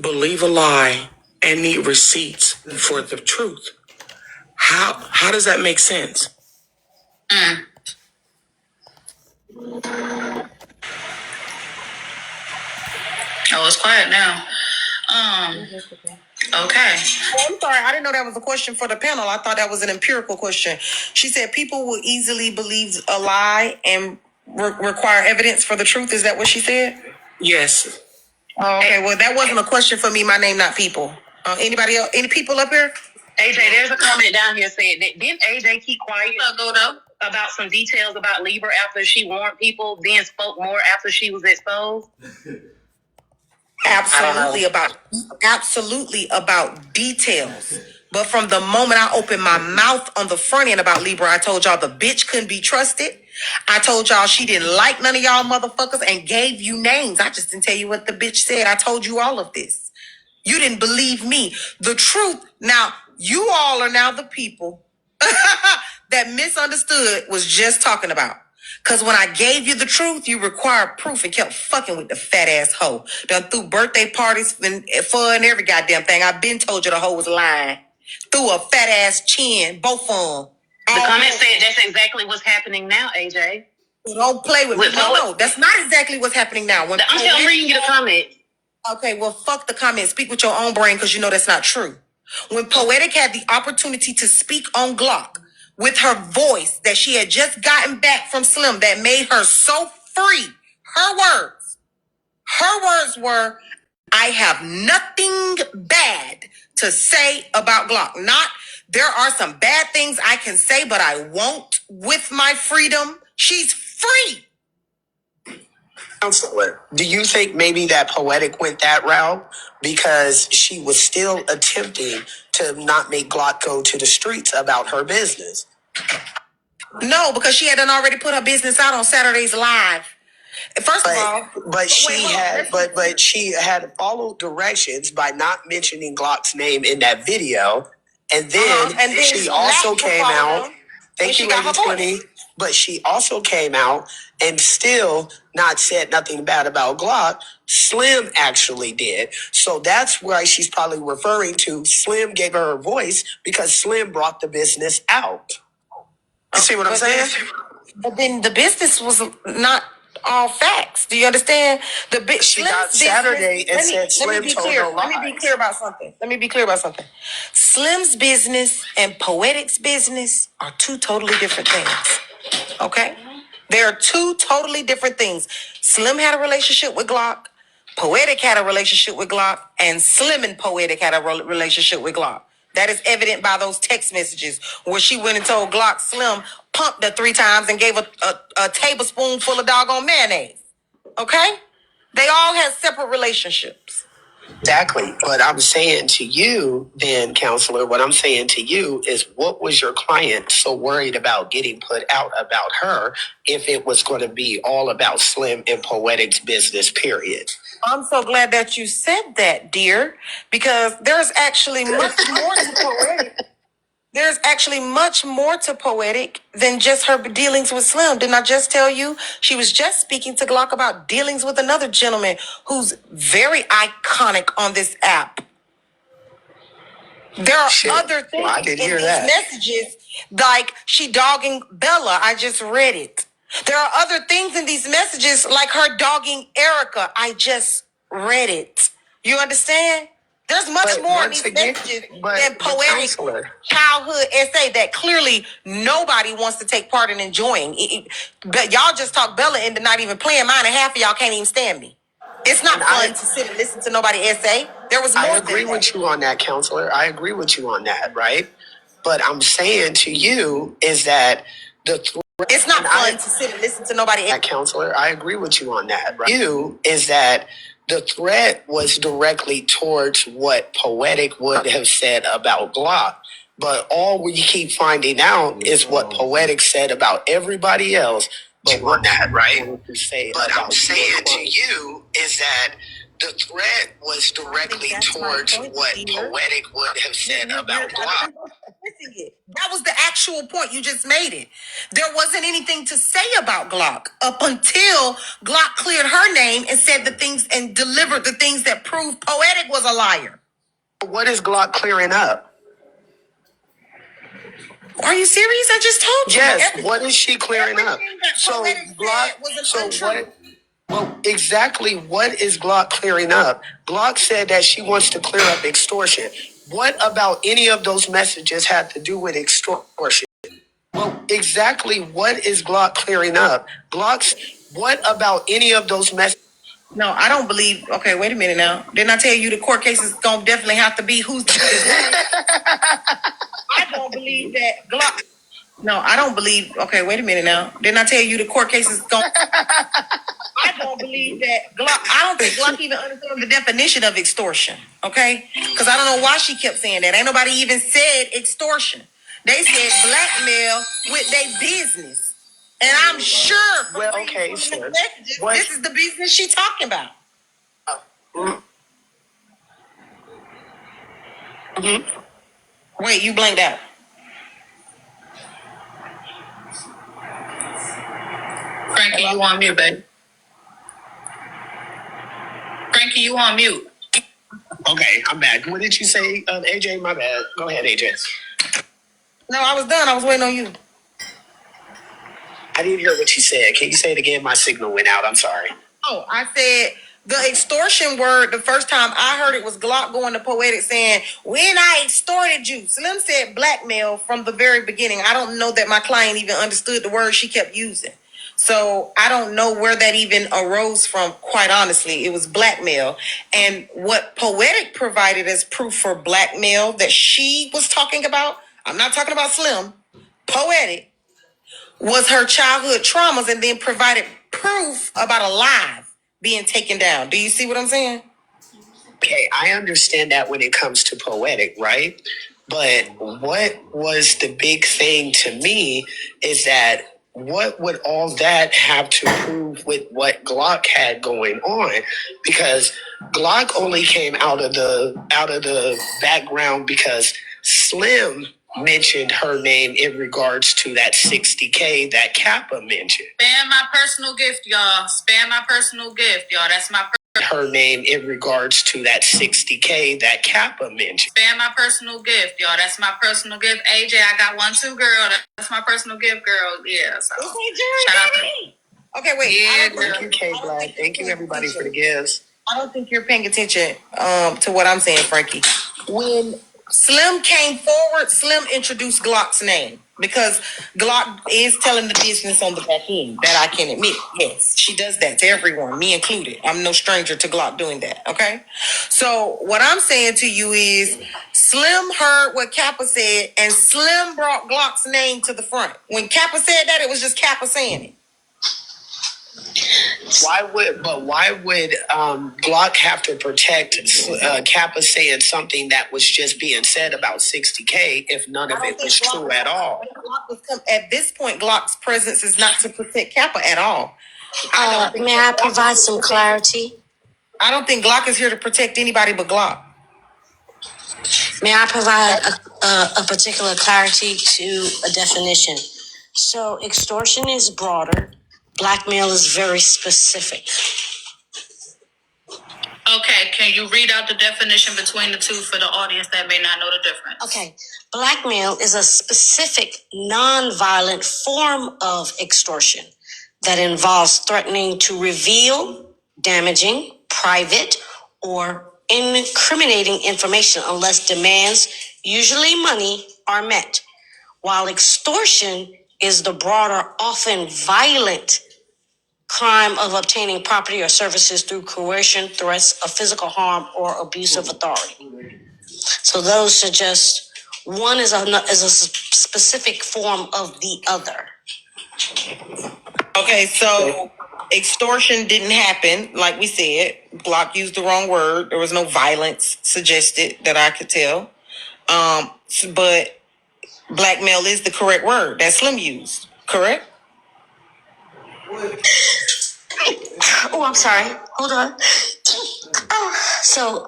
believe a lie and need receipts for the truth. How does that make sense? Oh, it's quiet now. Okay. Oh, I'm sorry. I didn't know that was a question for the panel. I thought that was an empirical question. She said people will easily believe a lie and require evidence for the truth. Is that what she said? Yes. Oh, okay. Well, that wasn't a question for me. My name, not people. Anybody else? Any people up here? AJ, there's a comment down here saying that didn't AJ keep quiet Go though. about some details about Libra after she warned people, then spoke more after she was exposed? Absolutely about details. But from the moment I opened my mouth on the front end about Libra, I told y'all the bitch couldn't be trusted. I told y'all she didn't like none of y'all motherfuckers and gave you names. I just didn't tell you what the bitch said. I told you all of this. You didn't believe me. The truth. Now, you all are now the people that misunderstood was just talking about. Because when I gave you the truth, you required proof and kept fucking with the fat ass hoe. Done threw birthday parties and fun and every goddamn thing. I've been told you the hoe was lying. Threw a fat ass chin, both of them. The comment said that's exactly what's happening now, AJ. Don't play with me. No, that's not exactly what's happening now. I'm reading you the comment. Okay, well, fuck the comment. Speak with your own brain because you know that's not true. When Poetic had the opportunity to speak on Glock with her voice that she had just gotten back from Slim that made her so free, her words were, I have nothing bad to say about Glock. Not, there are some bad things I can say, but I won't with my freedom. She's free. Counselor, do you think maybe that Poetic went that route because she was still attempting to not make Glock go to the streets about her business? No, because she had done already put her business out on Saturday's Live. First of all, but she had followed directions by not mentioning Glock's name in that video, and then, she also came out. Thank you, Lady 20. But she also came out and still not said nothing bad about Glock. Slim actually did. So that's why she's probably referring to Slim gave her a voice because Slim brought the business out. You see what I'm saying? But then the business was not all facts. Do you understand? She got Saturday and said Slim told no lies. Let me be clear about something. Slim's business and Poetic's business are two totally different things. Okay? They are two totally different things. Slim had a relationship with Glock. Poetic had a relationship with Glock. And Slim and Poetic had a relationship with Glock. That is evident by those text messages where she went and told Glock Slim pumped her 3 times and gave her a tablespoonful of doggone mayonnaise. Okay? They all had separate relationships. Exactly. But I'm saying to you, then, counselor, what I'm saying to you is what was your client so worried about getting put out about her if it was going to be all about Slim and Poetic's business, period? I'm so glad that you said that, dear, because there's actually much more to Poetic. There's actually much more to Poetic than just her dealings with Slim. Didn't I just tell you? She was just speaking to Glock about dealings with another gentleman who's very iconic on this app. There are other things in these messages, like she dogging Bella. I just read it. There are other things in these messages, like her dogging Erica. I just read it. You understand? There's much more in these messages than Poetic childhood essay that clearly nobody wants to take part in enjoying. But y'all just talk Bella into not even playing mine, and half of y'all can't even stand me. It's not fun to sit and listen to nobody essay. There was more. I agree with you on that, counselor. I agree with you on that, right? But I'm saying to you is that it's not fun to sit and listen to nobody. Counselor, I agree with you on that. Right? You is that the threat was directly towards what Poetic would have said about Glock. But all we keep finding out is what Poetic said about everybody else. But what that, right? But I'm saying to you is that the threat was directly towards what Poetic would have said about Glock. That was the actual point. You just made it. There wasn't anything to say about Glock up until Glock cleared her name and said the things and delivered the things that proved Poetic was a liar. What is Glock clearing up? Are you serious? I just told you. Yes. What is she clearing up? So Glock. So what? Well, exactly what is Glock clearing up? Glock said that she wants to clear up extortion. What about any of those messages had to do with extortion? Well, exactly what is Glock clearing up? Glock's. What about any of those messages? No, I don't believe. Okay, wait a minute now. Didn't I tell you the court case is gonna definitely have to be who's I don't believe that Glock. No, I don't believe. Okay, wait a minute now. Didn't I tell you the court case is going? I don't believe that Glock. I don't think Glock even understands the definition of extortion. Okay, because I don't know why she kept saying that. Ain't nobody even said extortion. They said blackmail with their business, and I'm sure. Well, okay, sir. This is the business she talking about. Mm-hmm. Wait, you blanked out. Frankie, you on mute, baby. Frankie, you on mute. Okay, I'm back. What did you say, AJ? My bad. Go ahead, AJ. No, I was done. I was waiting on you. I didn't hear what you said. Can you say it again? My signal went out. I'm sorry. Oh, I said the extortion word, the first time I heard it was Glock going to Poetic saying, when I extorted you. Slim said blackmail from the very beginning. I don't know that my client even understood the word she kept using. So I don't know where that even arose from, quite honestly. It was blackmail. And what Poetic provided as proof for blackmail that she was talking about, I'm not talking about Slim, Poetic, was her childhood traumas and then provided proof about a live being taken down. Do you see what I'm saying? Okay, I understand that when it comes to Poetic, right? But what was the big thing to me is that what would all that have to prove with what Glock had going on? Because Glock only came out of the background because Slim mentioned her name in regards to that 60K that Kappa mentioned. Spam my personal gift, y'all. Spam my personal gift, y'all. That's my her name in regards to that 60K that Kappa mentioned. Spam my personal gift, y'all. That's my personal gift. AJ, I got one too, girl. That's my personal gift, girl. Yeah, so shout out to me. Okay, wait. Yeah, Thank you, K Black. Thank you, everybody, for the gifts. I don't think you're paying attention to what I'm saying, Frankie. When Slim came forward, Slim introduced Glock's name because Glock is telling the business on the back end. That I can admit. Yes, she does that to everyone, me included. I'm no stranger to Glock doing that, okay? So what I'm saying to you is Slim heard what Kappa said and Slim brought Glock's name to the front. When Kappa said that, it was just Kappa saying it. Why would Glock have to protect Kappa saying something that was just being said about 60K if none of it was true at all? At this point, Glock's presence is not to protect Kappa at all. May I provide some clarity? I don't think Glock is here to protect anybody but Glock. May I provide a particular clarity to a definition? So extortion is broader. Blackmail is very specific. Okay, can you read out the definition between the two for the audience that may not know the difference? Okay. Blackmail is a specific non-violent form of extortion that involves threatening to reveal damaging, private, or incriminating information unless demands, usually money, are met. While extortion is the broader, often violent crime of obtaining property or services through coercion, threats of physical harm, or abuse of authority. So those are just, one is a specific form of the other. Okay, so extortion didn't happen, like we said. Glock used the wrong word. There was no violence suggested that I could tell. But blackmail is the correct word that Slim used, correct? Oh, I'm sorry. Hold on. So,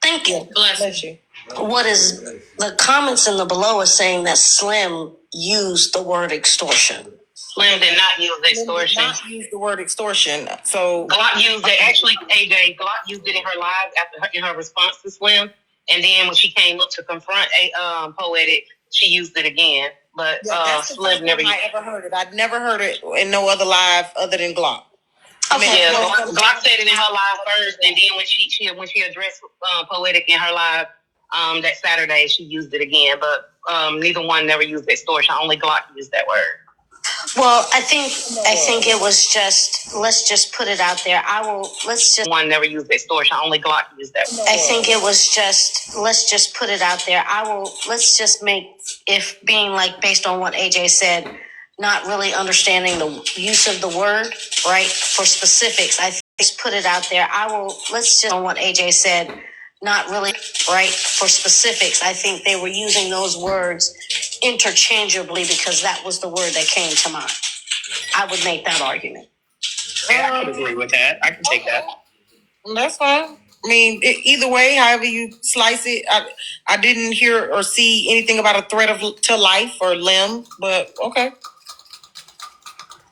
thank you. Bless you. What is the comments in the below are saying that Slim used the word extortion. Slim did not use extortion. Slim did not use the word extortion. So Glock used it. Actually, AJ, Glock used it in her live in her response to Slim. And then when she came up to confront Poetic, she used it again. But That's the Slim first never time I ever heard it. I'd never heard it in no other live other than Glock. Okay. Yeah, Glock said it in her live first, and then when she addressed Poetic in her live that Saturday, she used it again. But neither one never used extortion. Only Glock used that word. Well, I think it was just, let's just put it out there. One never used extortion. Only Glock used that word. I think it was just, let's just put it out there. Let's just make, if being like based on what AJ said, not really understanding the use of the word, right? For specifics, I think just put it out there. Let's just on what AJ said, not really, right? For specifics, I think they were using those words interchangeably because that was the word that came to mind. I would make that argument. Yeah, I can agree with that. I can take that. That's fine. I mean, either way, however you slice it, I didn't hear or see anything about a threat to life or limb, but okay.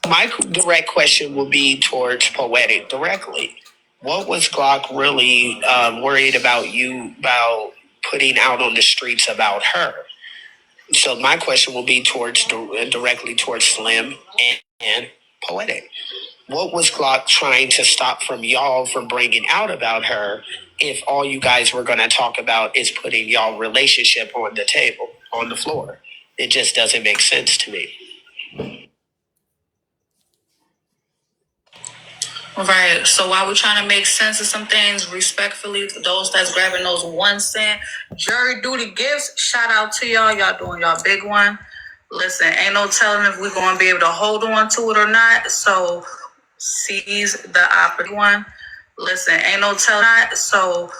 My direct question will be towards Poetic directly. What was Glock really worried about putting out on the streets about her? So my question will be directly towards Slim and Poetic. What was Glock trying to stop from y'all from bringing out about her if all you guys were going to talk about is putting y'all relationship on the table, on the floor? It just doesn't make sense to me. Right. So while we're trying to make sense of some things, respectfully, to those that's grabbing those 1 cent jury duty gifts, shout out to y'all. Y'all doing y'all big one. Listen, ain't no telling if we're going to be able to hold on to it or not. So seize the opportunity. Listen, ain't no telling. So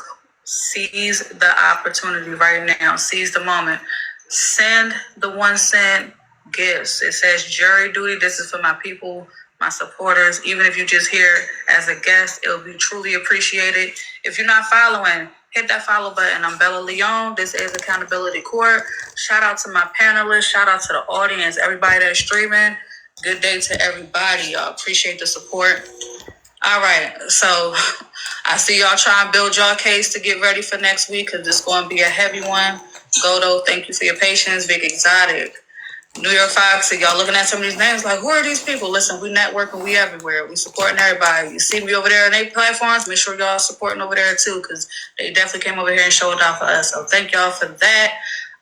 seize the opportunity right now. Seize the moment. Send the 1 cent gifts. It says jury duty. This is for my people, my supporters. Even if you just here as a guest, it'll be truly appreciated. If you're not following, hit that follow button. I'm Bella Leon. This is Accountability Court. Shout out to my panelists. Shout out to the audience, everybody that's streaming. Good day to everybody. Y'all appreciate the support. All right, so I see y'all trying to build y'all case to get ready for next week because this is going to be a heavy one. Godo, thank you for your patience. Big Exotic, New York Fox, y'all looking at some of these names like, who are these people? Listen, we networking, we everywhere. We supporting everybody. You see me over there on their platforms, make sure y'all supporting over there too because they definitely came over here and showed out for us. So thank y'all for that.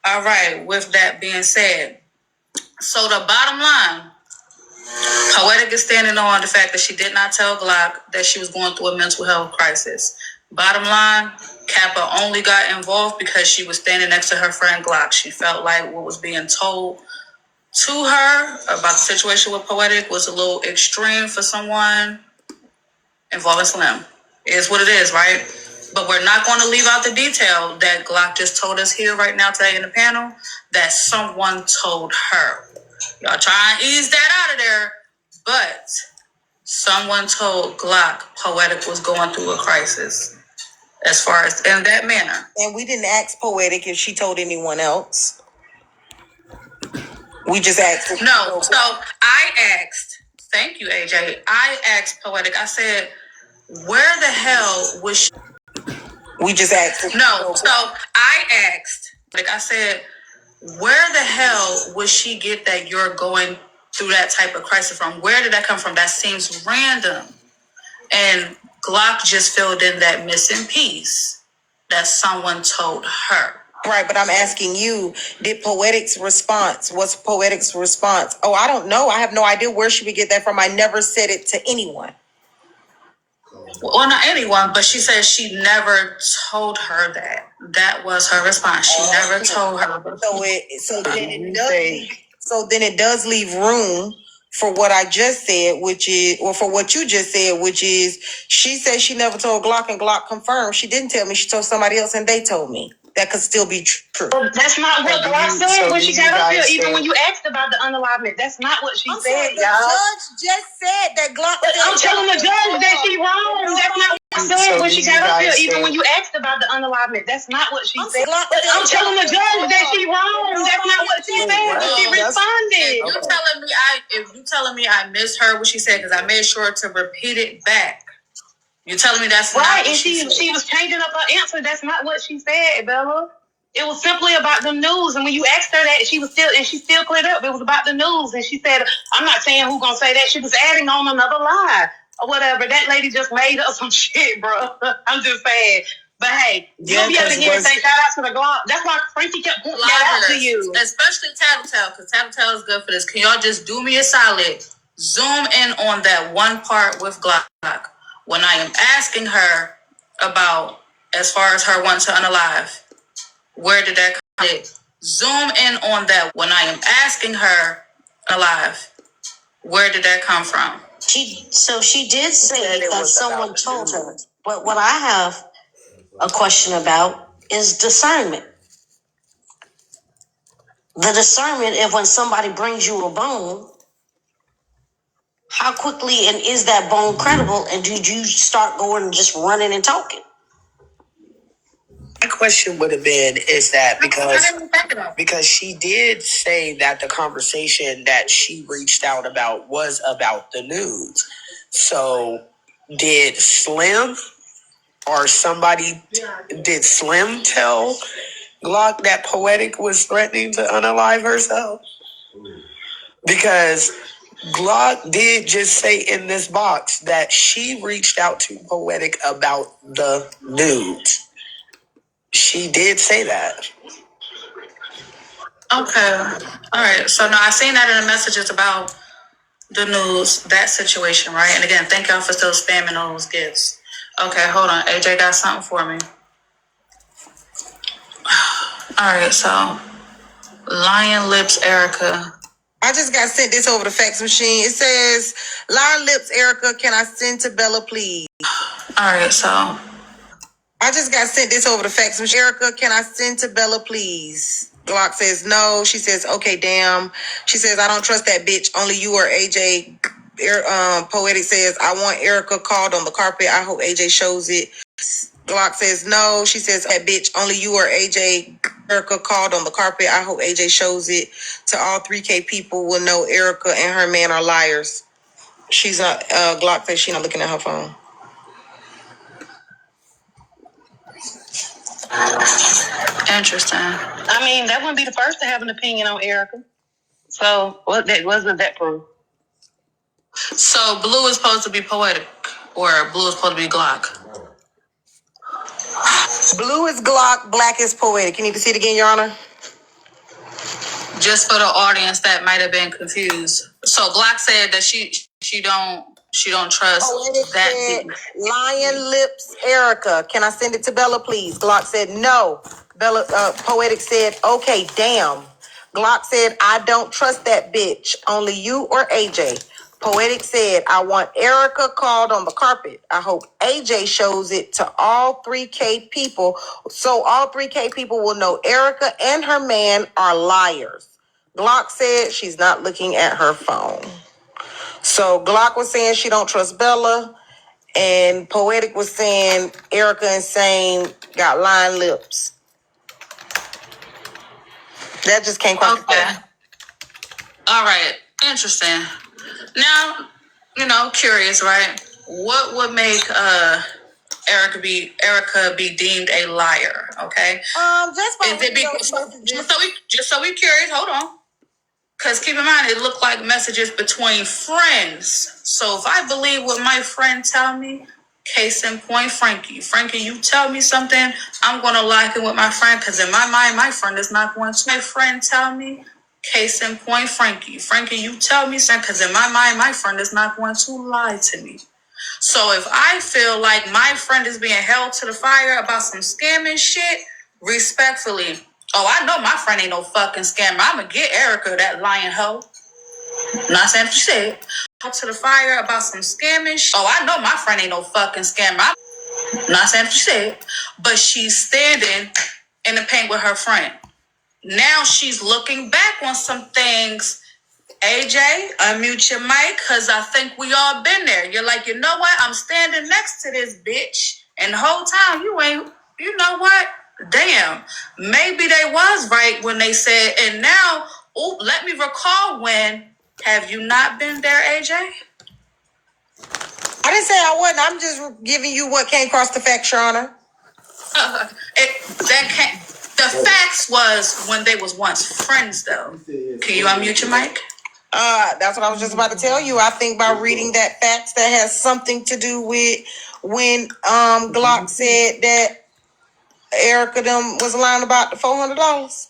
All right, with that being said, so the bottom line, Poetic is standing on the fact that she did not tell Glock that she was going through a mental health crisis. Bottom line, Kappa only got involved because she was standing next to her friend Glock. She felt like what was being told to her about the situation with Poetic was a little extreme for someone involving Slim. It is what it is, right? But we're not going to leave out the detail that Glock just told us here right now today in the panel that someone told her. Y'all try and ease that out of there. But someone told Glock Poetic was going through a crisis as far as in that manner. And we didn't ask Poetic if she told anyone else. We just asked. No, so I asked, thank you, AJ. I asked Poetic, I said, where the hell was she? We just asked. No, so I asked, like I said, where the hell would she get that you're going through that type of crisis from? Where did that come from? That seems random. And Glock just filled in that missing piece that someone told her. Right, but I'm asking you, what's Poetic's response? Oh, I don't know. I have no idea where she would get that from. I never said it to anyone. Well, not anyone, but she said she never told her that. That was her response. She never told her. So then it does leave room for what I just said, which is, or for what you just said, which is, she said she never told Glock, and Glock confirmed she didn't tell me. She told somebody else, and they told me. That could still be true. Well, that's not what Glock said when she got up here. Even when you asked about the unalivement, that's not what she said, y'all. The judge just said that Glock. I'm telling the judge that she wrong. That's not what she said when she got up here. Even when you asked about the unalivement, that's not what she said. I'm telling the judge that she wrong. That's not what she said. She responded. If you telling me I misheard what she said because I made sure to repeat it back. You telling me that's right? Not and she was changing up her answer. That's not what she said, Bella. It was simply about the news. And when you asked her that, she still cleared up. It was about the news. And she said, I'm not saying who's going to say that. She was adding on another lie or whatever. That lady just made up some shit, bro. I'm just saying. But hey, you'll be able to hear and say shout out to the Glock. That's why Frankie kept pointing that out to you. Especially Tattletale, because Tattletale is good for this. Can y'all just do me a solid? Zoom in on that one part with Glock. When I am asking her about, as far as her wanting to unalive, where did that come from? Zoom in on that when I am asking her alive. Where did that come from? She did say that someone told her. But what I have a question about is discernment. The discernment if when somebody brings you a bone, how quickly and is that bone credible? And did you start going and just running and talking? My question would have been is that because she did say that the conversation that she reached out about was about the news. So did Slim or somebody did Slim tell Glock that Poetic was threatening to unalive herself? Because Glock did just say in this box that she reached out to Poetic about the nudes. She did say that. Okay. All right. So now I seen that in the messages about the news, that situation, right? And again, thank y'all for still spamming those gifts. Okay, hold on. AJ got something for me. All right, so Lion Lips Erica. I just got sent this over the fax machine. It says, Lion Lips Erica, can I send to Bella, please? All right, so I just got sent this over the fax machine. Erica, can I send to Bella, please? Glock says no. She says, okay, damn. She says, I don't trust that bitch. Only you or AJ. Poetic says, I want Erica called on the carpet. I hope AJ shows it. Glock says no. She says, that bitch, only you or AJ. Erica called on the carpet. I hope AJ shows it. To all 3K people will know Erica and her man are liars. She's not, Glock says she's not looking at her phone. interesting. I mean, that wouldn't be the first to have an opinion on Erica. So that wasn't that proof. So Blue is supposed to be Poetic, or Blue is supposed to be Glock. Blue is Glock, black is Poetic. You need to see it again, Your Honor? Just for the audience that might have been confused. So Glock said that she don't trust Poetic that said, bitch. Lion Lips Erica, can I send it to Bella, please? Glock said no. Bella, Poetic said, okay, damn. Glock said, I don't trust that bitch. Only you or AJ. Poetic said, I want Erica called on the carpet. I hope AJ shows it to all 3K people, so all 3K people will know Erica and her man are liars. Glock said she's not looking at her phone. So Glock was saying she don't trust Bella, and Poetic was saying Erica Insane got lying lips. That just came across. Okay. All right. Interesting. Now, curious, right? What would make Erica be deemed a liar? Okay. Just by just so we curious. Hold on. Because keep in mind, it looked like messages between friends. So if I believe what my friend tell me, case in point, Frankie. Frankie, you tell me something, I'm going to like it with my friend. Because in my mind, my friend is not going to. My friend tell me, case in point, Frankie. Frankie, you tell me something. Because in my mind, my friend is not going to lie to me. So if I feel like my friend is being held to the fire about some scamming shit, respectfully, oh, I know my friend ain't no fucking scammer. I'ma get Erica, that lying hoe. Not saying what you said. Held to the fire about some scamming shit. Oh, I know my friend ain't no fucking scammer. Not saying what you said. But she's standing in the paint with her friend. Now she's looking back on some things. AJ, unmute your mic, because I think we all been there. You're like, you know what? I'm standing next to this bitch. And the whole time, you know what? Damn. Maybe they was right when they said, and now, let me recall when. Have you not been there, AJ? I didn't say I wasn't. I'm just giving you what came across the fact, Your Honor. That The facts was when they was once friends, though. Can you unmute your mic? That's what I was just about to tell you. I think by reading that facts that has something to do with when Glock said that Erica them was lying about the $400.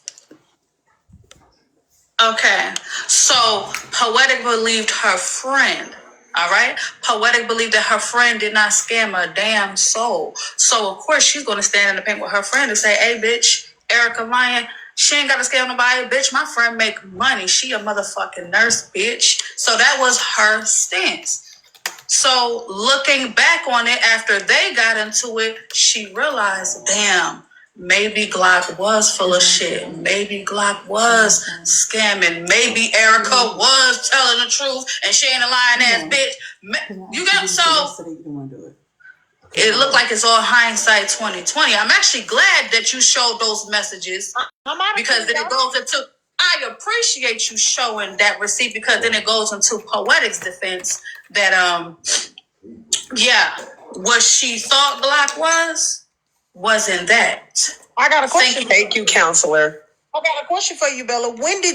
Okay, so Poetic believed her friend. All right, Poetic believed that her friend did not scam a damn soul. So of course she's gonna stand in the paint with her friend and say, "Hey, bitch, Erica lying. She ain't gotta scam nobody, bitch. My friend make money. She a motherfucking nurse, bitch." So that was her stance. So looking back on it after they got into it, she realized, damn, maybe Glock was full of shit. Maybe Glock was scamming. Maybe Erica was telling the truth and she ain't a lying ass bitch. You got so it looked like it's all hindsight 2020. I'm actually glad that you showed those messages because then it goes into I appreciate you showing that receipt because then it goes into Poetic's defense that yeah, what she thought Glock wasn't that. I got a question. Thank you, counselor. I got a question for you, Bella. When do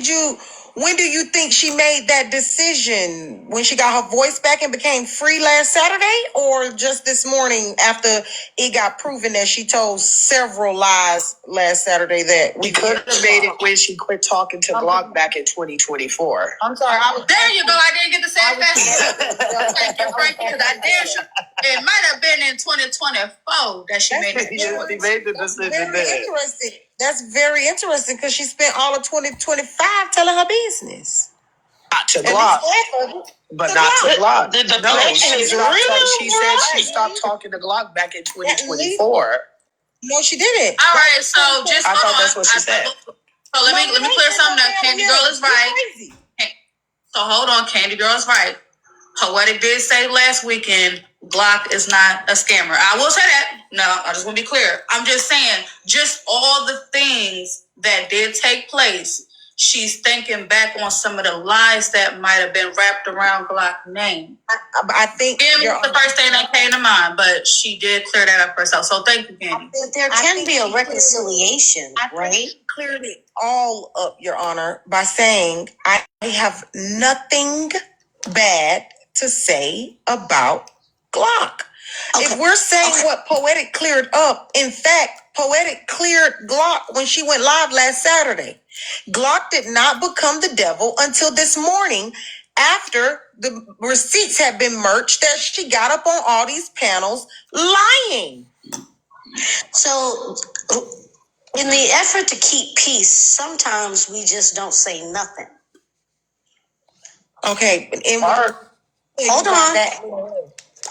you think she made that decision? When she got her voice back and became free last Saturday, or just this morning after it got proven that she told several lies last Saturday that we could have made it when she quit talking to Glock back in 2024. I'm sorry. There you go. I didn't get to say it fast. Thank you, Frankie, because I dare you. It might have been in 2024 that she made it. Yes, she made the decision very interesting. That's very interesting because she spent all of 2025 telling her business. Not to Glock. But not to Glock. The connection is really she said she stopped talking to Glock back in 2024. No, she didn't. All right, so just I thought that's what she said. So let me clear something up. Candy Girl is right. So hold on, Candy Girl is right. Poetic did say last weekend, Glock is not a scammer. I will say that. No, I just want to be clear. I'm just saying, just all the things that did take place, she's thinking back on some of the lies that might have been wrapped around Glock's name. I think it was the first thing that came to mind, but she did clear that up herself. So thank you, Candy. But there can be a reconciliation, right? Cleared it all up, Your Honor, by saying I have nothing bad to say about Glock. Okay. If we're saying what Poetic cleared up, in fact, Poetic cleared Glock when she went live last Saturday. Glock did not become the devil until this morning after the receipts had been merged that she got up on all these panels lying. So in the effort to keep peace, sometimes we just don't say nothing. Okay, hold on.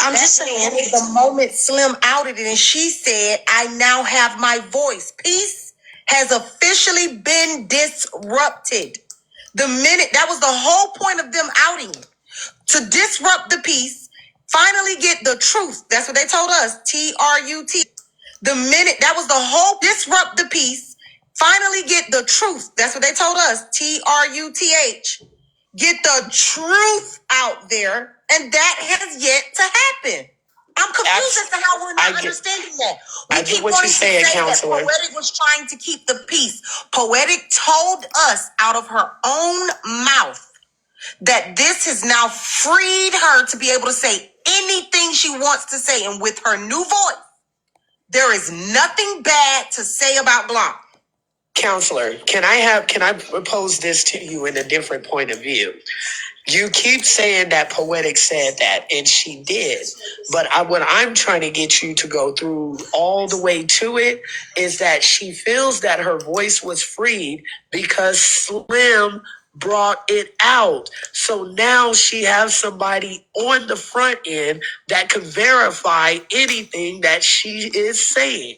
I'm just saying. The moment Slim outed it and she said, I now have my voice. Peace has officially been disrupted. The minute, that was the whole point of them outing it. To disrupt the peace, finally get the truth. That's what they told us. TRUT. The minute, that was the whole disrupt the peace, finally get the truth. That's what they told us. TRUTH. Get the truth out there, and that has yet to happen. I'm confused as to how we're not understanding that. We keep wanting to say that Poetic was trying to keep the peace. Poetic told us out of her own mouth that this has now freed her to be able to say anything she wants to say, and with her new voice, there is nothing bad to say about Glock. Counselor, can I propose this to you in a different point of view? You keep saying that Poetic said that, and she did. But what I'm trying to get you to go through all the way to it is that she feels that her voice was freed because Slim brought it out. So now she has somebody on the front end that can verify anything that she is saying.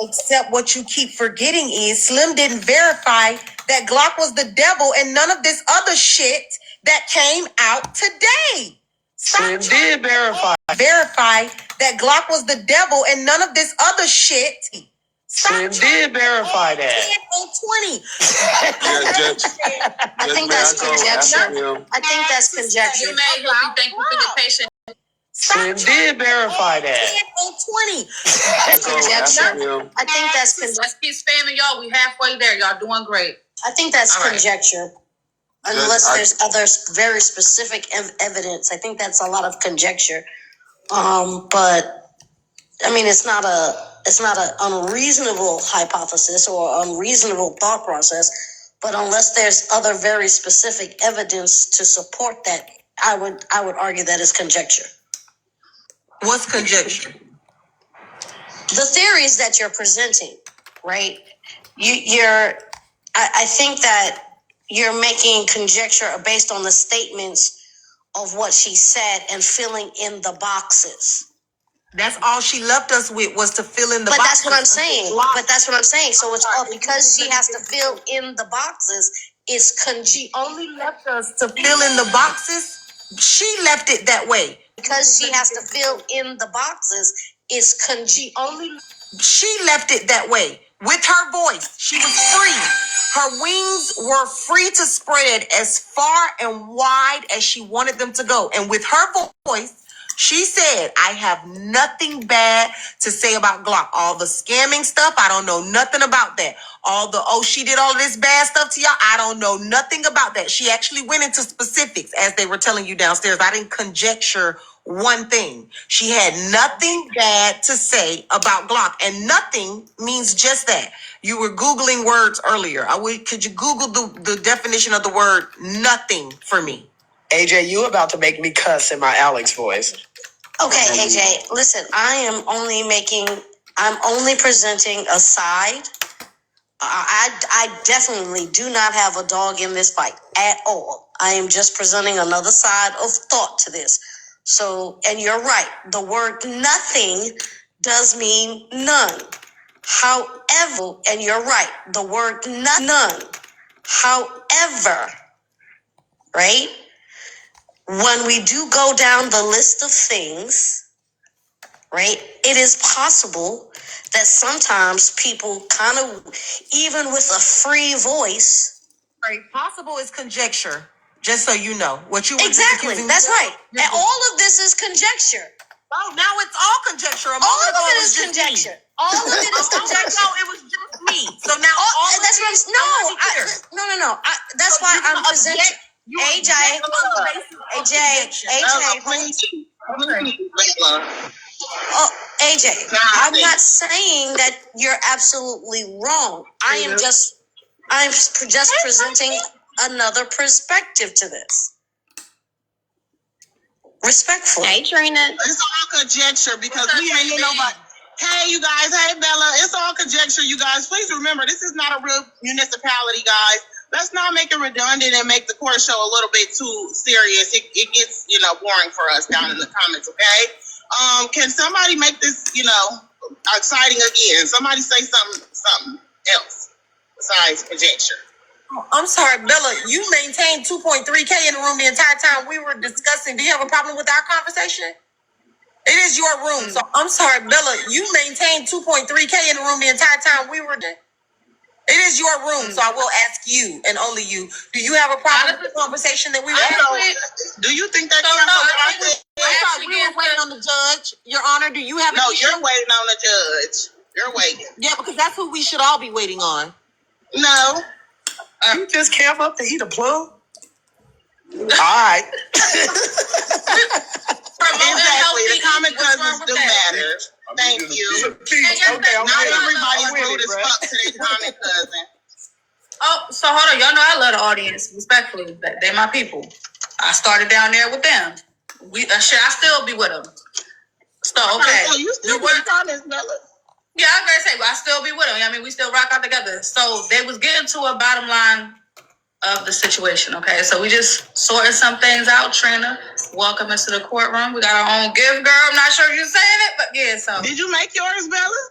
Except what you keep forgetting is Slim didn't verify that Glock was the devil and none of this other shit that came out today. Slim did verify. Verify that Glock was the devil and none of this other shit. Slim did verify that. 20. I think that's conjecture. I think that's conjecture. You may thank you for the patient. Slim did verify that. 20. That's conjecture. I think that's Let's keep spamming y'all. We halfway there. Y'all doing great. I think that's All right. conjecture. Unless there's other very specific evidence. I think that's a lot of conjecture. But I mean, it's not an unreasonable hypothesis or unreasonable thought process. But unless there's other very specific evidence to support that, I would argue that is conjecture. What's conjecture? The theories that you're presenting, right? I think that you're making conjecture based on the statements of what she said and filling in the boxes. That's all she left us with was to fill in the boxes. But that's what I'm saying. So it's all because she has to fill in the boxes. She only left us to fill in the boxes. She left it that way. Because she has to fill in the boxes. She left it that way. With her voice, she was free. Her wings were free to spread as far and wide as she wanted them to go. And with her voice, she said, I have nothing bad to say about Glock. All the scamming stuff, I don't know nothing about that. She did all of this bad stuff to y'all. I don't know nothing about that. She actually went into specifics as they were telling you downstairs. I didn't conjecture one thing. She had nothing bad to say about Glock, and nothing means just that. You were Googling words earlier. Could you Google the definition of the word nothing for me? AJ, you about to make me cuss in my Alex voice. Okay, AJ, listen, I'm only presenting a side. I definitely do not have a dog in this fight at all. I am just presenting another side of thought to this. So, and you're right, the word nothing does mean none. However, and you're right, the word none. However, right? When we do go down the list of things, right, it is possible that sometimes people kind of, even with a free voice. Right. Possible is conjecture, just so you know. What you Exactly, that's right. And all of this is conjecture. Oh, now it's all conjecture. All of it is conjecture. All of it is conjecture. No, it was just me. So now all that's what I'm no. That's why I'm presenting. AJ. AJ, I'm not saying that you're absolutely wrong. I'm just presenting another perspective to this. Respectfully. Hey, Trina. It's all conjecture because we ain't hear nobody. Hey, you guys. Hey, Bella. It's all conjecture, you guys. Please remember, this is not a real municipality, guys. Let's not make it redundant and make the court show a little bit too serious. It gets, boring for us down in the comments, okay? Can somebody make this, exciting again? Somebody say something else besides conjecture. I'm sorry, Bella, you maintained 2.3K in the room the entire time we were discussing. Do you have a problem with our conversation? It is your room. So I'm sorry, Bella, you maintained 2.3K in the room the entire time we were there. It is your room, so I will ask you and only you. Do you have a problem with the conversation that we were having? Do you think that we were waiting on the judge. Your Honor, do you have No, you're waiting on the judge. You're waiting. Yeah, because that's who we should all be waiting on. No. You just camp up to eat a plum? All right. Exactly. The common cousins do matter. Thank you. Not everybody's rude as fuck to their common cousin. Oh, so hold on. Y'all know I love the audience. Respectfully, they're my people. I started down there with them. I still be with them. So, okay. So you still with the comments, Bella? Yeah, I was going to say, I still be with them. I mean, we still rock out together. So they was getting to a bottom line of the situation, okay? So we just sorted some things out. Trina, welcome into the courtroom. We got our own gift, girl. I'm not sure you're saying it, but yeah, so. Did you make yours, Bella?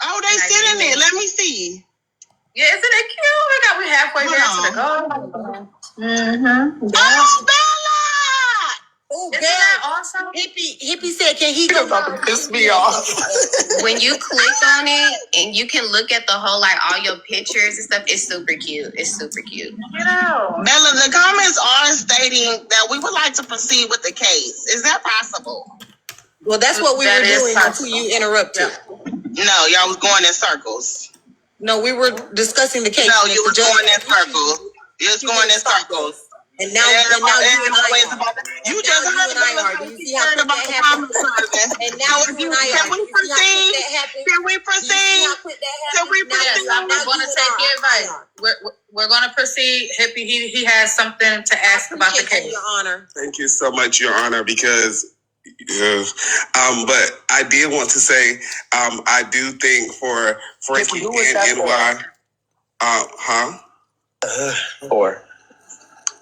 Oh, they sitting there. Let me see. Yeah, isn't it cute? We halfway down to the goal. Mm-hmm. Oh, Bella! Oh, isn't that Hippie said, can he go about to piss me off? When you click on it and you can look at the whole, like all your pictures and stuff, it's super cute. It's super cute. Bella, the comments are stating that we would like to proceed with the case. Is that possible? Well, that's what we That were is doing possible. until you interrupted. No, y'all was going in circles. No, we were discussing the case. No, and you the was judge going in had circles. You was issues going in with stop circles. us. And now you and I are. You just heard about You see how quick about that the happened? comment service. And now So you and I can are. we You see how quick proceed? that happened? Can we You see proceed? how quick that Can happened? we Now Yes, proceed? you- I'm now going to you take and your I advice. are. We're going to proceed. Hippie, he has something to ask about the Appreciate case. you, Your Honor. Thank you so much, Your Honor, because but I did want to say, I do think for Frankie and NY, or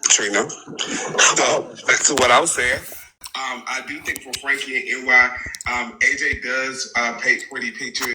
Trina. So back to what I was saying. I do think for Frankie and NY, AJ does paint pretty pictures.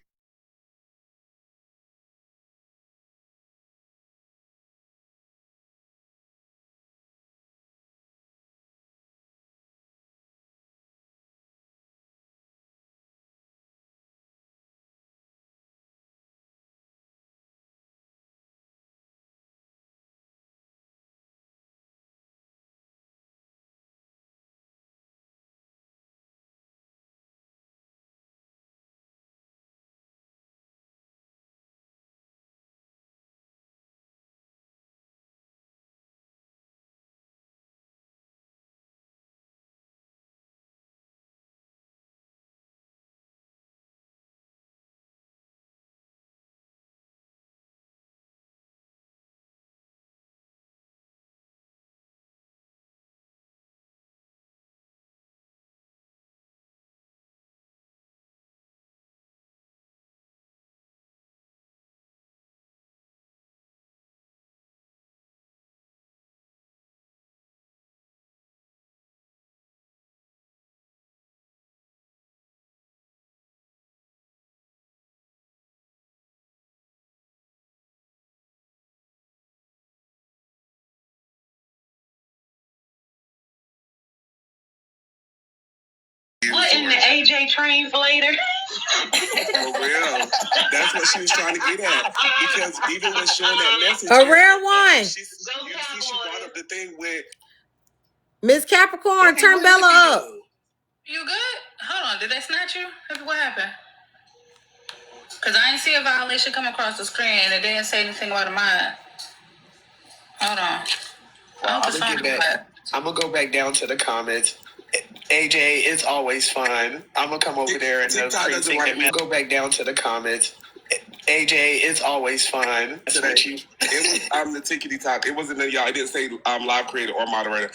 What in the AJ translator? For real. That's what she was trying to get at. Because even when showing that message, A rare one. you see, she brought up the thing with Miss Capricorn, turn Bella up. You good? Hold on. Did they snatch you? What happened? Because I didn't see a violation come across the screen and it didn't say anything about a mine. Hold on. Well, I'm gonna go back down to the comments. AJ, it's always fun. I'm gonna come over there and go back down to the comments. AJ, it's always fun. That's what you. It was the tickety talk. It wasn't y'all. It didn't say live creator or moderator.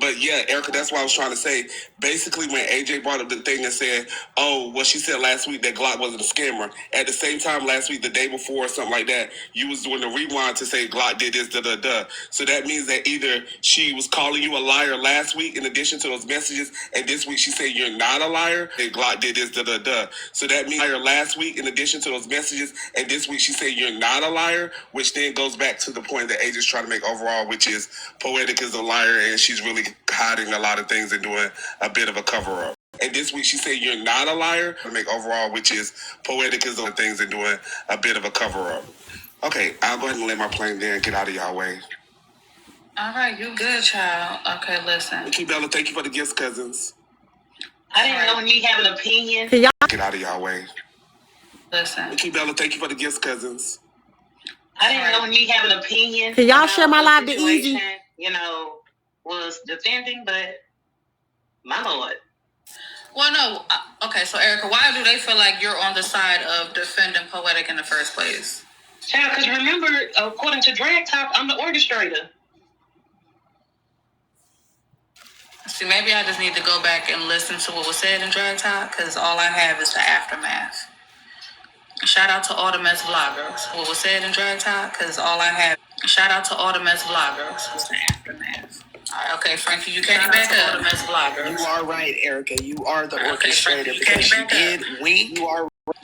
But yeah, Erica, that's what I was trying to say. Basically, when AJ brought up the thing and said, "Oh, what she said last week that Glock wasn't a scammer." At the same time, last week, the day before, or something like that, you was doing the rewind to say Glock did this, da da da. So that means that either she was calling you a liar last week, in addition to those messages, and this week she said you're not a liar. And Glock did this, da da da. So that means liar last week, in addition to those messages, and this week she said you're not a liar, which then goes back to the point that AJ's trying to make overall, which is Poetic is a liar and she's really hiding a lot of things and doing a bit of a cover up. And this week she said you're not a liar, to make overall, which is Poetic is on things and doing a bit of a cover up. Okay, I'll go ahead and lay my plane there and get out of y'all way. All right, you good, child. Okay, listen. Thank you, Bella. Thank you for the gifts, cousins. I didn't know me have an opinion. Can y'all Get out of y'all way. Listen. Thank you, Bella. Thank you for the gifts, cousins. I didn't know me have an opinion. Can y'all share my live to Easy? You know, was defending, but my lord. Well, no. Okay, so Erica, why do they feel like you're on the side of defending Poetic in the first place? Child, because remember, according to Drag Talk, I'm the orchestrator. See, maybe I just need to go back and listen to what was said in Drag Talk, because all I have is the aftermath. Shout out to all the mess vloggers. What was said in Drag Talk, because all I have. Shout out to all the mess vloggers. What's the aftermath? All right, okay, Frankie, you came back up. All the mess vloggers. You are right, Erica. You are the orchestrator Frankie, because you did wink.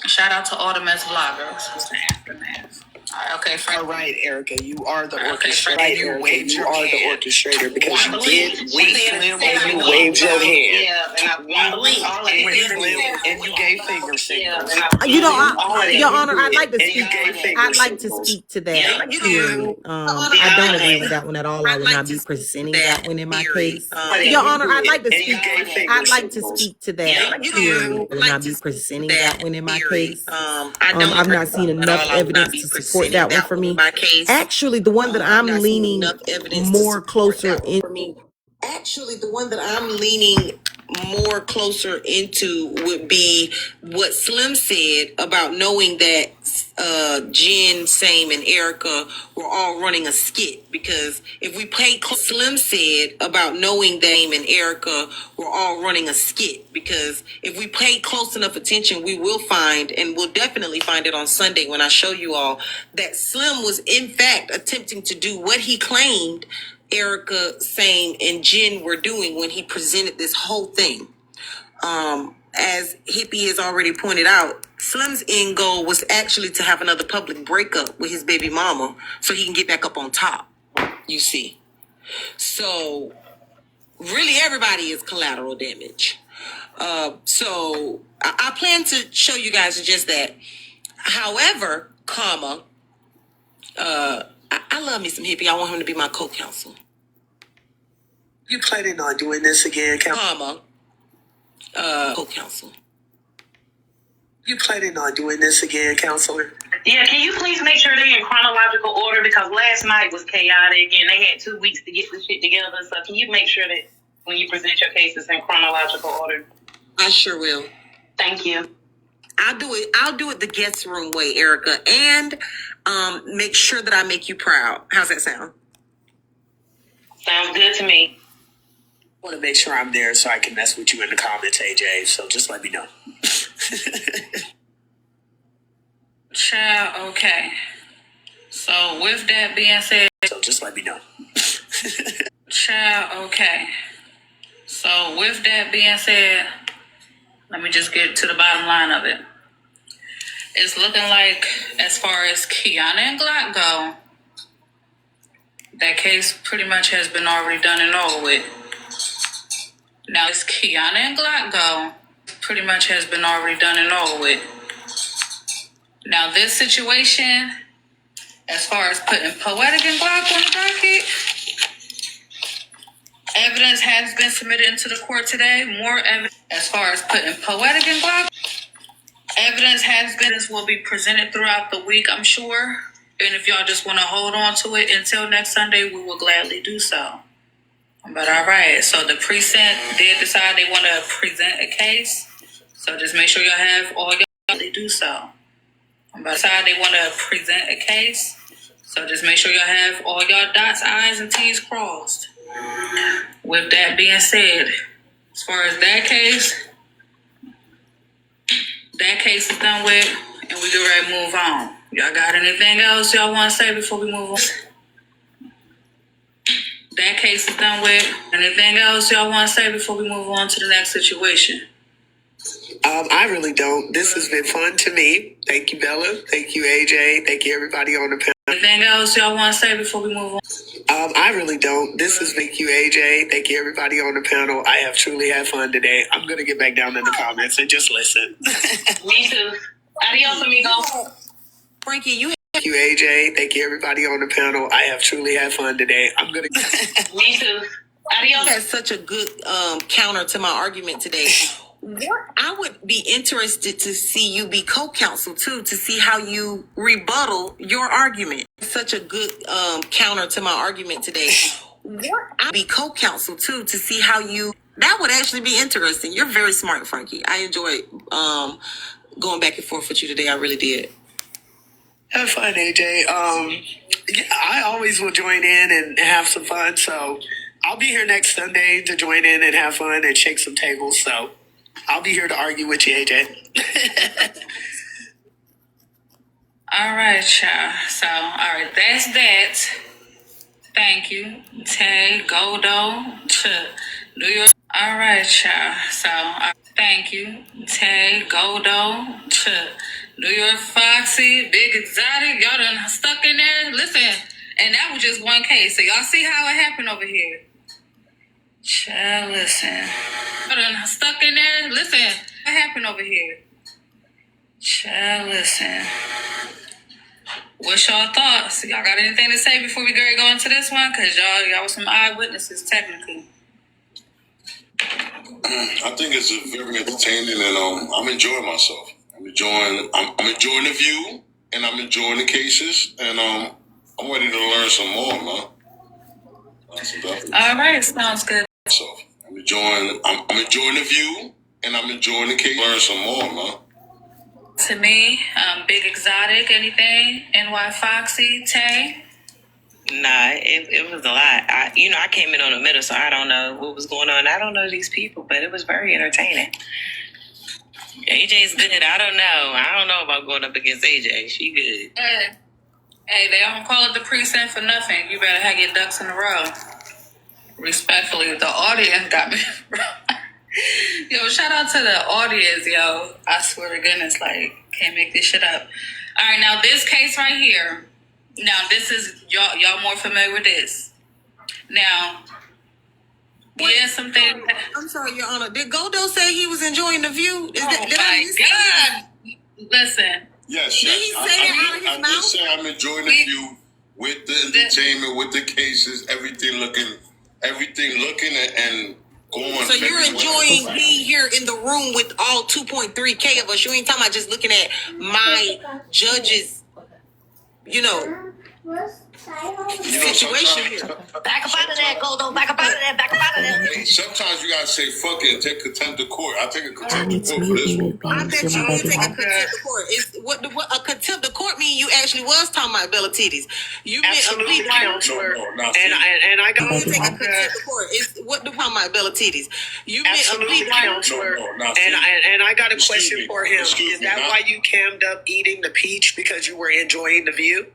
Shout out to all the mess vloggers. What's the aftermath? Okay, All right, Erica, you are the orchestrator. right, You Erica, waved you your are the hand orchestrator because you did She wait. said, You waved your hand. yeah, and I believe all of When it. Slim, and you gave finger Yeah, signals. and I You know, believe all of it. Your Honor, I'd like to And you speak. gave finger I'd like to signals. speak to Yeah, that. you Period. do. I don't agree with that one at all. I would not be presenting that one in my case. Your Honor, I'd like to And you speak. gave finger I'd like to signals. speak to Yeah, that. you Period. do. I would not be presenting that one in my case. I don't I've agree not with seen that one at enough all. I would not evidence be to support presenting that one for in me. my case. Actually, the one that I've I'm not seen leaning enough evidence to more support closer that one in. for me. Actually, the one that I'm leaning more closer into would be what Slim said about knowing that Jen, Same, and Erica were all running a skit. Because if we pay close, Slim said about knowing that Same and Erica were all running a skit. Because if we pay close enough attention, we will find, and we'll definitely find it on Sunday when I show you all, that Slim was in fact attempting to do what he claimed Erica, Same, and Jen were doing when he presented this whole thing. As Hippie has already pointed out, Slim's end goal was actually to have another public breakup with his baby mama so he can get back up on top, you see. So, really, everybody is collateral damage. So, I plan to show you guys just that. However, I love me some Hippie. I want him to be my co-counsel. You planning on doing this again, Co-counsel. You planning on doing this again, counselor? Yeah, can you please make sure they're in chronological order because last night was chaotic and they had 2 weeks to get the shit together. So can you make sure that when you present your cases in chronological order? I sure will. Thank you. I'll do it the guest room way, Erica, and make sure that I make you proud. How's that sound? Sounds good to me. I want to make sure I'm there so I can mess with you in the comments, AJ. So just let me know. Child, okay. So with that being said, So just let me know. child, okay. So with that being said, let me just get to the bottom line of it. It's looking like, as far as Kiana and Glock go, that case pretty much has been already done and over with. Now, as Kiana and Glock go, pretty much has been already done and over with. Now, this situation, as far as putting Poetic and Glock on the docket, evidence has been submitted into the court today. More evidence, as far as putting Poetic and Glock, will be presented throughout the week, I'm sure. And if y'all just want to hold on to it until next Sunday, we will gladly do so. But all right, so the precinct did decide they want to present a case. So just make sure y'all have all y'all they do so. But decide they want to present a case. So just make sure y'all have all y'all dots, I's, and T's crossed. With that being said, as far as that case is done with, and we get ready to move on. Y'all got anything else y'all want to say before we move on? That case is done with. Anything else y'all want to say before we move on to the next situation? I really don't. This has been fun to me. Thank you, Bella. Thank you, AJ. Thank you, everybody on the panel. Anything else y'all want to say before we move on? I really don't. This is thank you, AJ. Thank you, everybody on the panel. I have truly had fun today. I'm going to get back down in the comments and just listen. Me too. Adios, amigos. Frankie, you Thank you, AJ. Thank you, everybody on the panel. I have truly had fun today. I'm going to... Me too. Adios. That's such a good counter to my argument today. I would be interested to see you be co-counsel too, to see how you rebuttal your argument. Such a good counter to my argument today. I'd be co-counsel too, to see how you. That would actually be interesting. You're very smart, Frankie. I enjoyed going back and forth with you today. I really did. Have fun, AJ. Yeah, I always will join in and have some fun. So I'll be here next Sunday to join in and have fun and shake some tables. So I'll be here to argue with you, AJ. all right, y'all. So, all right, that's that. Thank you. Tay, Godo, to New York. All right, y'all. So, thank you. Tay, Godo, to New York Foxy, Big Exotic, y'all done stuck in there. Listen, and that was just one case. So y'all see how it happened over here. Child, listen. Y'all done stuck in there. Listen, what happened over here? Child, listen. What's y'all thoughts? Y'all got anything to say before we go into this one? Cause y'all was some eyewitnesses technically. I think it's very entertaining, and I'm enjoying myself. I'm enjoying the view, and I'm enjoying the cases, and I'm ready to learn some more, man. All right, sounds good. So I'm enjoying the view, and I'm enjoying the case. Learn some more, man. To me, Big Exotic, anything? NY Foxy, Tay? Nah, it was a lot. I came in on the middle, so I don't know what was going on. I don't know these people, but it was very entertaining. AJ's good. I don't know about going up against AJ. She good. Hey, they don't call it the precinct for nothing. You better have your ducks in a row. Respectfully, the audience got me. Yo, shout out to the audience, yo. I swear to goodness, like, can't make this shit up. All right, now this case right here. Now this is y'all more familiar with this. Now, something. I'm sorry, Your Honor. Did Goldo say he was enjoying the view? Did my God! Listen. Yes. Did he say that out of his mouth? I did say I'm enjoying the view with the entertainment, with the cases, everything looking and going. So you're enjoying being here in the room with all 2.3K of us. You ain't talking about just looking at my judges, situation here. Back up out of that, Goldo. Back up out of that. Back up out of that. Hey, sometimes you gotta say fuck it and take contempt of court. I'll take a contempt of court for this one. I bet you will take a contempt of court. What a contempt of court mean? You actually was talking about Bella Titties. You meant a plea counselor. And I got to take a contempt of court. What do talking about Bella Titties? You meant a plea counselor. And I got a question for him. Is that why you cammed up eating the peach because you were enjoying the view?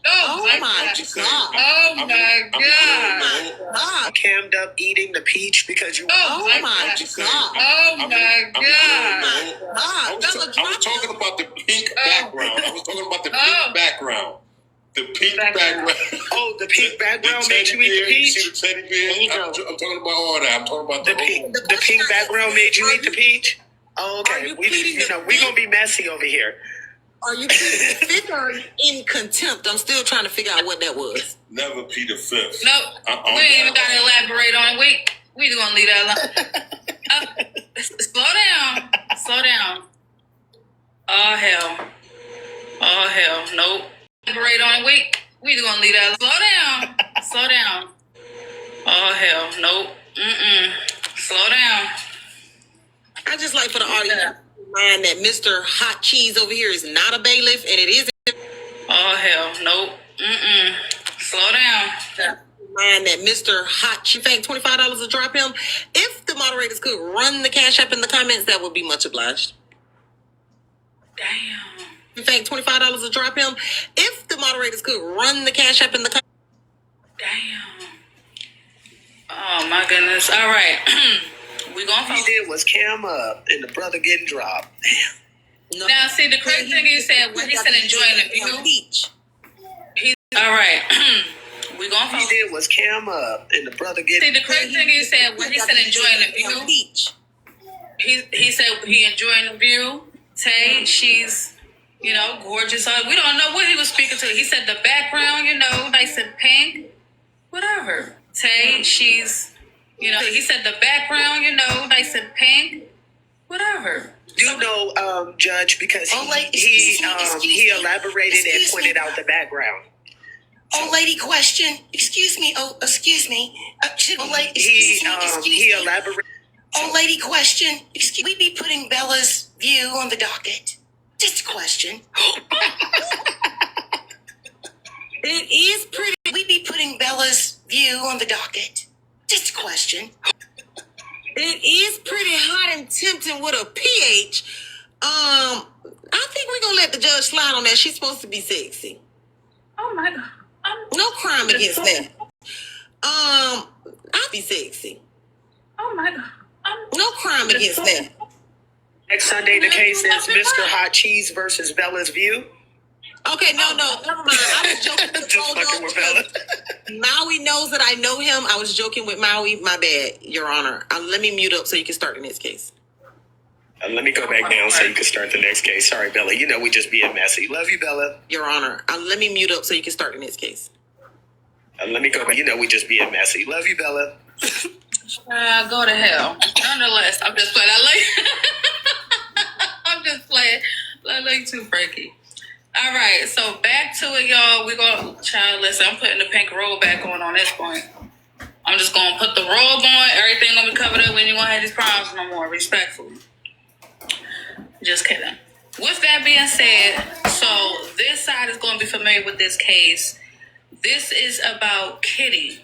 Oh my God. Oh my God. Cammed up eating the peach because you. Oh my God. Oh my God. I was talking about the pink background. I was talking about the pink background. The pink background. Oh, the pink background made you eat the peach? You see the teddy bear? I'm talking about all that. I'm talking about the pink background made you eat the peach? Oh, okay. We're going to be messy over here. Are you pleading the fifth or in contempt? I'm still trying to figure out what that was. Never plead the fifth. Nope. We ain't even got to elaborate on it. We just going to leave that alone. Slow down. Oh, hell. Nope. Elaborate on it. We just going to leave that alone. Slow down. Oh, hell. Nope. Slow down. I just like for the audience mind that Mr. Hot Cheese over here is not a bailiff, and it is. Oh hell, nope. Slow down. Mind that Mr. Hot Cheese, think $25 to drop him. If the moderators could run the cash app in the comments, that would be much obliged. Damn. You think $25 to drop him? If the moderators could run the cash app in the comments. Damn. Oh my goodness. All right. We gonna all he did was cam up and the brother getting dropped. No. Now, see, the crazy thing he said when he said enjoying the view. All right. We gonna all he did was cam up and the brother getting. See, the crazy thing he said when he said enjoying the view. He said he enjoying the view. Tay, she's gorgeous. We don't know what he was speaking to. He said the background, nice and pink, whatever. Tay, she's. He said the background, nice and pink, whatever. Judge, because he elaborated and pointed out the background. Oh, lady, question. Excuse me. He elaborated. Oh, lady, question. We be putting Bella's view on the docket. Just a question. It is pretty. We be putting Bella's view on the docket. Just a question. It is pretty hot and tempting with a pH. I think we're gonna let the judge slide on that. She's supposed to be sexy. Oh my God. No crime against that. I'll be sexy. Oh my God. No crime against that. Next Sunday, the case is Mr. Hot Cheese versus Bella's View. Okay, no, never mind. I was joking with Just fucking with Bella. Maui knows that I know him. I was joking with Maui. My bad, Your Honor. Let me mute up so you can start the next case. Let me go back down so you can start the next case. Sorry, Bella. You know we just being messy. Love you, Bella. Your Honor. Let me mute up so you can start the next case. Let me go back. You know we just being messy. Love you, Bella. Go to hell. Nonetheless, I'm just playing. I'm just playing. I like too Frankie. All right, so back to it, y'all. We're going to, child, listen, I'm putting the pink robe back on this point. I'm just going to put the robe on. Everything going to be covered up when you won't have these problems no more, respectfully. Just kidding. With that being said, so this side is going to be familiar with this case. This is about Kitty.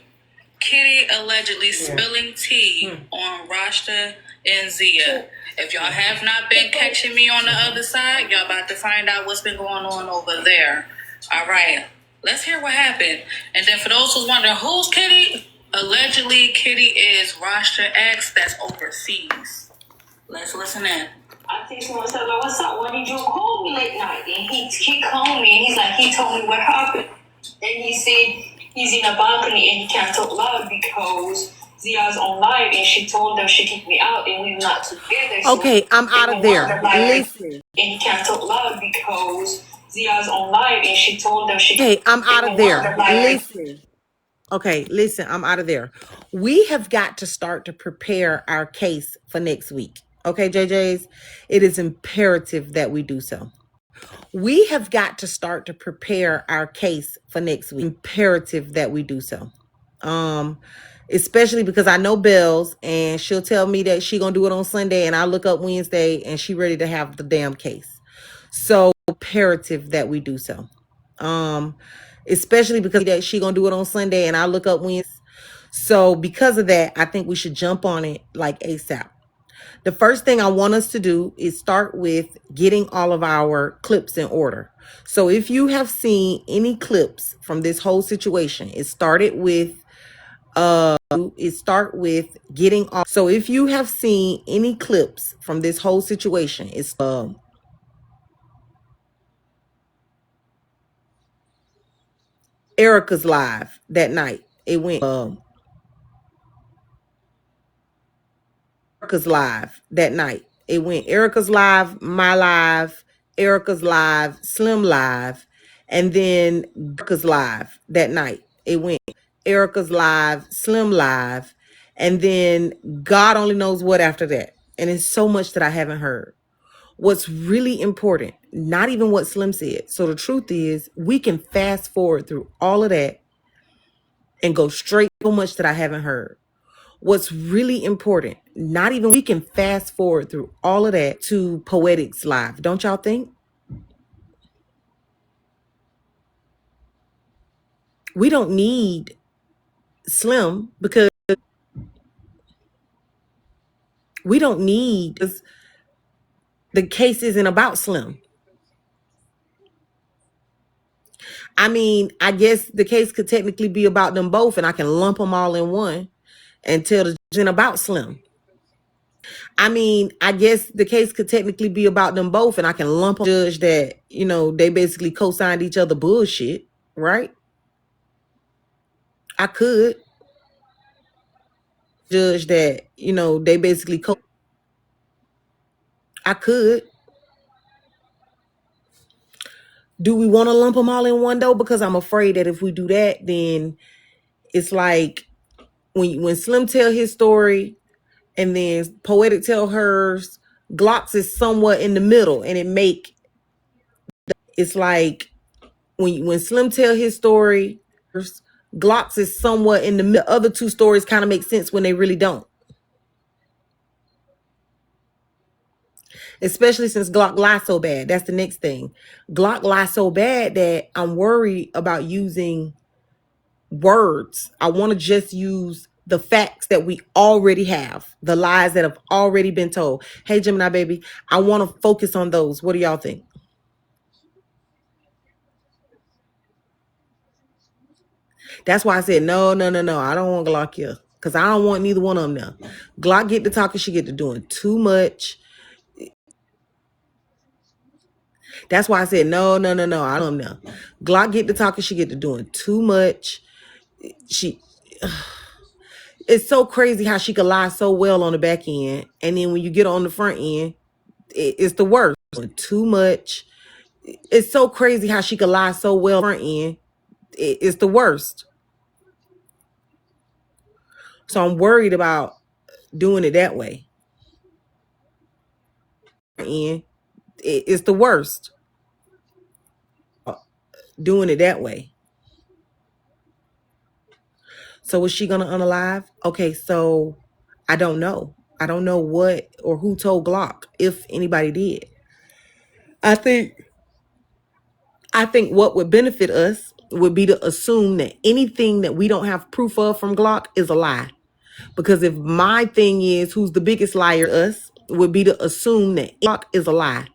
Kitty allegedly spilling tea on Rashta and Zia. If y'all have not been catching me on the other side, y'all about to find out what's been going on over there. All right, let's hear what happened. And then for those who's wondering, who's Kitty? Allegedly, Kitty is Rashta X that's overseas. Let's listen in. I text him and said, like, what's up? Why did you call me late night? And he called me and he's like, he told me what happened. And he said he's in a balcony and he can't talk loud because Zia's on live and she told them she kicked me out and we're not together. So Okay, I'm out of there. Listen. And he can't talk loud because Zia's on live and she told them she Okay, I'm out of there. Listen. Okay, listen, I'm out of there. We have got to start to prepare our case for next week. Okay, JJs? It is imperative that we do so. We have got to start to prepare our case for next week. Imperative that we do so. Especially because I know Bells and she'll tell me that she gonna do it on Sunday and I look up Wednesday and she ready to have the damn case. So imperative that we do so. Especially because that she gonna do it on Sunday and I look up Wednesday. So because of that, I think we should jump on it like ASAP. The first thing I want us to do is start with getting all of our clips in order. So if you have seen any clips from this whole situation, it started with getting off. So if you have seen any clips from this whole situation, it's Erica's live that night. It went Erica's live that night. It went Erica's live, my live, Erica's live, Slim live, and then Erica's live that night. It went Erica's live, Slim live, and then God only knows what after that. And it's so much that I haven't heard. What's really important, not even what Slim said. So the truth is, we can fast forward through all of that and go straight so much that I haven't heard. What's really important, not even we can fast forward through all of that to Poetics Live. Don't y'all think? We don't need Slim because we don't need the case isn't about Slim. I mean, I guess the case could technically be about them both and I can lump them all in one and tell the judge about Slim. I mean, I guess the case could technically be about them both and I can lump them judge that, you know, they basically co-signed each other bullshit, right? I could judge that, you know, they basically I could. Do we want to lump them all in one though? Because I'm afraid that if we do that, then it's like when Slim tell his story and then Poetic tell hers, Glocks is somewhat in the middle, and it's like when Slim tell his story, Glocks is somewhat in the middle. The other two stories kind of make sense when they really don't. Especially since Glock lies so bad. That's the next thing. Glock lies so bad that I'm worried about using words. I want to just use the facts that we already have, the lies that have already been told. Hey, Gemini baby, I want to focus on those. What do y'all think? That's why I said no. I don't want Glock here because I don't want neither one of them now. Glock get to talking, she get to doing too much. That's why I said no. I don't know. Glock get to talking, she get to doing too much. She it's so crazy how she could lie so well on the back end, and then when you get on the front end, it's the worst. Too much. It's so crazy how she could lie so well front end. It's the worst. So I'm worried about doing it that way. And it's the worst. Doing it that way. So is she gonna unalive? Okay, so I don't know. I don't know what or who told Glock, if anybody did. I think what would benefit us would be to assume that anything that we don't have proof of from Glock is a lie. Because if my thing is who's the biggest liar, us would be to assume that Glock is a lie.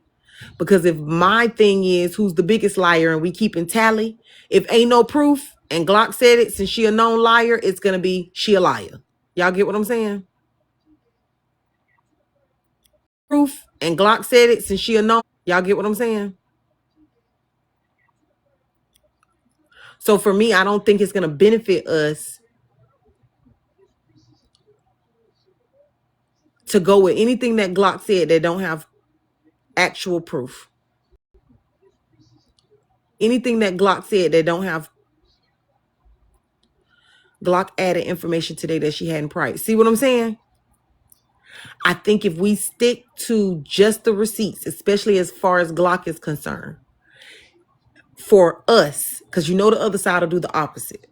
Because if my thing is who's the biggest liar and we keeping tally, if ain't no proof and Glock said it, since she a known liar, it's gonna be she a liar. Y'all get what I'm saying? Proof and Glock said it, since she a known. Y'all get what I'm saying? So for me, I don't think it's gonna benefit us to go with anything that Glock said that don't have actual proof. Anything that Glock said that don't have. Glock added information today that she hadn't priced. See what I'm saying? I think if we stick to just the receipts, especially as far as Glock is concerned, for us, because you know the other side will do the opposite.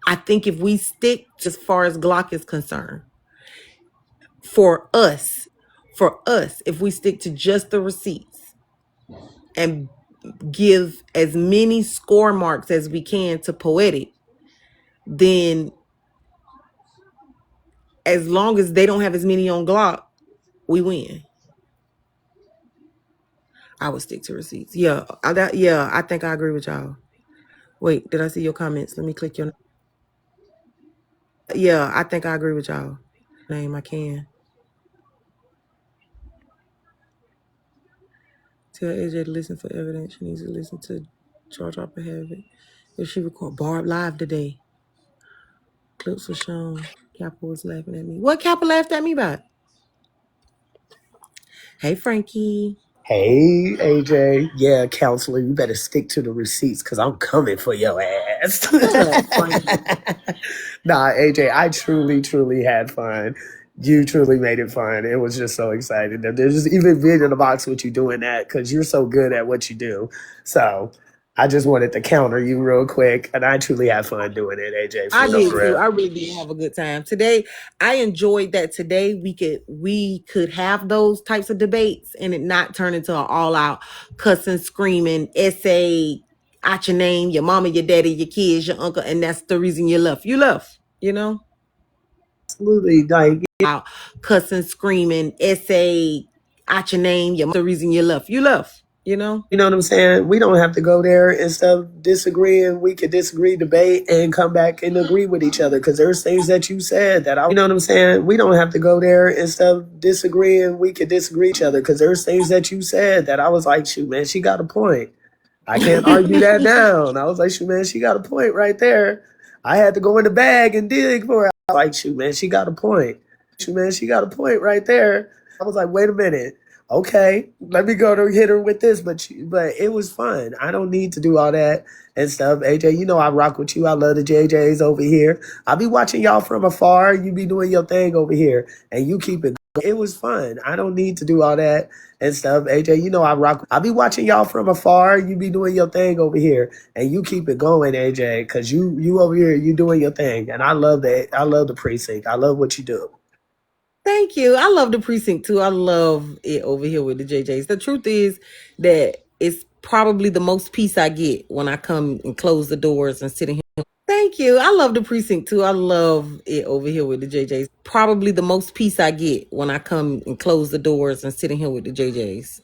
I think if we stick to, as far as Glock is concerned, for us, if we stick to just the receipts and give as many score marks as we can to Poetic, then as long as they don't have as many on Glock, we win. I would stick to receipts. Yeah, I think I agree with y'all. Wait, did I see your comments? Let me click your. Yeah, I think I agree with y'all. Name, I can. Tell AJ to listen for evidence. She needs to listen to Charge Up a Habit. If she record Barb live today, clips were shown. Kappa was laughing at me. What Kappa laughed at me about? Hey, Frankie. Hey, AJ. Yeah, counselor, you better stick to the receipts because I'm coming for your ass. Shut up, Frankie. Nah, AJ, I truly, truly had fun. You truly made it fun. It was just so exciting. There's just even being in the box with you doing that because you're so good at what you do. So I just wanted to counter you real quick. And I truly had fun doing it, AJ, for I real, did for too. real. I really did have a good time today. I enjoyed that today we could have those types of debates and it not turn into an all out cussing, screaming essay out your name, your mama, your daddy, your kids, your uncle, and that's the reason you left. You left, you know? Absolutely. Like, Out cussing, screaming essay out your name, your the reason you left. You left, you know? you know what I'm saying? We don't have to go there instead of disagreeing. We could disagree, debate, and come back and agree with each other. Because there's things that you said that you know what I'm saying? We don't have to go there instead of disagreeing. We could disagree with each other. Because there's things that you said that I was like, shoot, man, she got a point. I can't argue that down. I was like, shoot, man, she got a point right there. I had to go in the bag and dig for it. I was like, shoot, man, she got a point. Shoot, man, she got a point right there. I was like, wait a minute. Okay, let me go to hit her with this. But it was fun. I don't need to do all that and stuff. AJ, you know I rock with you. I love the JJs over here. I'll be watching y'all from afar. You be doing your thing over here. And you keep it. It was fun. I don't need to do all that and stuff. AJ, you know I rock. I'll be watching y'all from afar. You be doing your thing over here, and you keep it going, AJ, because you over here, you doing your thing, and I love that. I love the precinct. I love what you do. Thank you. I love the precinct too. I love it over here with the JJs. The truth is that it's probably the most peace I get when I come and close the doors and sit in here. Thank you. I love the precinct too. I love it over here with the JJs. Probably the most peace I get when I come and close the doors and sit in here with the JJs.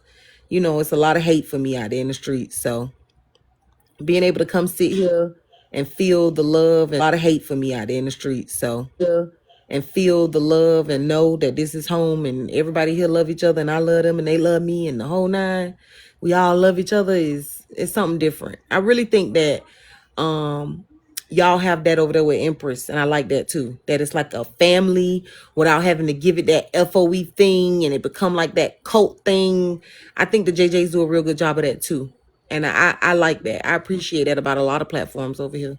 You know, it's a lot of hate for me out there in the streets. So being able to come sit here and feel the love and a lot of hate for me out there in the streets. So and feel the love and know that this is home and everybody here love each other and I love them and they love me and the whole nine. we all love each other is something different. I really think that y'all have that over there with Empress, and I like that too. That it's like a family without having to give it that FOE thing and it become like that cult thing. I think the JJs do a real good job of that too. And I like that. I appreciate that about a lot of platforms over here.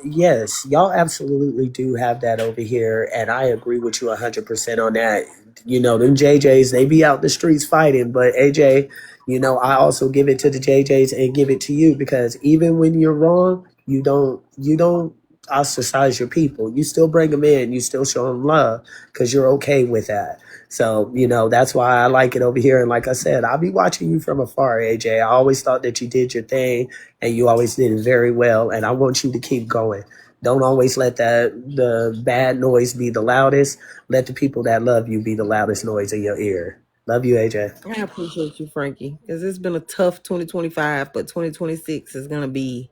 Yes, y'all absolutely do have that over here, and I agree with you 100% on that. You know, them JJs, they be out the streets fighting, but AJ, you know, I also give it to the JJs and give it to you because even when you're wrong, you don't ostracize your people. You still bring them in, you still show them love because you're okay with that. So, you know, that's why I like it over here. And like I said, I'll be watching you from afar, AJ. I always thought that you did your thing and you always did it very well. And I want you to keep going. Don't always let the bad noise be the loudest. Let the people that love you be the loudest noise in your ear. Love you, AJ. I appreciate you, Frankie, because it's been a tough 2025, but 2026 is gonna be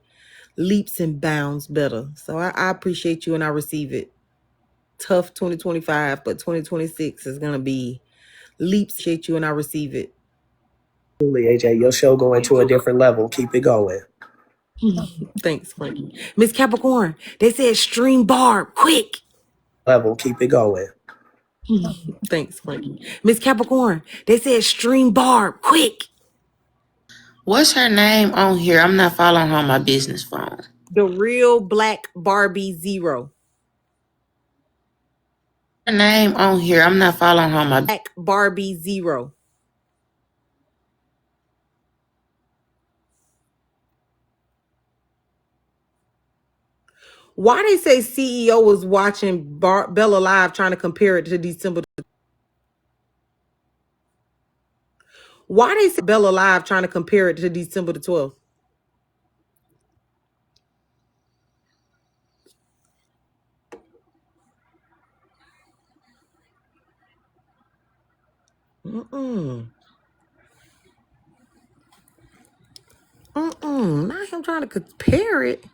leaps and bounds better. So I appreciate you and I receive it. Tough 2025, but 2026 is gonna be leaps. Shake you and I receive it. Absolutely, AJ. Your show going to a different level. Keep it going. Thanks, Frankie. Miss Capricorn, they said stream Barb quick. Level. Keep it going. Thanks, Frankie. Miss Capricorn, they said stream Barb quick. What's her name on here? I'm not following her on my business phone. The real Black Barbie Zero. Her name on here. I'm not following her on my Black Barbie Zero. Why they say CEO was watching Bella Live trying to compare it to December? Why they say Bella Live trying to compare it to December the 12th? Not him trying to compare it.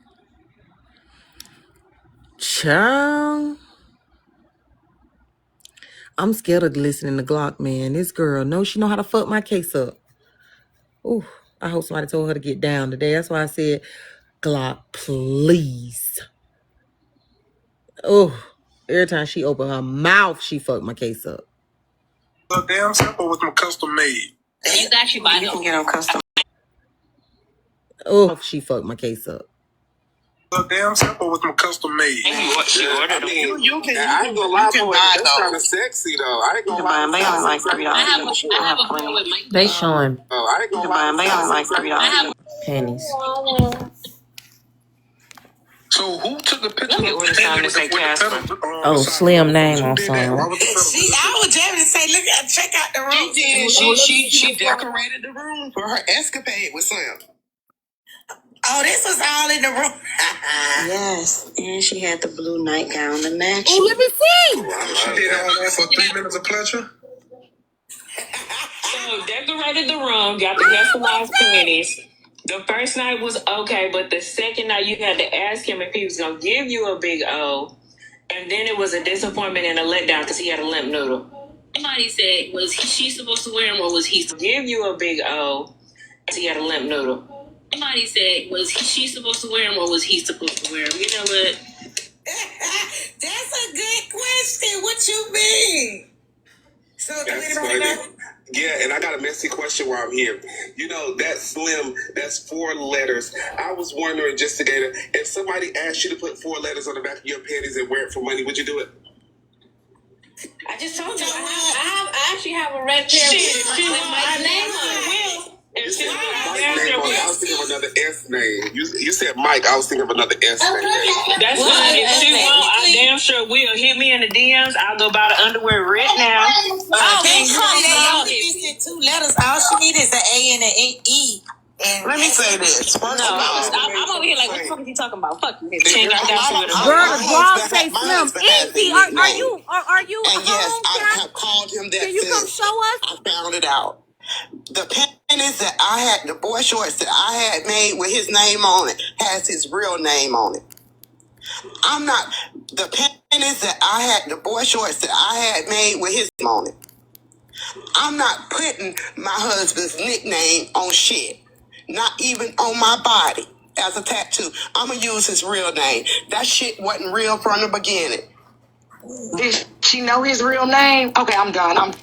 Child. I'm scared of listening to Glock, man. This girl knows she know how to fuck my case up. Ooh, I hope somebody told her to get down today. That's why I said, Glock, please. Oh, every time she opened her mouth, she fucked my case up. So damn simple with them custom made. You actually buy them. You can get them custom. Oh, she fucked my case up. So damn simple with them custom made. She ordered them. You can I ain't gonna lie, buy that's kind of those. sexy though. I ain't You gonna can buy lie. them. They only like $3. I have a girl with my. They showing I ain't You gonna can buy them. They only like $3. pennies. So who took a picture Look at what it's trying to say, Casper. Oh, Slim name on Who did that? Why some. was the pedal? See, I was jamming to say, look at, check out the room. She decorated the room for her escapade with Slim. Oh, this was all in the room. Yes, and she had the blue nightgown to match. Oh, let me see. She did all that for 3 minutes of pleasure? So decorated the room, got the customized panties. The first night was okay, but the second night you had to ask him if he was gonna give you a big O, and then it was a disappointment and a letdown because he had a limp noodle. Somebody said, was she supposed to wear them or was he? Give you a big O, he had a limp noodle. Somebody said, was she supposed to wear them or was he supposed to wear them? You know what? That's a good question. What you mean? So do That's anybody know? funny. Yeah, and I got a messy question while I'm here. You know, that Slim, that's 4 letters. I was wondering, just to get it, if somebody asked you to put 4 letters on the back of your panties and wear it for money, would you do it? I just told you, I actually have a red pair with my name on it. You said Mike name on it. I was thinking of another S name. You said Mike. I was thinking of another S name. That's fine. If she won't, I damn sure will. Hit me in the DMs. I'll go buy the underwear right now. Can't call that only missing 2 letters. All she needs is an A and an E. And let me say this. First of all, I'm over here like, what the fuck are you talking about? Fuck you. Change our document. Girl, the blog say Slim. Easy. Are you and yes, home, I Karen? have called him that Can you come since show us? I found it out. The panties that I had, the boy shorts that I had made with his name on it, has his real name on it. I'm not, the panties that I had, the boy shorts that I had made with his name on it. I'm not putting my husband's nickname on shit. Not even on my body as a tattoo. I'm gonna use his real name. That shit wasn't real from the beginning. Did she know his real name? Okay, I'm done.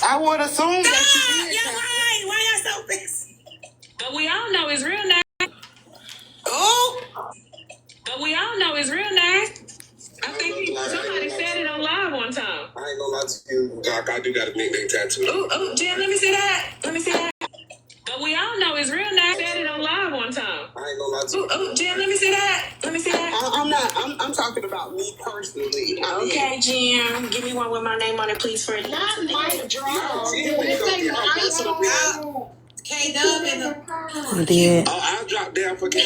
I would assume that she did. Why y'all so busy? But we all know his real name. But we all know his real name. I think somebody said it on live one time. I ain't gonna lie to you, Doc. I do got a nickname tattoo. Jen, let me see that. But we all know his real name. Said it on live one time. I ain't gonna lie to you. Jen, let me see that. I'm talking about me personally. Okay, Jen. Give me one with my name on it, please, for Not my draw. K-Dub in the... You did. Oh, I'll drop down for K.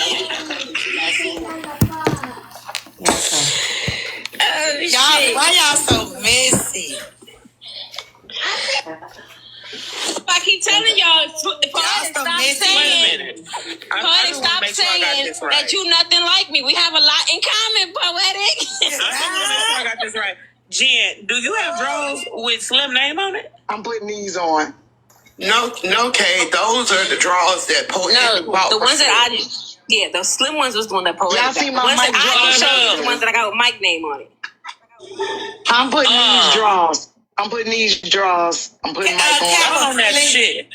Y'all, why y'all so messy? I keep telling y'all, Y'all so messy. Wait a minute. stop saying that you nothing like me. We have a lot in common, Poetic. I just want to make sure I got this right. Jen, do you have drawers with Slim name on it? I'm putting these on. No, Kay. Those are the drawers that bought. The ones that I just, the slim ones was the one that Poetic Y'all got. see The my ones Mike that I just drawers? showed you, the ones that I got with Mike name on it. I'm putting these drawers. I'm putting these drawers. I'm putting Mike on. On that shit.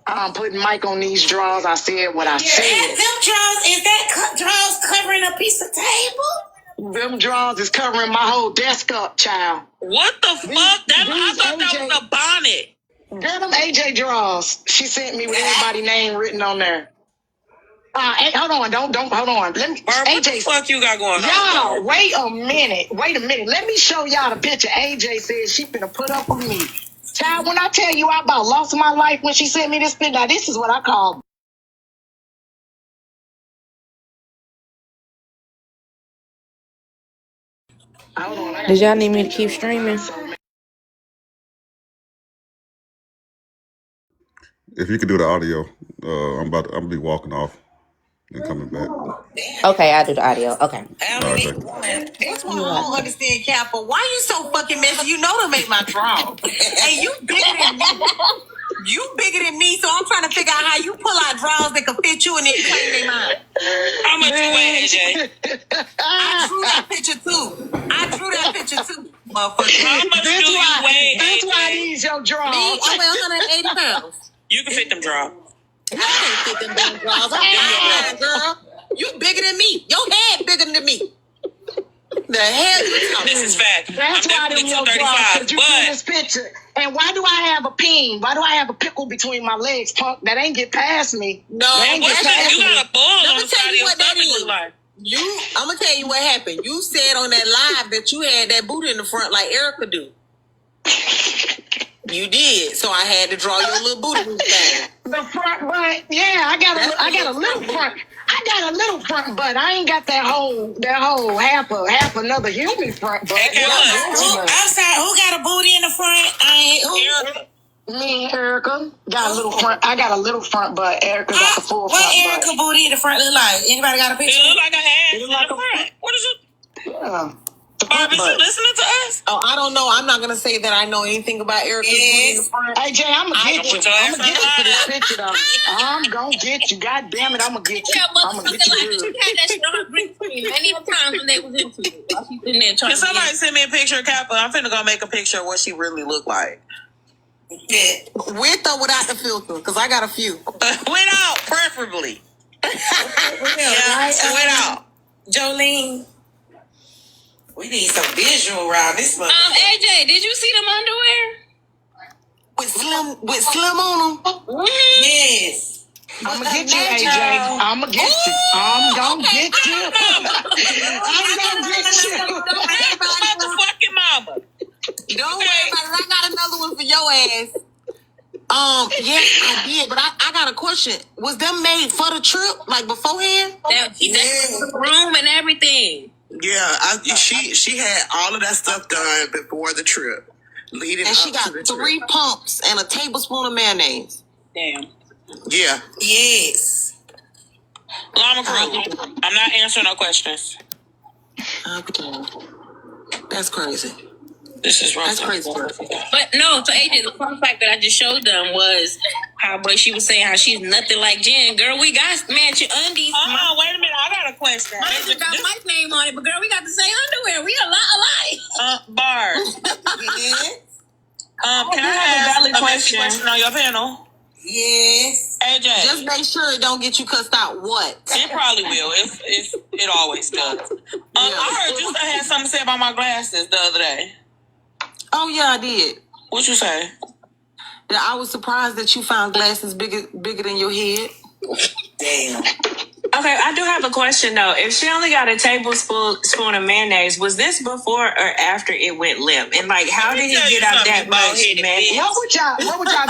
I'm putting Mike on these drawers. I said what I said. Them drawers, is that drawers covering a piece of table? Them drawers is covering my whole desk up, child. What the fuck? I thought that was a bonnet. Girl, them AJ drawers. She sent me with everybody's name written on there. Hey, hold on, don't hold on. Let me. Barb, what the fuck you got going on? Y'all, wait a minute. Let me show y'all the picture AJ said she finna put up with me. Child, when I tell you I about lost my life when she sent me this picture, now this is what I call. Hold on, Did y'all need me to keep streaming? If you could do the audio, I'm gonna be walking off and coming back. Okay, I'll do the audio. Okay. All right, thank you. That's why I don't understand, Kappa. Why you so fucking messy? You know to make my draw. Hey, you bigger than me. You bigger than me, so I'm trying to figure out how you pull out draws that can fit you and then claim they mine. How much you weigh, AJ? I drew that picture too. Motherfucker. How much do you weigh, That's why AJ? these your drawers. Me, I weigh 180 pounds. You can fit them draws. I can't fit them damn draws. I'm 5'9", girl. You bigger than me. Your head bigger than me. The hell you talking? This is fact. That's why them your drawers. You see this picture. And why do I have a peen? Why do I have a pickle between my legs, punk? That ain't get past me. No, Man, you got a ball on the side of your stomach look like. I'm gonna tell you what happened. You said on that live that you had that booty in the front like Erica do. You did, so I had to draw your little booty thing. The front butt, yeah, I got a little front. I got a little front butt. I ain't got that whole half another human front butt. I'm sorry, who got a booty in the front? Me and Erica got a little front. I got a little front butt. Erica got the full front butt. What Erica booty in the front look like? Anybody got a picture? It look like a ass in the front. What is it? Yeah. Barb, is you listening to us? Oh, I don't know. I'm not gonna say that I know anything about Erica's booty in the front. Hey Jay, I'm gonna get you. I'm gonna get you for this picture though. I'm gonna get you. God damn it, I'm gonna get you. I'm gonna get you. She had that shit on her green screen many a times when they was into it. While she's in there trying Can somebody send me a picture of Kappa? I'm finna go make a picture of what she really look like. Yeah. With or without the filter? Because I got a few. Without, preferably. Without. Jolene. We need some visual around this one. AJ, did you see them underwear? With Slim on them? Yes. I'm gonna get you, AJ. I'm gonna get you. I'm gonna get you. I'm gonna get you. Motherfucking mama. Don't worry about it. I got another one for your ass. Yes, I did, but I got a question. Was them made for the trip, like beforehand? The room and everything. Yeah, she had all of that stuff done before the trip. Leading and she up got to the 3 trip. pumps and a tablespoon of mayonnaise. Damn. Yeah. Yes. Llama Crew, I'm not answering no questions. Okay. That's crazy. This is wrong. That's crazy. But no, so AJ, the fun fact that I just showed them was how, but she was saying how she's nothing like Jen. Girl, we got matching undies. Wait a minute, I got a question. Mine got my name on it, but girl, we got the same underwear. We a lot alike. Bars. Yes. Can I ask a question on your panel? Yes. AJ. Just make sure it don't get you cussed out. What? It probably will. If it always does. I heard you had something to say about my glasses the other day. Oh yeah, I did. What you say? That I was surprised that you found glasses bigger than your head. Damn. Okay, I do have a question though. If she only got a tablespoon of mayonnaise, was this before or after it went limp? And like, how did he get out that much mayonnaise? What would y'all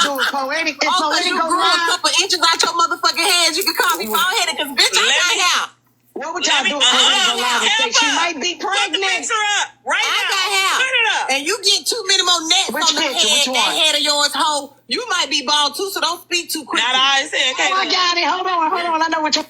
do with Poetic? If Poetic you go grew a live, couple inches out your motherfucking head, you can call me bald-headed because bitch, I got hair. what would y'all do if Poetic go live and say she might be Put the pregnant? picture up right I now. got hair. Put it up. And you get too many more nets Which on the picture? head. Which That one? head of yours, hoe. You might be bald too, so don't speak too quickly. Not I said. Oh, I got it. Hold on. I know what you.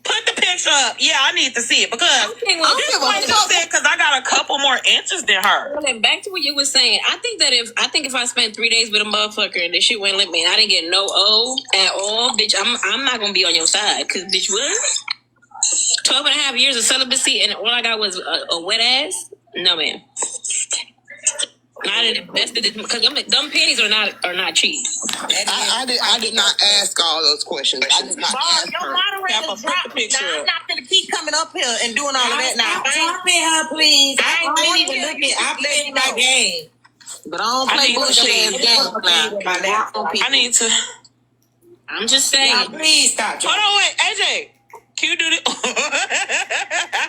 Put the picture up. Yeah, I need to see it because I got a couple more inches than her. Well, back to what you were saying. I think if I spent 3 days with a motherfucker and this shit went limp me and I didn't get no O at all, bitch, I'm not gonna be on your side. Cause bitch, what? 12 and a half years of celibacy and all I got was a wet ass? No, man. I didn't invest in this because them panties are not cheap. I did not ask all those questions. I did not ask Your her. moderator dropped me. Now, I'm not going to keep coming up here and doing all of that now. Dropping her, please. I ain't even looking. I play my game. But I don't play bullshit ass games now. I need to. I'm just saying. Now, please stop. Hold on, wait, AJ. Can you do this?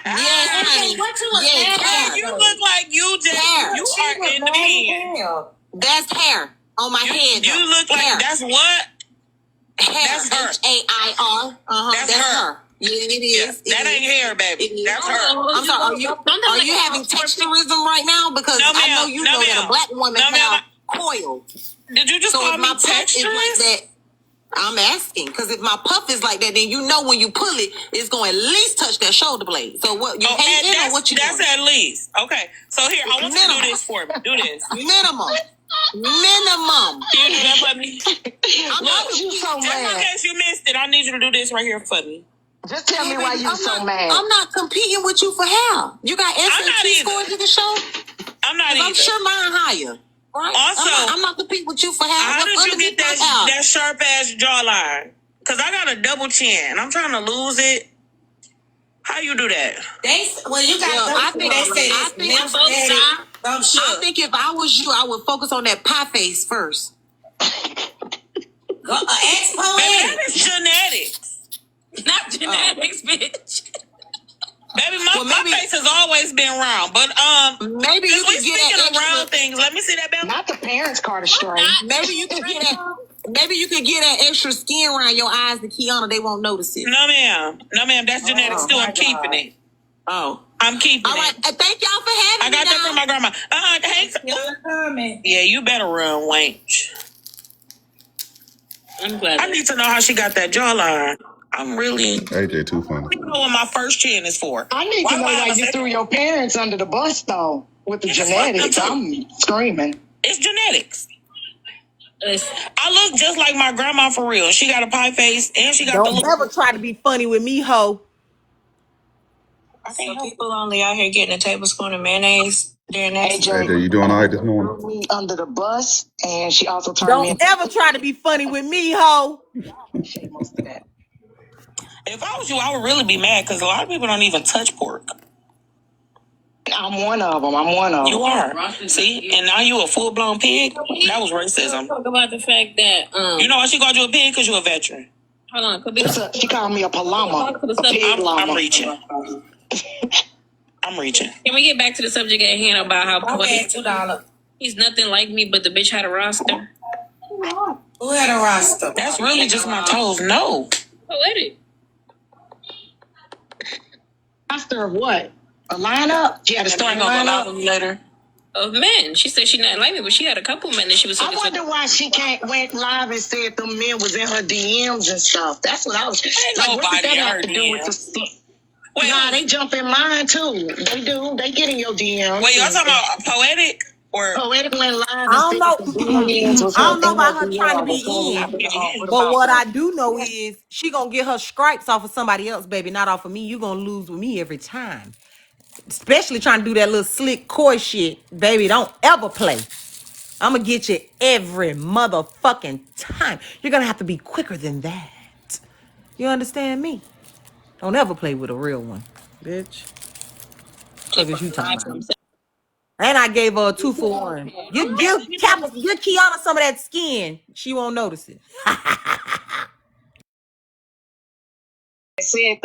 Yes, What you yes, you look like you just you are in the pen. That's hair on my head. You look like hair. that's what? Hair. That's her. HAIR. That's her. Yeah, it is. Yeah, that ain't hair, baby. That's her. I'm sorry. Are you having texturism right now? Because No, I know ma'am. you No, know that a ma'am. black woman No, ma'am. have coils. Did you just So call if me my puff is like texturous? that, I'm asking because if my puff is like that, then you know when you pull it, it's going to at least touch that shoulder blade. So what you hating or what you That's doing? at least. Okay. So here, I want you to do this for me. Do this. Minimum. Can you do that for me? Look, you so Just in mad. case you missed it, I need you to do this right here for me. Just tell me why you so mad. I'm not competing with you for hair. You got not SAT either. scores you can show? I'm not either. I'm sure mine higher. Right? Also, I'm not competing with you for hair. how What's did you get underneath my hair? that sharp ass jawline? Because I got a double chin. I'm trying to lose it. How you do that? You got I think if I was you, I would focus on that pie face first. Baby, that is genetics. Not genetics, bitch. Baby, my face has always been round. But maybe you we can get speaking that of round extra, things. Let me see that belly. Not the parents' card straight. maybe you can get that. Maybe you can get that extra skin around your eyes to Kiana. They won't notice it. No, ma'am. That's genetics too. I'm keeping it. Oh. I'm keeping All right. it. Thank y'all for having me. I got that from my grandma. Hey, yeah, you better run, wench. I'm glad. I need to know how she got that jawline. I'm really. AJ too funny. I don't know what my first chin is for. I need to know why you threw your parents under the bus, though, with the genetics. I'm screaming. It's genetics. I look just like my grandma for real. She got a pie face and she got the look. Don't ever try to be funny with me, ho. So people only out here getting a tablespoon of mayonnaise during that. AJ, you doing all right this morning? Me under the bus, and she also turned me. Don't ever try to be funny with me, ho. Appreciate most of that. If I was you, I would really be mad because a lot of people don't even touch pork. I'm one of them. You are. See? And now you a full-blown pig? That was racism. Talk about the fact that You know why she called you a pig? Because you're a veteran. hold on, could be She called me a palama, a pig llama. I'm reaching. I'm reaching. Can we get back to the subject at hand about how $2? He's nothing like me, but the bitch had a roster. Who had a roster? That's really just my toes. No. Poetic. Roster of what? A lineup? She had a starting lineup later. Of men. She said she not like me, but she had a couple men that she was I wonder why she went live and said the men was in her DMs and stuff. That's what I was like. What did that have to do with the? Nah, they jump in mine too. They do. They get in your DMs. Wait, y'all talking about Poetic Or Poetic went live and I don't said know. the DMs was I her don't know thing about at her the trying to but be in, what but about what her? I do know is she gonna get her stripes off of somebody else, baby, not off of me. You gonna lose with me every time. Especially trying to do that little slick coy shit, baby. Don't ever play. I'm gonna get you every motherfucking time. You're gonna have to be quicker than that. You understand me? Don't ever play with a real one, bitch. Fuck is you talking about? And I gave her a 2-for-1. Give Kiana some of that skin. She won't notice it. Said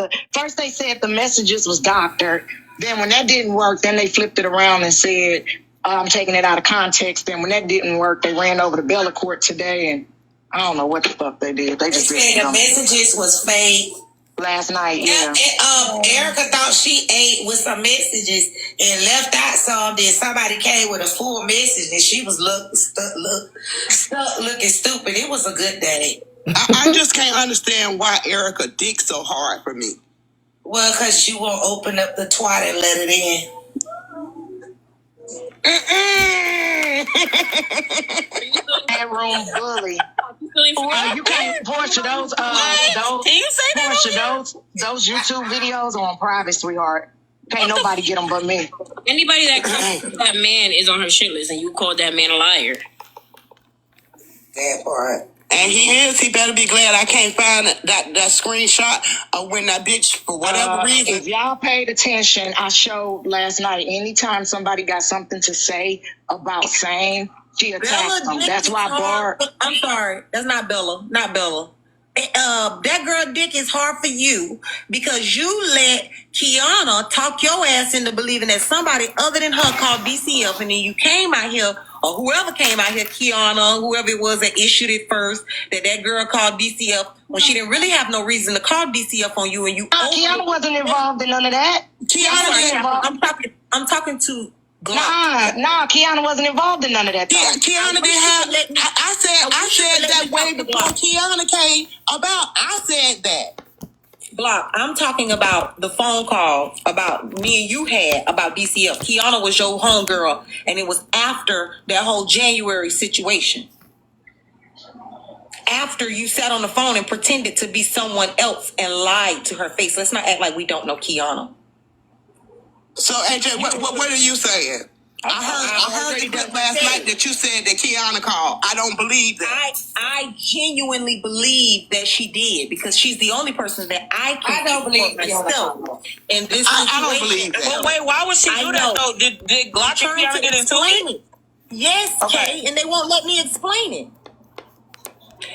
they said the messages was doctored. Then when that didn't work, then they flipped it around and said I'm taking it out of context. Then when that didn't work, they ran over to Bella Court today, and I don't know what the fuck they did. They just said the messages was fake. Last night, yeah. Erica thought she ate with some messages and left out some. Then somebody came with a full message and she was stuck looking stupid. It was a good day. I just can't understand why Erica dick so hard for me. Well, because you won't open up the twat and let it in. Room bully. You can't Portia those those YouTube videos on private, sweetheart. Can't nobody get them but me. Anybody that comes that man is on her shit list, and you called that man a liar. That part. And he is. He better be glad I can't find that screenshot of when that bitch, for whatever reason. If y'all paid attention, I showed last night, anytime somebody got something to say about same, she attacked them. That's why Barb. I'm sorry. That's not Bella. Not Bella. That girl dick is hard for you because you let Kiana talk your ass into believing that somebody other than her called DCF, and then you came out here, or whoever came out here, Kiana, whoever it was that issued it first, that girl called DCF when she didn't really have no reason to call DCF on you, and you. Kiana wasn't involved in none of that. I'm talking to. Nah, Kiana wasn't involved in none of that. Kiana didn't have. I said that way before Kiana came about. I said that. Block. I'm talking about the phone call about me and you had about DCF. Kiana was your homegirl, and it was after that whole January situation. After you sat on the phone and pretended to be someone else and lied to her face. Let's not act like we don't know Kiana. So AJ, what are you saying? I heard it last night that you said that Kiana called. I don't believe that. I genuinely believe that she did because she's the only person that I don't believe myself in this situation. I don't believe that. But wait, why would she do that though? Did Glock and Kiana get into it? Yes, okay. Kay, and they won't let me explain it.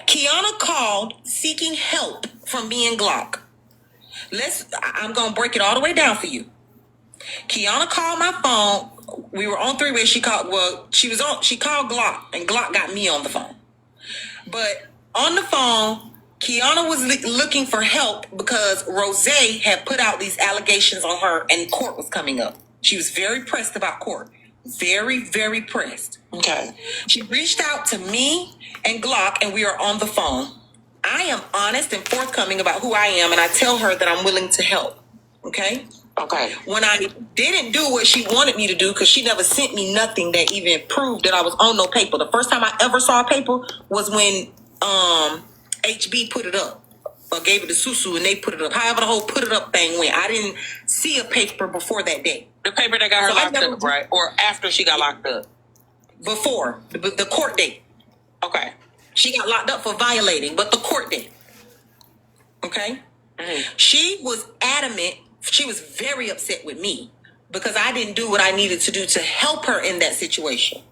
Kiana called seeking help from me and Glock. I'm gonna break it all the way down for you. Kiana called my phone. We were on three-way. She called Glock, and Glock got me on the phone. But on the phone, Kiana was looking for help because Rose had put out these allegations on her, and court was coming up. She was very pressed about court. Very, very pressed. Okay. She reached out to me and Glock, and we are on the phone. I am honest and forthcoming about who I am, and I tell her that I'm willing to help. Okay? Okay. When I didn't do what she wanted me to do, because she never sent me nothing that even proved that I was on no paper. The first time I ever saw a paper was when HB put it up. Or gave it to Susu and they put it up. However the whole put it up thing went. I didn't see a paper before that day. The paper that got her locked up, right? Or after she got locked up? Before. The court date. Okay. She got locked up for violating, but the court date. Okay? Mm-hmm. She was adamant. She was very upset with me because I didn't do what I needed to do to help her in that situation.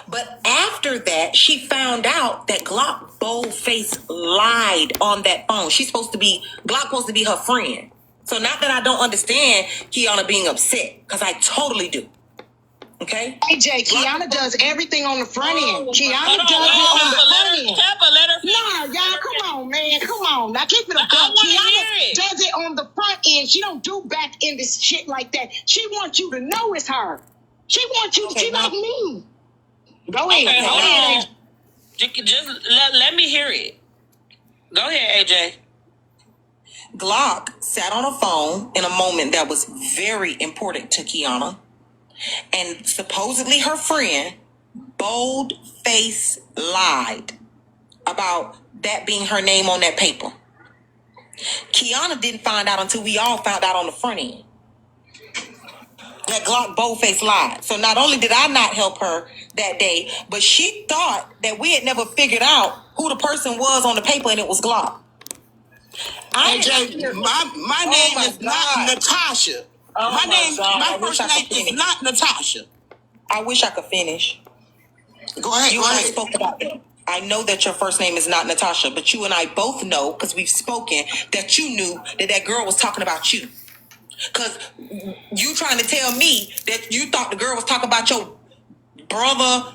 But after that, she found out that Glock bold-faced lied on that phone. Glock supposed to be her friend. So not that I don't understand Kiana being upset, because I totally do. Okay? AJ, Kiana does everything on the front end. Kiana does it on the front end. Nah, y'all, come on, man. Come on. Now keep it a buck. Kiana does it on the front end. She don't do back end this shit like that. She wants you to know it's her. She wants you to see like me. Go ahead. Okay, hold on. Just let me hear it. Go ahead, AJ. Glock sat on a phone in a moment that was very important to Kiana And supposedly her friend bold-faced lied about that being her name on that paper. Kiana didn't find out until we all found out on the front end. That Glock bold-faced lied. So not only did I not help her that day, but she thought that we had never figured out who the person was on the paper, and it was Glock. AJ, my name is not Natasha. My first name is not Natasha. I wish I could finish. Go ahead. You and I spoke about it. I know that your first name is not Natasha, but you and I both know, because we've spoken, that you knew that girl was talking about you. Because you trying to tell me that you thought the girl was talking about your brother,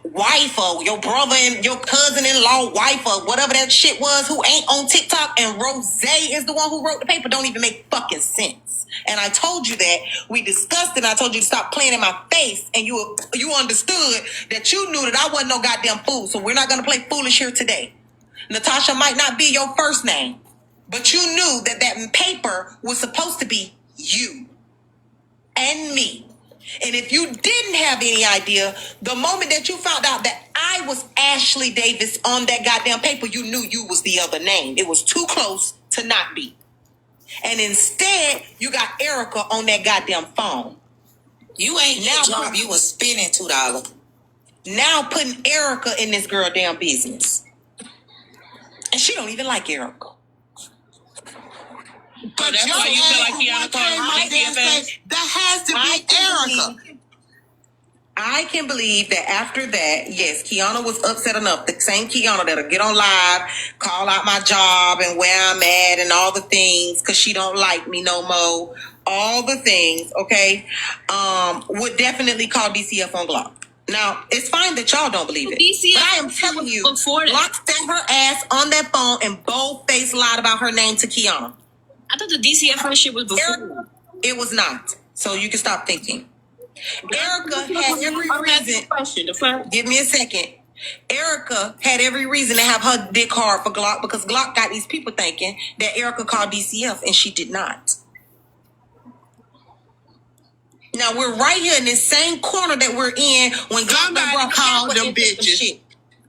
wife, or your brother and your cousin-in-law wife, or whatever that shit was, who ain't on TikTok, and Rose is the one who wrote the paper. Don't even make fucking sense. And I told you that. We discussed it, and I told you to stop playing in my face, and you understood that you knew that I wasn't no goddamn fool, so we're not going to play foolish here today. Natasha might not be your first name, but you knew that paper was supposed to be you and me. And if you didn't have any idea, the moment that you found out that I was Ashley Davis on that goddamn paper, you knew you was the other name. It was too close to not be. And instead, you got Erica on that goddamn phone. You ain't now job. You was spending $2. Now putting Erica in this girl damn business. And she don't even like Erica. But that's why you feel like Kiana called DCFS? That has to be Erica. I can believe that after that, yes, Kiana was upset enough. The same Kiana that'll get on live, call out my job and where I'm at and all the things because she don't like me no more. All the things, okay, would definitely call DCF on Glock. Now, it's fine that y'all don't believe it. DCF, but I am telling you, Glock sat her ass on that phone and bold-faced lied about her name to Kiana. I thought the DCF shit was before. It was not. So you can stop thinking. Erica had every reason. Give me a second. Erica had every reason to have her dick hard for Glock because Glock got these people thinking that Erica called DCF and she did not. Now we're right here in this same corner that we're in when Glock called them bitches. Shit.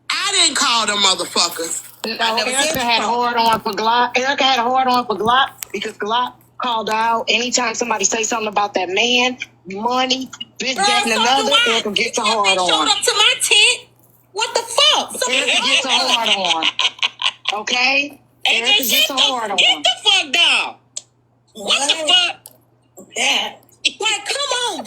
I didn't call them motherfuckers. No, Erica had a hard on for Glock. Erica had a hard on for Glock because Glock called out anytime somebody say something about that man, money, this, that, and another. Erica gets a hard on. Showed up to my tent. What the fuck? Erica gets a hard on. Okay? Erica gets a hard on. Get the fuck down. What the fuck? Yeah. Like, come on,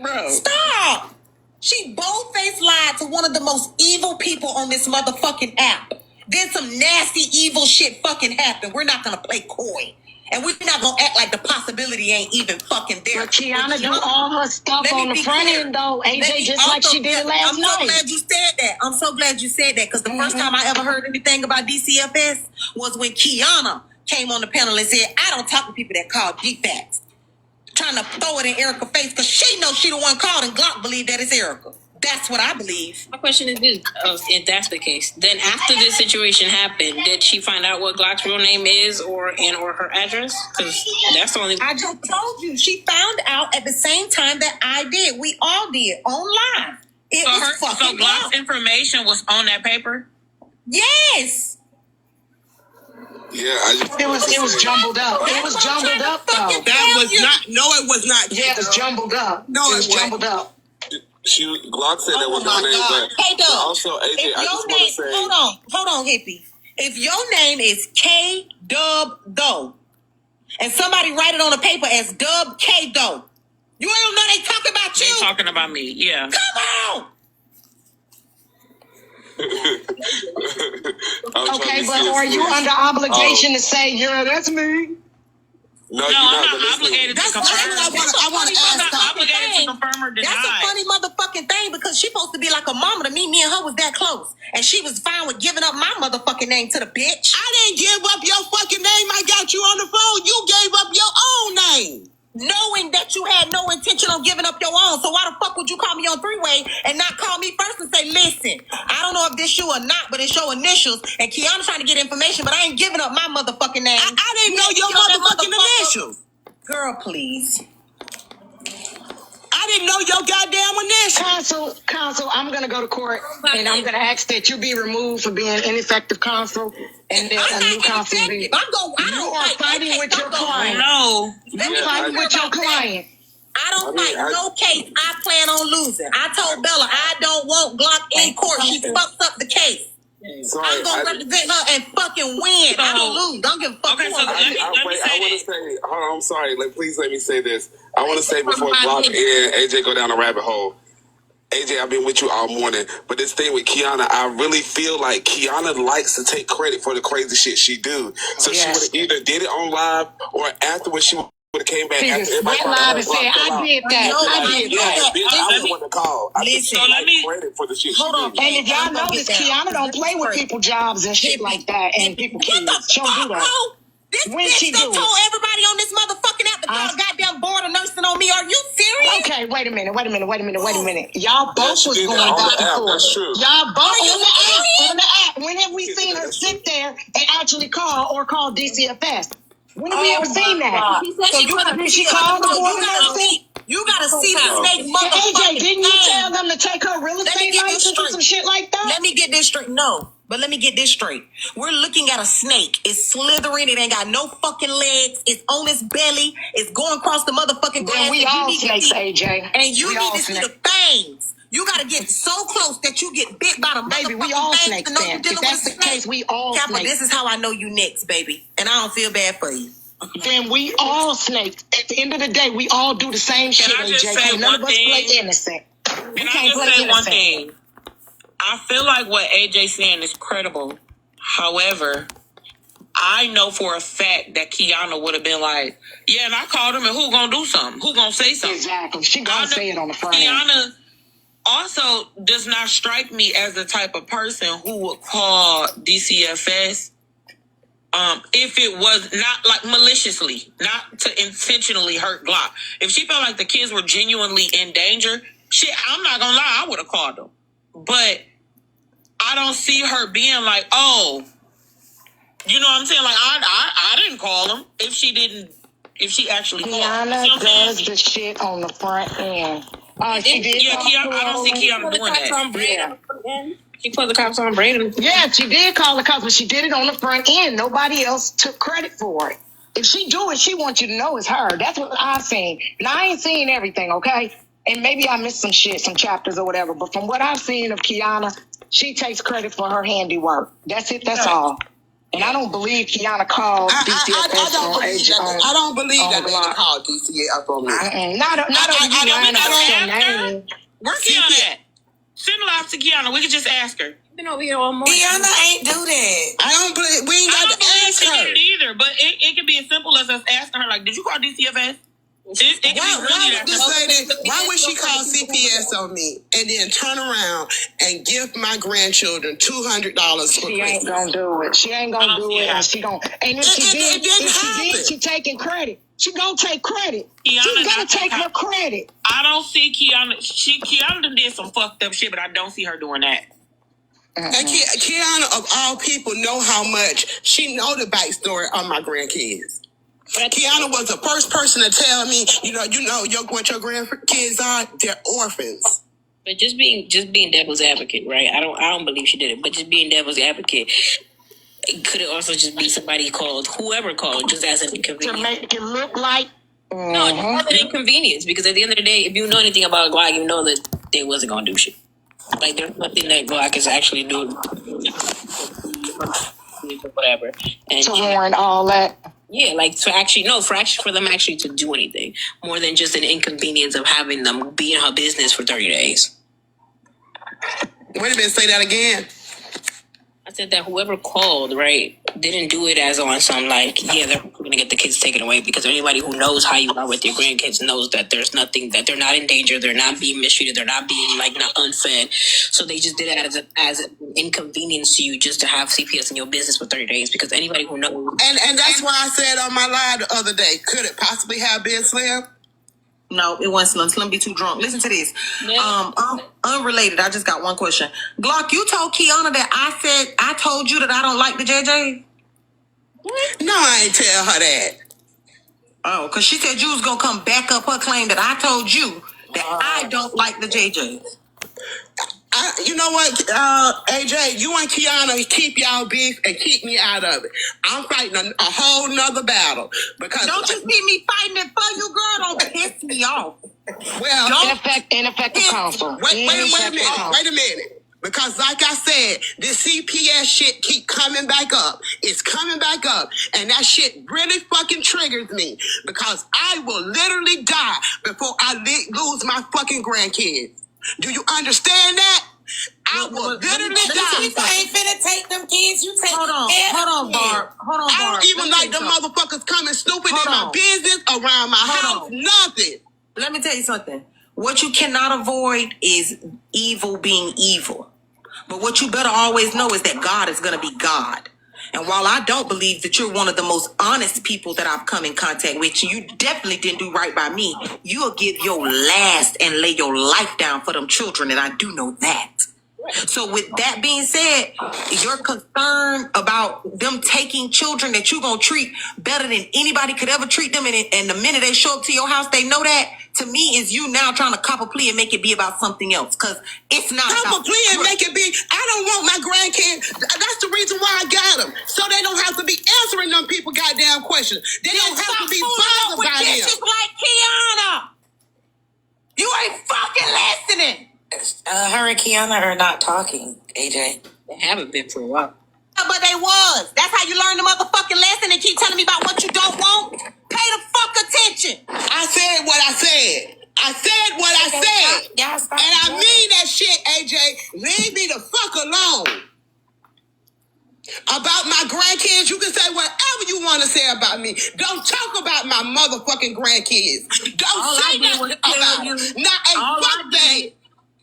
bro. Stop. She bold-faced lied to one of the most evil people on this motherfucking app. Then some nasty, evil shit fucking happened. We're not gonna play coy. And we're not gonna act like the possibility ain't even fucking there. But Kiana do all her stuff on the front end, though, AJ, just like she did last night. I'm so glad you said that. I'm so glad you said that, because the first time I ever heard anything about DCFS was when Kiana came on the panel and said, I don't talk to people that call DFATs. Trying to throw it in Erica's face because she knows she the one called and Glock believe that it's Erica. That's what I believe. My question is this, if that's the case, then after this situation happened, did she find out what Glock's real name is or her address? Because that's the only... I just told you. She found out at the same time that I did. We all did on live. So Glock's information was on that paper? Yes. Yeah, it was jumbled up. It was jumbled up, though. That was not. No, it was not. Yeah, it was jumbled up. No, it was jumbled up. Glock said that was her name, but also AJ, I just want to say, hold on, hippie. If your name is K Dub Doe, and somebody write it on a paper as Dub K Doe, you don't know they talking about you. They talking about me, yeah. Come on. Okay, but are you under obligation to say, yeah, that's me? No, I'm not obligated to confirm. I want to ask her. Obligated to confirm or deny. That's a funny motherfucking thing because she's supposed to be like a mama to me. Me and her was that close. And she was fine with giving up my motherfucking name to the bitch. I didn't give up your fucking name. I got you on the phone. You gave up your own name. Knowing that you had no intention of giving up your own. So why the fuck would you call me on three-way and not call me first and say, listen, I don't know if this you or not, but it's your initials. And Kiana's trying to get information, but I ain't giving up my motherfucking name. I didn't know your motherfucking initials. Girl, please. didn't know your goddamn initial. Counsel, I'm gonna go to court and I'm gonna ask that you be removed for being ineffective counsel and that a new counsel be. You are fighting with your client. No. You're fighting with your client. I don't fight no case. I plan on losing. I told Bella I don't want Glock in court. She fucked up the case. I'm gonna represent her and fucking win. I don't lose. Don't give a fuck. Okay, so let me say, hold on, I'm sorry. Please let me say this. I want to say before Glock and AJ go down a rabbit hole. AJ, I've been with you all morning, but this thing with Kiana, I really feel like Kiana likes to take credit for the crazy shit she do. So she would have either did it on live or afterwards she would have came back. She just went live and said, I did that. I was the one to call. Listen, let me credit for the shit she do. And if y'all notice, Kiana don't play with people jobs and shit like that and people kids. She don't do that. This when bitch she done do told everybody on this motherfucking app to call the goddamn board of nursing on me. Are you serious? Okay, wait a minute. Y'all both was going back and forth. That's true. Y'all both on the app. When have we seen her sit there and actually call DCFS? When have we ever seen that? Did she call the board of nursing? You gotta see the snake motherfucking AJ, didn't you tell them to take her real estate license or some shit like that? Let me get this straight. No. But let me get this straight. We're looking at a snake. It's slithering. It ain't got no fucking legs. It's on its belly. It's going across the motherfucking grass. Then we all snakes, AJ. And you need to see the fangs. You got to get so close that you get bit by the motherfucking baby, we all fangs snakes to know then. you're dealing If that's with a the case, we all Kappa, snakes. this is how I know you next, baby. And I don't feel bad for you. Then we all snakes. At the end of the day, we all do the same shit, AJ. None of us play innocent. Can I just say one thing? I feel like what AJ's saying is credible. However, I know for a fact that Kiana would have been like, yeah, and I called him, and who gonna do something? Who gonna say something? Exactly. She gonna say it on the front end. Kiana also does not strike me as the type of person who would call DCFS if it was not like maliciously, not to intentionally hurt Glock. If she felt like the kids were genuinely in danger, shit, I'm not gonna lie, I would have called them. But I don't see her being like, oh, you know what I'm saying? Like, I didn't call him if she actually called. Kiana does the shit on the front end. She did. Yeah, Kiana, I don't see Kiana doing that. She put the cops on Brandon. Yeah, she did call the cops, but she did it on the front end. Nobody else took credit for it. If she do it, she wants you to know it's her. That's what I've seen. And I ain't seen everything, okay? And maybe I missed some shit, some chapters or whatever. But from what I've seen of Kiana, she takes credit for her handiwork. That's it. That's all. And I don't believe Kiana called DCFS on AJ. I don't believe that they called DCFS on me. Not over you lying about your name. Where's Kiana at? Send live to Kiana. We could just ask her. Been over here all morning. Kiana ain't do that. I don't believe we ain't got to ask her. She did it either, but it could be as simple as us asking her, like, did you call DCFS? It could be really that. Why would she call CPS on me and then turn around and give my grandchildren $200 for Christmas? She ain't gonna do it. She ain't gonna do it, and she gonna. And if she did, she taking credit. She gonna take credit. She's gonna take her credit. I don't see Kiana. Kiana done did some fucked up shit, but I don't see her doing that. And Kiana, of all people, know how much she know the backstory of my grandkids. Kiana was the first person to tell me, what your grandkids are. They're orphans. But just being devil's advocate, right? I don't believe she did it, but just being devil's advocate, could it also just be somebody called, whoever called, just as an inconvenience? To make it look like. No, just as an inconvenience. Because at the end of the day, if you know anything about Glock, you know that they wasn't gonna do shit. Like there's nothing that Glock is actually doing, whatever. And to warrant all that. Yeah, like for them actually to do anything more than just an inconvenience of having them be in her business for 30 days. Wait a minute, say that again. I said that whoever called, right, didn't do it as on some like, yeah, they're going to get the kids taken away, because anybody who knows how you are with your grandkids knows that there's nothing, that they're not in danger, they're not being mistreated, they're not being like not unfed. So they just did it as an inconvenience to you just to have CPS in your business for 30 days, because anybody who knows. And that's why I said on my live the other day, could it possibly have been Slim? No, it wasn't Slim. Slim be too drunk. Listen to this. Yeah. Unrelated. I just got one question. Glock, you told Kiana that I told you that I don't like the JJ? No, I ain't tell her that. Oh, because she said you was going to come back up her claim that I told you that I don't like the JJ. You know what, AJ, you and Kiana keep y'all beef and keep me out of it. I'm fighting a whole nother battle because don't you see me fighting it for you, girl? Don't piss me off. Well, ineffective counsel. Wait a minute. Because like I said, this CPS shit keep coming back up. It's coming back up. And that shit really fucking triggers me. Because I will literally die before I lose my fucking grandkids. Do you understand that? I will literally die. You ain't finna take them kids. You take hold on, Barb. I don't even like them motherfuckers coming snooping in my business, around my house, nothing. Let me tell you something. What you cannot avoid is evil being evil. But what you better always know is that God is going to be God. And while I don't believe that you're one of the most honest people that I've come in contact with, you definitely didn't do right by me. You'll give your last and lay your life down for them children, and I do know that. So with that being said, your concern about them taking children that you're going to treat better than anybody could ever treat them, and the minute they show up to your house, they know that, to me, is you now trying to cop a plea and make it be about something else, because it's not cop a plea and make it be. I don't want my grandkids. That's the reason why I got them, so they don't have to be answering them people goddamn questions. They don't have to be bothered by them. Just like Kiana. You ain't fucking listening. Her and Kiana are not talking, AJ. They haven't been for a while. But they was. That's how you learn the motherfucking lesson and keep telling me about what you don't want. Pay the fuck attention. I said what I said. I said what I said. And I mean that shit, AJ. Leave me the fuck alone. About my grandkids, you can say whatever you want to say about me. Don't talk about my motherfucking grandkids. Don't say nothing about it. Not a fuck thing.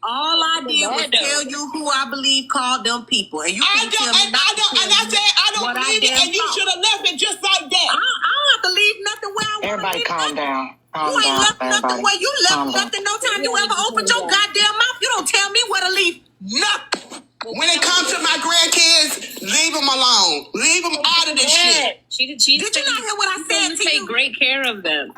All I did was tell you who I believe called them people. And you I said I don't believe it, and you should have left it just like that. I don't have to leave nothing where I want to leave. Everybody calm down. You ain't left nothing where you left nothing. No time you ever opened your goddamn mouth. You don't tell me where to leave nothing. When it comes to my grandkids, leave them alone. Leave them out of this shit. Did you not hear what I said to take you? great care of them.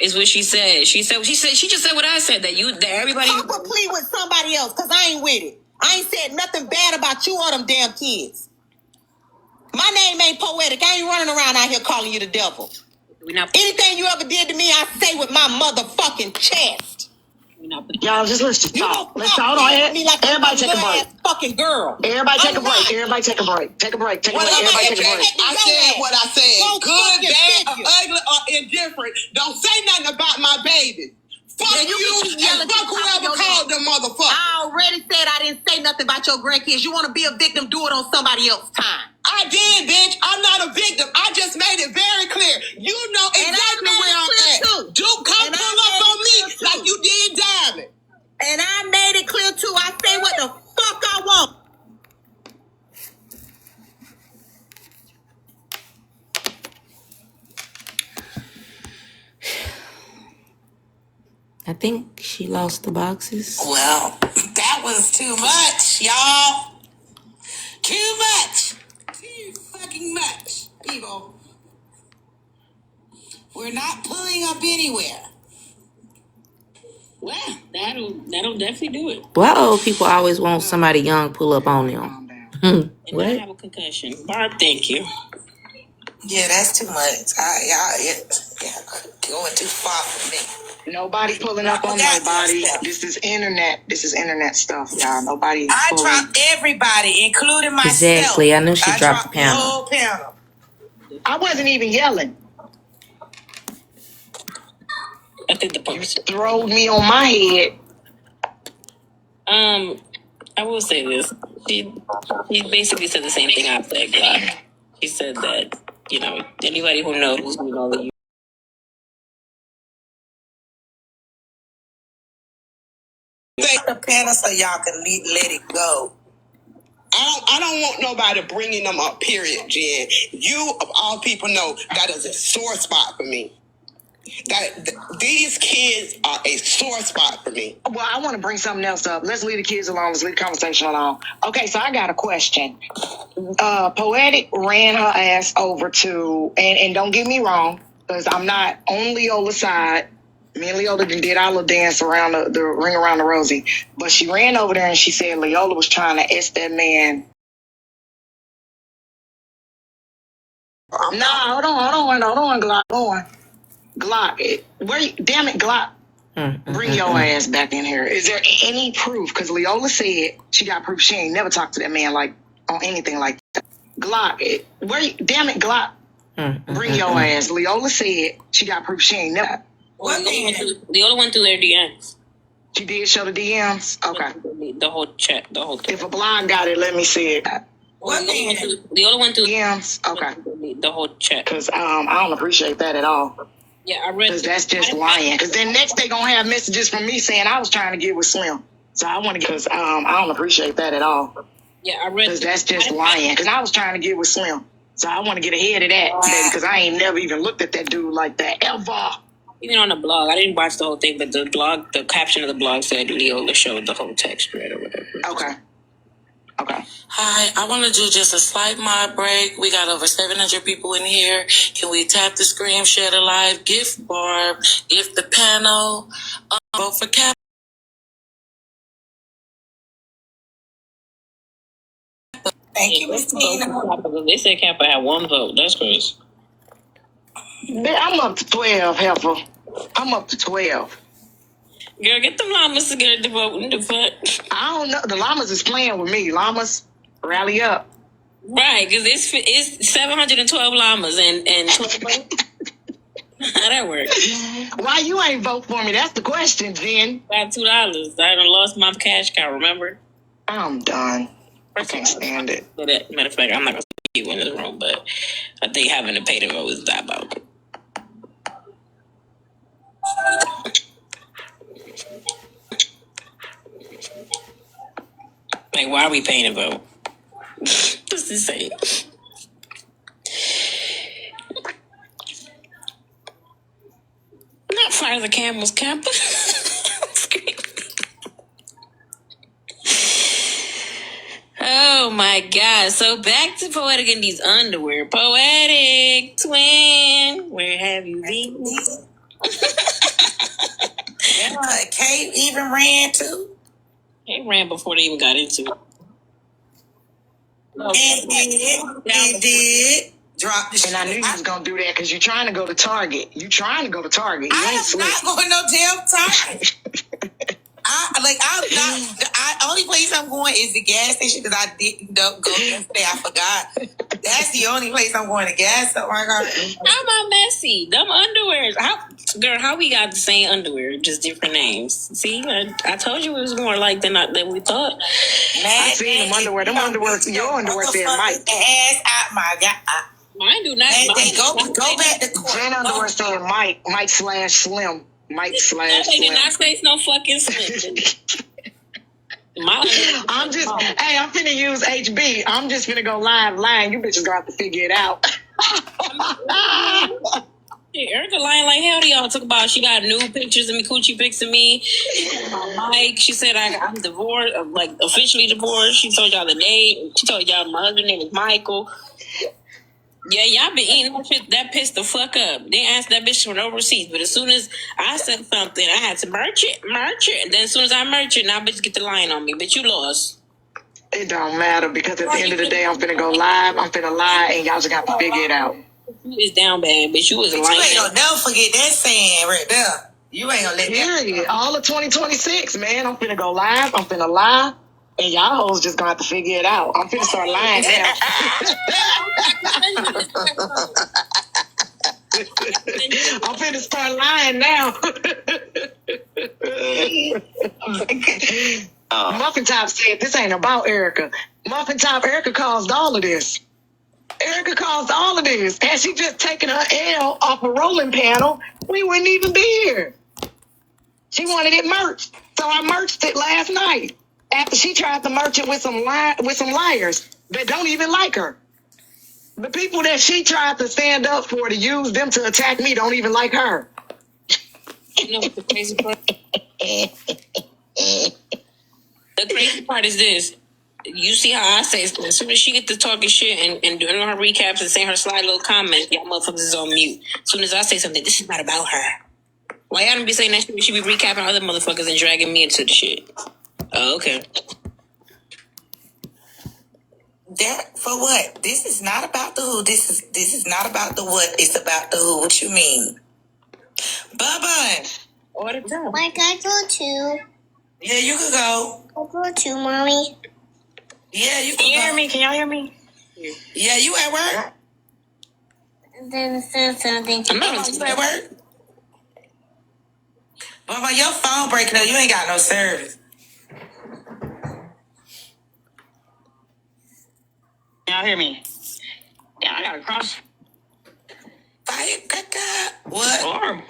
Is what she said. She just said what I said, that everybody Pop a plea with somebody else, because I ain't with it. I ain't said nothing bad about you or them damn kids. My name ain't poetic. I ain't running around out here calling you the devil. Anything you ever did to me, I say with my motherfucking chest. Y'all just listen. Let's talk. Everybody take a break. Fucking girl. Everybody take a break. Everybody take a break. Take a break. Everybody take a break. I said what I said. Good, bad, ugly, or indifferent. Don't say nothing about my baby. Fuck you and fuck whoever called them motherfuckers. I already said I didn't say nothing about your grandkids. You want to be a victim, do it on somebody else's time. I did, bitch. I'm not a victim. I just made it very clear. You know exactly where I'm at. Do come pull up on me like you did Diamond. And I made it clear too. I say what the fuck I want. I think she lost the boxes. Well, that was too much, y'all. Too much. Too fucking much, people. We're not pulling up anywhere. Well, that'll definitely do it. Why old people always want somebody young pull up on them? What? I have a concussion. Barb, thank you. Yeah, that's too much. Going too far for me. Nobody pulling up on nobody. This is internet stuff, y'all. Nobody. I dropped everybody, including myself. Exactly. I knew she dropped the panel. The whole panel. I wasn't even yelling. I think the post throwed me on my head. I will say this. She basically said the same thing I said, Glock. She said that, anybody who knows, that you. The panel so y'all can let it go. I don't want nobody bringing them up, period, Jen. You, of all people, know that is a sore spot for me. These kids are a sore spot for me. Well, I want to bring something else up. Let's leave the kids alone. Let's leave the conversation alone. Okay, so I got a question. Poetic ran her ass over to, and don't get me wrong, because I'm not on Leola's side. Me and Leola did our little dance around the ring around the rosy. But she ran over there and she said Leola was trying to S that man. Hold on, Glock. Hold on. Glock. Damn it, Glock. Bring your ass back in here. Is there any proof? Because Leola said she got proof she ain't never talked to that man like on anything like that. Glock. Damn it, Glock. Bring your ass. Leola said she got proof she ain't never. What man? Leola went through their DMs. She did show the DMs? Okay. The whole chat, the whole thing. If a blog got it, let me see it. What man? Leola went through DMs? Okay. The whole chat. Because I don't appreciate that at all. Yeah, I read. Because that's just lying. Because then next they going to have messages from me saying I was trying to get with Slim. So I want to get, because I don't appreciate that at all. Yeah, I read. Because that's just lying. Because I was trying to get with Slim. So I want to get ahead of that, baby, because I ain't never even looked at that dude like that, ever. Even on the blog, I didn't watch the whole thing, but the caption of the blog said Leola showed the whole text thread or whatever. Okay. Hi, I want to do just a slight mod break. We got over 700 people in here. Can we tap the screen, share the live, gift Barb, gift the panel, vote for Cap? Thank you, Miss Tina. They said Kappa had one vote. That's crazy. I'm up to 12, Heifer. I'm up to 12. Girl, get the llamas to get the vote in the foot. I don't know. The llamas is playing with me. Llamas, rally up. Right, because it's 712 llamas and 12 votes. How that work? Why you ain't vote for me? That's the question, Jen. I got $2. I done lost my cash cow, remember? I'm done. I can't stand it. Matter of fact, I'm not going to see you in this room, but I think having to pay the vote is diabolical. Like, why are we paying a vote? What's insane? Not fire the camels, Kappa. Oh my God. So back to Poetic in these underwear. Poetic twin, where have you been? Kate even ran too. They ran before they even got into it. It did. Drop the shit. And I knew you was going to do that because you're trying to go to Target. You trying to go to Target. You I ain't am slick. not going no damn Target. Only place I'm going is the gas station because I didn't go yesterday. I forgot. That's the only place I'm going to gas. Oh my God. How about messy? Them underwears. How we got the same underwear, just different names. See, I told you it was more like than we thought. I seen them underwear. Them underwear, your underwear said Mike. Ass out my God. Mine do not. Go back to court. Jen underwear said Mike. Mike/Slim. Mike/Slim. They did not say no fucking Slim. I'm finna use HB. I'm just finna go live. You bitches gonna have to figure it out. Erica lying like hell to y'all. Talk about she got new pictures of me, coochie pics of me. Mike, she said I'm divorced, like officially divorced. She told y'all the date. She told y'all my husband's name is Michael. Yeah, y'all been eating that shit. That pissed the fuck up. They asked that bitch for no receipts, but as soon as I said something, I had to merch it. And then as soon as I merch it, now bitch get the lying on me. But you lost. It don't matter because at the end of the day, I'm finna go live. I'm finna lie, and y'all just got to figure it out. You is down bad, bitch. You was lying. You ain't gonna never forget that saying right there. You ain't gonna let that. Period. All of 2026, man. I'm finna go live. I'm finna lie. And y'all hoes just gonna have to figure it out. I'm finna start lying now. I'm finna start lying now. Muffin Top said this ain't about Erica. Muffin Top, Erica caused all of this. Erica caused all of this. Had she just taken her L off a rolling panel, we wouldn't even be here. She wanted it merched. So I merched it last night. After she tried to merch it with some liars that don't even like her. The people that she tried to stand up for to use them to attack me don't even like her. You know what the crazy part? The crazy part is this. You see how I say, as soon as she get to talking shit and doing her recaps and saying her sly little comments, y'all motherfuckers is on mute. As soon as I say something, this is not about her. Why y'all don't be saying that shit? We should be recapping other motherfuckers and dragging me into the shit. Oh, okay. That for what? This is not about the who. This is not about the what. It's about the who. What you mean? Bubba. Order time. Like I go to. Yeah, you could go. I go to, mommy. Yeah, you Can you hear me? Can y'all hear me? Yeah, you at work? Then something. I'm not You at work? Bubba, your phone breaking up. You ain't got no service. Y'all hear me? Yeah, I gotta cross. What? Arm.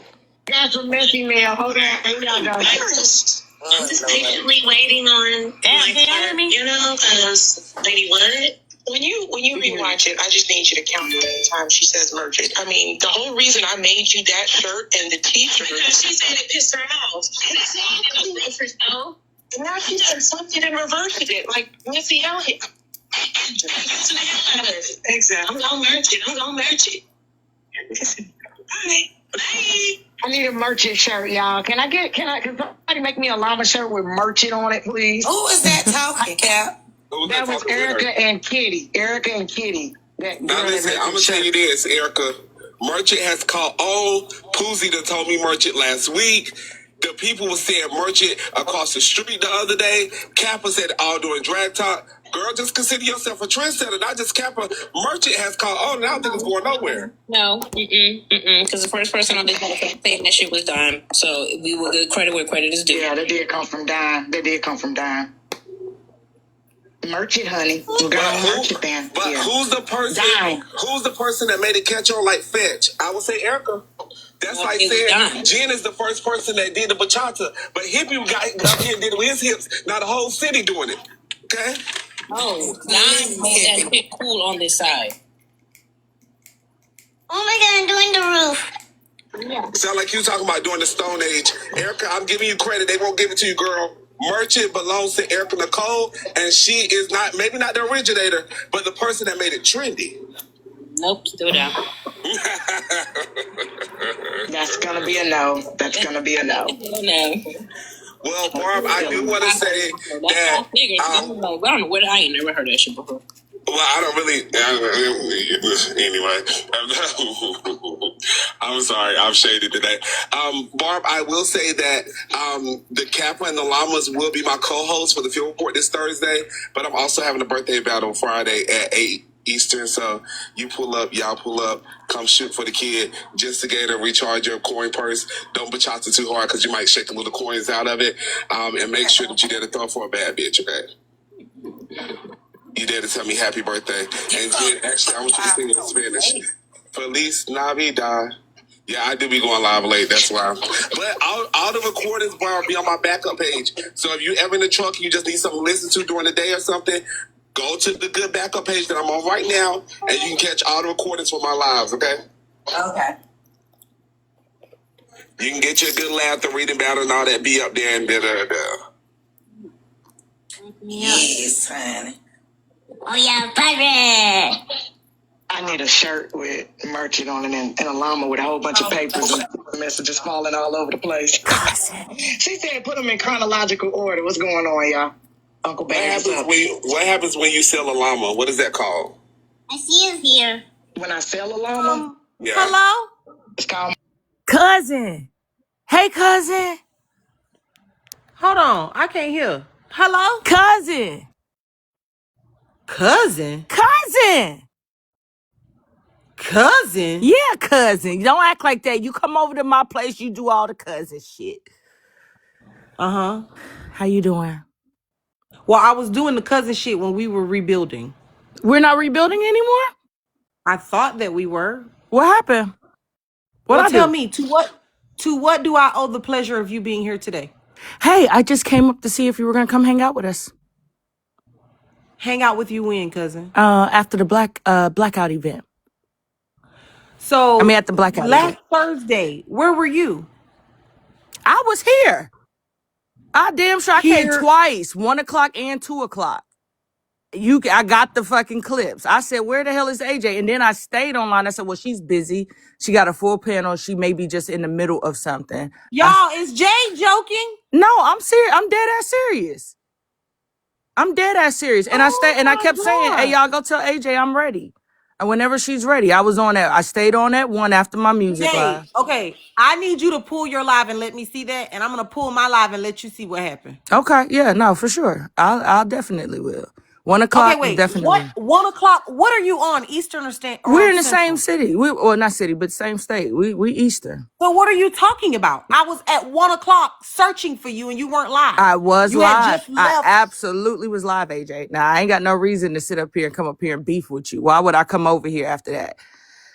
Got some messy mail. Hold on. Maybe I got I'm just patiently waiting on Damn, my can you hear part, me? you know, because Lady What? When you rewatch it, I just need you to count how many times she says merchant. I mean, the whole reason I made you that shirt and the t-shirt. Because she said it pissed her off. And now she done something and reversed it, like Missy Elliott. Exactly. I'm gonna merch it. All right. Bye. I need a merchant shirt, y'all. Can somebody make me a llama shirt with merchant on it, please? Who is that talking, Cap? That was Erica and Kitty. Now listen, I'm gonna tell you this, Erica. Merchant has called on. Poozy done told me Merchant last week. The people were saying Merchant across the street the other day. Kappa said all doing drag talk. Girl, just consider yourself a trendsetter, not just Kappa. Merchant has called on, and I don't think it's going nowhere. No, because the first person on this motherfucker saying that shit was Dime. So we will give credit where credit is due. Yeah, that did come from Dime. Merchant, honey. We're going merchant then. But Yeah. who's the person? Dime. Who's the person that made it catch on like Fetch? I would say Erica. That's No, like it was saying Dime. Jen is the first person that did the bachata, but Hippie got up here and did it with his hips. Now the whole city doing it. Okay. Oh, Dime made that shit cool on this side. Oh my god, I'm doing the roof. Sound like you talking about doing the Stone Age. Erica, I'm giving you credit. They won't give it to you, girl. Merchant belongs to Erica Nicole, and she is not, maybe not the originator, but the person that made it trendy. Nope, still down. That's gonna be a no. No. Well, Barb, I do want to say that. I don't know I ain't never heard that shit before. Well, I don't really. Anyway, I'm sorry. I'm shaded today. Barb, I will say that the Kappa and the Llamas will be my co-hosts for the Field Report this Thursday, but I'm also having a birthday battle Friday at 8 Eastern. So you pull up, y'all pull up, come shoot for the kid. Just to get recharge your coin purse. Don't bachata too hard because you might shake the little coins out of it. And make sure that you dare to throw for a bad bitch, okay? You dare to tell me happy birthday. And Jen, actually, I want you to sing it in Spanish. Feliz Navidad. Yeah, I do be going live late, that's why. But all the recordings will be on my backup page. So if you ever in the truck and you just need something to listen to during the day or something, go to the good backup page that I'm on right now, and you can catch all the recordings for my lives, okay? Okay. You can get your good laughter, reading battle, and all that be up there and da-da-da. Yes, honey. Oh yeah, pirate. I need a shirt with merchant on it and a llama with a whole bunch of papers and messages falling all over the place. She said put them in chronological order. What's going on, y'all? Uncle Ben. What happens when you sell a llama? What is that called? I see you here. When I sell a llama, Yeah. Hello? it's called Cousin. Hey, cousin. Hold on. I can't hear. Hello? Cousin. Cousin? Cousin. Cousin? Yeah, cousin. Don't act like that. You come over to my place, you do all the cousin shit. Uh-huh. How you doing? Well, I was doing the cousin shit when we were rebuilding. We're not rebuilding anymore? I thought that we were. What happened? Well, tell me, to what do I owe the pleasure of you being here today? Hey, I just came up to see if you were gonna come hang out with us. Hang out with you when, cousin? After the blackout event. So at the blackout last event. Thursday, where were you? I was here. I damn sure I came twice, 1 o'clock and 2 o'clock. I got the fucking clips. I said, where the hell is AJ? And then I stayed online. I said, well, she's busy. She got a full panel. She may be just in the middle of something. Y'all, is Jay joking? No, I'm serious. I'm dead ass serious. I'm dead ass serious. And I kept saying, hey, y'all go tell AJ I'm ready. And whenever she's ready, I was on that. I stayed on that one after my music live. Okay, I need you to pull your live and let me see that, and I'm gonna pull my live and let you see what happened. Okay, yeah, no, for sure. I'll definitely will. 1 o'clock, okay, wait, definitely. What 1 o'clock? What are you on, Eastern or We're in the Central? same city. Well, not city, but same state. We Eastern. So what are you talking about? I was at 1 o'clock searching for you, and you weren't live. I was you live. Had just left. I absolutely was live, AJ. Now I ain't got no reason to sit up here and come up here and beef with you. Why would I come over here after that?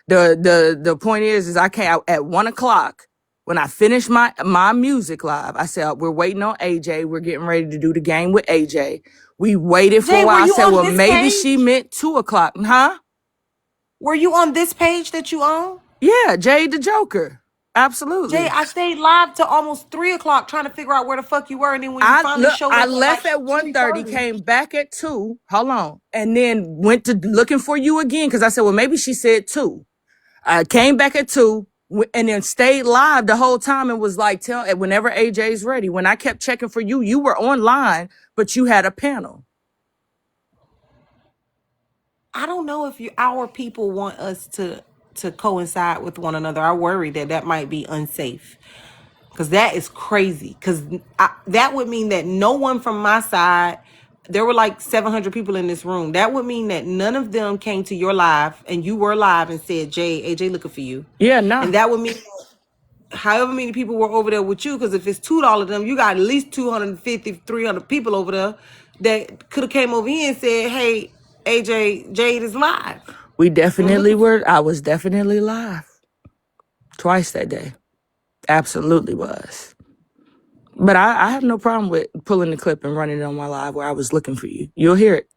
The point is I came out at 1 o'clock when I finished my music live. I said, we're waiting on AJ. We're getting ready to do the game with AJ. We waited for a while. I said, well, maybe she meant 2 o'clock. Huh? Were you on this page that you own? Yeah, Jay the Joker. Absolutely. Jay, I stayed live till almost 3 o'clock trying to figure out where the fuck you were. And then when you finally showed up, I left at 1:30, came back at 2. Hold on. And then went to looking for you again because I said, well, maybe she said 2. I came back at 2 and then stayed live the whole time and was like, whenever AJ's ready. When I kept checking for you, you were online, but you had a panel. I don't know if our people want us to coincide with one another. I worry that might be unsafe. Because that is crazy. Because that would mean that no one from my side, there were like 700 people in this room. That would mean that none of them came to your live and you were live and said, AJ looking for you. Yeah, no. And that would mean however many people were over there with you, because if it's $2 of them, you got at least 250, 300 people over there that could have came over here and said, hey, AJ, Jade is live. We definitely were. I was definitely live. Twice that day. Absolutely was. But I have no problem with pulling the clip and running it on my live where I was looking for you. You'll hear it.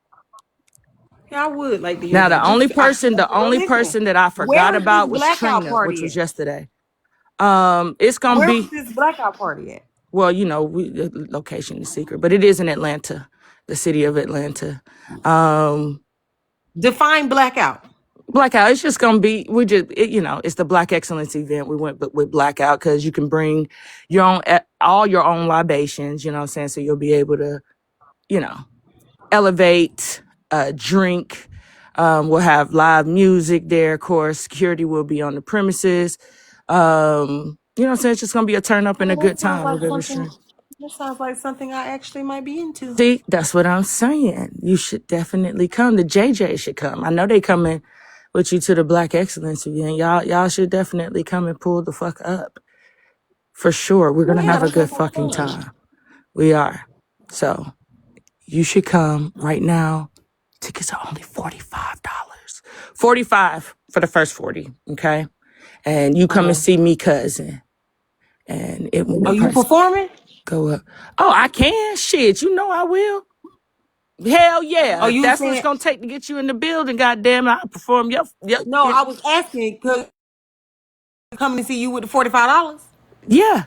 Yeah, I would like to hear now, that. the only person that I forgot about was Trina, which was yesterday. It's gonna Where be. was this blackout party at? Well, the location is secret, but it is in Atlanta, the city of Atlanta. Define blackout. Blackout. It's just gonna be. It's the Black Excellence event. We went with blackout because you can bring all your own libations. You know what I'm saying? So you'll be able to, elevate, drink. We'll have live music there. Of course, security will be on the premises. You know what I'm saying? It's just gonna be a turn up and a good time. That sounds like something I actually might be into. See, that's what I'm saying. You should definitely come. The JJ should come. I know they coming with you to the Black Excellence event. Y'all should definitely come and pull the fuck up. For sure. We're gonna have a good fucking time. We are. So you should come right now. Tickets are only $45. $45 for the first 40, okay? And you come and see me, cousin. And it will. Are you performing? Go up. Oh, I can. Shit, you know I will. Hell yeah. That's what it's gonna take to get you in the building, goddamn it. I'll perform your No, I was asking because coming to see you with the $45. Yeah.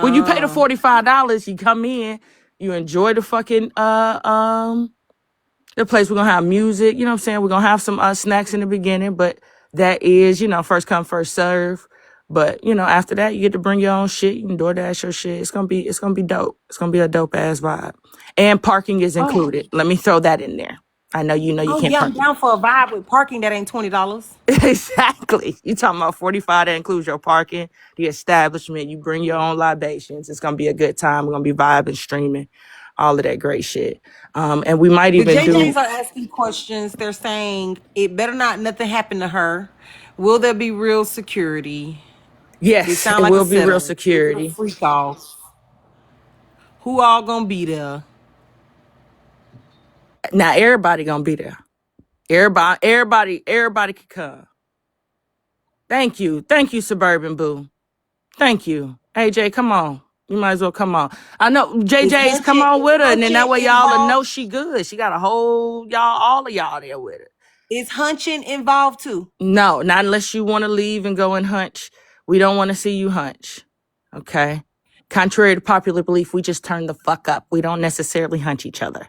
When you pay the $45, you come in, you enjoy the fucking the place. We're gonna have music, you know what I'm saying? We're gonna have some snacks in the beginning, but that is, first come, first serve. But, after that, you get to bring your own shit. You can DoorDash your shit. It's gonna be dope. It's gonna be a dope ass vibe. And parking is included. Let me throw that in there. I know you can't park. I'm down for a vibe with parking that ain't $20. Exactly. You talking about 45 that includes your parking, the establishment, you bring your own libations. It's gonna be a good time. We're gonna be vibing, streaming, all of that great shit. And we might even the JJs are asking questions. They're saying it better not nothing happen to her. Will there be real security? Yes, it will be real security. Freak off. Who all gonna be there? Now everybody gonna be there. Everybody can come. Thank you, Suburban Boo. Thank you, AJ. Come on, you might as well come on. I know JJ's come on with her, and then that way y'all will know she good. She got a whole all of y'all there with her. Is hunching involved too? No, not unless you want to leave and go and hunch. We don't want to see you hunch. Okay. Contrary to popular belief, we just turn the fuck up. We don't necessarily hunch each other.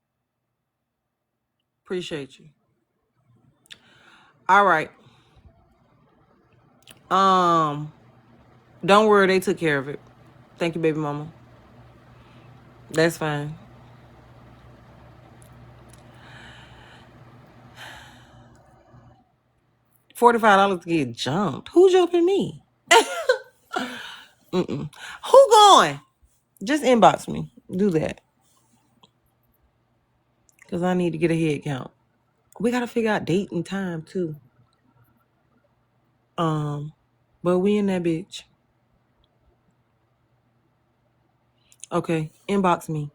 Appreciate you. All right. Don't worry, they took care of it. Thank you, baby mama. That's fine. $45 to get jumped. Who jumping me? Who going? Just inbox me. Do that. Because I need to get a head count. We got to figure out date and time, too. But we in that bitch. Okay, inbox me.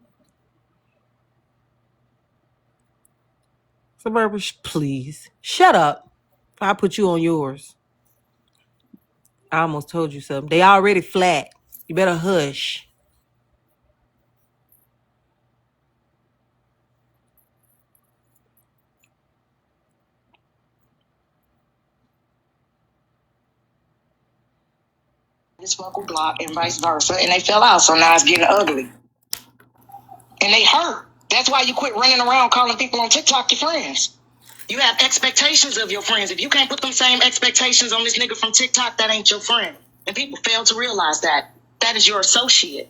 Suburban, please. Shut up. I put you on yours. I almost told you something. They already flat. You better hush. This fuck with Glock and vice versa, and they fell out, so now it's getting ugly. And they hurt. That's why you quit running around calling people on TikTok your friends. You have expectations of your friends. If you can't put them same expectations on this nigga from TikTok, that ain't your friend. And people fail to realize that. That is your associate.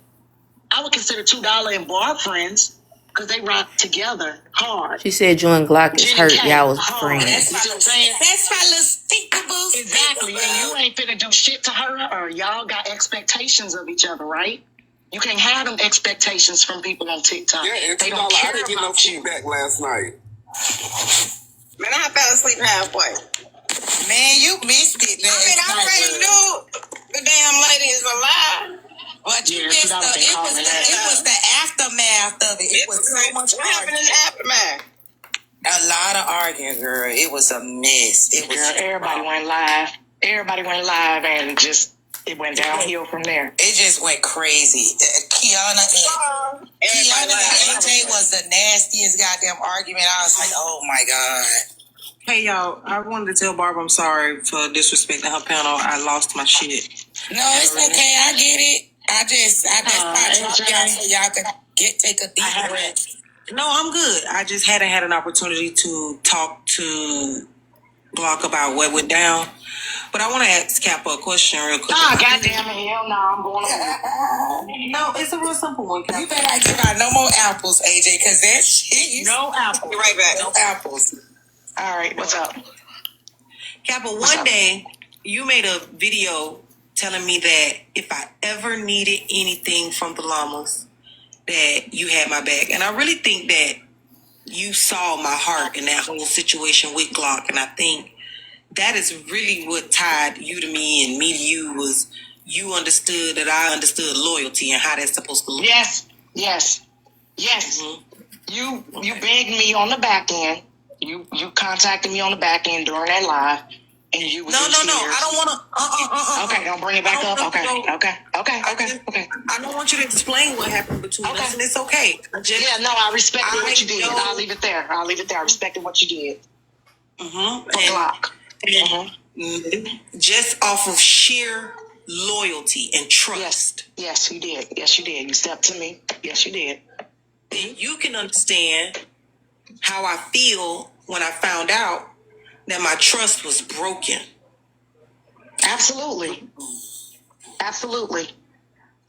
I would consider $2 and Bar friends because they rock together hard. She said you and Glock is Jenny hurt. K, Y'all was hard. friends. You see what I'm saying? That's my little stinkables. Exactly. And you ain't finna do shit to her, or y'all got expectations of each other, right? You can't have them expectations from people on TikTok. Yeah, and they $2, don't care I didn't get no about you. feedback last night. Man, I fell asleep halfway. Man, you missed it. I already knew the damn lady is alive. But you missed it was the aftermath of it. It was so much What happened in the aftermath? A lot of arguing, girl. It was a mess. It was. Girl, everybody went live. Everybody went live, and just it went downhill from there. It just went crazy. Kiana and AJ was the nastiest goddamn argument. I was like, oh my god. Hey y'all, I wanted to tell Barbara I'm sorry for disrespecting her panel. I lost my shit. No, it's okay. I get it. I just dropped y'all so y'all could take a deep breath. No, I'm good. I just hadn't had an opportunity to talk to Glock about what went down. But I want to ask Kappa a question real quick. Ah, goddamn it. Hell no, I'm going on. No, it's a real simple one. You better not give out no more apples, AJ, because that shit. No apples. Be right back. No apples. All right, what's up? Kappa, one day you made a video telling me that if I ever needed anything from the llamas, that you had my back. And I really think that you saw my heart in that whole situation with Glock. And I think that is really what tied you to me and me to you, was you understood that I understood loyalty and how that's supposed to look. Yes. Mm-hmm. You begged me on the back end. You contacted me on the back end during that live, and you was No. in tears. I don't want to. Okay, don't bring it back up. Okay. I don't want you to explain what happened between us, and it's okay. I respected what you did. I'll leave it there. I respected what you did. Mm-hmm. For Glock. Mm-hmm. Just off of sheer loyalty and trust. Yes, you did. You stepped to me. Yes, you did. You can understand how I feel when I found out that my trust was broken. Absolutely.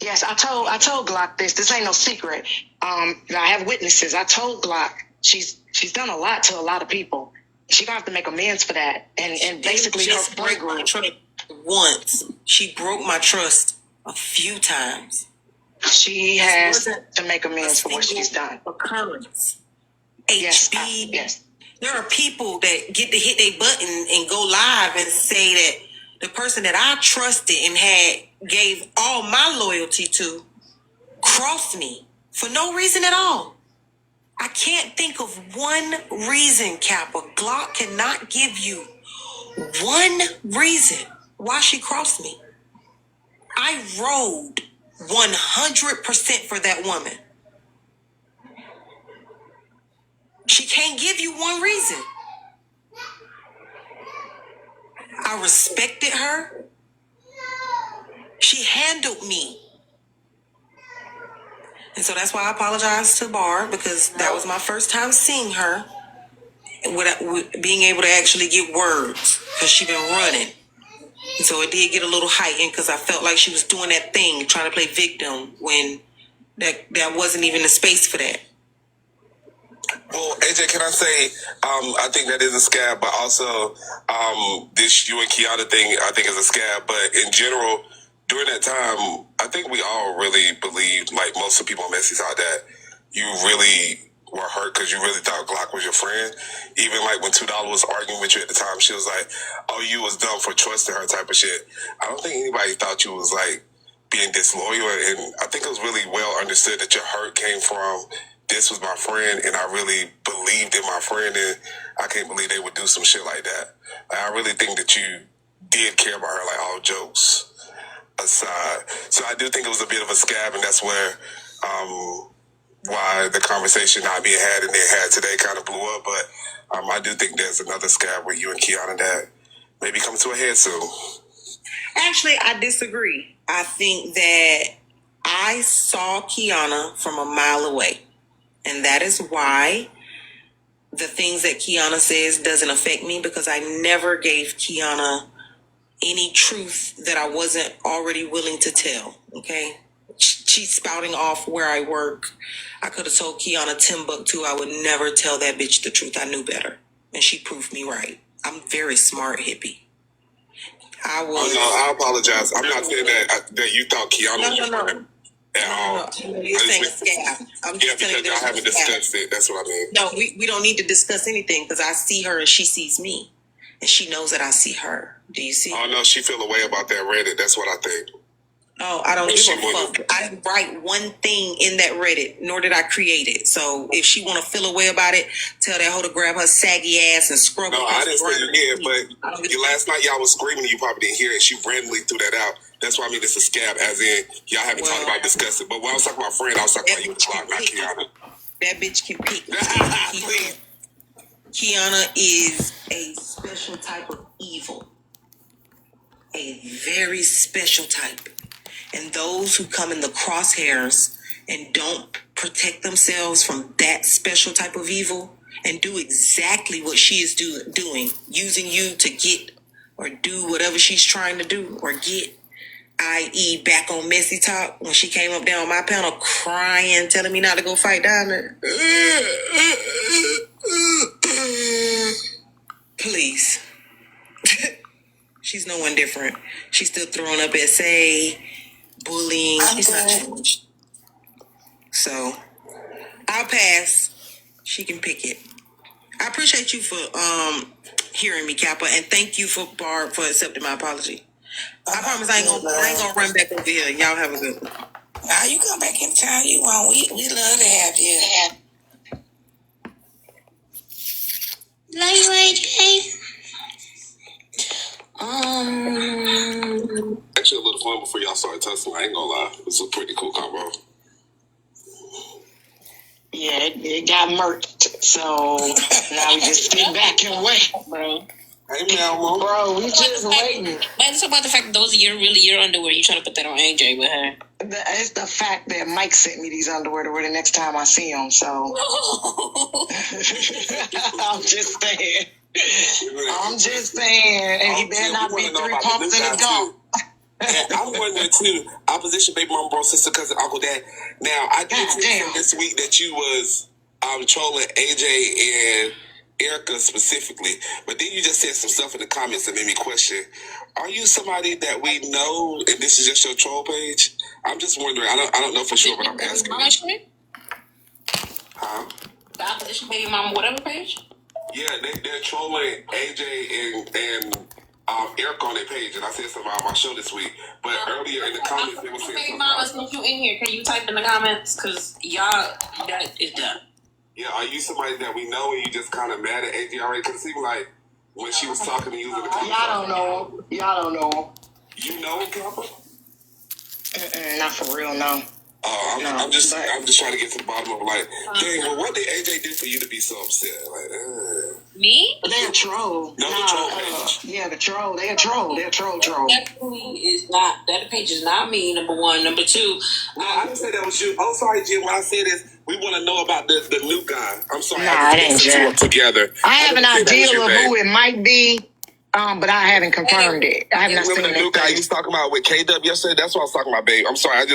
Yes, I told Glock this. This ain't no secret. I have witnesses. I told Glock she's done a lot to a lot of people. She gonna have to make amends for that. And basically her friend group. Once. She broke my trust a few times. She has to make amends for what she's done. Occurrence. HB. Yes. There are people that get to hit their button and go live and say that the person that I trusted and gave all my loyalty to crossed me for no reason at all. I can't think of one reason, Kappa. Glock cannot give you one reason why she crossed me. I rode 100% for that woman. She can't give you one reason. I respected her. She handled me. And so that's why I apologize to Barb, because that was my first time seeing her. with being able to actually get words because she been running. So it did get a little heightened because I felt like she was doing that thing, trying to play victim when that wasn't even the space for that. Well, AJ, can I say, I think that is a scab, but also this you and Kiana thing, I think is a scab. But in general, during that time, I think we all really believed, like most of the people on Messi thought that you really were hurt because you really thought Glock was your friend. Even like when $2 was arguing with you at the time, she was like, "Oh, you was dumb for trusting her," type of shit. I don't think anybody thought you was like being disloyal, and I think it was really well understood that your hurt came from this was my friend, and I really believed in my friend, and I can't believe they would do some shit like that. Like, I really think that you did care about her, like all jokes aside. So I do think it was a bit of a scab, and that's where why the conversation not being had and they had today kind of blew up. But I do think there's another scab with you and Kiana that maybe coming to a head soon. Actually, I disagree. I think that I saw Kiana from a mile away. And that is why the things that Kiana says doesn't affect me, because I never gave Kiana any truth that I wasn't already willing to tell. Okay. She's spouting off where I work. I could have told Kiana Timbuktu I would never tell that bitch the truth. I knew better. And she proved me right. I'm very smart, hippie. I was. Oh, no, I apologize. I'm not saying that you thought Kiana was your friend at all. You're saying a scab. I'm just telling you because I haven't discussed it. That's what I mean. No, we don't need to discuss anything because I see her and she sees me. And she knows that I see her. Do you see? Oh, no, she feel a way about that Reddit. That's what I think. Oh, I don't give a fuck. I didn't write one thing in that Reddit, nor did I create it. So if she want to feel a way about it, tell that hoe to grab her saggy ass and scrub. No, I didn't say you did, but last night y'all was screaming and you probably didn't hear it. She randomly threw that out. That's why I mean it's a scab, as in y'all haven't talked about discussing. But when I was talking about friend, I was talking about you, Glock, not Kiana. That bitch can pick. Kiana is a special type of evil. A very special type. And those who come in the crosshairs and don't protect themselves from that special type of evil and do exactly what she is doing, using you to get or do whatever she's trying to do or get, i.e. back on Messy Talk when she came up there on my panel crying, telling me not to go fight down there. Please. She's no one different. She's still throwing up SA, bullying. It's not changed. So I'll pass. She can pick it. I appreciate you for hearing me, Kappa, and thank you for Barb for accepting my apology. I promise I ain't gonna run back over here. Y'all have a good one. Now you come back anytime you want. We love to have you. Love you, AJ. Actually, a little fun before y'all started tussling. I ain't gonna lie. It was a pretty cool combo. Yeah, it got murked. So now we just sit back and wait, bro. Hey, Mel, bro, we just waiting. Let's talk about the fact that those are your underwear. You trying to put that on AJ with her? It's the fact that Mike sent me these underwear to wear the next time I see him. So I'm just saying. And he better not be 3 pumps in his gum. And I'm wondering too, opposition baby mama, bro, sister, cousin, uncle, dad. Now, I did see this week that you was trolling AJ and Erica specifically, but then you just said some stuff in the comments that made me question, are you somebody that we know and this is just your troll page? I'm just wondering. I don't know for sure, but I'm asking. Huh? The opposition baby mama whatever page? Yeah, they're trolling AJ and Eric on their page, and I said something about my show this week. But earlier in the comments, they were saying something. Mama, since you in here, can you type in the comments? Because y'all, that is done. Yeah, are you somebody that we know and you just kind of mad at AJ already? Because it seemed like when she was talking to you in the comments. Y'all don't know. You know him, Kappa? Not for real, no. I'm just trying to get to the bottom of like, dang, well, what did AJ do for you to be so upset? Like, Me? They're a troll. No, the troll page. Yeah, the troll. They're a troll. They're a troll. That page is not me, number one. Number two. No, I didn't say that was you. Oh, sorry, Jim. What I said is, We want to know about the new guy. I'm sorry, Nah, I it ain't just mixed the two Jay. up together. I have an idea of who it. it might be, but I haven't confirmed it. I have not seen Remember the new guy you was talking about with KW yesterday? That's what I was talking about, babe. I'm sorry.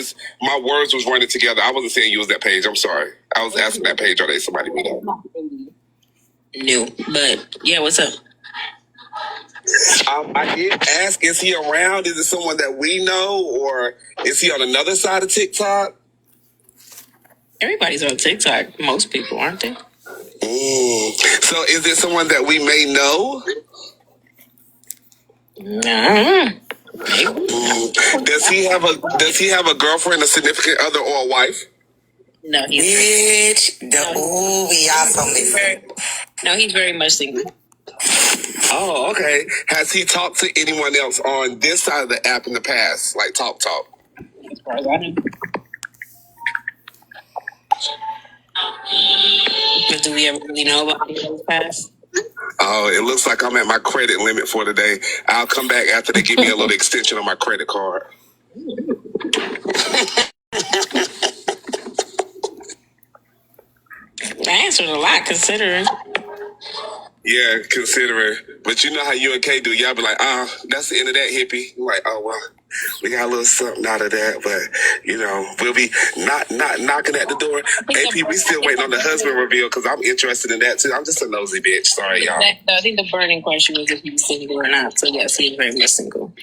My words was running together. I wasn't saying you was that page. I'm sorry. I was asking that page, are they somebody we know? New, but yeah, what's up? I did ask, is he around? Is it someone that we know, or is he on another side of TikTok? Everybody's on TikTok. Most people, aren't they? So is it someone that we may know? Nah. Does he have a girlfriend, a significant other, or a wife? No, he's very much single. Oh, okay. Has he talked to anyone else on this side of the app in the past? Like talk? As far as I know. But do we ever really know about his past? Oh, it looks like I'm at my credit limit for today. I'll come back after they give me a little extension on my credit card. I answered a lot considering. Yeah, considering. But you know how you and Kay do. Y'all be like, that's the end of that, hippie. I'm like, oh, well, we got a little something out of that. But, we'll be not knocking at the door. AP, we still waiting on the husband reveal because I'm interested in that, too. I'm just a nosy bitch. Sorry, y'all. I think the burning question was if he was single or not. So, yes, he's very much single.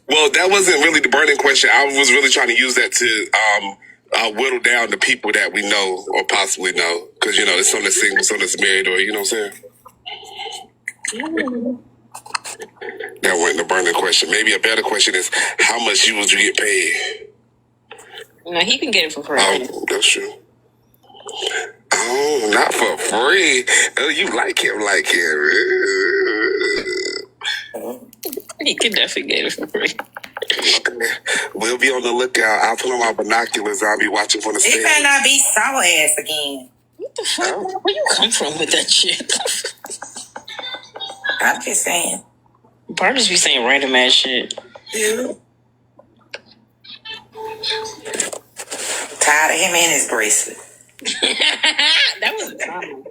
Well, that wasn't really the burning question. I was really trying to use that to whittle down the people that we know or possibly know. Because, there's some that's single, some that's married, or, you know what I'm saying? That wasn't the burning question. Maybe a better question is, how much would you get paid? No, he can get it for free. Oh, that's true. Oh, not for free. Oh, you like him. He can definitely get it for free. Okay. We'll be on the lookout. I'll put on my binoculars. I'll be watching from the stage. It better not be sour ass again. What the fuck? Oh. Where you come from with that shit? I'm just saying. Bart just be saying random ass shit. Dude. Tired of him and his bracelet. That was a time.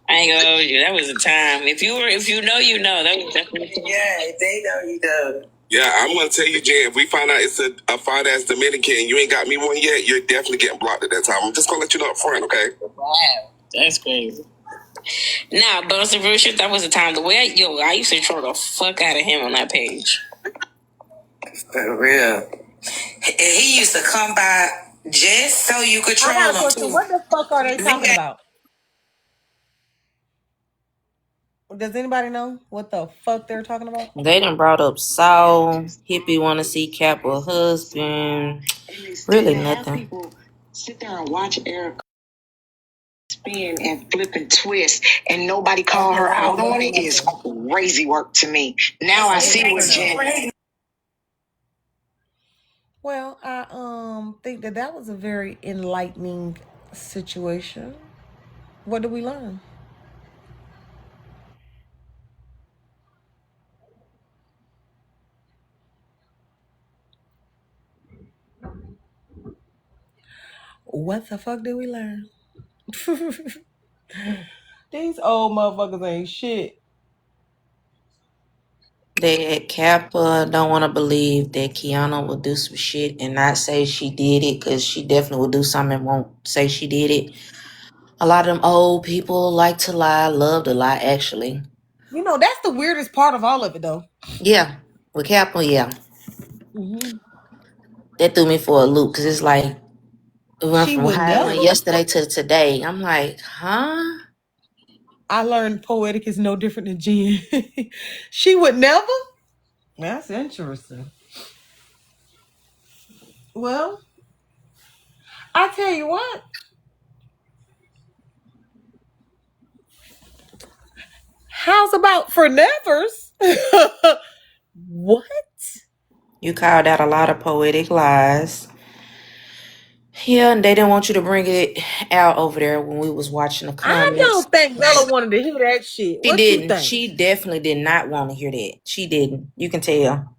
I ain't gonna hold you. That was a time. If you know, you know. That was definitely a time. Yeah, if they know, you know. Yeah, I'm gonna tell you, Jen, if we find out it's a fine ass Dominican and you ain't got me one yet, you're definitely getting blocked at that time. I'm just gonna let you know up front, okay? Wow. That's crazy. Nah, but on some real shit, that was the time. The way I used to troll the fuck out of him on that page. For real. He used to come by just so you could troll I got a him. question. What the fuck are they talking about? Does anybody know what the fuck they're talking about? They done brought up Saul. Hippie want to see Cap with husband. Really nothing. People sit there and watch Erica spin and flip and twist, and nobody call her out on it is crazy work to me. Now I see what Jen. Well, I think that was a very enlightening situation. What did we learn? What the fuck did we learn? These old motherfuckers ain't shit. They at Kappa don't want to believe that Kiana will do some shit and not say she did it, because she definitely will do something and won't say she did it. A lot of them old people like to lie, love to lie, actually. You know, that's the weirdest part of all of it, though. Yeah, with Kappa, yeah. Mm-hmm. That threw me for a loop, because it's like, it went She from would how it never. went yesterday to today. I'm like, huh? I learned poetic is no different than Jen. She would never? That's interesting. Well, I tell you what. How's about for nevers? What? You called out a lot of poetic lies. Yeah, and they didn't want you to bring it out over there when we was watching the comments. I don't think Bella wanted to hear that shit. She What didn't. you think? She definitely did not want to hear that. She didn't. You can tell.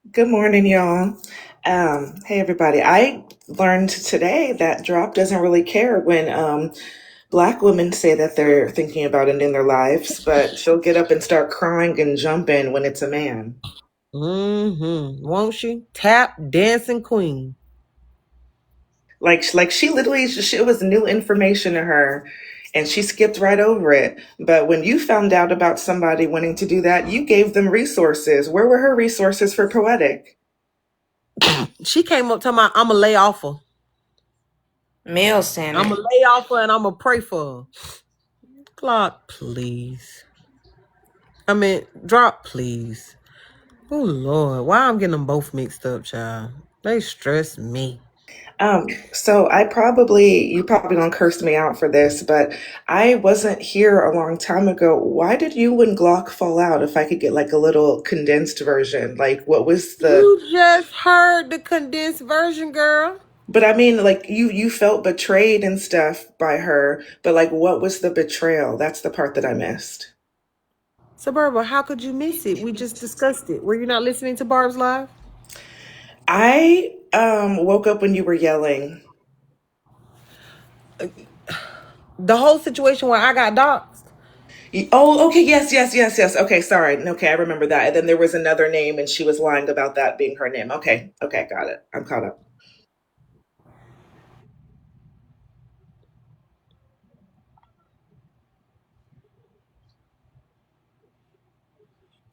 Good morning, y'all. Hey everybody. I learned today that Drop doesn't really care when black women say that they're thinking about ending their lives, but she'll get up and start crying and jumping when it's a man. Mm-hmm. Won't she? Tap dancing queen. Like she literally, it was new information to her, and she skipped right over it. But when you found out about somebody wanting to do that, you gave them resources. Where were her resources for Poetic? She came up talking about, I'm going to lay off her. Mel saying I'm it. going to lay off her and I'm going to pray for her. Glock, please. I mean, Drop, please. Oh, Lord. Why I'm getting them both mixed up, child? They stress me. So you probably gonna curse me out for this, but I wasn't here a long time ago. Why did you and Glock fall out? If I could get like a little condensed version, like what was the? You just heard the condensed version, girl. But I mean, like you felt betrayed and stuff by her, but like what was the betrayal? That's the part that I missed. Suburba, how could you miss it? We just discussed it. Were you not listening to Barb's Live? I woke up when you were yelling. The whole situation where I got doxxed. Oh, okay, yes. Okay, sorry. Okay, I remember that. And then there was another name, and she was lying about that being her name. Okay, got it. I'm caught up.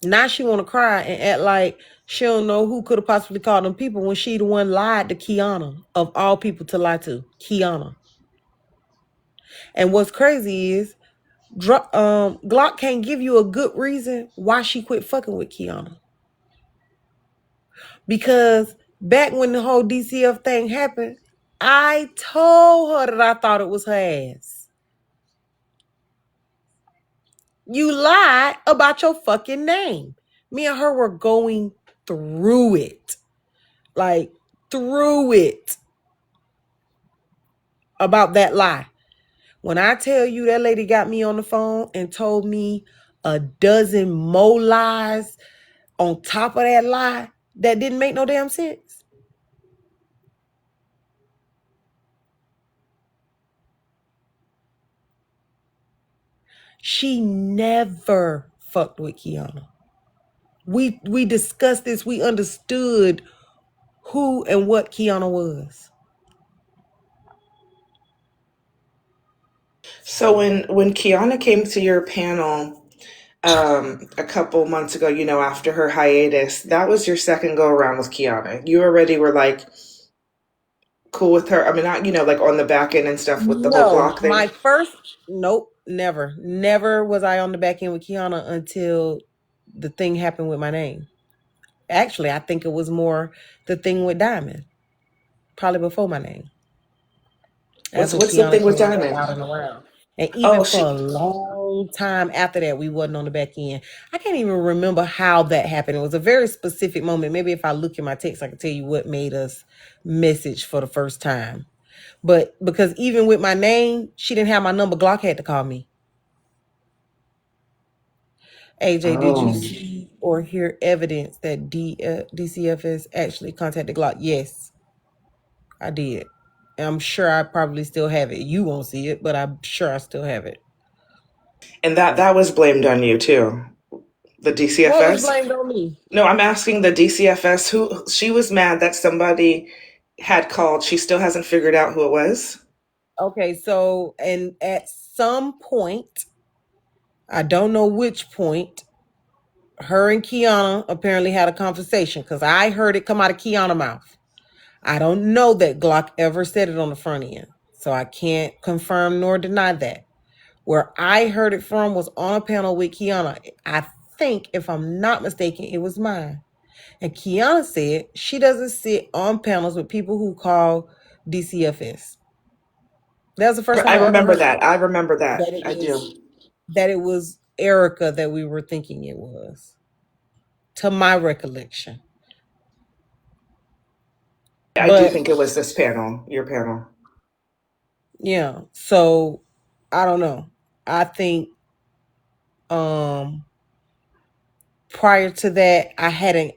Now she want to cry and act like she don't know who could have possibly called them people when she the one lied to Kiana, of all people to lie to, Kiana. And what's crazy is Glock can't give you a good reason why she quit fucking with Kiana. Because back when the whole DCF thing happened, I told her that I thought it was her ass. You lied about your fucking name. Me and her were going through it. Like, through it. About that lie. When I tell you that lady got me on the phone and told me a dozen more lies on top of that lie that didn't make no damn sense. She never fucked with Kiana. We discussed this. We understood who and what Kiana was. So when Kiana came to your panel a couple months ago, after her hiatus, that was your second go around with Kiana. You already were like cool with her. I mean, not like on the back end and stuff with the whole No, Glock my thing. first, nope, never. Never was I on the back end with Kiana until the thing happened with my name. Actually, I think it was more the thing with Diamond. Probably before my name. That's when What's the Kiana thing with came back Diamond? out and around. And even Oh, for a long time after that, we wasn't on the back end. I can't even remember how that happened. It was a very specific moment. Maybe if I look in my text, I can tell you what made us message for the first time. But because even with my name, she didn't have my number. Glock had to call me. AJ, did you see or hear evidence that DCFS actually contacted Glock? Yes, I did. And I'm sure I probably still have it. You won't see it, but I'm sure I still have it. and that was blamed on you too. The What was DCFS? blamed on me? No, I'm asking the DCFS who she was mad that somebody had called. She still hasn't figured out who it was. Okay, so, and at some point, I don't know which point, her and Kiana apparently had a conversation because I heard it come out of Kiana's mouth. I don't know that Glock ever said it on the front end, so I can't confirm nor deny that. Where I heard it from was on a panel with Kiana. I think, if I'm not mistaken, it was mine. And Kiana said she doesn't sit on panels with people who call DCFS. That was the first I time I ever remember heard that. I remember that. I do. that it was Erica that we were thinking it was, to my recollection. I do But think it was this panel, your panel. yeah, so I don't know. I think prior to that I hadn't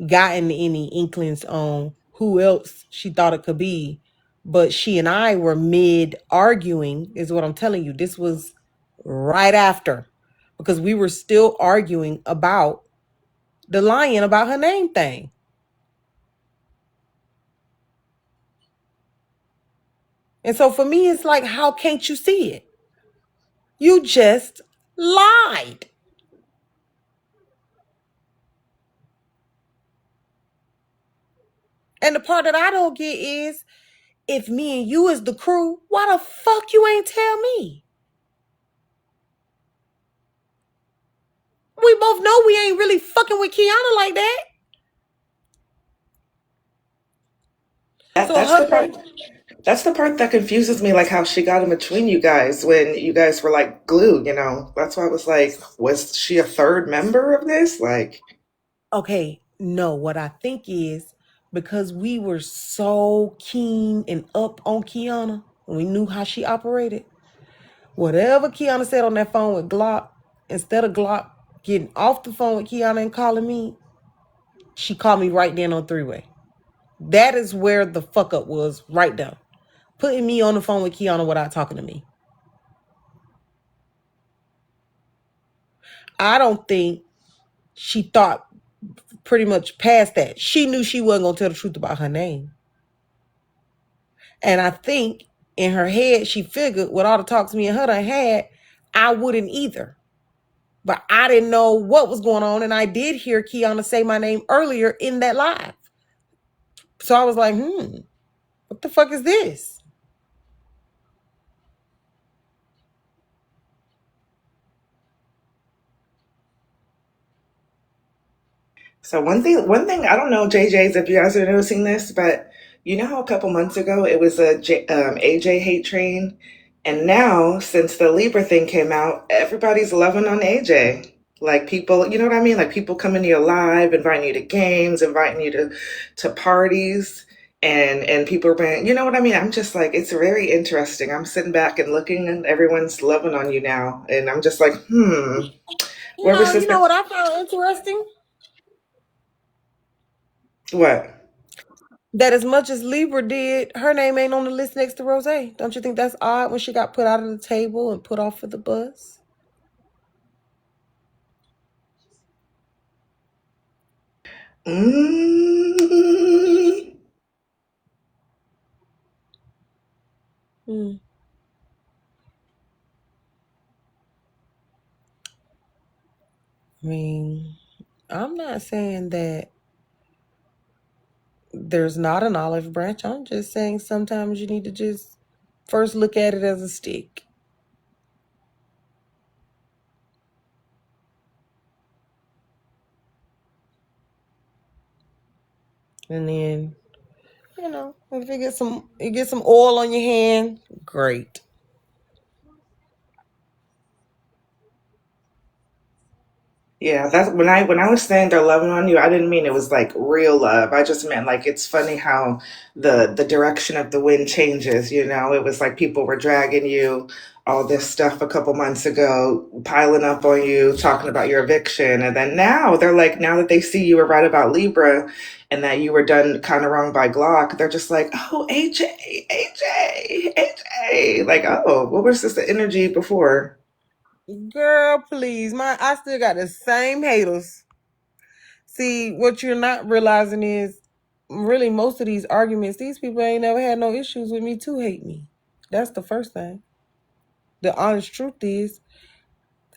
gotten any inklings on who else she thought it could be. But she and I were mid arguing, is what I'm telling you. This was right after, because we were still arguing about the lying about her name thing. And so for me, it's like, how can't you see it? You just lied. And the part that I don't get is, if me and you is the crew, why the fuck you ain't tell me? We both know we ain't really fucking with Kiana like that. So That's the her part. name, That's the part that confuses me, like how she got in between you guys when you guys were like glue, you know? That's why I was like, was she a third member of this? Like, okay, no, what I think is, because we were so keen and up on Kiana, and we knew how she operated, whatever Kiana said on that phone with Glock, instead of Glock getting off the phone with Kiana and calling me, she called me right then on three-way. That is where the fuck up was, right there. Putting me on the phone with Kiana without talking to me. I don't think she thought pretty much past that. She knew she wasn't going to tell the truth about her name. And I think in her head, she figured with all the talks me and her done had, I wouldn't either. But I didn't know what was going on. And I did hear Kiana say my name earlier in that live. So I was like, what the fuck is this? so one thing, I don't know, JJ's, if you guys are noticing this, but you know how a couple months ago it was a AJ hate train? And now, since the Libra thing came out, everybody's loving on AJ. Like people, you know what I mean? Like people coming to your live, inviting you to games, inviting you to parties, and people are being, you know what I mean? I'm just like, it's very interesting. I'm sitting back and looking, and everyone's loving on you now, and I'm just like, where was You this? know what I found interesting? What? That as much as Libra did, her name ain't on the list next to Rose. Don't you think that's odd when she got put out of the table and put off for the bus? Mm, Hmm. I mean, I'm not saying that there's not an olive branch. I'm just saying sometimes you need to just first look at it as a stick. And then, if you get some oil on your hand, great. yeah, that's when I was saying they're loving on you, I didn't mean it was like real love. I just meant like it's funny how the direction of the wind changes, you know? It was like people were dragging you all this stuff a couple months ago, piling up on you, talking about your eviction, and then now they're like, now that they see you were right about Libra and that you were done kind of wrong by Glock, they're just like, oh, AJ. Like, oh, what was this the energy before? Girl, please. I still got the same haters. See, what you're not realizing is really most of these arguments, these people ain't never had no issues with me to hate me. That's the first thing. The honest truth is,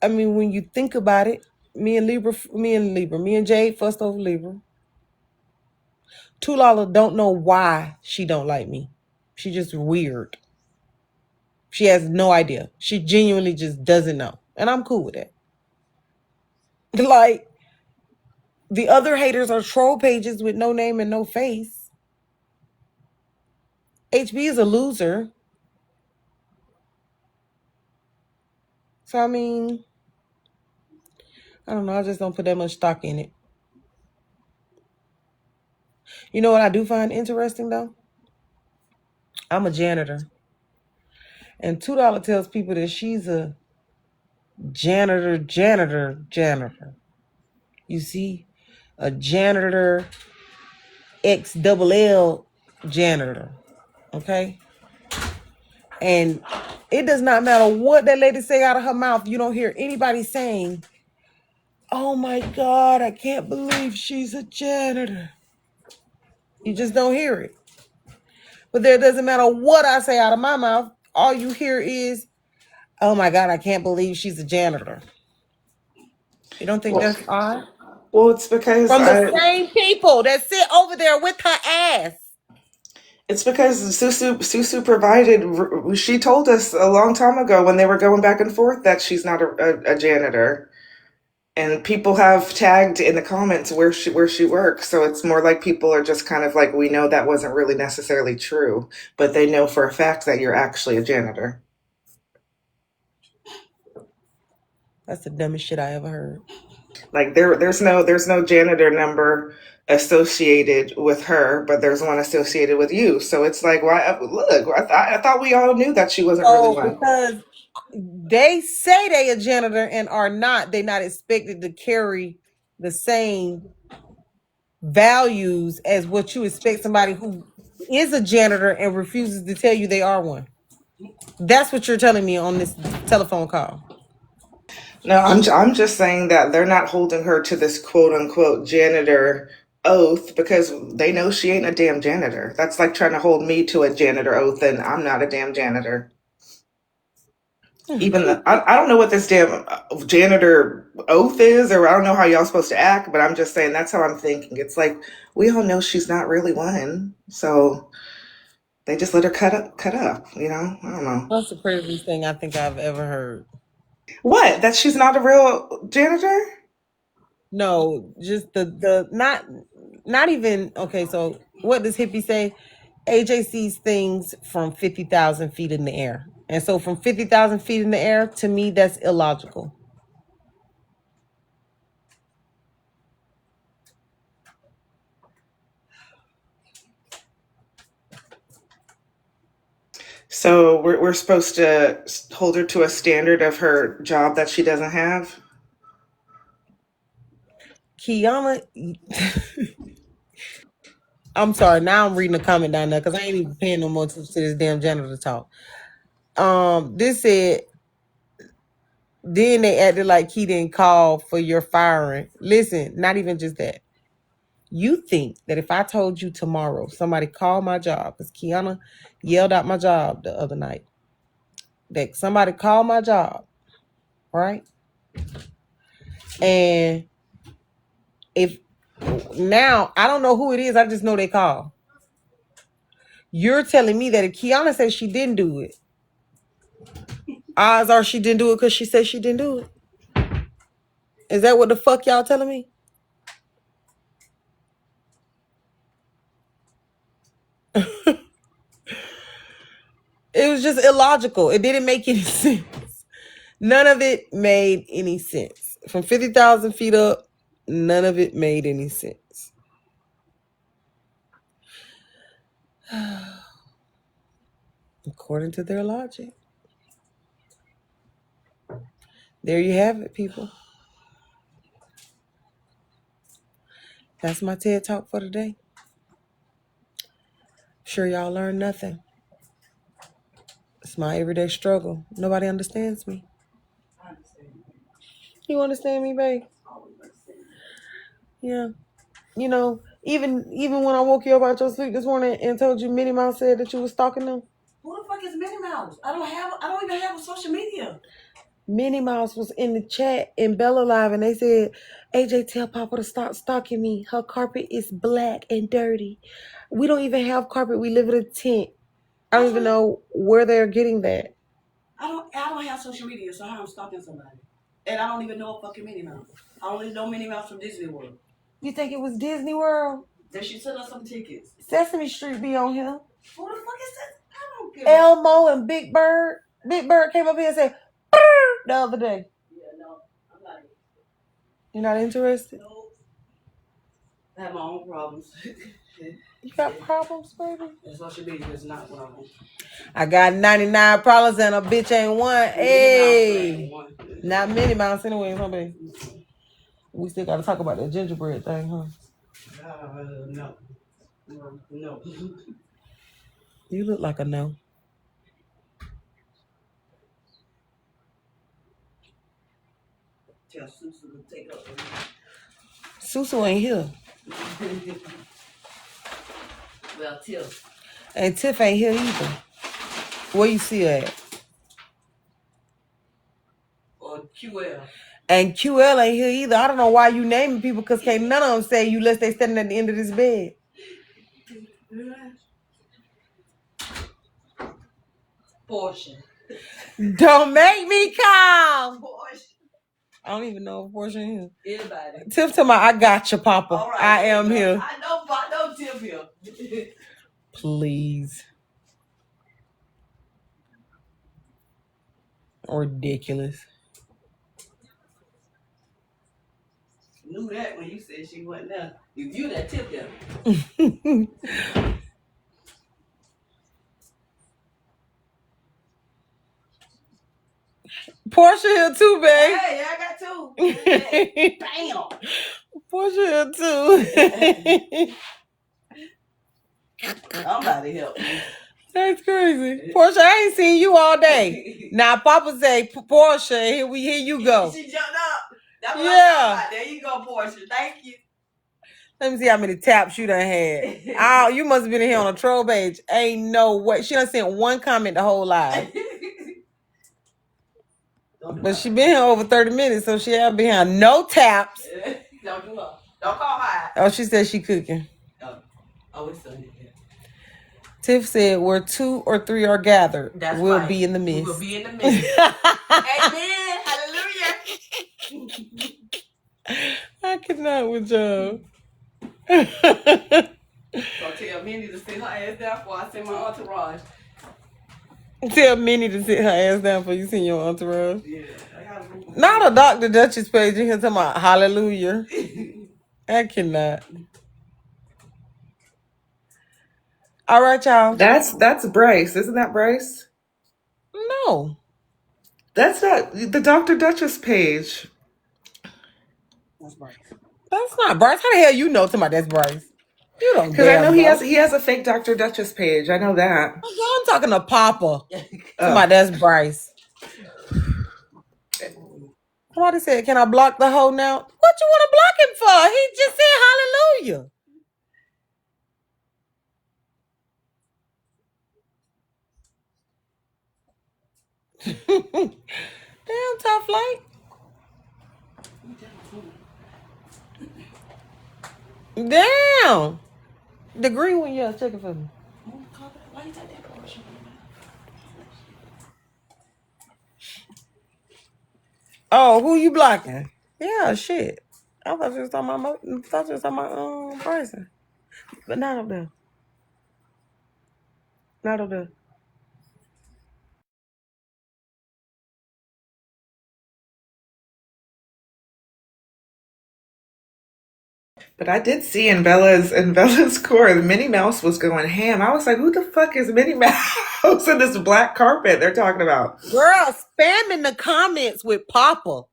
I mean, when you think about it, me and Jade fussed over Libra. Tulala don't know why she don't like me. She just weird. She has no idea. She genuinely just doesn't know. And I'm cool with that. Like, the other haters are troll pages with no name and no face. HB is a loser. So, I mean, I don't know. I just don't put that much stock in it. You know what I do find interesting, though? I'm a janitor. And $2 tells people that she's a janitor. You see? A janitor XLL janitor. Okay? And it does not matter what that lady say out of her mouth. You don't hear anybody saying, "Oh my God, I can't believe she's a janitor." You just don't hear it. But there doesn't matter what I say out of my mouth. All you hear is, "Oh my God, I can't believe she's a janitor." You don't think Well, that's odd? well, it's because From the same people that sit over there with her ass. it's because Susu provided. She told us a long time ago when they were going back and forth that she's not a janitor, and people have tagged in the comments where she works. So it's more like people are just kind of like, we know that wasn't really necessarily true, but they know for a fact that you're actually a janitor. That's the dumbest shit I ever heard. Like there's no janitor number associated with her, but there's one associated with you. So it's like, why? Look, I thought we all knew that she wasn't really So one. because they say they a janitor and are not, they not expected to carry the same values as what you expect somebody who is a janitor and refuses to tell you they are one. That's what you're telling me on this telephone call. No, I'm just saying that they're not holding her to this quote unquote janitor oath because they know she ain't a damn janitor. That's like trying to hold me to a janitor oath and I'm not a damn janitor. Even I don't know what this damn janitor oath is, or I don't know how y'all supposed to act, but I'm just saying that's how I'm thinking. It's like we all know she's not really one, so they just let her cut up. You know, I don't know. That's the craziest thing I think I've ever heard. What? That she's not a real janitor? No, just the not even okay. So what does hippie say? AJ sees things from 50,000 feet in the air, and so from 50,000 feet in the air, to me, that's illogical. So we're supposed to hold her to a standard of her job that she doesn't have. Kiana, I'm sorry. Now I'm reading the comment down there because I ain't even paying no more attention to this damn janitor talk. This said, then they acted like he didn't call for your firing. Listen, not even just that. You think that if I told you tomorrow somebody called my job, because Kiana yelled out my job the other night, that somebody called my job, right? And if now I don't know who it is, I just know they call. You're telling me that if Kiana says she didn't do it, odds are she didn't do it because she said she didn't do it. Is that what the fuck y'all telling me? It was just illogical. It didn't make any sense. None of it made any sense. From 50,000 feet up, none of it made any sense. According to their logic. There you have it, people. That's my TED Talk for today. Sure y'all learned nothing. It's my everyday struggle. Nobody understands me. You understand me, babe? Yeah. You know, even when I woke you up out your sleep this morning and told you Minnie Mouse said that you was stalking them. Who the fuck is Minnie Mouse? I don't even have a social media. Minnie Mouse was in the chat in Bella Live and they said, AJ, tell Papa to stop stalking me. Her carpet is black and dirty. We don't even have carpet. We live in a tent. I don't even know where they're getting that. I don't have social media, so how I'm stalking somebody. And I don't even know a fucking Minnie Mouse. I only know Minnie Mouse from Disney World. You think it was Disney World? They should sell us some tickets. Sesame Street be on here. Who the fuck is that? I don't care. Elmo and Big Bird. Big Bird came up here and said, "Brr," the other day. Yeah, no, I'm not. You're not interested? No. I have my own problems. You got problems, baby? And social media is not one of them. I got 99 problems and a bitch ain't one. Hey. Not Minnie Mouse anyway, huh, baby? We still got to talk about that gingerbread thing, huh? No. No. You look like a no. Tell Susu to take up. Susu ain't here. Well, Tiff. And Tiff ain't here either. Where you see her at? Or QL. And QL ain't here either. I don't know why you naming people because can't none of them say you unless they standing at the end of this bed. Portia. Don't make me come. Portia. I don't even know if Portia is here. Anybody. Tiff to my I got you, Papa. Right, I am here. I know Tiff here. Please. Ridiculous. Knew that when you said she wasn't there. If you that Tiff there. Portia here too, babe. Hey, I got two. Bam. Portia here too. Somebody help me. That's crazy. Portia, I ain't seen you all day. Now Papa say Portia, here you go. She jumped up. That's what I'm talking about. There you go, Portia. Thank you. Let me see how many taps you done had. Oh, you must have been in here on a troll page. Ain't no way. She done sent one comment the whole live. But she been here over 30 minutes, so she have been here. No taps. Don't do her. Don't call her. Oh, she said she cooking. Oh, it's Sunday. Tiff said, where 2 or 3 are gathered, we'll be in the midst. We'll be in the midst. Amen. Hallelujah. I cannot with y'all. So tell Minnie to sit her ass down before I send my entourage. Tell Minnie to sit her ass down before you send your entourage. Yeah. Not a Dr. Duchess page in here talking about hallelujah. I cannot. All right, y'all. That's Bryce. Isn't that Bryce? No. That's not the Dr. Duchess page. That's Bryce. That's not Bryce. How the hell you know talking about that's Bryce? You don't Because I know he has a fake Dr. Duchess page. I know that. I'm talking to Papa. Somebody that's Bryce. Somebody said, "Can I block the hoe now?" What you want to block him for? He just said hallelujah. Damn, tough light. Damn. The green one, yeah, check it for me. Why you take that portion? Oh, who you blocking? Yeah, shit. I thought you was talking about person. But not up there. Not up there. But I did see in Bella's core, the Minnie Mouse was going ham. I was like, who the fuck is Minnie Mouse in this black carpet they're talking about? Girl, spamming the comments with Papa.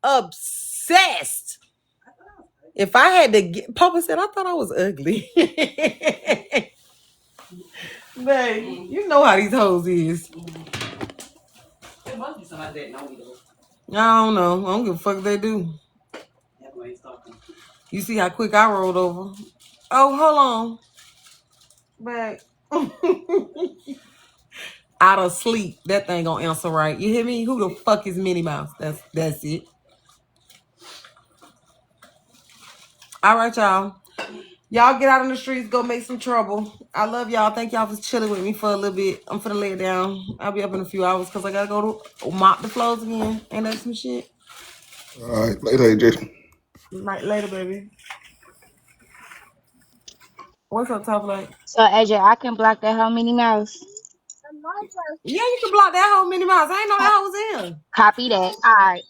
Obsessed. If I had to get, Papa said, I thought I was ugly. Babe, you know how these hoes is. There must be somebody that know me though. I don't know. I don't give a fuck if they do. You see how quick I rolled over. Oh, hold on. Back. Out of sleep. That thing gonna answer right. You hear me? Who the fuck is Minnie Mouse? That's it. All right, y'all. Y'all get out in the streets, go make some trouble. I love y'all. Thank y'all for chilling with me for a little bit. I'm finna lay it down. I'll be up in a few hours because I gotta go to mop the floors again. Ain't that some shit? All right, later, AJ. Night later, baby. What's up, Top Light? So AJ, I can block that whole Minnie Mouse. Yeah, you can block that whole Minnie Mouse. I ain't know that was in. Copy that. All right.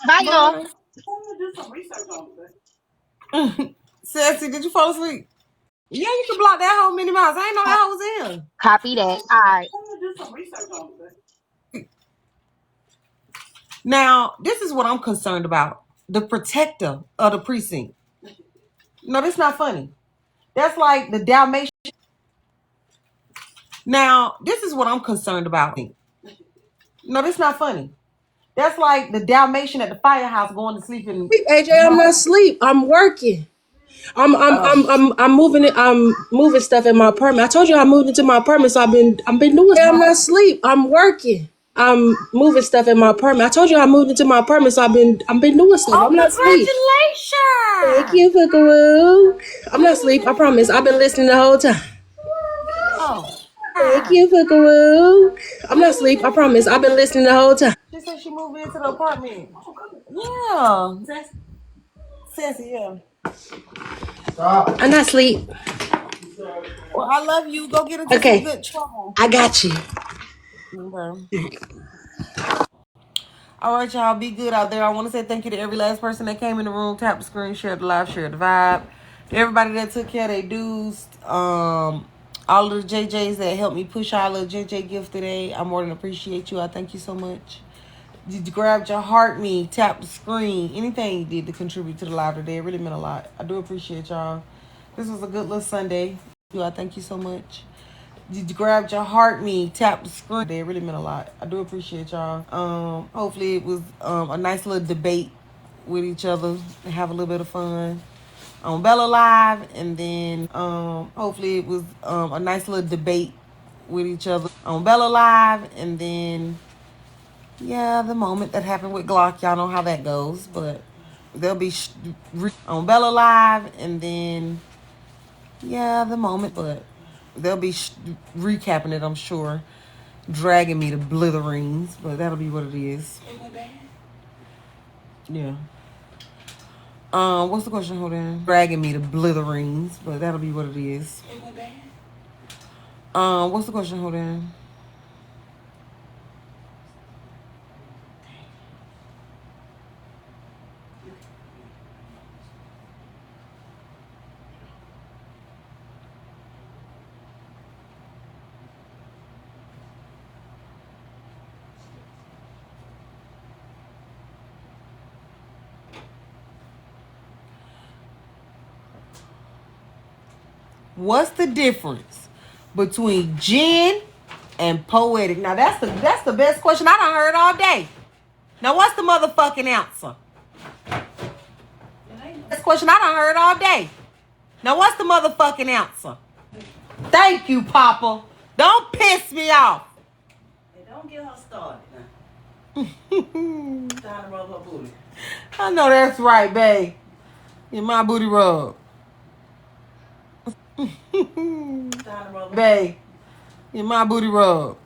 Bye, y'all. Bye. I'm gonna do some research on it. Sassy, did you fall asleep? Yeah, you can block that whole Minnie Mouse. I ain't know that was in. Copy that. All right. I'm gonna do some research on it. Now, this is what I'm concerned about. The protector of the precinct. No, that's not funny. That's like the Dalmatian. Now, this is what I'm concerned about. No, this is not funny. That's like the Dalmatian at the firehouse going to sleep in. AJ, I'm not asleep. I'm working. I'm moving it. I'm moving stuff in my apartment. I told you I moved into my apartment, so I've been doing. I'm not asleep. I'm working. I'm moving stuff in my apartment. I told you I moved into my apartment, so I've been doing stuff. I'm not asleep. Thank Congratulations. you, Fukaroo. I'm not asleep. I promise. I've been listening the whole time. Oh. Thank you, Fukaroo. I'm not asleep. I promise. I've been listening the whole time. She said she moved into the apartment. Yeah. Sassy, yeah. I'm not asleep. Well, I love you. Go get into some good trouble. I got you. Okay. All right, y'all. Be good out there. I want to say thank you to every last person that came in the room, tapped the screen, shared the live, shared the vibe. To everybody that took care of their dues. All of the JJs that helped me push our little JJ gift today. I more than appreciate you. I thank you so much. You grabbed your heart me, tapped the screen, anything you did to contribute to the live today. It really meant a lot. I do appreciate y'all. This was a good little Sunday. I thank you so much. You grabbed your heart me, tapped the screen. It really meant a lot. I do appreciate y'all. Hopefully it was a nice little debate with each other and have a little bit of fun on Bella Live, and then hopefully it was a nice little debate with each other on Bella Live, and then yeah, the moment that happened with Glock, y'all know how that goes, but they'll be on Bella Live, and then yeah, the moment, but they'll be recapping it, I'm sure, dragging me to blitherings, but that'll be what it is. Yeah. What's the question? Hold on. Dragging me to blitherings, but that'll be what it is. What's the question? Hold on. What's the difference between gin and poetic? Now that's the best question I done heard all day. Now what's the motherfucking answer? That's the question I done heard all day. Now what's the motherfucking answer? Thank you, Papa. Don't piss me off. Hey, don't get her started now. Time to rub her booty. I know that's right, babe. Get my booty rub. Babe. Get my booty rub.